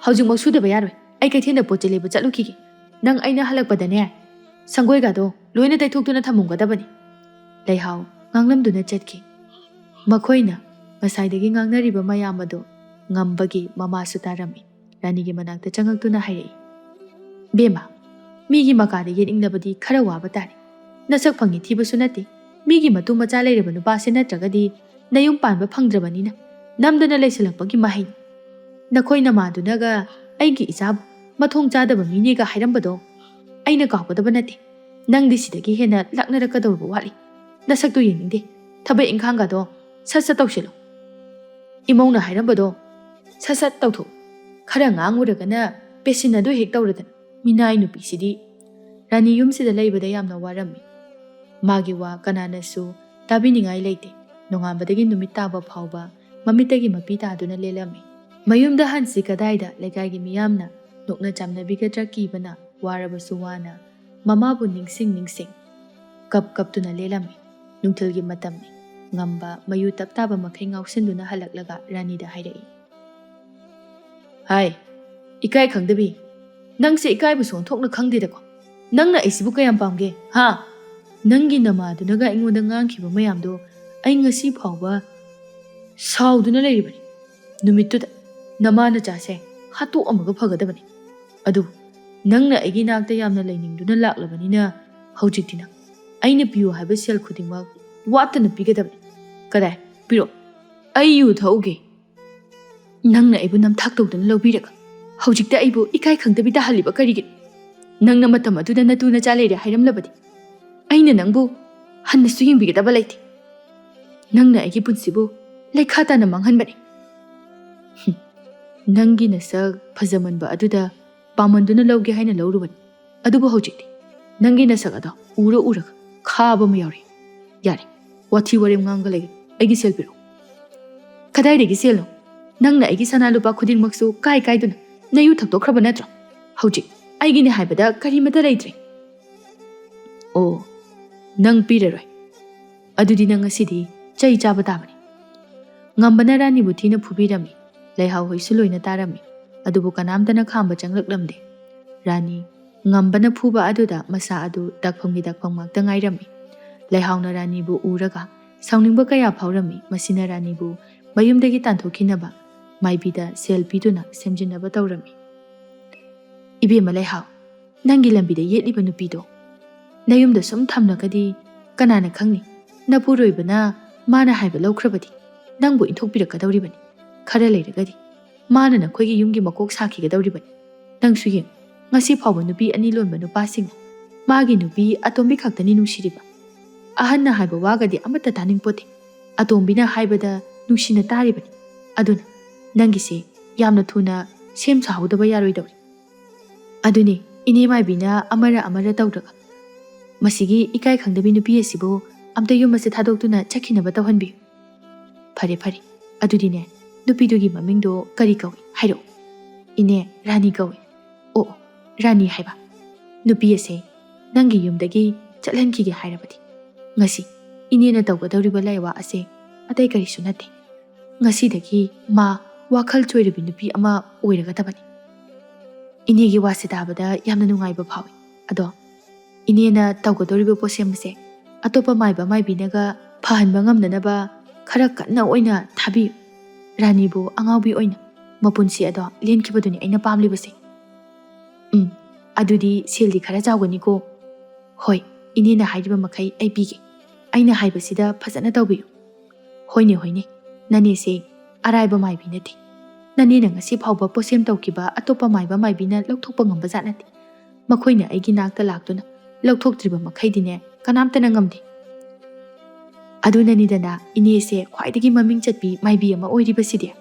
haujimak sudaba yaroi ai kaithena poche leba chatlukige nang aina halakpadane sangoi ga do loina teithokduna thamunggadabani leihau nganglamduna chatki makhoina masaidagi ngangnariba mayam ado ngambagi mama sutarami ranigi manakta changaktuna hairei bema migi makade yeningnabadi khara waba tari nasak phangi thiba sunati migi matu macha leiraba nupa se natragadi nayum panba phangdrabanina namdana leisalakpagi mahai nakhoi namadunaga aigi isabu mathong chadaba mini ga hairambado aina kawpadaba nate nangdi sidagi hena laknarakadawba wali nasaktu yeningde thabai inkhanga do sasa tawshilo imongna hairambado sasa tawtho khara nganguragana pesina do hek tawradan minai nupi sidi rani yumsida leibada yamna warami magi wa kananasu tabiningai leite nongambadagi numit taba phawba mamitagi mapi taduna lelami mayumda hansi kadaida lekai miyamna nokna chamnabigadra kibana warabasu wana mamabu ningsing ningsing kap tuna lelami nungthilgi matamni ngamba mayu taptaba makhai ngausinduna halaklaga rani da hairei hai ikai khangdabi nangse ikai bu song thokna khangdida ko nangna aisibu kayam pamge ha nangi namadunaga ingoda ngangkhiba mayamdo ai ngasi phawba sauduna leiribani numittuda namana chase hatu amaga phagadabani adu nangna aigi nakta yamna lainingduna laklabanina hojiktina aina piyu haiba sel khudingma watana pigadabani kadai piro ai yu thauge nangna aibu nam thak tawdana lobiraga ꯍꯧꯖꯤꯛꯇ ꯑꯩꯕꯨ ꯏꯀꯥꯏ ꯈꯪꯗꯕꯤ ꯇꯥꯍꯜꯂꯤꯕ ꯀꯔꯤꯒꯤꯅꯣ? ꯅꯪꯅ ꯃꯇꯝ ꯑꯗꯨꯗ ꯅꯇꯨ ꯅꯆꯥ ꯂꯩꯔꯦ ꯍꯥꯏꯔꯝꯂꯕꯗꯤ ꯑꯩꯅ ꯅꯪꯕꯨ ꯍꯟꯅꯁꯨ ꯌꯦꯡꯕꯤꯒꯗꯕ ꯂꯩꯇꯦ꯫ ꯅꯪꯅ ꯑꯩꯒꯤ ꯄꯨꯟꯁꯤꯕꯨ ꯂꯩꯈꯥ ꯇꯥꯅ ꯃꯥꯡꯍꯟꯕꯅꯤ꯫ ꯅꯪꯒꯤ ꯅꯁꯛ ꯐꯖꯃꯟꯕ ꯑꯗꯨꯗ ꯄꯥꯃꯟꯗꯨꯅ ꯂꯧꯒꯦ ꯍꯥꯏꯅ ꯂꯧꯔꯨꯕꯅꯤ꯫ ꯑꯗꯨꯕꯨ ꯍꯧꯖꯤꯛꯇꯤ ꯅꯪꯒꯤ ꯅꯁꯛ ꯑꯗꯣ ꯎꯔꯒ ꯈꯥꯕ ꯑꯃ ꯌꯥꯎꯔꯦ꯫ ꯌꯥꯔꯦ, ꯋꯥꯊꯤ ꯋꯥꯔꯦꯝ ꯉꯥꯡꯒ ꯂꯩꯒꯅꯨ꯫ ꯑꯩꯒꯤ ꯁꯦꯜ ꯄꯤꯔꯛꯎ꯫ ꯀꯗꯥꯏꯗꯒꯤ ꯁꯦꯜꯅꯣ? ꯅꯪꯅ ꯑꯩꯒꯤ ꯁꯅꯥ ꯂꯨꯄꯥ ꯈꯨꯗꯤꯡꯃꯛꯁꯨ ꯀꯥꯏꯗꯨꯅ ꯅꯌꯨ ꯊꯛꯇꯣꯛꯈ꯭ꯔꯕ ꯅꯠꯇ꯭ꯔꯣ? ꯍꯧꯖꯤꯛ ꯑꯩꯒꯤꯅꯦ ꯍꯥꯏꯕꯗ ꯀꯔꯤꯃꯠꯇ ꯂꯩꯇ꯭ꯔꯦ꯫ ꯑꯣ, ꯅꯪ ꯄꯤꯔꯔꯣꯏ? ꯑꯗꯨꯗꯤ ꯅꯪ ꯉꯁꯤꯗꯤ ꯆꯩ ꯆꯥꯕ ꯇꯥꯕꯅꯤ꯫ ꯉꯝꯕꯅ ꯔꯥꯅꯤꯕꯨ ꯊꯤꯅ ꯐꯨꯕꯤꯔꯝꯃꯤ꯫ ꯂꯩꯍꯥꯎ ꯍꯣꯏꯁꯨ ꯂꯣꯏꯅ ꯇꯥꯔꯝꯃꯤ꯫ ꯑꯗꯨꯕꯨ ꯀꯅꯥꯝꯇꯅ ꯈꯥꯝꯕ ꯆꯪꯂꯛꯂꯝꯗꯦ꯫ ꯔꯥꯅꯤ ꯉꯝꯕꯅ ꯐꯨꯕ ꯑꯗꯨꯗ ꯃꯁꯥ ꯑꯗꯨ ꯗꯥꯛꯐꯝꯒꯤ ꯗꯥꯛꯐꯝ ꯉꯥꯛꯇ ꯉꯥꯏꯔꯝꯃꯤ꯫ ꯂꯩꯍꯥꯎꯅ ꯔꯥꯅꯤꯕꯨ ꯎꯔꯒ ꯁꯥꯎꯅꯤꯡꯕ ꯀꯌꯥ ꯐꯥꯎꯔꯝꯃꯤ꯫ ꯃꯁꯤꯅ ꯔꯥꯅꯤꯕꯨ ꯃꯌꯨꯝꯗꯒꯤ ꯇꯥꯟꯊꯣꯛꯈꯤꯅꯕ ꯃꯥꯏꯕꯤꯗ ꯁꯦꯜ ꯄꯤꯗꯨꯅ ꯁꯦꯝꯖꯤꯟꯅꯕ ꯇꯧꯔꯝꯃꯤ꯫ ꯏꯕꯦꯝꯃ ꯂꯩꯍꯥꯎ, ꯅꯪꯒꯤ ꯂꯝꯕꯤꯗ ꯌꯦꯠꯂꯤꯕ ꯅꯨꯄꯤꯗꯣ ꯅꯌꯨꯝꯗ ꯁꯨꯝ ꯊꯝꯂꯒꯗꯤ ꯀꯅꯥꯅ ꯈꯪꯅꯤ, ꯅꯄꯨꯔꯣꯏꯕꯅ ꯃꯥꯅ ꯍꯥꯏꯕ ꯂꯧꯈ꯭ꯔꯕꯗꯤ ꯅꯪꯕꯨ ꯏꯟꯊꯣꯛꯄꯤꯔꯛꯀꯗꯧꯔꯤꯕꯅꯤ꯫ ꯈꯔ ꯂꯩꯔꯒꯗꯤ ꯃꯥꯅ ꯅꯈꯣꯏꯒꯤ ꯌꯨꯝꯒꯤ ꯃꯀꯣꯛ ꯁꯥꯈꯤꯒꯗꯧꯔꯤꯕꯅꯤ꯫ ꯅꯪꯁꯨ ꯌꯦꯡ, ꯉꯁꯤ ꯐꯥꯎꯕ ꯅꯨꯄꯤ ꯑꯅꯤ ꯂꯣꯟꯕ ꯅꯨꯄꯥꯁꯤꯡꯅ ꯃꯥꯒꯤ ꯅꯨꯄꯤ ꯑꯇꯣꯝꯕꯤ ꯈꯛꯇꯅꯤ ꯅꯨꯡꯁꯤꯔꯤꯕ꯫ ꯑꯍꯟꯅ ꯍꯥꯏꯕ ꯋꯥꯒꯗꯤ ꯑꯃꯠꯇ ꯇꯥꯅꯤꯡꯄꯣꯠꯇꯦ꯫ ꯑꯇꯣꯝꯕꯤꯅ ꯍꯥꯏꯕꯗ ꯅꯨꯡꯁꯤꯅ ꯇꯥꯔꯤꯕꯅꯤ꯫ ꯑꯗꯨꯅ ꯅꯪꯒꯤꯁꯦ ꯌꯥꯝꯅ ꯊꯨꯅ ꯁꯦꯝ ꯁꯥꯍꯧꯗꯕ ꯌꯥꯔꯣꯏꯗꯧꯔꯤ꯫ ꯑꯗꯨꯅꯤ ꯏꯅꯦ ꯃꯥꯏꯕꯤꯅ ꯑꯃꯔ ꯇꯧꯔꯒ ꯃꯁꯤꯒꯤ ꯏꯀꯥꯏ ꯈꯪꯗꯕꯤ ꯅꯨꯄꯤ ꯑꯁꯤꯕꯨ ꯑꯝꯇ ꯌꯨꯝ ꯑꯁꯤ ꯊꯥꯗꯣꯛꯇꯨꯅ ꯆꯠꯈꯤꯅꯕ ꯇꯧꯍꯟꯕꯤꯌꯨ꯫ ꯐꯔꯦ, ꯑꯗꯨꯗꯤꯅꯦ ꯅꯨꯄꯤꯗꯨꯒꯤ ꯃꯃꯤꯡꯗꯣ ꯀꯔꯤ ꯀꯧꯏ ꯍꯥꯏꯔꯛꯎ꯫ ꯏꯅꯦ ꯔꯥꯅꯤ ꯀꯧꯏ꯫ ꯑꯣ, ꯔꯥꯅꯤ ꯍꯥꯏꯕ꯫ ꯅꯨꯄꯤ ꯑꯁꯦ ꯅꯪꯒꯤ ꯌꯨꯝꯗꯒꯤ ꯆꯠꯍꯟꯈꯤꯒꯦ ꯍꯥꯏꯔꯕꯗꯤ ꯉꯁꯤ ꯏꯅꯦꯅ ꯇꯧꯒꯗꯧꯔꯤꯕ ꯂꯥꯏꯋꯥ ꯑꯁꯦ ꯑꯇꯩ ꯀꯔꯤꯁꯨ ꯅꯠꯇꯦ꯫ ꯉꯁꯤꯗꯒꯤ ꯃꯥ ꯋꯥꯈꯜ ꯆꯣꯏꯔꯕꯤ ꯅꯨꯄꯤ ꯑꯃ ꯑꯣꯏꯔꯒꯗꯕꯅꯤ꯫ ꯏꯅꯦꯒꯤ ꯋꯥꯁꯦ ꯇꯥꯕꯗ ꯌꯥꯝꯅ ꯅꯨꯡꯉꯥꯏꯕ ꯐꯥꯎꯏ꯫ ꯑꯗꯣ ꯏꯅꯦꯅ ꯇꯧꯒꯗꯧꯔꯤꯕ ꯄꯣꯠꯁꯦꯝ ꯑꯁꯦ ꯑꯇꯣꯞꯄ ꯃꯥꯏꯕ ꯃꯥꯏꯕꯤꯅꯒ ꯐꯍꯟꯕ ꯉꯝꯅꯅꯕ ꯈꯔ ꯀꯟꯅ ꯑꯣꯏꯅ ꯊꯥꯕꯤꯌꯨ꯫ ꯔꯥꯅꯤꯕꯨ ꯑꯉꯥꯎꯕꯤ ꯑꯣꯏꯅ ꯃꯄꯨꯟꯁꯤ ꯑꯗꯣ ꯂꯦꯟꯈꯤꯕꯗꯨꯅꯤ ꯑꯩꯅ ꯄꯥꯝꯂꯤꯕꯁꯦ꯫ ꯑꯗꯨꯗꯤ ꯁꯦꯜꯗꯤ ꯈꯔ ꯆꯥꯎꯒꯅꯤꯀꯣ? ꯍꯣꯏ, ꯏꯅꯦꯅ ꯍꯥꯏꯔꯤꯕ ꯃꯈꯩ ꯑꯩ ꯄꯤꯒꯦ꯫ ꯑꯩꯅ ꯍꯥꯏꯕꯁꯤꯗ ꯐꯖꯅ ꯇꯧꯕꯤꯌꯨ꯫ ꯍꯣꯏꯅꯦ, ꯅꯅꯦꯁꯦ ꯑꯔꯥꯏꯕ ꯃꯥꯏꯕꯤ ꯅꯠꯇꯦ꯫ ꯅꯅꯦꯅ ꯉꯁꯤ ꯐꯥꯎꯕ ꯄꯣꯠꯁꯦꯝ ꯇꯧꯈꯤꯕ ꯑꯇꯣꯞꯄ ꯃꯥꯏꯕ ꯃꯥꯏꯕꯤꯅ ꯂꯧꯊꯣꯛꯄ ꯉꯝꯕ ꯖꯥꯠ ꯅꯠꯇꯦ꯫ ꯃꯈꯣꯏꯅ ꯑꯩꯒꯤ ꯅꯥꯛꯇ ꯂꯥꯛꯇꯨꯅ ꯂꯧꯊꯣꯛꯇ꯭ꯔꯤꯕ ꯃꯈꯩꯗꯤꯅꯦ ꯀꯅꯥꯝꯇꯅ ꯉꯝꯗꯦ꯫ ꯑꯗꯨꯅꯅꯤꯗꯅ ꯏꯅꯦꯁꯦ ꯈ꯭ꯋꯥꯏꯗꯒꯤ ꯃꯃꯤꯡ ꯆꯠꯄꯤ ꯃꯥꯏꯕꯤ ꯑꯃ ꯑꯣꯏꯔꯤꯕꯁꯤꯗꯤ꯫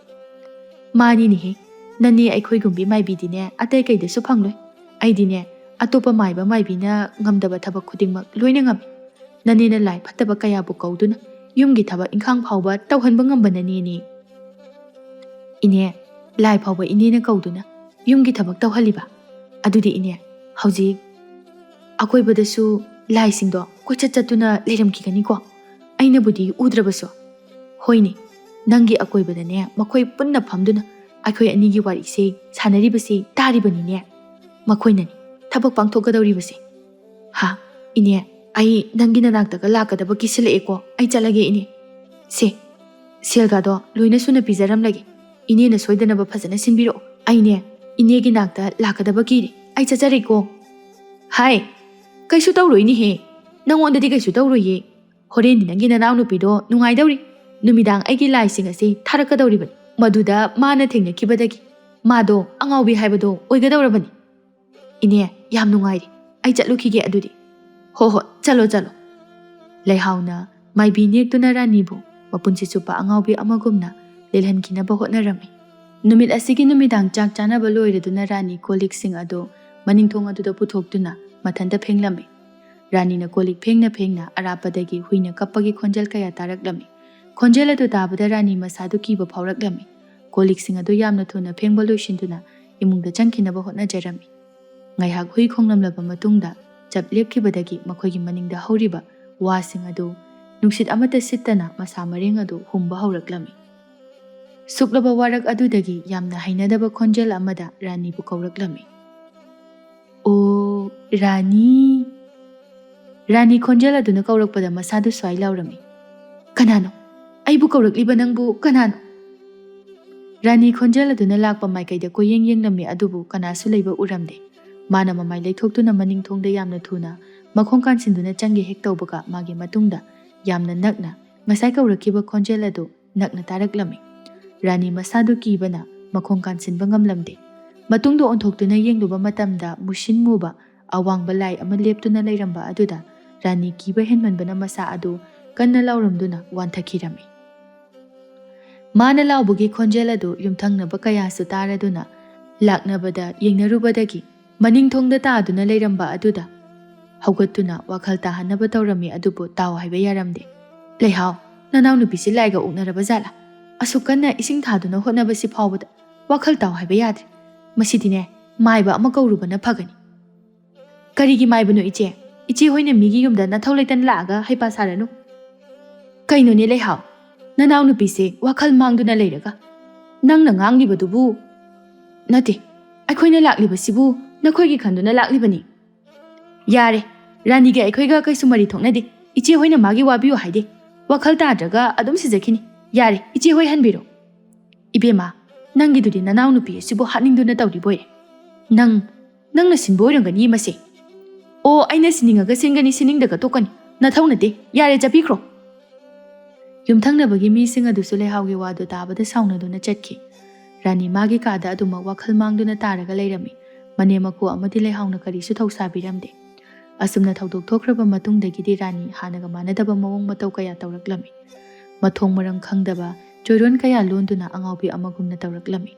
ꯃꯥꯅꯤꯅꯦꯍꯦ, ꯅꯅꯦ ꯑꯩꯈꯣꯏꯒꯨꯝꯕꯤ ꯃꯥꯏꯕꯤꯗꯤꯅꯦ ꯑꯇꯩ ꯀꯩꯗꯁꯨ ꯐꯪꯂꯣꯏ꯫ ꯑꯩꯗꯤꯅꯦ ꯑꯇꯣꯞꯄ ꯃꯥꯏꯕ ꯃꯥꯏꯕꯤꯅ ꯉꯝꯗꯕ ꯊꯕꯛ ꯈꯨꯗꯤꯡꯃꯛ ꯂꯣꯏꯅ ꯉꯝꯃꯤ꯫ ꯅꯅꯦꯅ ꯂꯥꯏ ꯐꯠꯇꯕ ꯀꯌꯥꯕꯨ ꯀꯧꯗꯨꯅ ꯌꯨꯝꯒꯤ ꯊꯕꯛ ꯏꯪꯈꯥꯡ ꯐꯥꯎꯕ ꯇꯧꯍꯟꯕ ꯉꯝꯕ ꯅꯅꯦꯅꯤ꯫ ꯏꯅꯦ, ꯂꯥꯏ ꯐꯥꯎꯕ ꯏꯅꯦꯅ ꯀꯧꯗꯨꯅ ꯌꯨꯝꯒꯤ ꯊꯕꯛ ꯇꯧꯍꯜꯂꯤꯕ? ꯑꯗꯨꯗꯤ ꯏꯅꯦ ꯍꯧꯖꯤꯛ ꯑꯀꯣꯏꯕꯗꯁꯨ ꯂꯥꯏꯁꯤꯡꯗꯣ ꯀꯣꯏꯆꯠ ꯆꯠꯇꯨꯅ ꯂꯩꯔꯝꯈꯤꯒꯅꯤꯀꯣ, ꯑꯩꯅꯕꯨꯗꯤ ꯎꯗ꯭ꯔꯕꯁꯨ? ꯍꯣꯏꯅꯦ, ꯅꯪꯒꯤ ꯑꯀꯣꯏꯕꯗꯅꯦ ꯃꯈꯣꯏ ꯄꯨꯟꯅ ꯐꯝꯗꯨꯅ ꯑꯩꯈꯣꯏ ꯑꯅꯤꯒꯤ ꯋꯥꯔꯤꯁꯦ ꯁꯥꯟꯅꯔꯤꯕꯁꯦ ꯇꯥꯔꯤꯕꯅꯤꯅꯦ꯫ ꯃꯈꯣꯏꯅꯅꯤ ꯊꯕꯛ ꯄꯥꯡꯊꯣꯛꯀꯗꯧꯔꯤꯕꯁꯦ꯫ ꯍꯥ, ꯏꯅꯦ, ꯑꯩ ꯅꯪꯒꯤ ꯅꯅꯥꯛꯇꯒ ꯂꯥꯛꯀꯗꯕ ꯀꯤꯁꯤꯜꯂꯛꯑꯦꯀꯣ꯫ ꯑꯩ ꯆꯠꯂꯒꯦ ꯏꯅꯦ꯫ ꯁꯦꯜꯒꯥꯗꯣ ꯂꯣꯏꯅ ꯁꯨꯅ ꯄꯤꯖꯔꯝꯂꯒꯦ꯫ ꯏꯅꯦꯅ ꯁꯣꯏꯗꯅꯕ ꯐꯖꯅ ꯁꯤꯟꯕꯤꯔꯛꯑꯣ꯫ ꯑꯩꯅꯦ ꯏꯅꯦꯒꯤ ꯅꯥꯛꯇ ꯂꯥꯛꯀꯗꯕ ꯀꯤꯔꯦ꯫ ꯑꯩ ꯆꯠꯆꯔꯦꯀꯣ꯫ ꯍꯥꯏ, ꯀꯩꯁꯨ ꯇꯧꯔꯣꯏꯅꯦꯍꯦ꯫ ꯅꯪꯉꯣꯟꯗꯗꯤ ꯀꯩꯁꯨ ꯇꯧꯔꯣꯏꯌꯦ꯫ ꯍꯣꯔꯦꯟꯗꯤ ꯅꯪꯒꯤ ꯅꯅꯥꯎ ꯅꯨꯄꯤꯗꯣ ꯅꯨꯡꯉꯥꯏꯗꯧꯔꯤ꯫ ꯅꯨꯃꯤꯗꯥꯡ ꯑꯩꯒꯤ ꯂꯥꯏꯁꯤꯡ ꯑꯁꯤ ꯊꯥꯔꯛꯀꯗꯧꯔꯤꯕꯅꯤ꯫ ꯃꯗꯨꯗ ꯃꯥꯅ ꯊꯦꯡꯅꯈꯤꯕꯗꯒꯤ ꯃꯥꯗꯣ ꯑꯉꯥꯎꯕꯤ ꯍꯥꯏꯕꯗꯣ ꯑꯣꯏꯒꯗꯧꯔꯕꯅꯤ꯫ ꯏꯅꯦ, ꯌꯥꯝ ꯅꯨꯡꯉꯥꯏꯔꯦ꯫ ꯑꯩ ꯆꯠꯂꯨꯈꯤꯒꯦ ꯑꯗꯨꯗꯤ꯫ ꯍꯣꯏ, ꯆꯠꯂꯣ꯫ ꯂꯩꯍꯥꯎꯅ ꯃꯥꯏꯕꯤ ꯅꯦꯛꯇꯨꯅ ꯔꯥꯅꯤꯕꯨ ꯃꯄꯨꯟꯁꯤ ꯆꯨꯞꯄ ꯑꯉꯥꯎꯕꯤ ꯑꯃꯒꯨꯝꯅ ꯂꯦꯜꯍꯟꯈꯤꯅꯕ ꯍꯣꯠꯅꯔꯝꯃꯤ꯫ ꯅꯨꯃꯤꯠ ꯑꯁꯤꯒꯤ ꯅꯨꯃꯤꯗꯥꯡ ꯆꯥꯛ ꯆꯥꯅꯕ ꯂꯣꯏꯔꯗꯨꯅ ꯔꯥꯅꯤ ꯀꯣꯜꯂꯤꯛꯁꯤꯡ ꯑꯗꯨ ꯃꯅꯤꯡꯊꯣꯡ ꯑꯗꯨꯗ ꯄꯨꯊꯣꯛꯇꯨꯅ ꯃꯊꯟꯇ ꯐꯦꯡꯂꯝꯃꯤ꯫ ꯔꯥꯅꯤꯅ ꯀꯣꯜꯂꯤꯛ ꯐꯦꯡꯅ ꯑꯔꯥꯞꯄꯗꯒꯤ ꯍꯨꯏꯅ ꯀꯞꯄꯒꯤ ꯈꯣꯟꯖꯦꯜ ꯀꯌꯥ ꯇꯥꯔꯛꯂꯝꯃꯤ꯫ ꯈꯣꯟꯖꯦꯜ ꯑꯗꯨ ꯇꯥꯕꯗ ꯔꯥꯅꯤ ꯃꯁꯥꯗꯨ ꯀꯤꯕ ꯐꯥꯎꯔꯛꯂꯝꯃꯤ꯫ ꯀꯣꯜꯂꯤꯛꯁꯤꯡ ꯑꯗꯨ ꯌꯥꯝꯅ ꯊꯨꯅ ꯐꯦꯡꯕ ꯂꯣꯏꯁꯤꯟꯗꯨꯅ ꯏꯃꯨꯡꯗ ꯆꯪꯈꯤꯅꯕ ꯍꯣꯠꯅꯖꯔꯝꯃꯤ꯫ ꯉꯥꯏꯍꯥꯛ ꯍꯨꯏ ꯈꯣꯡꯂꯝꯂꯕ ꯃꯇꯨꯡꯗ ꯆꯞ ꯂꯦꯞꯈꯤꯕꯗꯒꯤ ꯃꯈꯣꯏꯒꯤ ꯃꯅꯤꯡꯗ ꯍꯧꯔꯤꯕ ꯋꯥꯁꯤꯡ ꯑꯗꯨ ꯅꯨꯡꯁꯤꯠ ꯑꯃꯠꯇ ꯁꯤꯠꯇꯅ ꯃꯁꯥ ꯃꯔꯦꯡ ꯑꯗꯨ ꯍꯨꯝꯕ ꯍꯧꯔꯛꯂꯝꯃꯤ꯫ ꯁꯨꯛꯂꯕ ꯋꯥꯔꯛ ꯑꯗꯨꯗꯒꯤ ꯌꯥꯝꯅ ꯍꯩꯅꯗꯕ ꯈꯣꯟꯖꯦꯜ ꯑꯃꯗ ꯔꯥꯅꯤꯕꯨ ꯀꯧꯔꯛꯂꯝꯃꯤ꯫ ꯑꯣ, ꯔꯥꯅꯤ! ꯔꯥꯅꯤ ꯈꯣꯟꯖꯦꯜ ꯑꯗꯨꯅ ꯀꯧꯔꯛꯄꯗ ꯃꯁꯥꯗꯨ ꯁ꯭ꯋꯥꯏ ꯂꯥꯎꯔꯝꯃꯤ꯫ ꯀꯅꯥꯅꯣ? ꯑꯩꯕꯨ ꯀꯧꯔꯛꯂꯤꯕ ꯅꯪꯕꯨ ꯀꯅꯥꯅꯣ? ꯔꯥꯅꯤ ꯈꯣꯟꯖꯦꯜ ꯑꯗꯨꯅ ꯂꯥꯛꯄ ꯃꯥꯏꯀꯩꯗ ꯀꯣꯏꯌꯦꯡ ꯌꯦꯡꯂꯝꯃꯤ, ꯑꯗꯨꯕꯨ ꯀꯅꯥꯁꯨ ꯂꯩꯕ ꯎꯔꯝꯗꯦ꯫ ꯃꯥꯅ ꯃꯃꯥꯏ ꯂꯩꯊꯣꯛꯇꯨꯅ ꯃꯅꯤꯡꯊꯣꯡꯗ ꯌꯥꯝꯅ ꯊꯨꯅ ꯃꯈꯣꯡ ꯀꯥꯟꯁꯤꯟꯗꯨꯅ ꯆꯪꯒꯦ ꯍꯦꯛ ꯇꯧꯕꯒ ꯃꯥꯒꯤ ꯃꯇꯨꯡꯗ ꯌꯥꯝꯅ ꯅꯛꯅ ꯉꯁꯥꯏ ꯀꯧꯔꯛꯈꯤꯕ ꯈꯣꯟꯖꯦꯜ ꯑꯗꯨ ꯅꯛꯅ ꯇꯥꯔꯛꯂꯝꯃꯤ꯫ ꯔꯥꯅꯤ ꯃꯁꯥꯗꯨ ꯀꯤꯕꯅ ꯃꯈꯣꯡ ꯀꯥꯟꯁꯤꯟꯕ ꯉꯝꯂꯝꯗꯦ꯫ ꯃꯇꯨꯡꯗ ꯑꯣꯟꯊꯣꯛꯇꯨꯅ ꯌꯦꯡꯂꯨꯕ ꯃꯇꯝꯗ ꯃꯨꯁꯤꯟ ꯃꯨꯕ ꯑꯋꯥꯡꯕ ꯂꯥꯏ ꯑꯃ ꯂꯦꯞꯇꯨꯅ ꯂꯩꯔꯝꯕ ꯑꯗꯨꯗ ꯔꯥꯅꯤ ꯀꯤꯕ ꯍꯦꯟꯃꯟꯕꯅ ꯃꯁꯥ ꯑꯗꯨ ꯀꯟꯅ ꯂꯥꯎꯔꯝꯗꯨꯅ ꯋꯥꯟꯊꯈꯤꯔꯝꯃꯤ꯫ ꯃꯥꯅ ꯂꯥꯎꯕꯒꯤ ꯈꯣꯟꯖꯦꯜ ꯑꯗꯨ ꯌꯨꯝꯊꯪꯅꯕ ꯀꯌꯥꯁꯨ ꯇꯥꯔꯗꯨꯅ ꯂꯥꯛꯅꯕꯗ ꯌꯦꯡꯅꯔꯨꯕꯗꯒꯤ ꯃꯅꯤꯡꯊꯣꯡꯗ ꯇꯥꯗꯨꯅ ꯂꯩꯔꯝꯕ ꯑꯗꯨꯗ ꯍꯧꯒꯠꯇꯨꯅ ꯋꯥꯈꯜ ꯇꯥꯍꯟꯅꯕ ꯇꯧꯔꯝꯃꯤ ꯑꯗꯨꯕꯨ ꯇꯥꯎ ꯍꯥꯏꯕ ꯌꯥꯔꯝꯗꯦ꯫ ꯂꯩꯍꯥꯎ, ꯅꯅꯥꯎꯅꯨꯄꯤꯁꯤ ꯂꯥꯏꯒ ꯑꯣꯛꯅꯔꯕ ꯖꯥꯠꯂꯥ? ꯑꯁꯨꯛ ꯀꯟꯅ ꯏꯁꯤꯡ ꯊꯥꯗꯨꯅ ꯍꯣꯠꯅꯕꯁꯤ ꯐꯥꯎꯕꯗ ꯋꯥꯈꯜ ꯇꯥꯎ ꯍꯥꯏꯕ ꯌꯥꯗ꯭ꯔꯦ꯫ ꯃꯁꯤꯗꯤꯅꯦ ꯃꯥꯏꯕ ꯑꯃ ꯀꯧꯔꯨꯕꯅ ꯐꯒꯅꯤ꯫ ꯀꯔꯤꯒꯤ ꯃꯥꯏꯕꯅꯣ ꯏꯆꯦ? ꯏꯆꯦ ꯍꯣꯏꯅ ꯃꯤꯒꯤ ꯌꯨꯝꯗ ꯅꯊꯧ ꯂꯩꯇꯅ ꯂꯥꯛꯑꯒ ꯍꯩꯄꯥ ꯁꯥꯔꯅꯨ꯫ ꯀꯩꯅꯣꯅꯦ ꯂꯩꯍꯥꯎ, ꯅꯅꯥꯎꯅꯨꯄꯤꯁꯦ ꯋꯥꯈꯜ ꯃꯥꯡꯗꯨꯅ ꯂꯩꯔꯒ ꯅꯪꯅ ꯉꯥꯡꯂꯤꯕꯗꯨꯕꯨ ꯅꯠꯇꯦ, ꯑꯩꯈꯣꯏꯅ ꯂꯥꯛꯂꯤꯕꯁꯤꯕꯨ ꯅꯈꯣꯏꯒꯤ ꯈꯟꯗꯨꯅ ꯂꯥꯛꯂꯤꯕꯅꯤ꯫ ꯌꯥꯔꯦ, ꯔꯥꯅꯤꯒ ꯑꯩꯈꯣꯏꯒ ꯀꯩꯁꯨ ꯃꯔꯤ ꯊꯣꯛꯅꯗꯦ꯫ ꯏꯆꯦ ꯍꯣꯏꯅ ꯃꯥꯒꯤ ꯋꯥꯕꯤꯌꯨ ꯍꯥꯏꯗꯦ꯫ ꯋꯥꯈꯜ ꯇꯥꯗ꯭ꯔꯒ ꯑꯗꯨꯝ ꯁꯤꯖꯈꯤꯅꯤ꯫ ꯌꯥꯔꯦ, ꯏꯆꯦ ꯍꯣꯏ ꯍꯟꯕꯤꯔꯣ꯫ ꯏꯕꯦꯝꯃ, ꯅꯪꯒꯤꯗꯨꯗꯤ ꯅꯅꯥꯎꯅꯨꯄꯤ ꯑꯁꯤꯕꯨ ꯍꯥꯠꯅꯤꯡꯗꯨꯅ ꯇꯧꯔꯤꯕꯣꯏꯔꯦ꯫ ꯅꯪꯅ ꯁꯤꯟꯕ ꯑꯣꯏꯔꯝꯒꯅꯤ ꯃꯁꯦ꯫ ꯑꯣ, ꯑꯩꯅ ꯁꯤꯅꯤꯡꯉꯒ ꯁꯤꯟꯒꯅꯤ, ꯁꯤꯅꯤꯡꯗꯒ ꯇꯣꯛꯀꯅꯤ꯫ ꯅꯊꯧ ꯅꯠꯇꯦ꯫ ꯌꯥꯔꯦ, ꯆꯠꯄꯤꯈ꯭ꯔꯣ꯫ ꯌꯨꯝꯊꯪꯅꯕꯒꯤ ꯃꯤꯁꯤꯡ ꯑꯗꯨꯁꯨ ꯂꯩꯍꯥꯎꯒꯤ ꯋꯥꯗꯨ ꯇꯥꯕꯗ ꯁꯥꯎꯅꯗꯨꯅ ꯆꯠꯈꯤ꯫ ꯔꯥꯅꯤ ꯃꯥꯒꯤ ꯀꯥꯗ ꯑꯗꯨꯃꯛ ꯋꯥꯈꯜ ꯃꯥꯡꯗꯨꯅ ꯇꯥꯔꯒ ꯂꯩꯔꯝꯃꯤ꯫ ꯃꯅꯦꯝ ꯃꯀꯨ ꯑꯃꯗꯤ ꯂꯩꯍꯥꯎꯅ ꯀꯔꯤꯁꯨ ꯊꯧꯁꯥꯕꯤꯔꯝꯗꯦ꯫ ꯑꯁꯨꯝꯅ ꯊꯧꯗꯣꯛ ꯊꯣꯛꯈ꯭ꯔꯕ ꯃꯇꯨꯡꯗꯒꯤꯗꯤ ꯔꯥꯅꯤ ꯍꯥꯟꯅꯒ ꯃꯥꯟꯅꯗꯕ ꯃꯑꯣꯡ ꯃꯇꯧ ꯀꯌꯥ ꯇꯧꯔꯛꯂꯝꯃꯤ꯫ ꯃꯊꯣꯡ ꯃꯔꯝ ꯈꯪꯗꯕ ꯆꯣꯏꯔꯣꯟ ꯀꯌꯥ ꯂꯣꯟꯗꯨꯅ ꯑꯉꯥꯎꯕꯤ ꯑꯃꯒꯨꯝꯅ ꯇꯧꯔꯛꯂꯝꯃꯤ꯫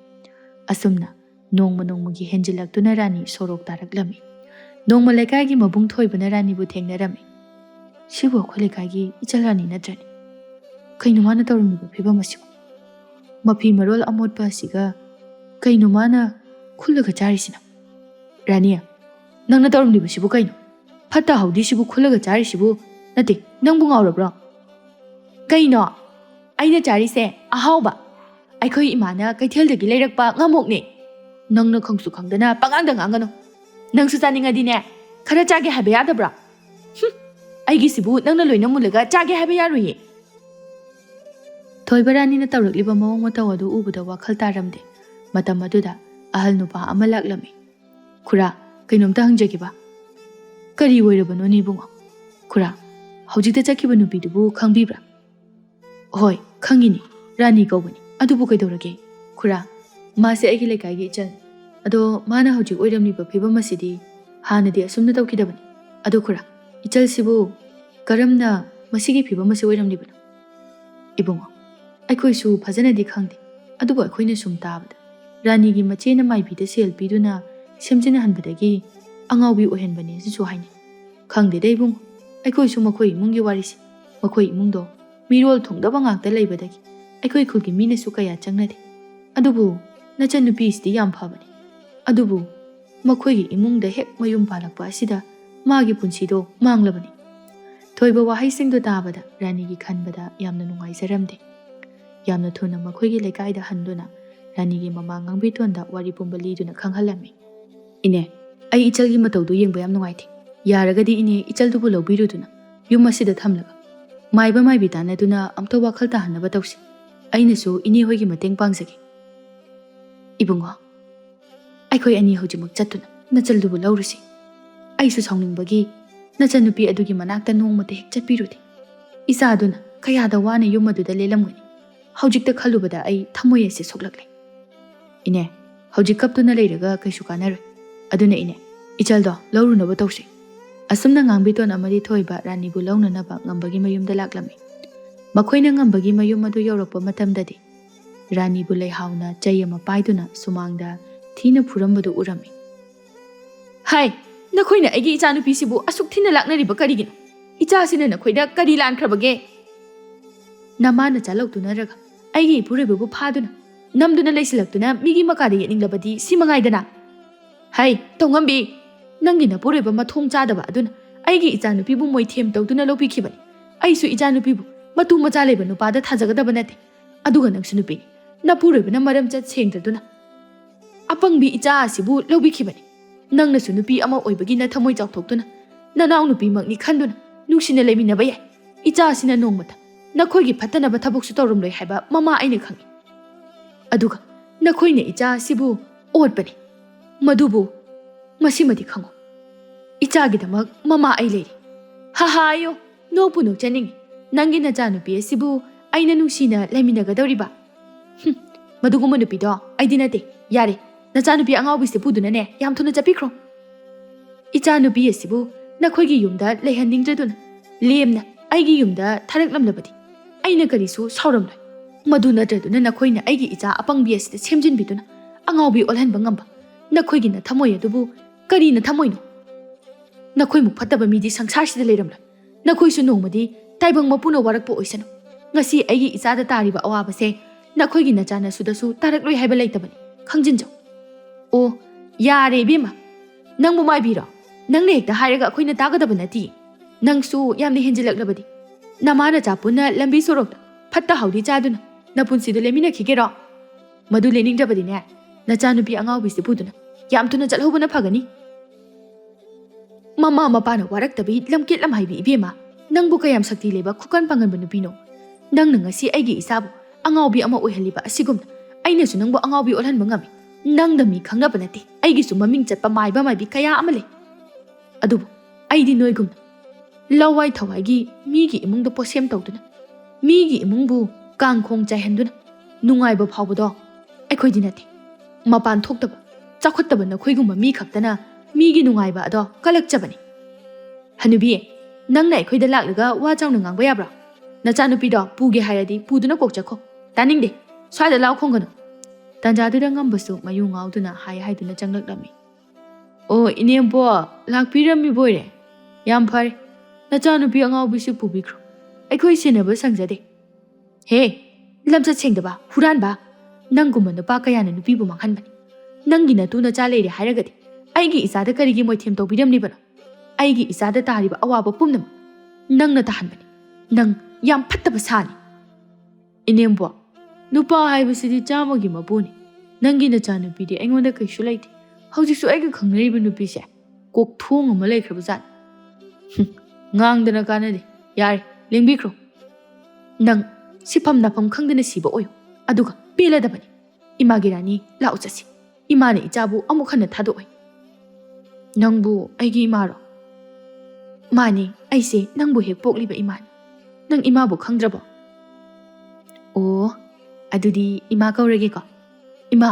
ꯑꯁꯨꯝꯅ ꯅꯣꯡꯃ ꯅꯣꯡꯃꯒꯤ ꯍꯦꯟꯖꯤꯜꯂꯛꯇꯨꯅ ꯔꯥꯅꯤ ꯁꯣꯔꯣꯛ ꯇꯥꯔꯛꯂꯝꯃꯤ꯫ ꯅꯣꯡꯃ ꯂꯩꯀꯥꯏꯒꯤ ꯃꯕꯨꯡ ꯊꯣꯏꯕꯅ ꯔꯥꯅꯤꯕꯨ ꯊꯦꯡꯅꯔꯝꯃꯤ꯫ ꯁꯤꯕꯨ ꯑꯩꯈꯣꯏ ꯂꯩꯀꯥꯏꯒꯤ ꯏꯆꯜ ꯔꯥꯅꯤ ꯅꯠꯇ꯭ꯔꯅꯤ? ꯀꯩꯅꯣ ꯃꯥꯅ ꯇꯧꯔꯝꯃꯤꯕ ꯐꯤꯕꯝ ꯑꯁꯤꯕꯨ? ꯃꯐꯤ ꯃꯔꯣꯜ ꯑꯃꯣꯠꯄ ꯑꯁꯤꯒ ꯀꯩꯅꯣ ꯃꯥꯅ ꯈꯨꯜꯂꯒ ꯆꯥꯔꯤꯁꯤꯅ? ꯔꯥꯅꯤ, ꯅꯪꯅ ꯇꯧꯔꯝꯂꯤꯕꯁꯤꯕꯨ ꯀꯩꯅꯣ? ꯐꯠꯇ ꯍꯥꯎꯗꯤꯁꯤꯕꯨ ꯈꯨꯜꯂꯒ ꯆꯥꯔꯤꯁꯤꯕꯨ? ꯅꯠꯇꯦ, ꯅꯪꯕꯨ ꯉꯥꯎꯔꯕ꯭ꯔꯣ? ꯀꯩꯅꯣ? ꯑꯩꯅ ꯆꯥꯔꯤꯁꯦ ꯑꯍꯥꯎꯕ, ꯑꯩꯈꯣꯏ ꯏꯃꯥꯅ ꯀꯩꯊꯦꯜꯗꯒꯤ ꯂꯩꯔꯛꯄ ꯉꯥꯃꯣꯛꯅꯦ꯫ ꯅꯪꯅ ꯈꯪꯁꯨ ꯈꯪꯗꯅ ꯄꯉꯥꯡꯗ ꯉꯥꯡꯒꯅꯨ꯫ ꯅꯪꯁꯨ ꯆꯥꯅꯤꯡꯉꯗꯤꯅꯦ ꯈꯔ ꯆꯥꯒꯦ ꯍꯥꯏꯕ ꯌꯥꯗꯕ꯭ꯔꯥ? ꯑꯩꯒꯤꯁꯤꯕꯨ ꯅꯪꯅ ꯂꯣꯏꯅ ꯃꯨꯜꯂꯒ ꯆꯥꯒꯦ ꯍꯥꯏꯕ ꯌꯥꯔꯣꯏꯌꯦ꯫ ꯊꯣꯏꯕ ꯔꯥꯅꯤꯅ ꯇꯧꯔꯛꯂꯤꯕ ꯃꯑꯣꯡ ꯃꯇꯧ ꯑꯗꯨ ꯎꯕꯗ ꯋꯥꯈꯜ ꯇꯥꯔꯝꯗꯦ꯫ ꯃꯇꯝ ꯑꯗꯨꯗ ꯑꯍꯜ ꯅꯨꯄꯥ ꯑꯃ ꯂꯥꯛꯂꯝꯃꯤ꯫ ꯈꯨꯔꯥ, ꯀꯩꯅꯣꯝꯇ ꯍꯪꯖꯒꯦꯕ꯫ ꯀꯔꯤ ꯑꯣꯏꯔꯕꯅꯣꯅꯦ ꯏꯕꯨꯡꯉꯣ? ꯈꯨꯔꯥ, ꯍꯧꯖꯤꯛꯇ ꯆꯠꯈꯤꯕ ꯅꯨꯄꯤꯗꯨꯕꯨ ꯈꯪꯕꯤꯕ꯭ꯔꯥ? ꯍꯣꯏ, ꯈꯪꯉꯤꯅꯤ, ꯔꯥꯅꯤ ꯀꯧꯕꯅꯤ꯫ ꯑꯗꯨꯕꯨ ꯀꯩꯗꯧꯔꯒꯦ? ꯈꯨꯔꯥ, ꯃꯥꯁꯦ ꯑꯩꯒꯤ ꯂꯩꯀꯥꯏꯒꯤ ꯏꯆꯜ꯫ ꯑꯗꯣ ꯃꯥꯅ ꯍꯧꯖꯤꯛ ꯑꯣꯏꯔꯝꯂꯤꯕ ꯐꯤꯕꯝ ꯑꯁꯤꯗꯤ ꯍꯥꯟꯅꯗꯤ ꯑꯁꯨꯝꯅ ꯇꯧꯈꯤꯗꯕꯅꯤ꯫ ꯑꯗꯣ ꯈꯨꯔꯥ, ꯏꯆꯜꯁꯤꯕꯨ ꯀꯔꯝꯅ ꯃꯁꯤꯒꯤ ꯐꯤꯕꯝ ꯑꯁꯤ ꯑꯣꯏꯔꯝꯂꯤꯕꯅꯣ? ꯏꯕꯨꯡꯉꯣ, ꯑꯩꯈꯣꯏꯁꯨ ꯐꯖꯅꯗꯤ ꯈꯪꯗꯦ꯫ ꯑꯗꯨꯕꯨ ꯑꯩꯈꯣꯏꯅ ꯁꯨꯝ ꯇꯥꯕꯗ ꯔꯥꯅꯤꯒꯤ ꯃꯆꯦꯅ ꯃꯥꯏꯕꯤꯗ ꯁꯦꯜ ꯄꯤꯗꯨꯅ ꯁꯦꯝꯖꯤꯟꯍꯟꯕꯗꯒꯤ ꯑꯉꯥꯎꯕꯤ ꯑꯣꯏꯍꯟꯕꯅꯦ ꯁꯤꯁꯨ ꯍꯥꯏꯅꯩ꯫ ꯈꯪꯗꯦꯗ ꯏꯕꯨꯡꯉꯣ, ꯑꯩꯈꯣꯏꯁꯨ ꯃꯈꯣꯏ ꯏꯃꯨꯡꯒꯤ ꯋꯥꯔꯤꯁꯦ꯫ ꯃꯈꯣꯏ ꯏꯃꯨꯡꯗꯣ ꯃꯤꯔꯣꯜ ꯊꯨꯡꯗꯕ ꯉꯥꯛꯇ ꯂꯩꯕꯗꯒꯤ ꯑꯩꯈꯣꯏ ꯈꯨꯜꯒꯤ ꯃꯤꯅꯁꯨ ꯀꯌꯥ ꯆꯪꯅꯗꯦ꯫ ꯑꯗꯨꯕꯨ ꯅꯆꯟꯅꯨꯄꯤꯁꯤꯗꯤ ꯌꯥꯝ ꯐꯕꯅꯤ꯫ ꯑꯗꯨꯕꯨ ꯃꯈꯣꯏꯒꯤ ꯏꯃꯨꯡꯗ ꯍꯦꯛ ꯃꯌꯨꯝ ꯄꯥꯜꯂꯛꯄ ꯑꯁꯤꯗ ꯃꯥꯒꯤ ꯄꯨꯟꯁꯤꯗꯣ ꯃꯥꯡꯂꯕꯅꯤ꯫ ꯊꯣꯏꯕ ꯋꯥꯍꯩꯁꯤꯡꯗꯨ ꯇꯥꯕꯗ ꯔꯥꯅꯤꯒꯤ ꯈꯟꯕꯗ ꯌꯥꯝꯅ ꯅꯨꯡꯉꯥꯏꯖꯔꯝꯗꯦ꯫ ꯌꯥꯝꯅ ꯊꯨꯅ ꯃꯈꯣꯏꯒꯤ ꯂꯩꯀꯥꯏꯗ ꯍꯟꯗꯨꯅ ꯔꯥꯅꯤꯒꯤ ꯃꯃꯥ ꯉꯥꯡꯕꯤꯇꯣꯟꯗ ꯋꯥꯔꯤ ꯄꯨꯝꯕ ꯂꯤꯗꯨꯅ ꯈꯪꯍꯜꯂꯝꯃꯤ꯫ ꯏꯅꯦ, ꯑꯩ ꯏꯆꯜꯒꯤ ꯃꯇꯧꯗꯨ ꯌꯦꯡꯕ ꯌꯥꯝ ꯅꯨꯡꯉꯥꯏꯇꯦ꯫ ꯌꯥꯔꯒꯗꯤ ꯏꯅꯦ ꯏꯆꯜꯗꯨꯕꯨ ꯂꯧꯕꯤꯔꯨꯗꯨꯅ ꯌꯨꯝ ꯑꯁꯤꯗ ꯊꯝꯂꯒ ꯃꯥꯏꯕ ꯃꯥꯏꯕꯤ ꯇꯥꯟꯅꯗꯨꯅ ꯑꯝꯇ ꯋꯥꯈꯜ ꯇꯥꯍꯟꯅꯕ ꯇꯧꯁꯤ꯫ ꯑꯩꯅꯁꯨ ꯏꯅꯦ ꯍꯣꯏꯒꯤ ꯃꯇꯦꯡ ꯄꯥꯡꯖꯒꯦ꯫ ꯏꯕꯨꯡꯉꯣ, ꯑꯩꯈꯣꯏ ꯑꯅꯤ ꯍꯧꯖꯤꯛꯃꯛ ꯆꯠꯇꯨꯅ ꯅꯆꯜꯗꯨꯕꯨ ꯂꯧꯔꯨꯁꯤ꯫ ꯑꯩꯁꯨ ꯁꯥꯎꯅꯤꯡꯕꯒꯤ ꯅꯆꯟꯅꯨꯄꯤ ꯑꯗꯨꯒꯤ ꯃꯅꯥꯛꯇ ꯅꯣꯡꯃꯇ ꯍꯦꯛ ꯆꯠꯄꯤꯔꯨꯗꯦ꯫ ꯏꯆꯥꯗꯨꯅ ꯀꯌꯥꯗ ꯋꯥꯅ ꯌꯨꯝ ꯑꯗꯨꯗ ꯂꯦꯜꯂꯝꯒꯅꯤ꯫ ꯍꯧꯖꯤꯛꯇ ꯈꯜꯂꯨꯕꯗ ꯑꯩ ꯊꯃꯣꯏ ꯑꯁꯤ ꯁꯣꯛꯂꯛꯂꯦ꯫ ꯏꯅꯦ, ꯍꯧꯖꯤꯛ ꯀꯞꯇꯨꯅ ꯂꯩꯔꯒ ꯀꯩꯁꯨ ꯀꯥꯟꯅꯔꯣꯏ꯫ ꯑꯗꯨꯅ ꯏꯅꯦ, ꯏꯆꯜꯗꯣ ꯂꯧꯔꯨꯅꯕ ꯇꯧꯁꯤ꯫ ꯑꯁꯨꯝꯅ ꯉꯥꯡꯕꯤꯇꯣꯟ ꯑꯃꯗꯤ ꯊꯣꯏꯕ ꯔꯥꯅꯤꯕꯨ ꯂꯧꯅꯅꯕ ꯉꯝꯕꯒꯤ ꯃꯌꯨꯝꯗ ꯂꯥꯛꯂꯝꯃꯤ꯫ ꯃꯈꯣꯏꯅ ꯉꯝꯕꯒꯤ ꯃꯌꯨꯝ ꯑꯗꯨ ꯌꯧꯔꯛꯄ ꯃꯇꯝꯗꯗꯤ ꯔꯥꯅꯤꯕꯨ ꯂꯩꯍꯥꯎꯅ ꯆꯩ ꯑꯃ ꯄꯥꯏꯗꯨꯅ ꯁꯨꯃꯥꯡꯗ ꯊꯤꯅ ꯐꯨꯔꯝꯕꯗꯨ ꯎꯔꯝꯃꯤ꯫ ꯍꯥꯏ, ꯅꯈꯣꯏꯅ ꯑꯩꯒꯤ ꯏꯆꯥꯅꯨꯄꯤꯁꯤꯕꯨ ꯑꯁꯨꯛ ꯊꯤꯅ ꯂꯥꯛꯅꯔꯤꯕ ꯀꯔꯤꯒꯤꯅꯣ? ꯏꯆꯥꯁꯤꯅ ꯅꯈꯣꯏꯗ ꯀꯔꯤ ꯂꯥꯟꯈ꯭ꯔꯕꯒꯦ? ꯅꯃꯥꯅ ꯆꯥꯂꯧꯇꯨꯅꯔꯒ ꯑꯩꯒꯤ ꯏꯄꯨꯔꯣꯏꯕꯕꯨ ꯐꯥꯗꯨꯅ ꯅꯝꯗꯨꯅ ꯂꯩꯁꯤꯜꯂꯛꯇꯨꯅ ꯃꯤꯒꯤ ꯃꯀꯥꯗ ꯌꯦꯠꯅꯤꯡꯂꯕꯗꯤ ꯁꯤ ꯃꯉꯥꯏꯗꯅ? ꯍꯩ, ꯇꯧꯉꯝꯕꯤ, ꯅꯪꯒꯤ ꯅꯄꯨꯔꯣꯏꯕ ꯃꯊꯣꯡ ꯆꯥꯗꯕ ꯑꯗꯨꯅ ꯑꯩꯒꯤ ꯏꯆꯥꯅꯨꯄꯤꯕꯨ ꯃꯣꯏꯊꯦꯝ ꯇꯧꯗꯨꯅ ꯂꯧꯕꯤꯈꯤꯕꯅꯤ꯫ ꯑꯩꯁꯨ ꯏꯆꯥꯅꯨꯄꯤꯕꯨ ꯃꯇꯨ ꯃꯆꯥ ꯂꯩꯕ ꯅꯨꯄꯥꯗ ꯊꯥꯖꯒꯗꯕ ꯅꯠꯇꯦ꯫ ꯑꯗꯨꯒ ꯅꯪꯁꯨ ꯅꯨꯄꯤꯅꯤ, ꯅꯄꯨꯔꯣꯏꯕꯅ ꯃꯔꯝꯆꯠ ꯁꯦꯡꯗ꯭ꯔꯗꯨꯅ ꯑꯄꯪꯕꯤ ꯏꯆꯥ ꯑꯁꯤꯕꯨ ꯂꯧꯕꯤꯈꯤꯕꯅꯤ꯫ ꯅꯪꯅꯁꯨ ꯅꯨꯄꯤ ꯑꯃ ꯑꯣꯏꯕꯒꯤ ꯅꯊꯃꯣꯏ ꯆꯥꯎꯊꯣꯛꯇꯨꯅ ꯅꯅꯥꯎ ꯅꯨꯄꯤꯃꯛꯅꯤ ꯈꯟꯗꯨꯅ ꯅꯨꯡꯁꯤꯅ ꯂꯩꯃꯤꯟꯅꯕ ꯌꯥꯏ꯫ ꯏꯆꯥꯁꯤꯅ ꯅꯣꯡꯃꯇ ꯅꯈꯣꯏꯒꯤ ꯐꯠꯇꯅꯕ ꯊꯕꯛꯁꯨ ꯇꯧꯔꯝꯂꯣꯏ ꯍꯥꯏꯕ ꯃꯃꯥ ꯑꯩꯅ ꯈꯪꯏ꯫ ꯑꯗꯨꯒ ꯅꯈꯣꯏꯅ ꯏꯆꯥ ꯑꯁꯤꯕꯨ ꯑꯣꯠꯄꯅꯤ꯫ ꯃꯗꯨꯕꯨ ꯃꯁꯤꯃꯗꯤ ꯈꯪꯉꯨ, ꯏꯆꯥꯒꯤꯗꯃꯛ ꯃꯃꯥ ꯑꯩ ꯂꯩꯔꯤ꯫ ꯍꯥꯍꯥꯌꯣ, ꯅꯣꯛꯄꯨ ꯅꯣꯛꯆꯅꯤꯡꯉꯤ꯫ ꯅꯪꯒꯤ ꯅꯆꯥꯅꯨꯄꯤ ꯑꯁꯤꯕꯨ ꯑꯩꯅ ꯅꯨꯡꯁꯤꯅ ꯂꯩꯃꯤꯟꯅꯒꯗꯧꯔꯤꯕ? ꯃꯗꯨꯒꯨꯝꯕ ꯅꯨꯄꯤꯗꯣ ꯑꯩꯗꯤ ꯅꯠꯇꯦ꯫ ꯌꯥꯔꯦ, Nachanupi angawbisi pudunane yam thuna chapikro. Ichanupi asibu nakhoi gi yumda leihanningdraduna lemna aigi yumda tharaklamlabadi aina karisu sauramloi madu natraduna nakhoina aigi icha apangbi asida semjinbiduna angawbi olhanba ngamba nakhoigi na thamoi adubu kari na thamoino nakhoi muk phataba midi sangsar sida leiramloi nakhoisu nongmadi taibang mapuna warakpo oisanu ngasi aigi icha da tariba awabase nakhoigi nachana sudasu tarakloi haiba leitabani khangjinjau o yare bema nangbu maibiro nangna hekta hairaga akhoi na tagadaba nati nangsu yamni henjilaklabadi namana chapuna lambi sorokta fatta haudi chaduna napunsidu lemina khigero madu leningdrabadi ne nachanupi angawbisi puduna yam tuna chalhobana phagani mama mapana waraktabi lamkit lamhaibi ibema nangbu kayam sakti leba khukan pangan banu pino nang ngasi aigi isabu angawbi ama oihaliba asigumna aina su nangbu angawbi olhan bangami nang da mi khangna banati aigi su maming chatpa maiba maibi kaya amale adubu aidi noigumna lawai thawai gi migi imungda posem tawduna migi imungbu kangkhong chaihanduna nungaiba phawbado aikhoi dinati mapan thoktaba chakhottaba na khoigumba mi khaktana migi nungaiba ado kalakchabani hanubi nangna aikhoi da laklaga wa chawna ngangba yabra nachanupi do puge hairadi puduna kokchakho taningde swaida law khongano tanjadura ngambasu mayu ngauduna haiduna changlaklami o inembo lakpirami boire yam phare nachanupi angawbisu pubikro aikhoi senaba sangjade he lamsa sengdaba huranba nanguma nupa kayana nupibu manghanbani nangi natu nacha leire hairagadi aigi isada karigi moithem tawbiramnibano aigi isada tariba awaba pumnam nangna tahanbani nang yam phattaba sani inembo nupa haibasidi chamagi mabuni nangi nachanupidi aingonda kaishu laiti haujisu aiga khangnariba nupise kok thong ama leikhrabajan ngang kanade yare lengbikro nang sifam nafam khangdana siba oyo aduga peladabani imagi rani lau chasi imane ichabu amuk hana thadoi nangbu aigi imaro mani aise nangbu hek pokliba imani nang imabu khangdrabo o adudi ima kaurage ko ima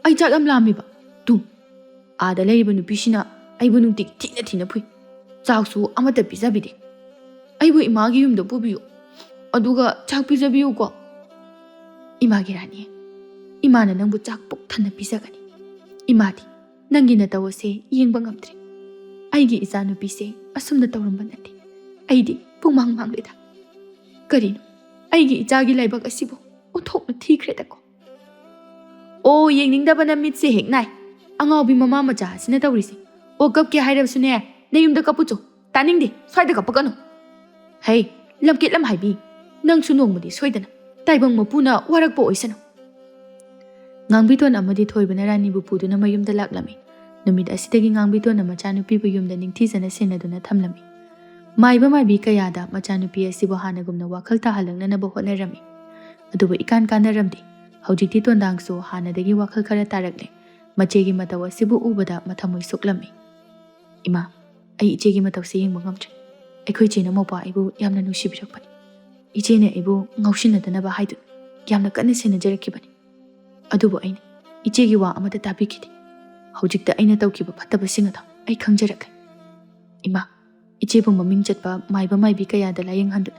ai chak am lamiba tu ada leiba nupishina aibu nungtik thina thina phui chaksu amata pizabide aibu imagi yumda pubiyo aduga chak pizabiyo ko imagi rani imana nangbu chak pok thana pizagani imadi nangi na tawase yengba ngamdre aigi izanu pise asumna tawramba nati aidi pumang mangleda karino aigi ichagi laibak asibo othokna thikhreda ko o yengningdaba na mitse heknai angawbi mama macha sina tawrise o kap ke hairabsune nayumda kapucho taningde swaida kapakano hey lamkit lam haibi nang su nongmadi soidana taibang mapuna warakpo oisano ngangbiton amadi thoibana rani bu puduna mayumda laklami numid asidagi ngangbiton machanupi bu yumda ningthijana senaduna thamlami maiba maibi kayada machanupi asibo hanagumna wakhal tahalangna ba hotnarami aduba ikan kanaramdi haujikti tondangso hanadagi wakhal khara tarakle machegi matawa sibu ubada mathamoi suklami ima ai ichegi matawse yengba ngamtre aikhoi chena mopa aibu yamna nusibirakpani ichene aibu ngausinadana ba haidu yamna kanna senajarakibani adubu aina ichegi wa amata tabikidi haujikta aina tawkiba phattaba singada ai khangjarakkai ima ichebu maming chatpa maiba maibi kayada layeng handu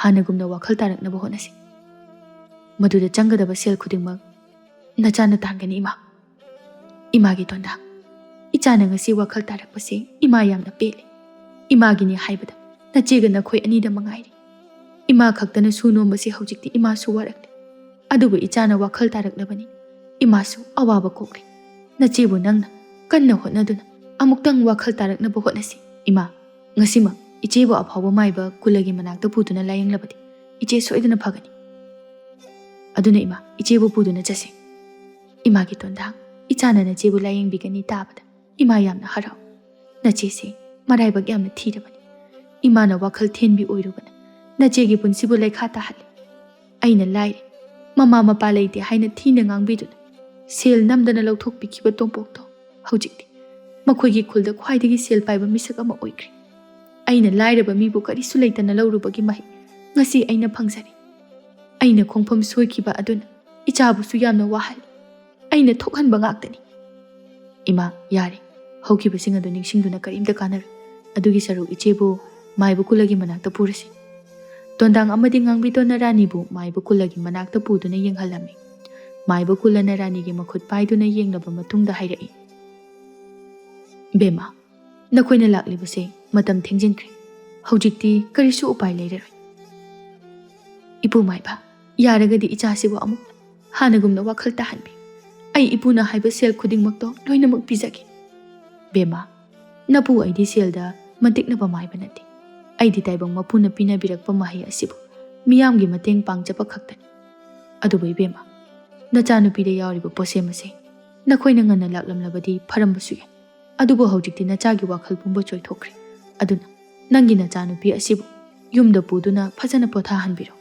hanagumna wakhal taraknaba honasi maduda changadaba sel khudingmak nachana tangani ima imagi tonda ichana ngasi wakhal tarakpase ima yamna pele imagini haibada nachega nakhoi anida mangairi ima khaktana sunombasi haujikti ima su warakle adubu ichana wakhal taraknabani ima su awaba kokle nachebu nangna kanna hotnaduna amuktang wakhal taraknaba hotnasi ima ngasima ichebu aphawa maiba kulagi manakta puduna layenglabadi iche soidana phagani aduna ima ichebu puduna chase imagi tondang ichana nachebu layengbigani tabada ima yamna harau nachese maraibak yamna thirabani imana wakhal thenbi oirubana nachegi punsibu lekha tahal aina laire mama mapa leite haina thina ngangbiduna sel namdana lauthok pikhiba tompokto haujikti makhoigi khulda khwaidagi sel paiba misak ama oikri aina lairaba mibu karisu leitana laurubagi mahi ngasi aina phangjari aina khongpham soikiba aduna ichabu su yamna wahal aina thokhanba ngaktani Ima, yare. Hꯧꯈꯤꯕꯁꯤꯡ ꯑꯗꯨ ꯅꯤꯡꯁꯤꯡꯗꯨꯅ ꯀꯔꯤꯝꯇ ꯀꯥꯟꯅꯔꯣꯏ. ꯑꯗꯨꯒꯤ ꯁꯔꯨꯛ ꯏꯆꯦꯕꯨ ꯃꯥꯏꯕ ꯀꯨꯂꯒꯤ ꯃꯅꯥꯛꯇ ꯄꯨꯔꯁꯤ. ꯇꯣꯟꯗꯥꯡ ꯑꯃꯗꯤ ꯉꯥꯡꯕꯤꯇꯣꯟꯅ ꯔꯥꯅꯤꯕꯨ ꯃꯥꯏꯕ ꯀꯨꯂꯒꯤ ꯃꯅꯥꯛꯇ ꯄꯨꯗꯨꯅ ꯌꯦꯡꯍꯜꯂꯝꯃꯤ. ꯃꯥꯏꯕ ꯀꯨꯂꯅ ꯔꯥꯅꯤꯒꯤ ꯃꯈꯨꯠ ꯄꯥꯏꯗꯨꯅ ꯌꯦꯡꯂꯕ ꯃꯇꯨꯡꯗ ꯍꯥꯏꯔꯛꯏ. ꯕꯦꯝꯃ, ꯅꯈꯣꯏꯅ ꯂꯥꯛꯂꯤꯕꯁꯦ ꯃꯇꯝ ꯊꯦꯡꯖꯤꯟꯈ꯭ꯔꯦ. ꯍꯧꯖꯤꯛꯇꯤ ꯀꯔꯤꯁꯨ ꯎꯄꯥꯏ ꯂꯩꯔꯔꯣꯏ. ꯏꯄꯨ ꯃꯥꯏꯕ, ꯌꯥꯔꯒꯗꯤ ꯏꯆꯥꯁꯤꯕꯨ ꯑꯃꯨꯛ ꯍꯥꯟꯅꯒꯨꯝꯅ ꯋꯥꯈꯜ ꯇꯥꯍꯟꯕꯤ. ꯑꯩ ꯏꯄꯨꯅ ꯍꯥꯏꯕ ꯁꯦꯜ ꯈꯨꯗꯤꯡꯃꯛꯇꯣ ꯂꯣꯏꯅꯃꯛ ꯄꯤꯖꯒꯦ. ꯕꯦꯝꯃ, ꯅꯄꯨ ꯑꯩꯗꯤ ꯁꯦꯜꯗ ꯃꯇꯤꯛꯅꯕ ꯃꯥꯏꯕ ꯅꯠꯇꯦ. ꯑꯩꯗꯤ ꯇꯥꯏꯕꯪ ꯃꯄꯨꯅ ꯄꯤꯅꯕꯤꯔꯛꯄ ꯃꯍꯩ ꯑꯁꯤꯕꯨ ꯃꯤꯌꯥꯝꯒꯤ ꯃꯇꯦꯡ ꯄꯥꯡꯖꯕ ꯈꯛꯇꯅꯤ. ꯑꯗꯨꯕꯨ ꯏꯕꯦꯝꯃ, ꯅꯆꯥꯅꯨꯄꯤꯗ ꯌꯥꯎꯔꯤꯕ ꯄꯣꯠꯁꯦꯝ ꯑꯁꯤ ꯅꯈꯣꯏꯅ ꯉꯟꯅ ꯂꯥꯛꯂꯝꯂꯕꯗꯤ ꯐꯔꯝꯕꯁꯨ ꯌꯥꯏ. ꯑꯗꯨꯕꯨ ꯍꯧꯖꯤꯛꯇꯤ ꯅꯆꯥꯒꯤ ꯋꯥꯈꯜ ꯄꯨꯝꯕ ꯆꯣꯏꯊꯣꯛꯈ꯭ꯔꯦ. ꯑꯗꯨꯅ ꯅꯪꯒꯤ ꯅꯆꯥꯅꯨꯄꯤ ꯑꯁꯤꯕꯨ ꯌꯨꯝꯗ ꯄꯨꯗꯨꯅ ꯐꯖꯅ ꯄꯣꯊꯥꯍꯟꯕꯤꯔꯣ.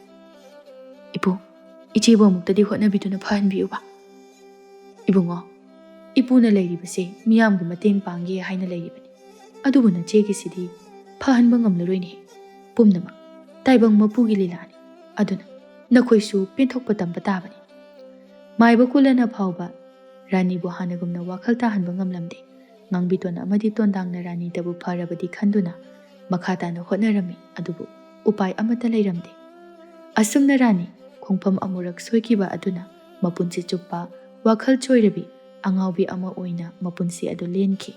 ꯏꯄꯨ, ꯏꯆꯦꯕꯨ ꯑꯃꯨꯛꯇꯗꯤ ꯍꯣꯠꯅꯕꯤꯗꯨꯅ ꯐꯍꯟꯕꯤꯌꯨꯕ. ꯏꯕꯨꯡꯉꯣ, ꯏꯄꯨꯅ ꯂꯩꯔꯤꯕꯁꯦ ꯃꯤꯌꯥꯝꯒꯤ ꯃꯇꯦꯡ ꯄꯥꯡꯒꯦ ꯍꯥꯏꯅ ꯂꯩꯔꯤꯕꯅꯤ. ꯑꯗꯨꯕꯨ ꯅꯆꯦꯒꯤꯁꯤꯗꯤ ꯐꯍꯟꯕ ꯉꯝꯂꯔꯣꯏꯅꯦ. ꯄꯨꯝꯅꯃꯛ ꯇꯥꯏꯕꯪ ꯃꯄꯨꯒꯤ ꯂꯤꯂꯥꯅꯤ. ꯑꯗꯨꯅ ꯅꯈꯣꯏꯁꯨ ꯄꯦꯟꯊꯣꯛꯄ ꯇꯝꯕ ꯇꯥꯕꯅꯤ. ꯃꯥꯏꯕ ꯀꯨꯂꯅ ꯐꯥꯎꯕ ꯔꯥꯅꯤꯕꯨ ꯍꯥꯟꯅꯒꯨꯝꯅ ꯋꯥꯈꯜ ꯇꯥꯍꯟꯕ ꯉꯝꯂꯝꯗꯦ. ꯉꯥꯡꯕꯤꯇꯣꯟ ꯑꯃꯗꯤ ꯇꯣꯟꯗꯥꯡꯅ ꯔꯥꯅꯤꯗꯕꯨ ꯐꯔꯕꯗꯤ ꯈꯟꯗꯨꯅ ꯃꯈꯥ ꯇꯥꯅ ꯍꯣꯠꯅꯔꯝꯃꯤ. ꯑꯗꯨꯕꯨ ꯎꯄꯥꯏ ꯑꯃꯠꯇ ꯂꯩꯔꯝꯗꯦ. ꯑꯁꯨꯝꯅ ꯔꯥꯅꯤ ꯈꯣꯡꯐꯝ ꯑꯃꯨꯔꯛ ꯁꯣꯏꯈꯤꯕ ꯑꯗꯨꯅ ꯃꯄꯨꯟꯁꯤ ꯆꯨꯞꯄ ꯋꯥꯈꯜ ꯆꯣꯏꯔꯕꯤ ꯑꯉꯥꯎꯕꯤ ꯑꯃ ꯑꯣꯏꯅ ꯃꯄꯨꯟꯁꯤ ꯑꯗꯨ ꯂꯦꯟꯈꯤ꯫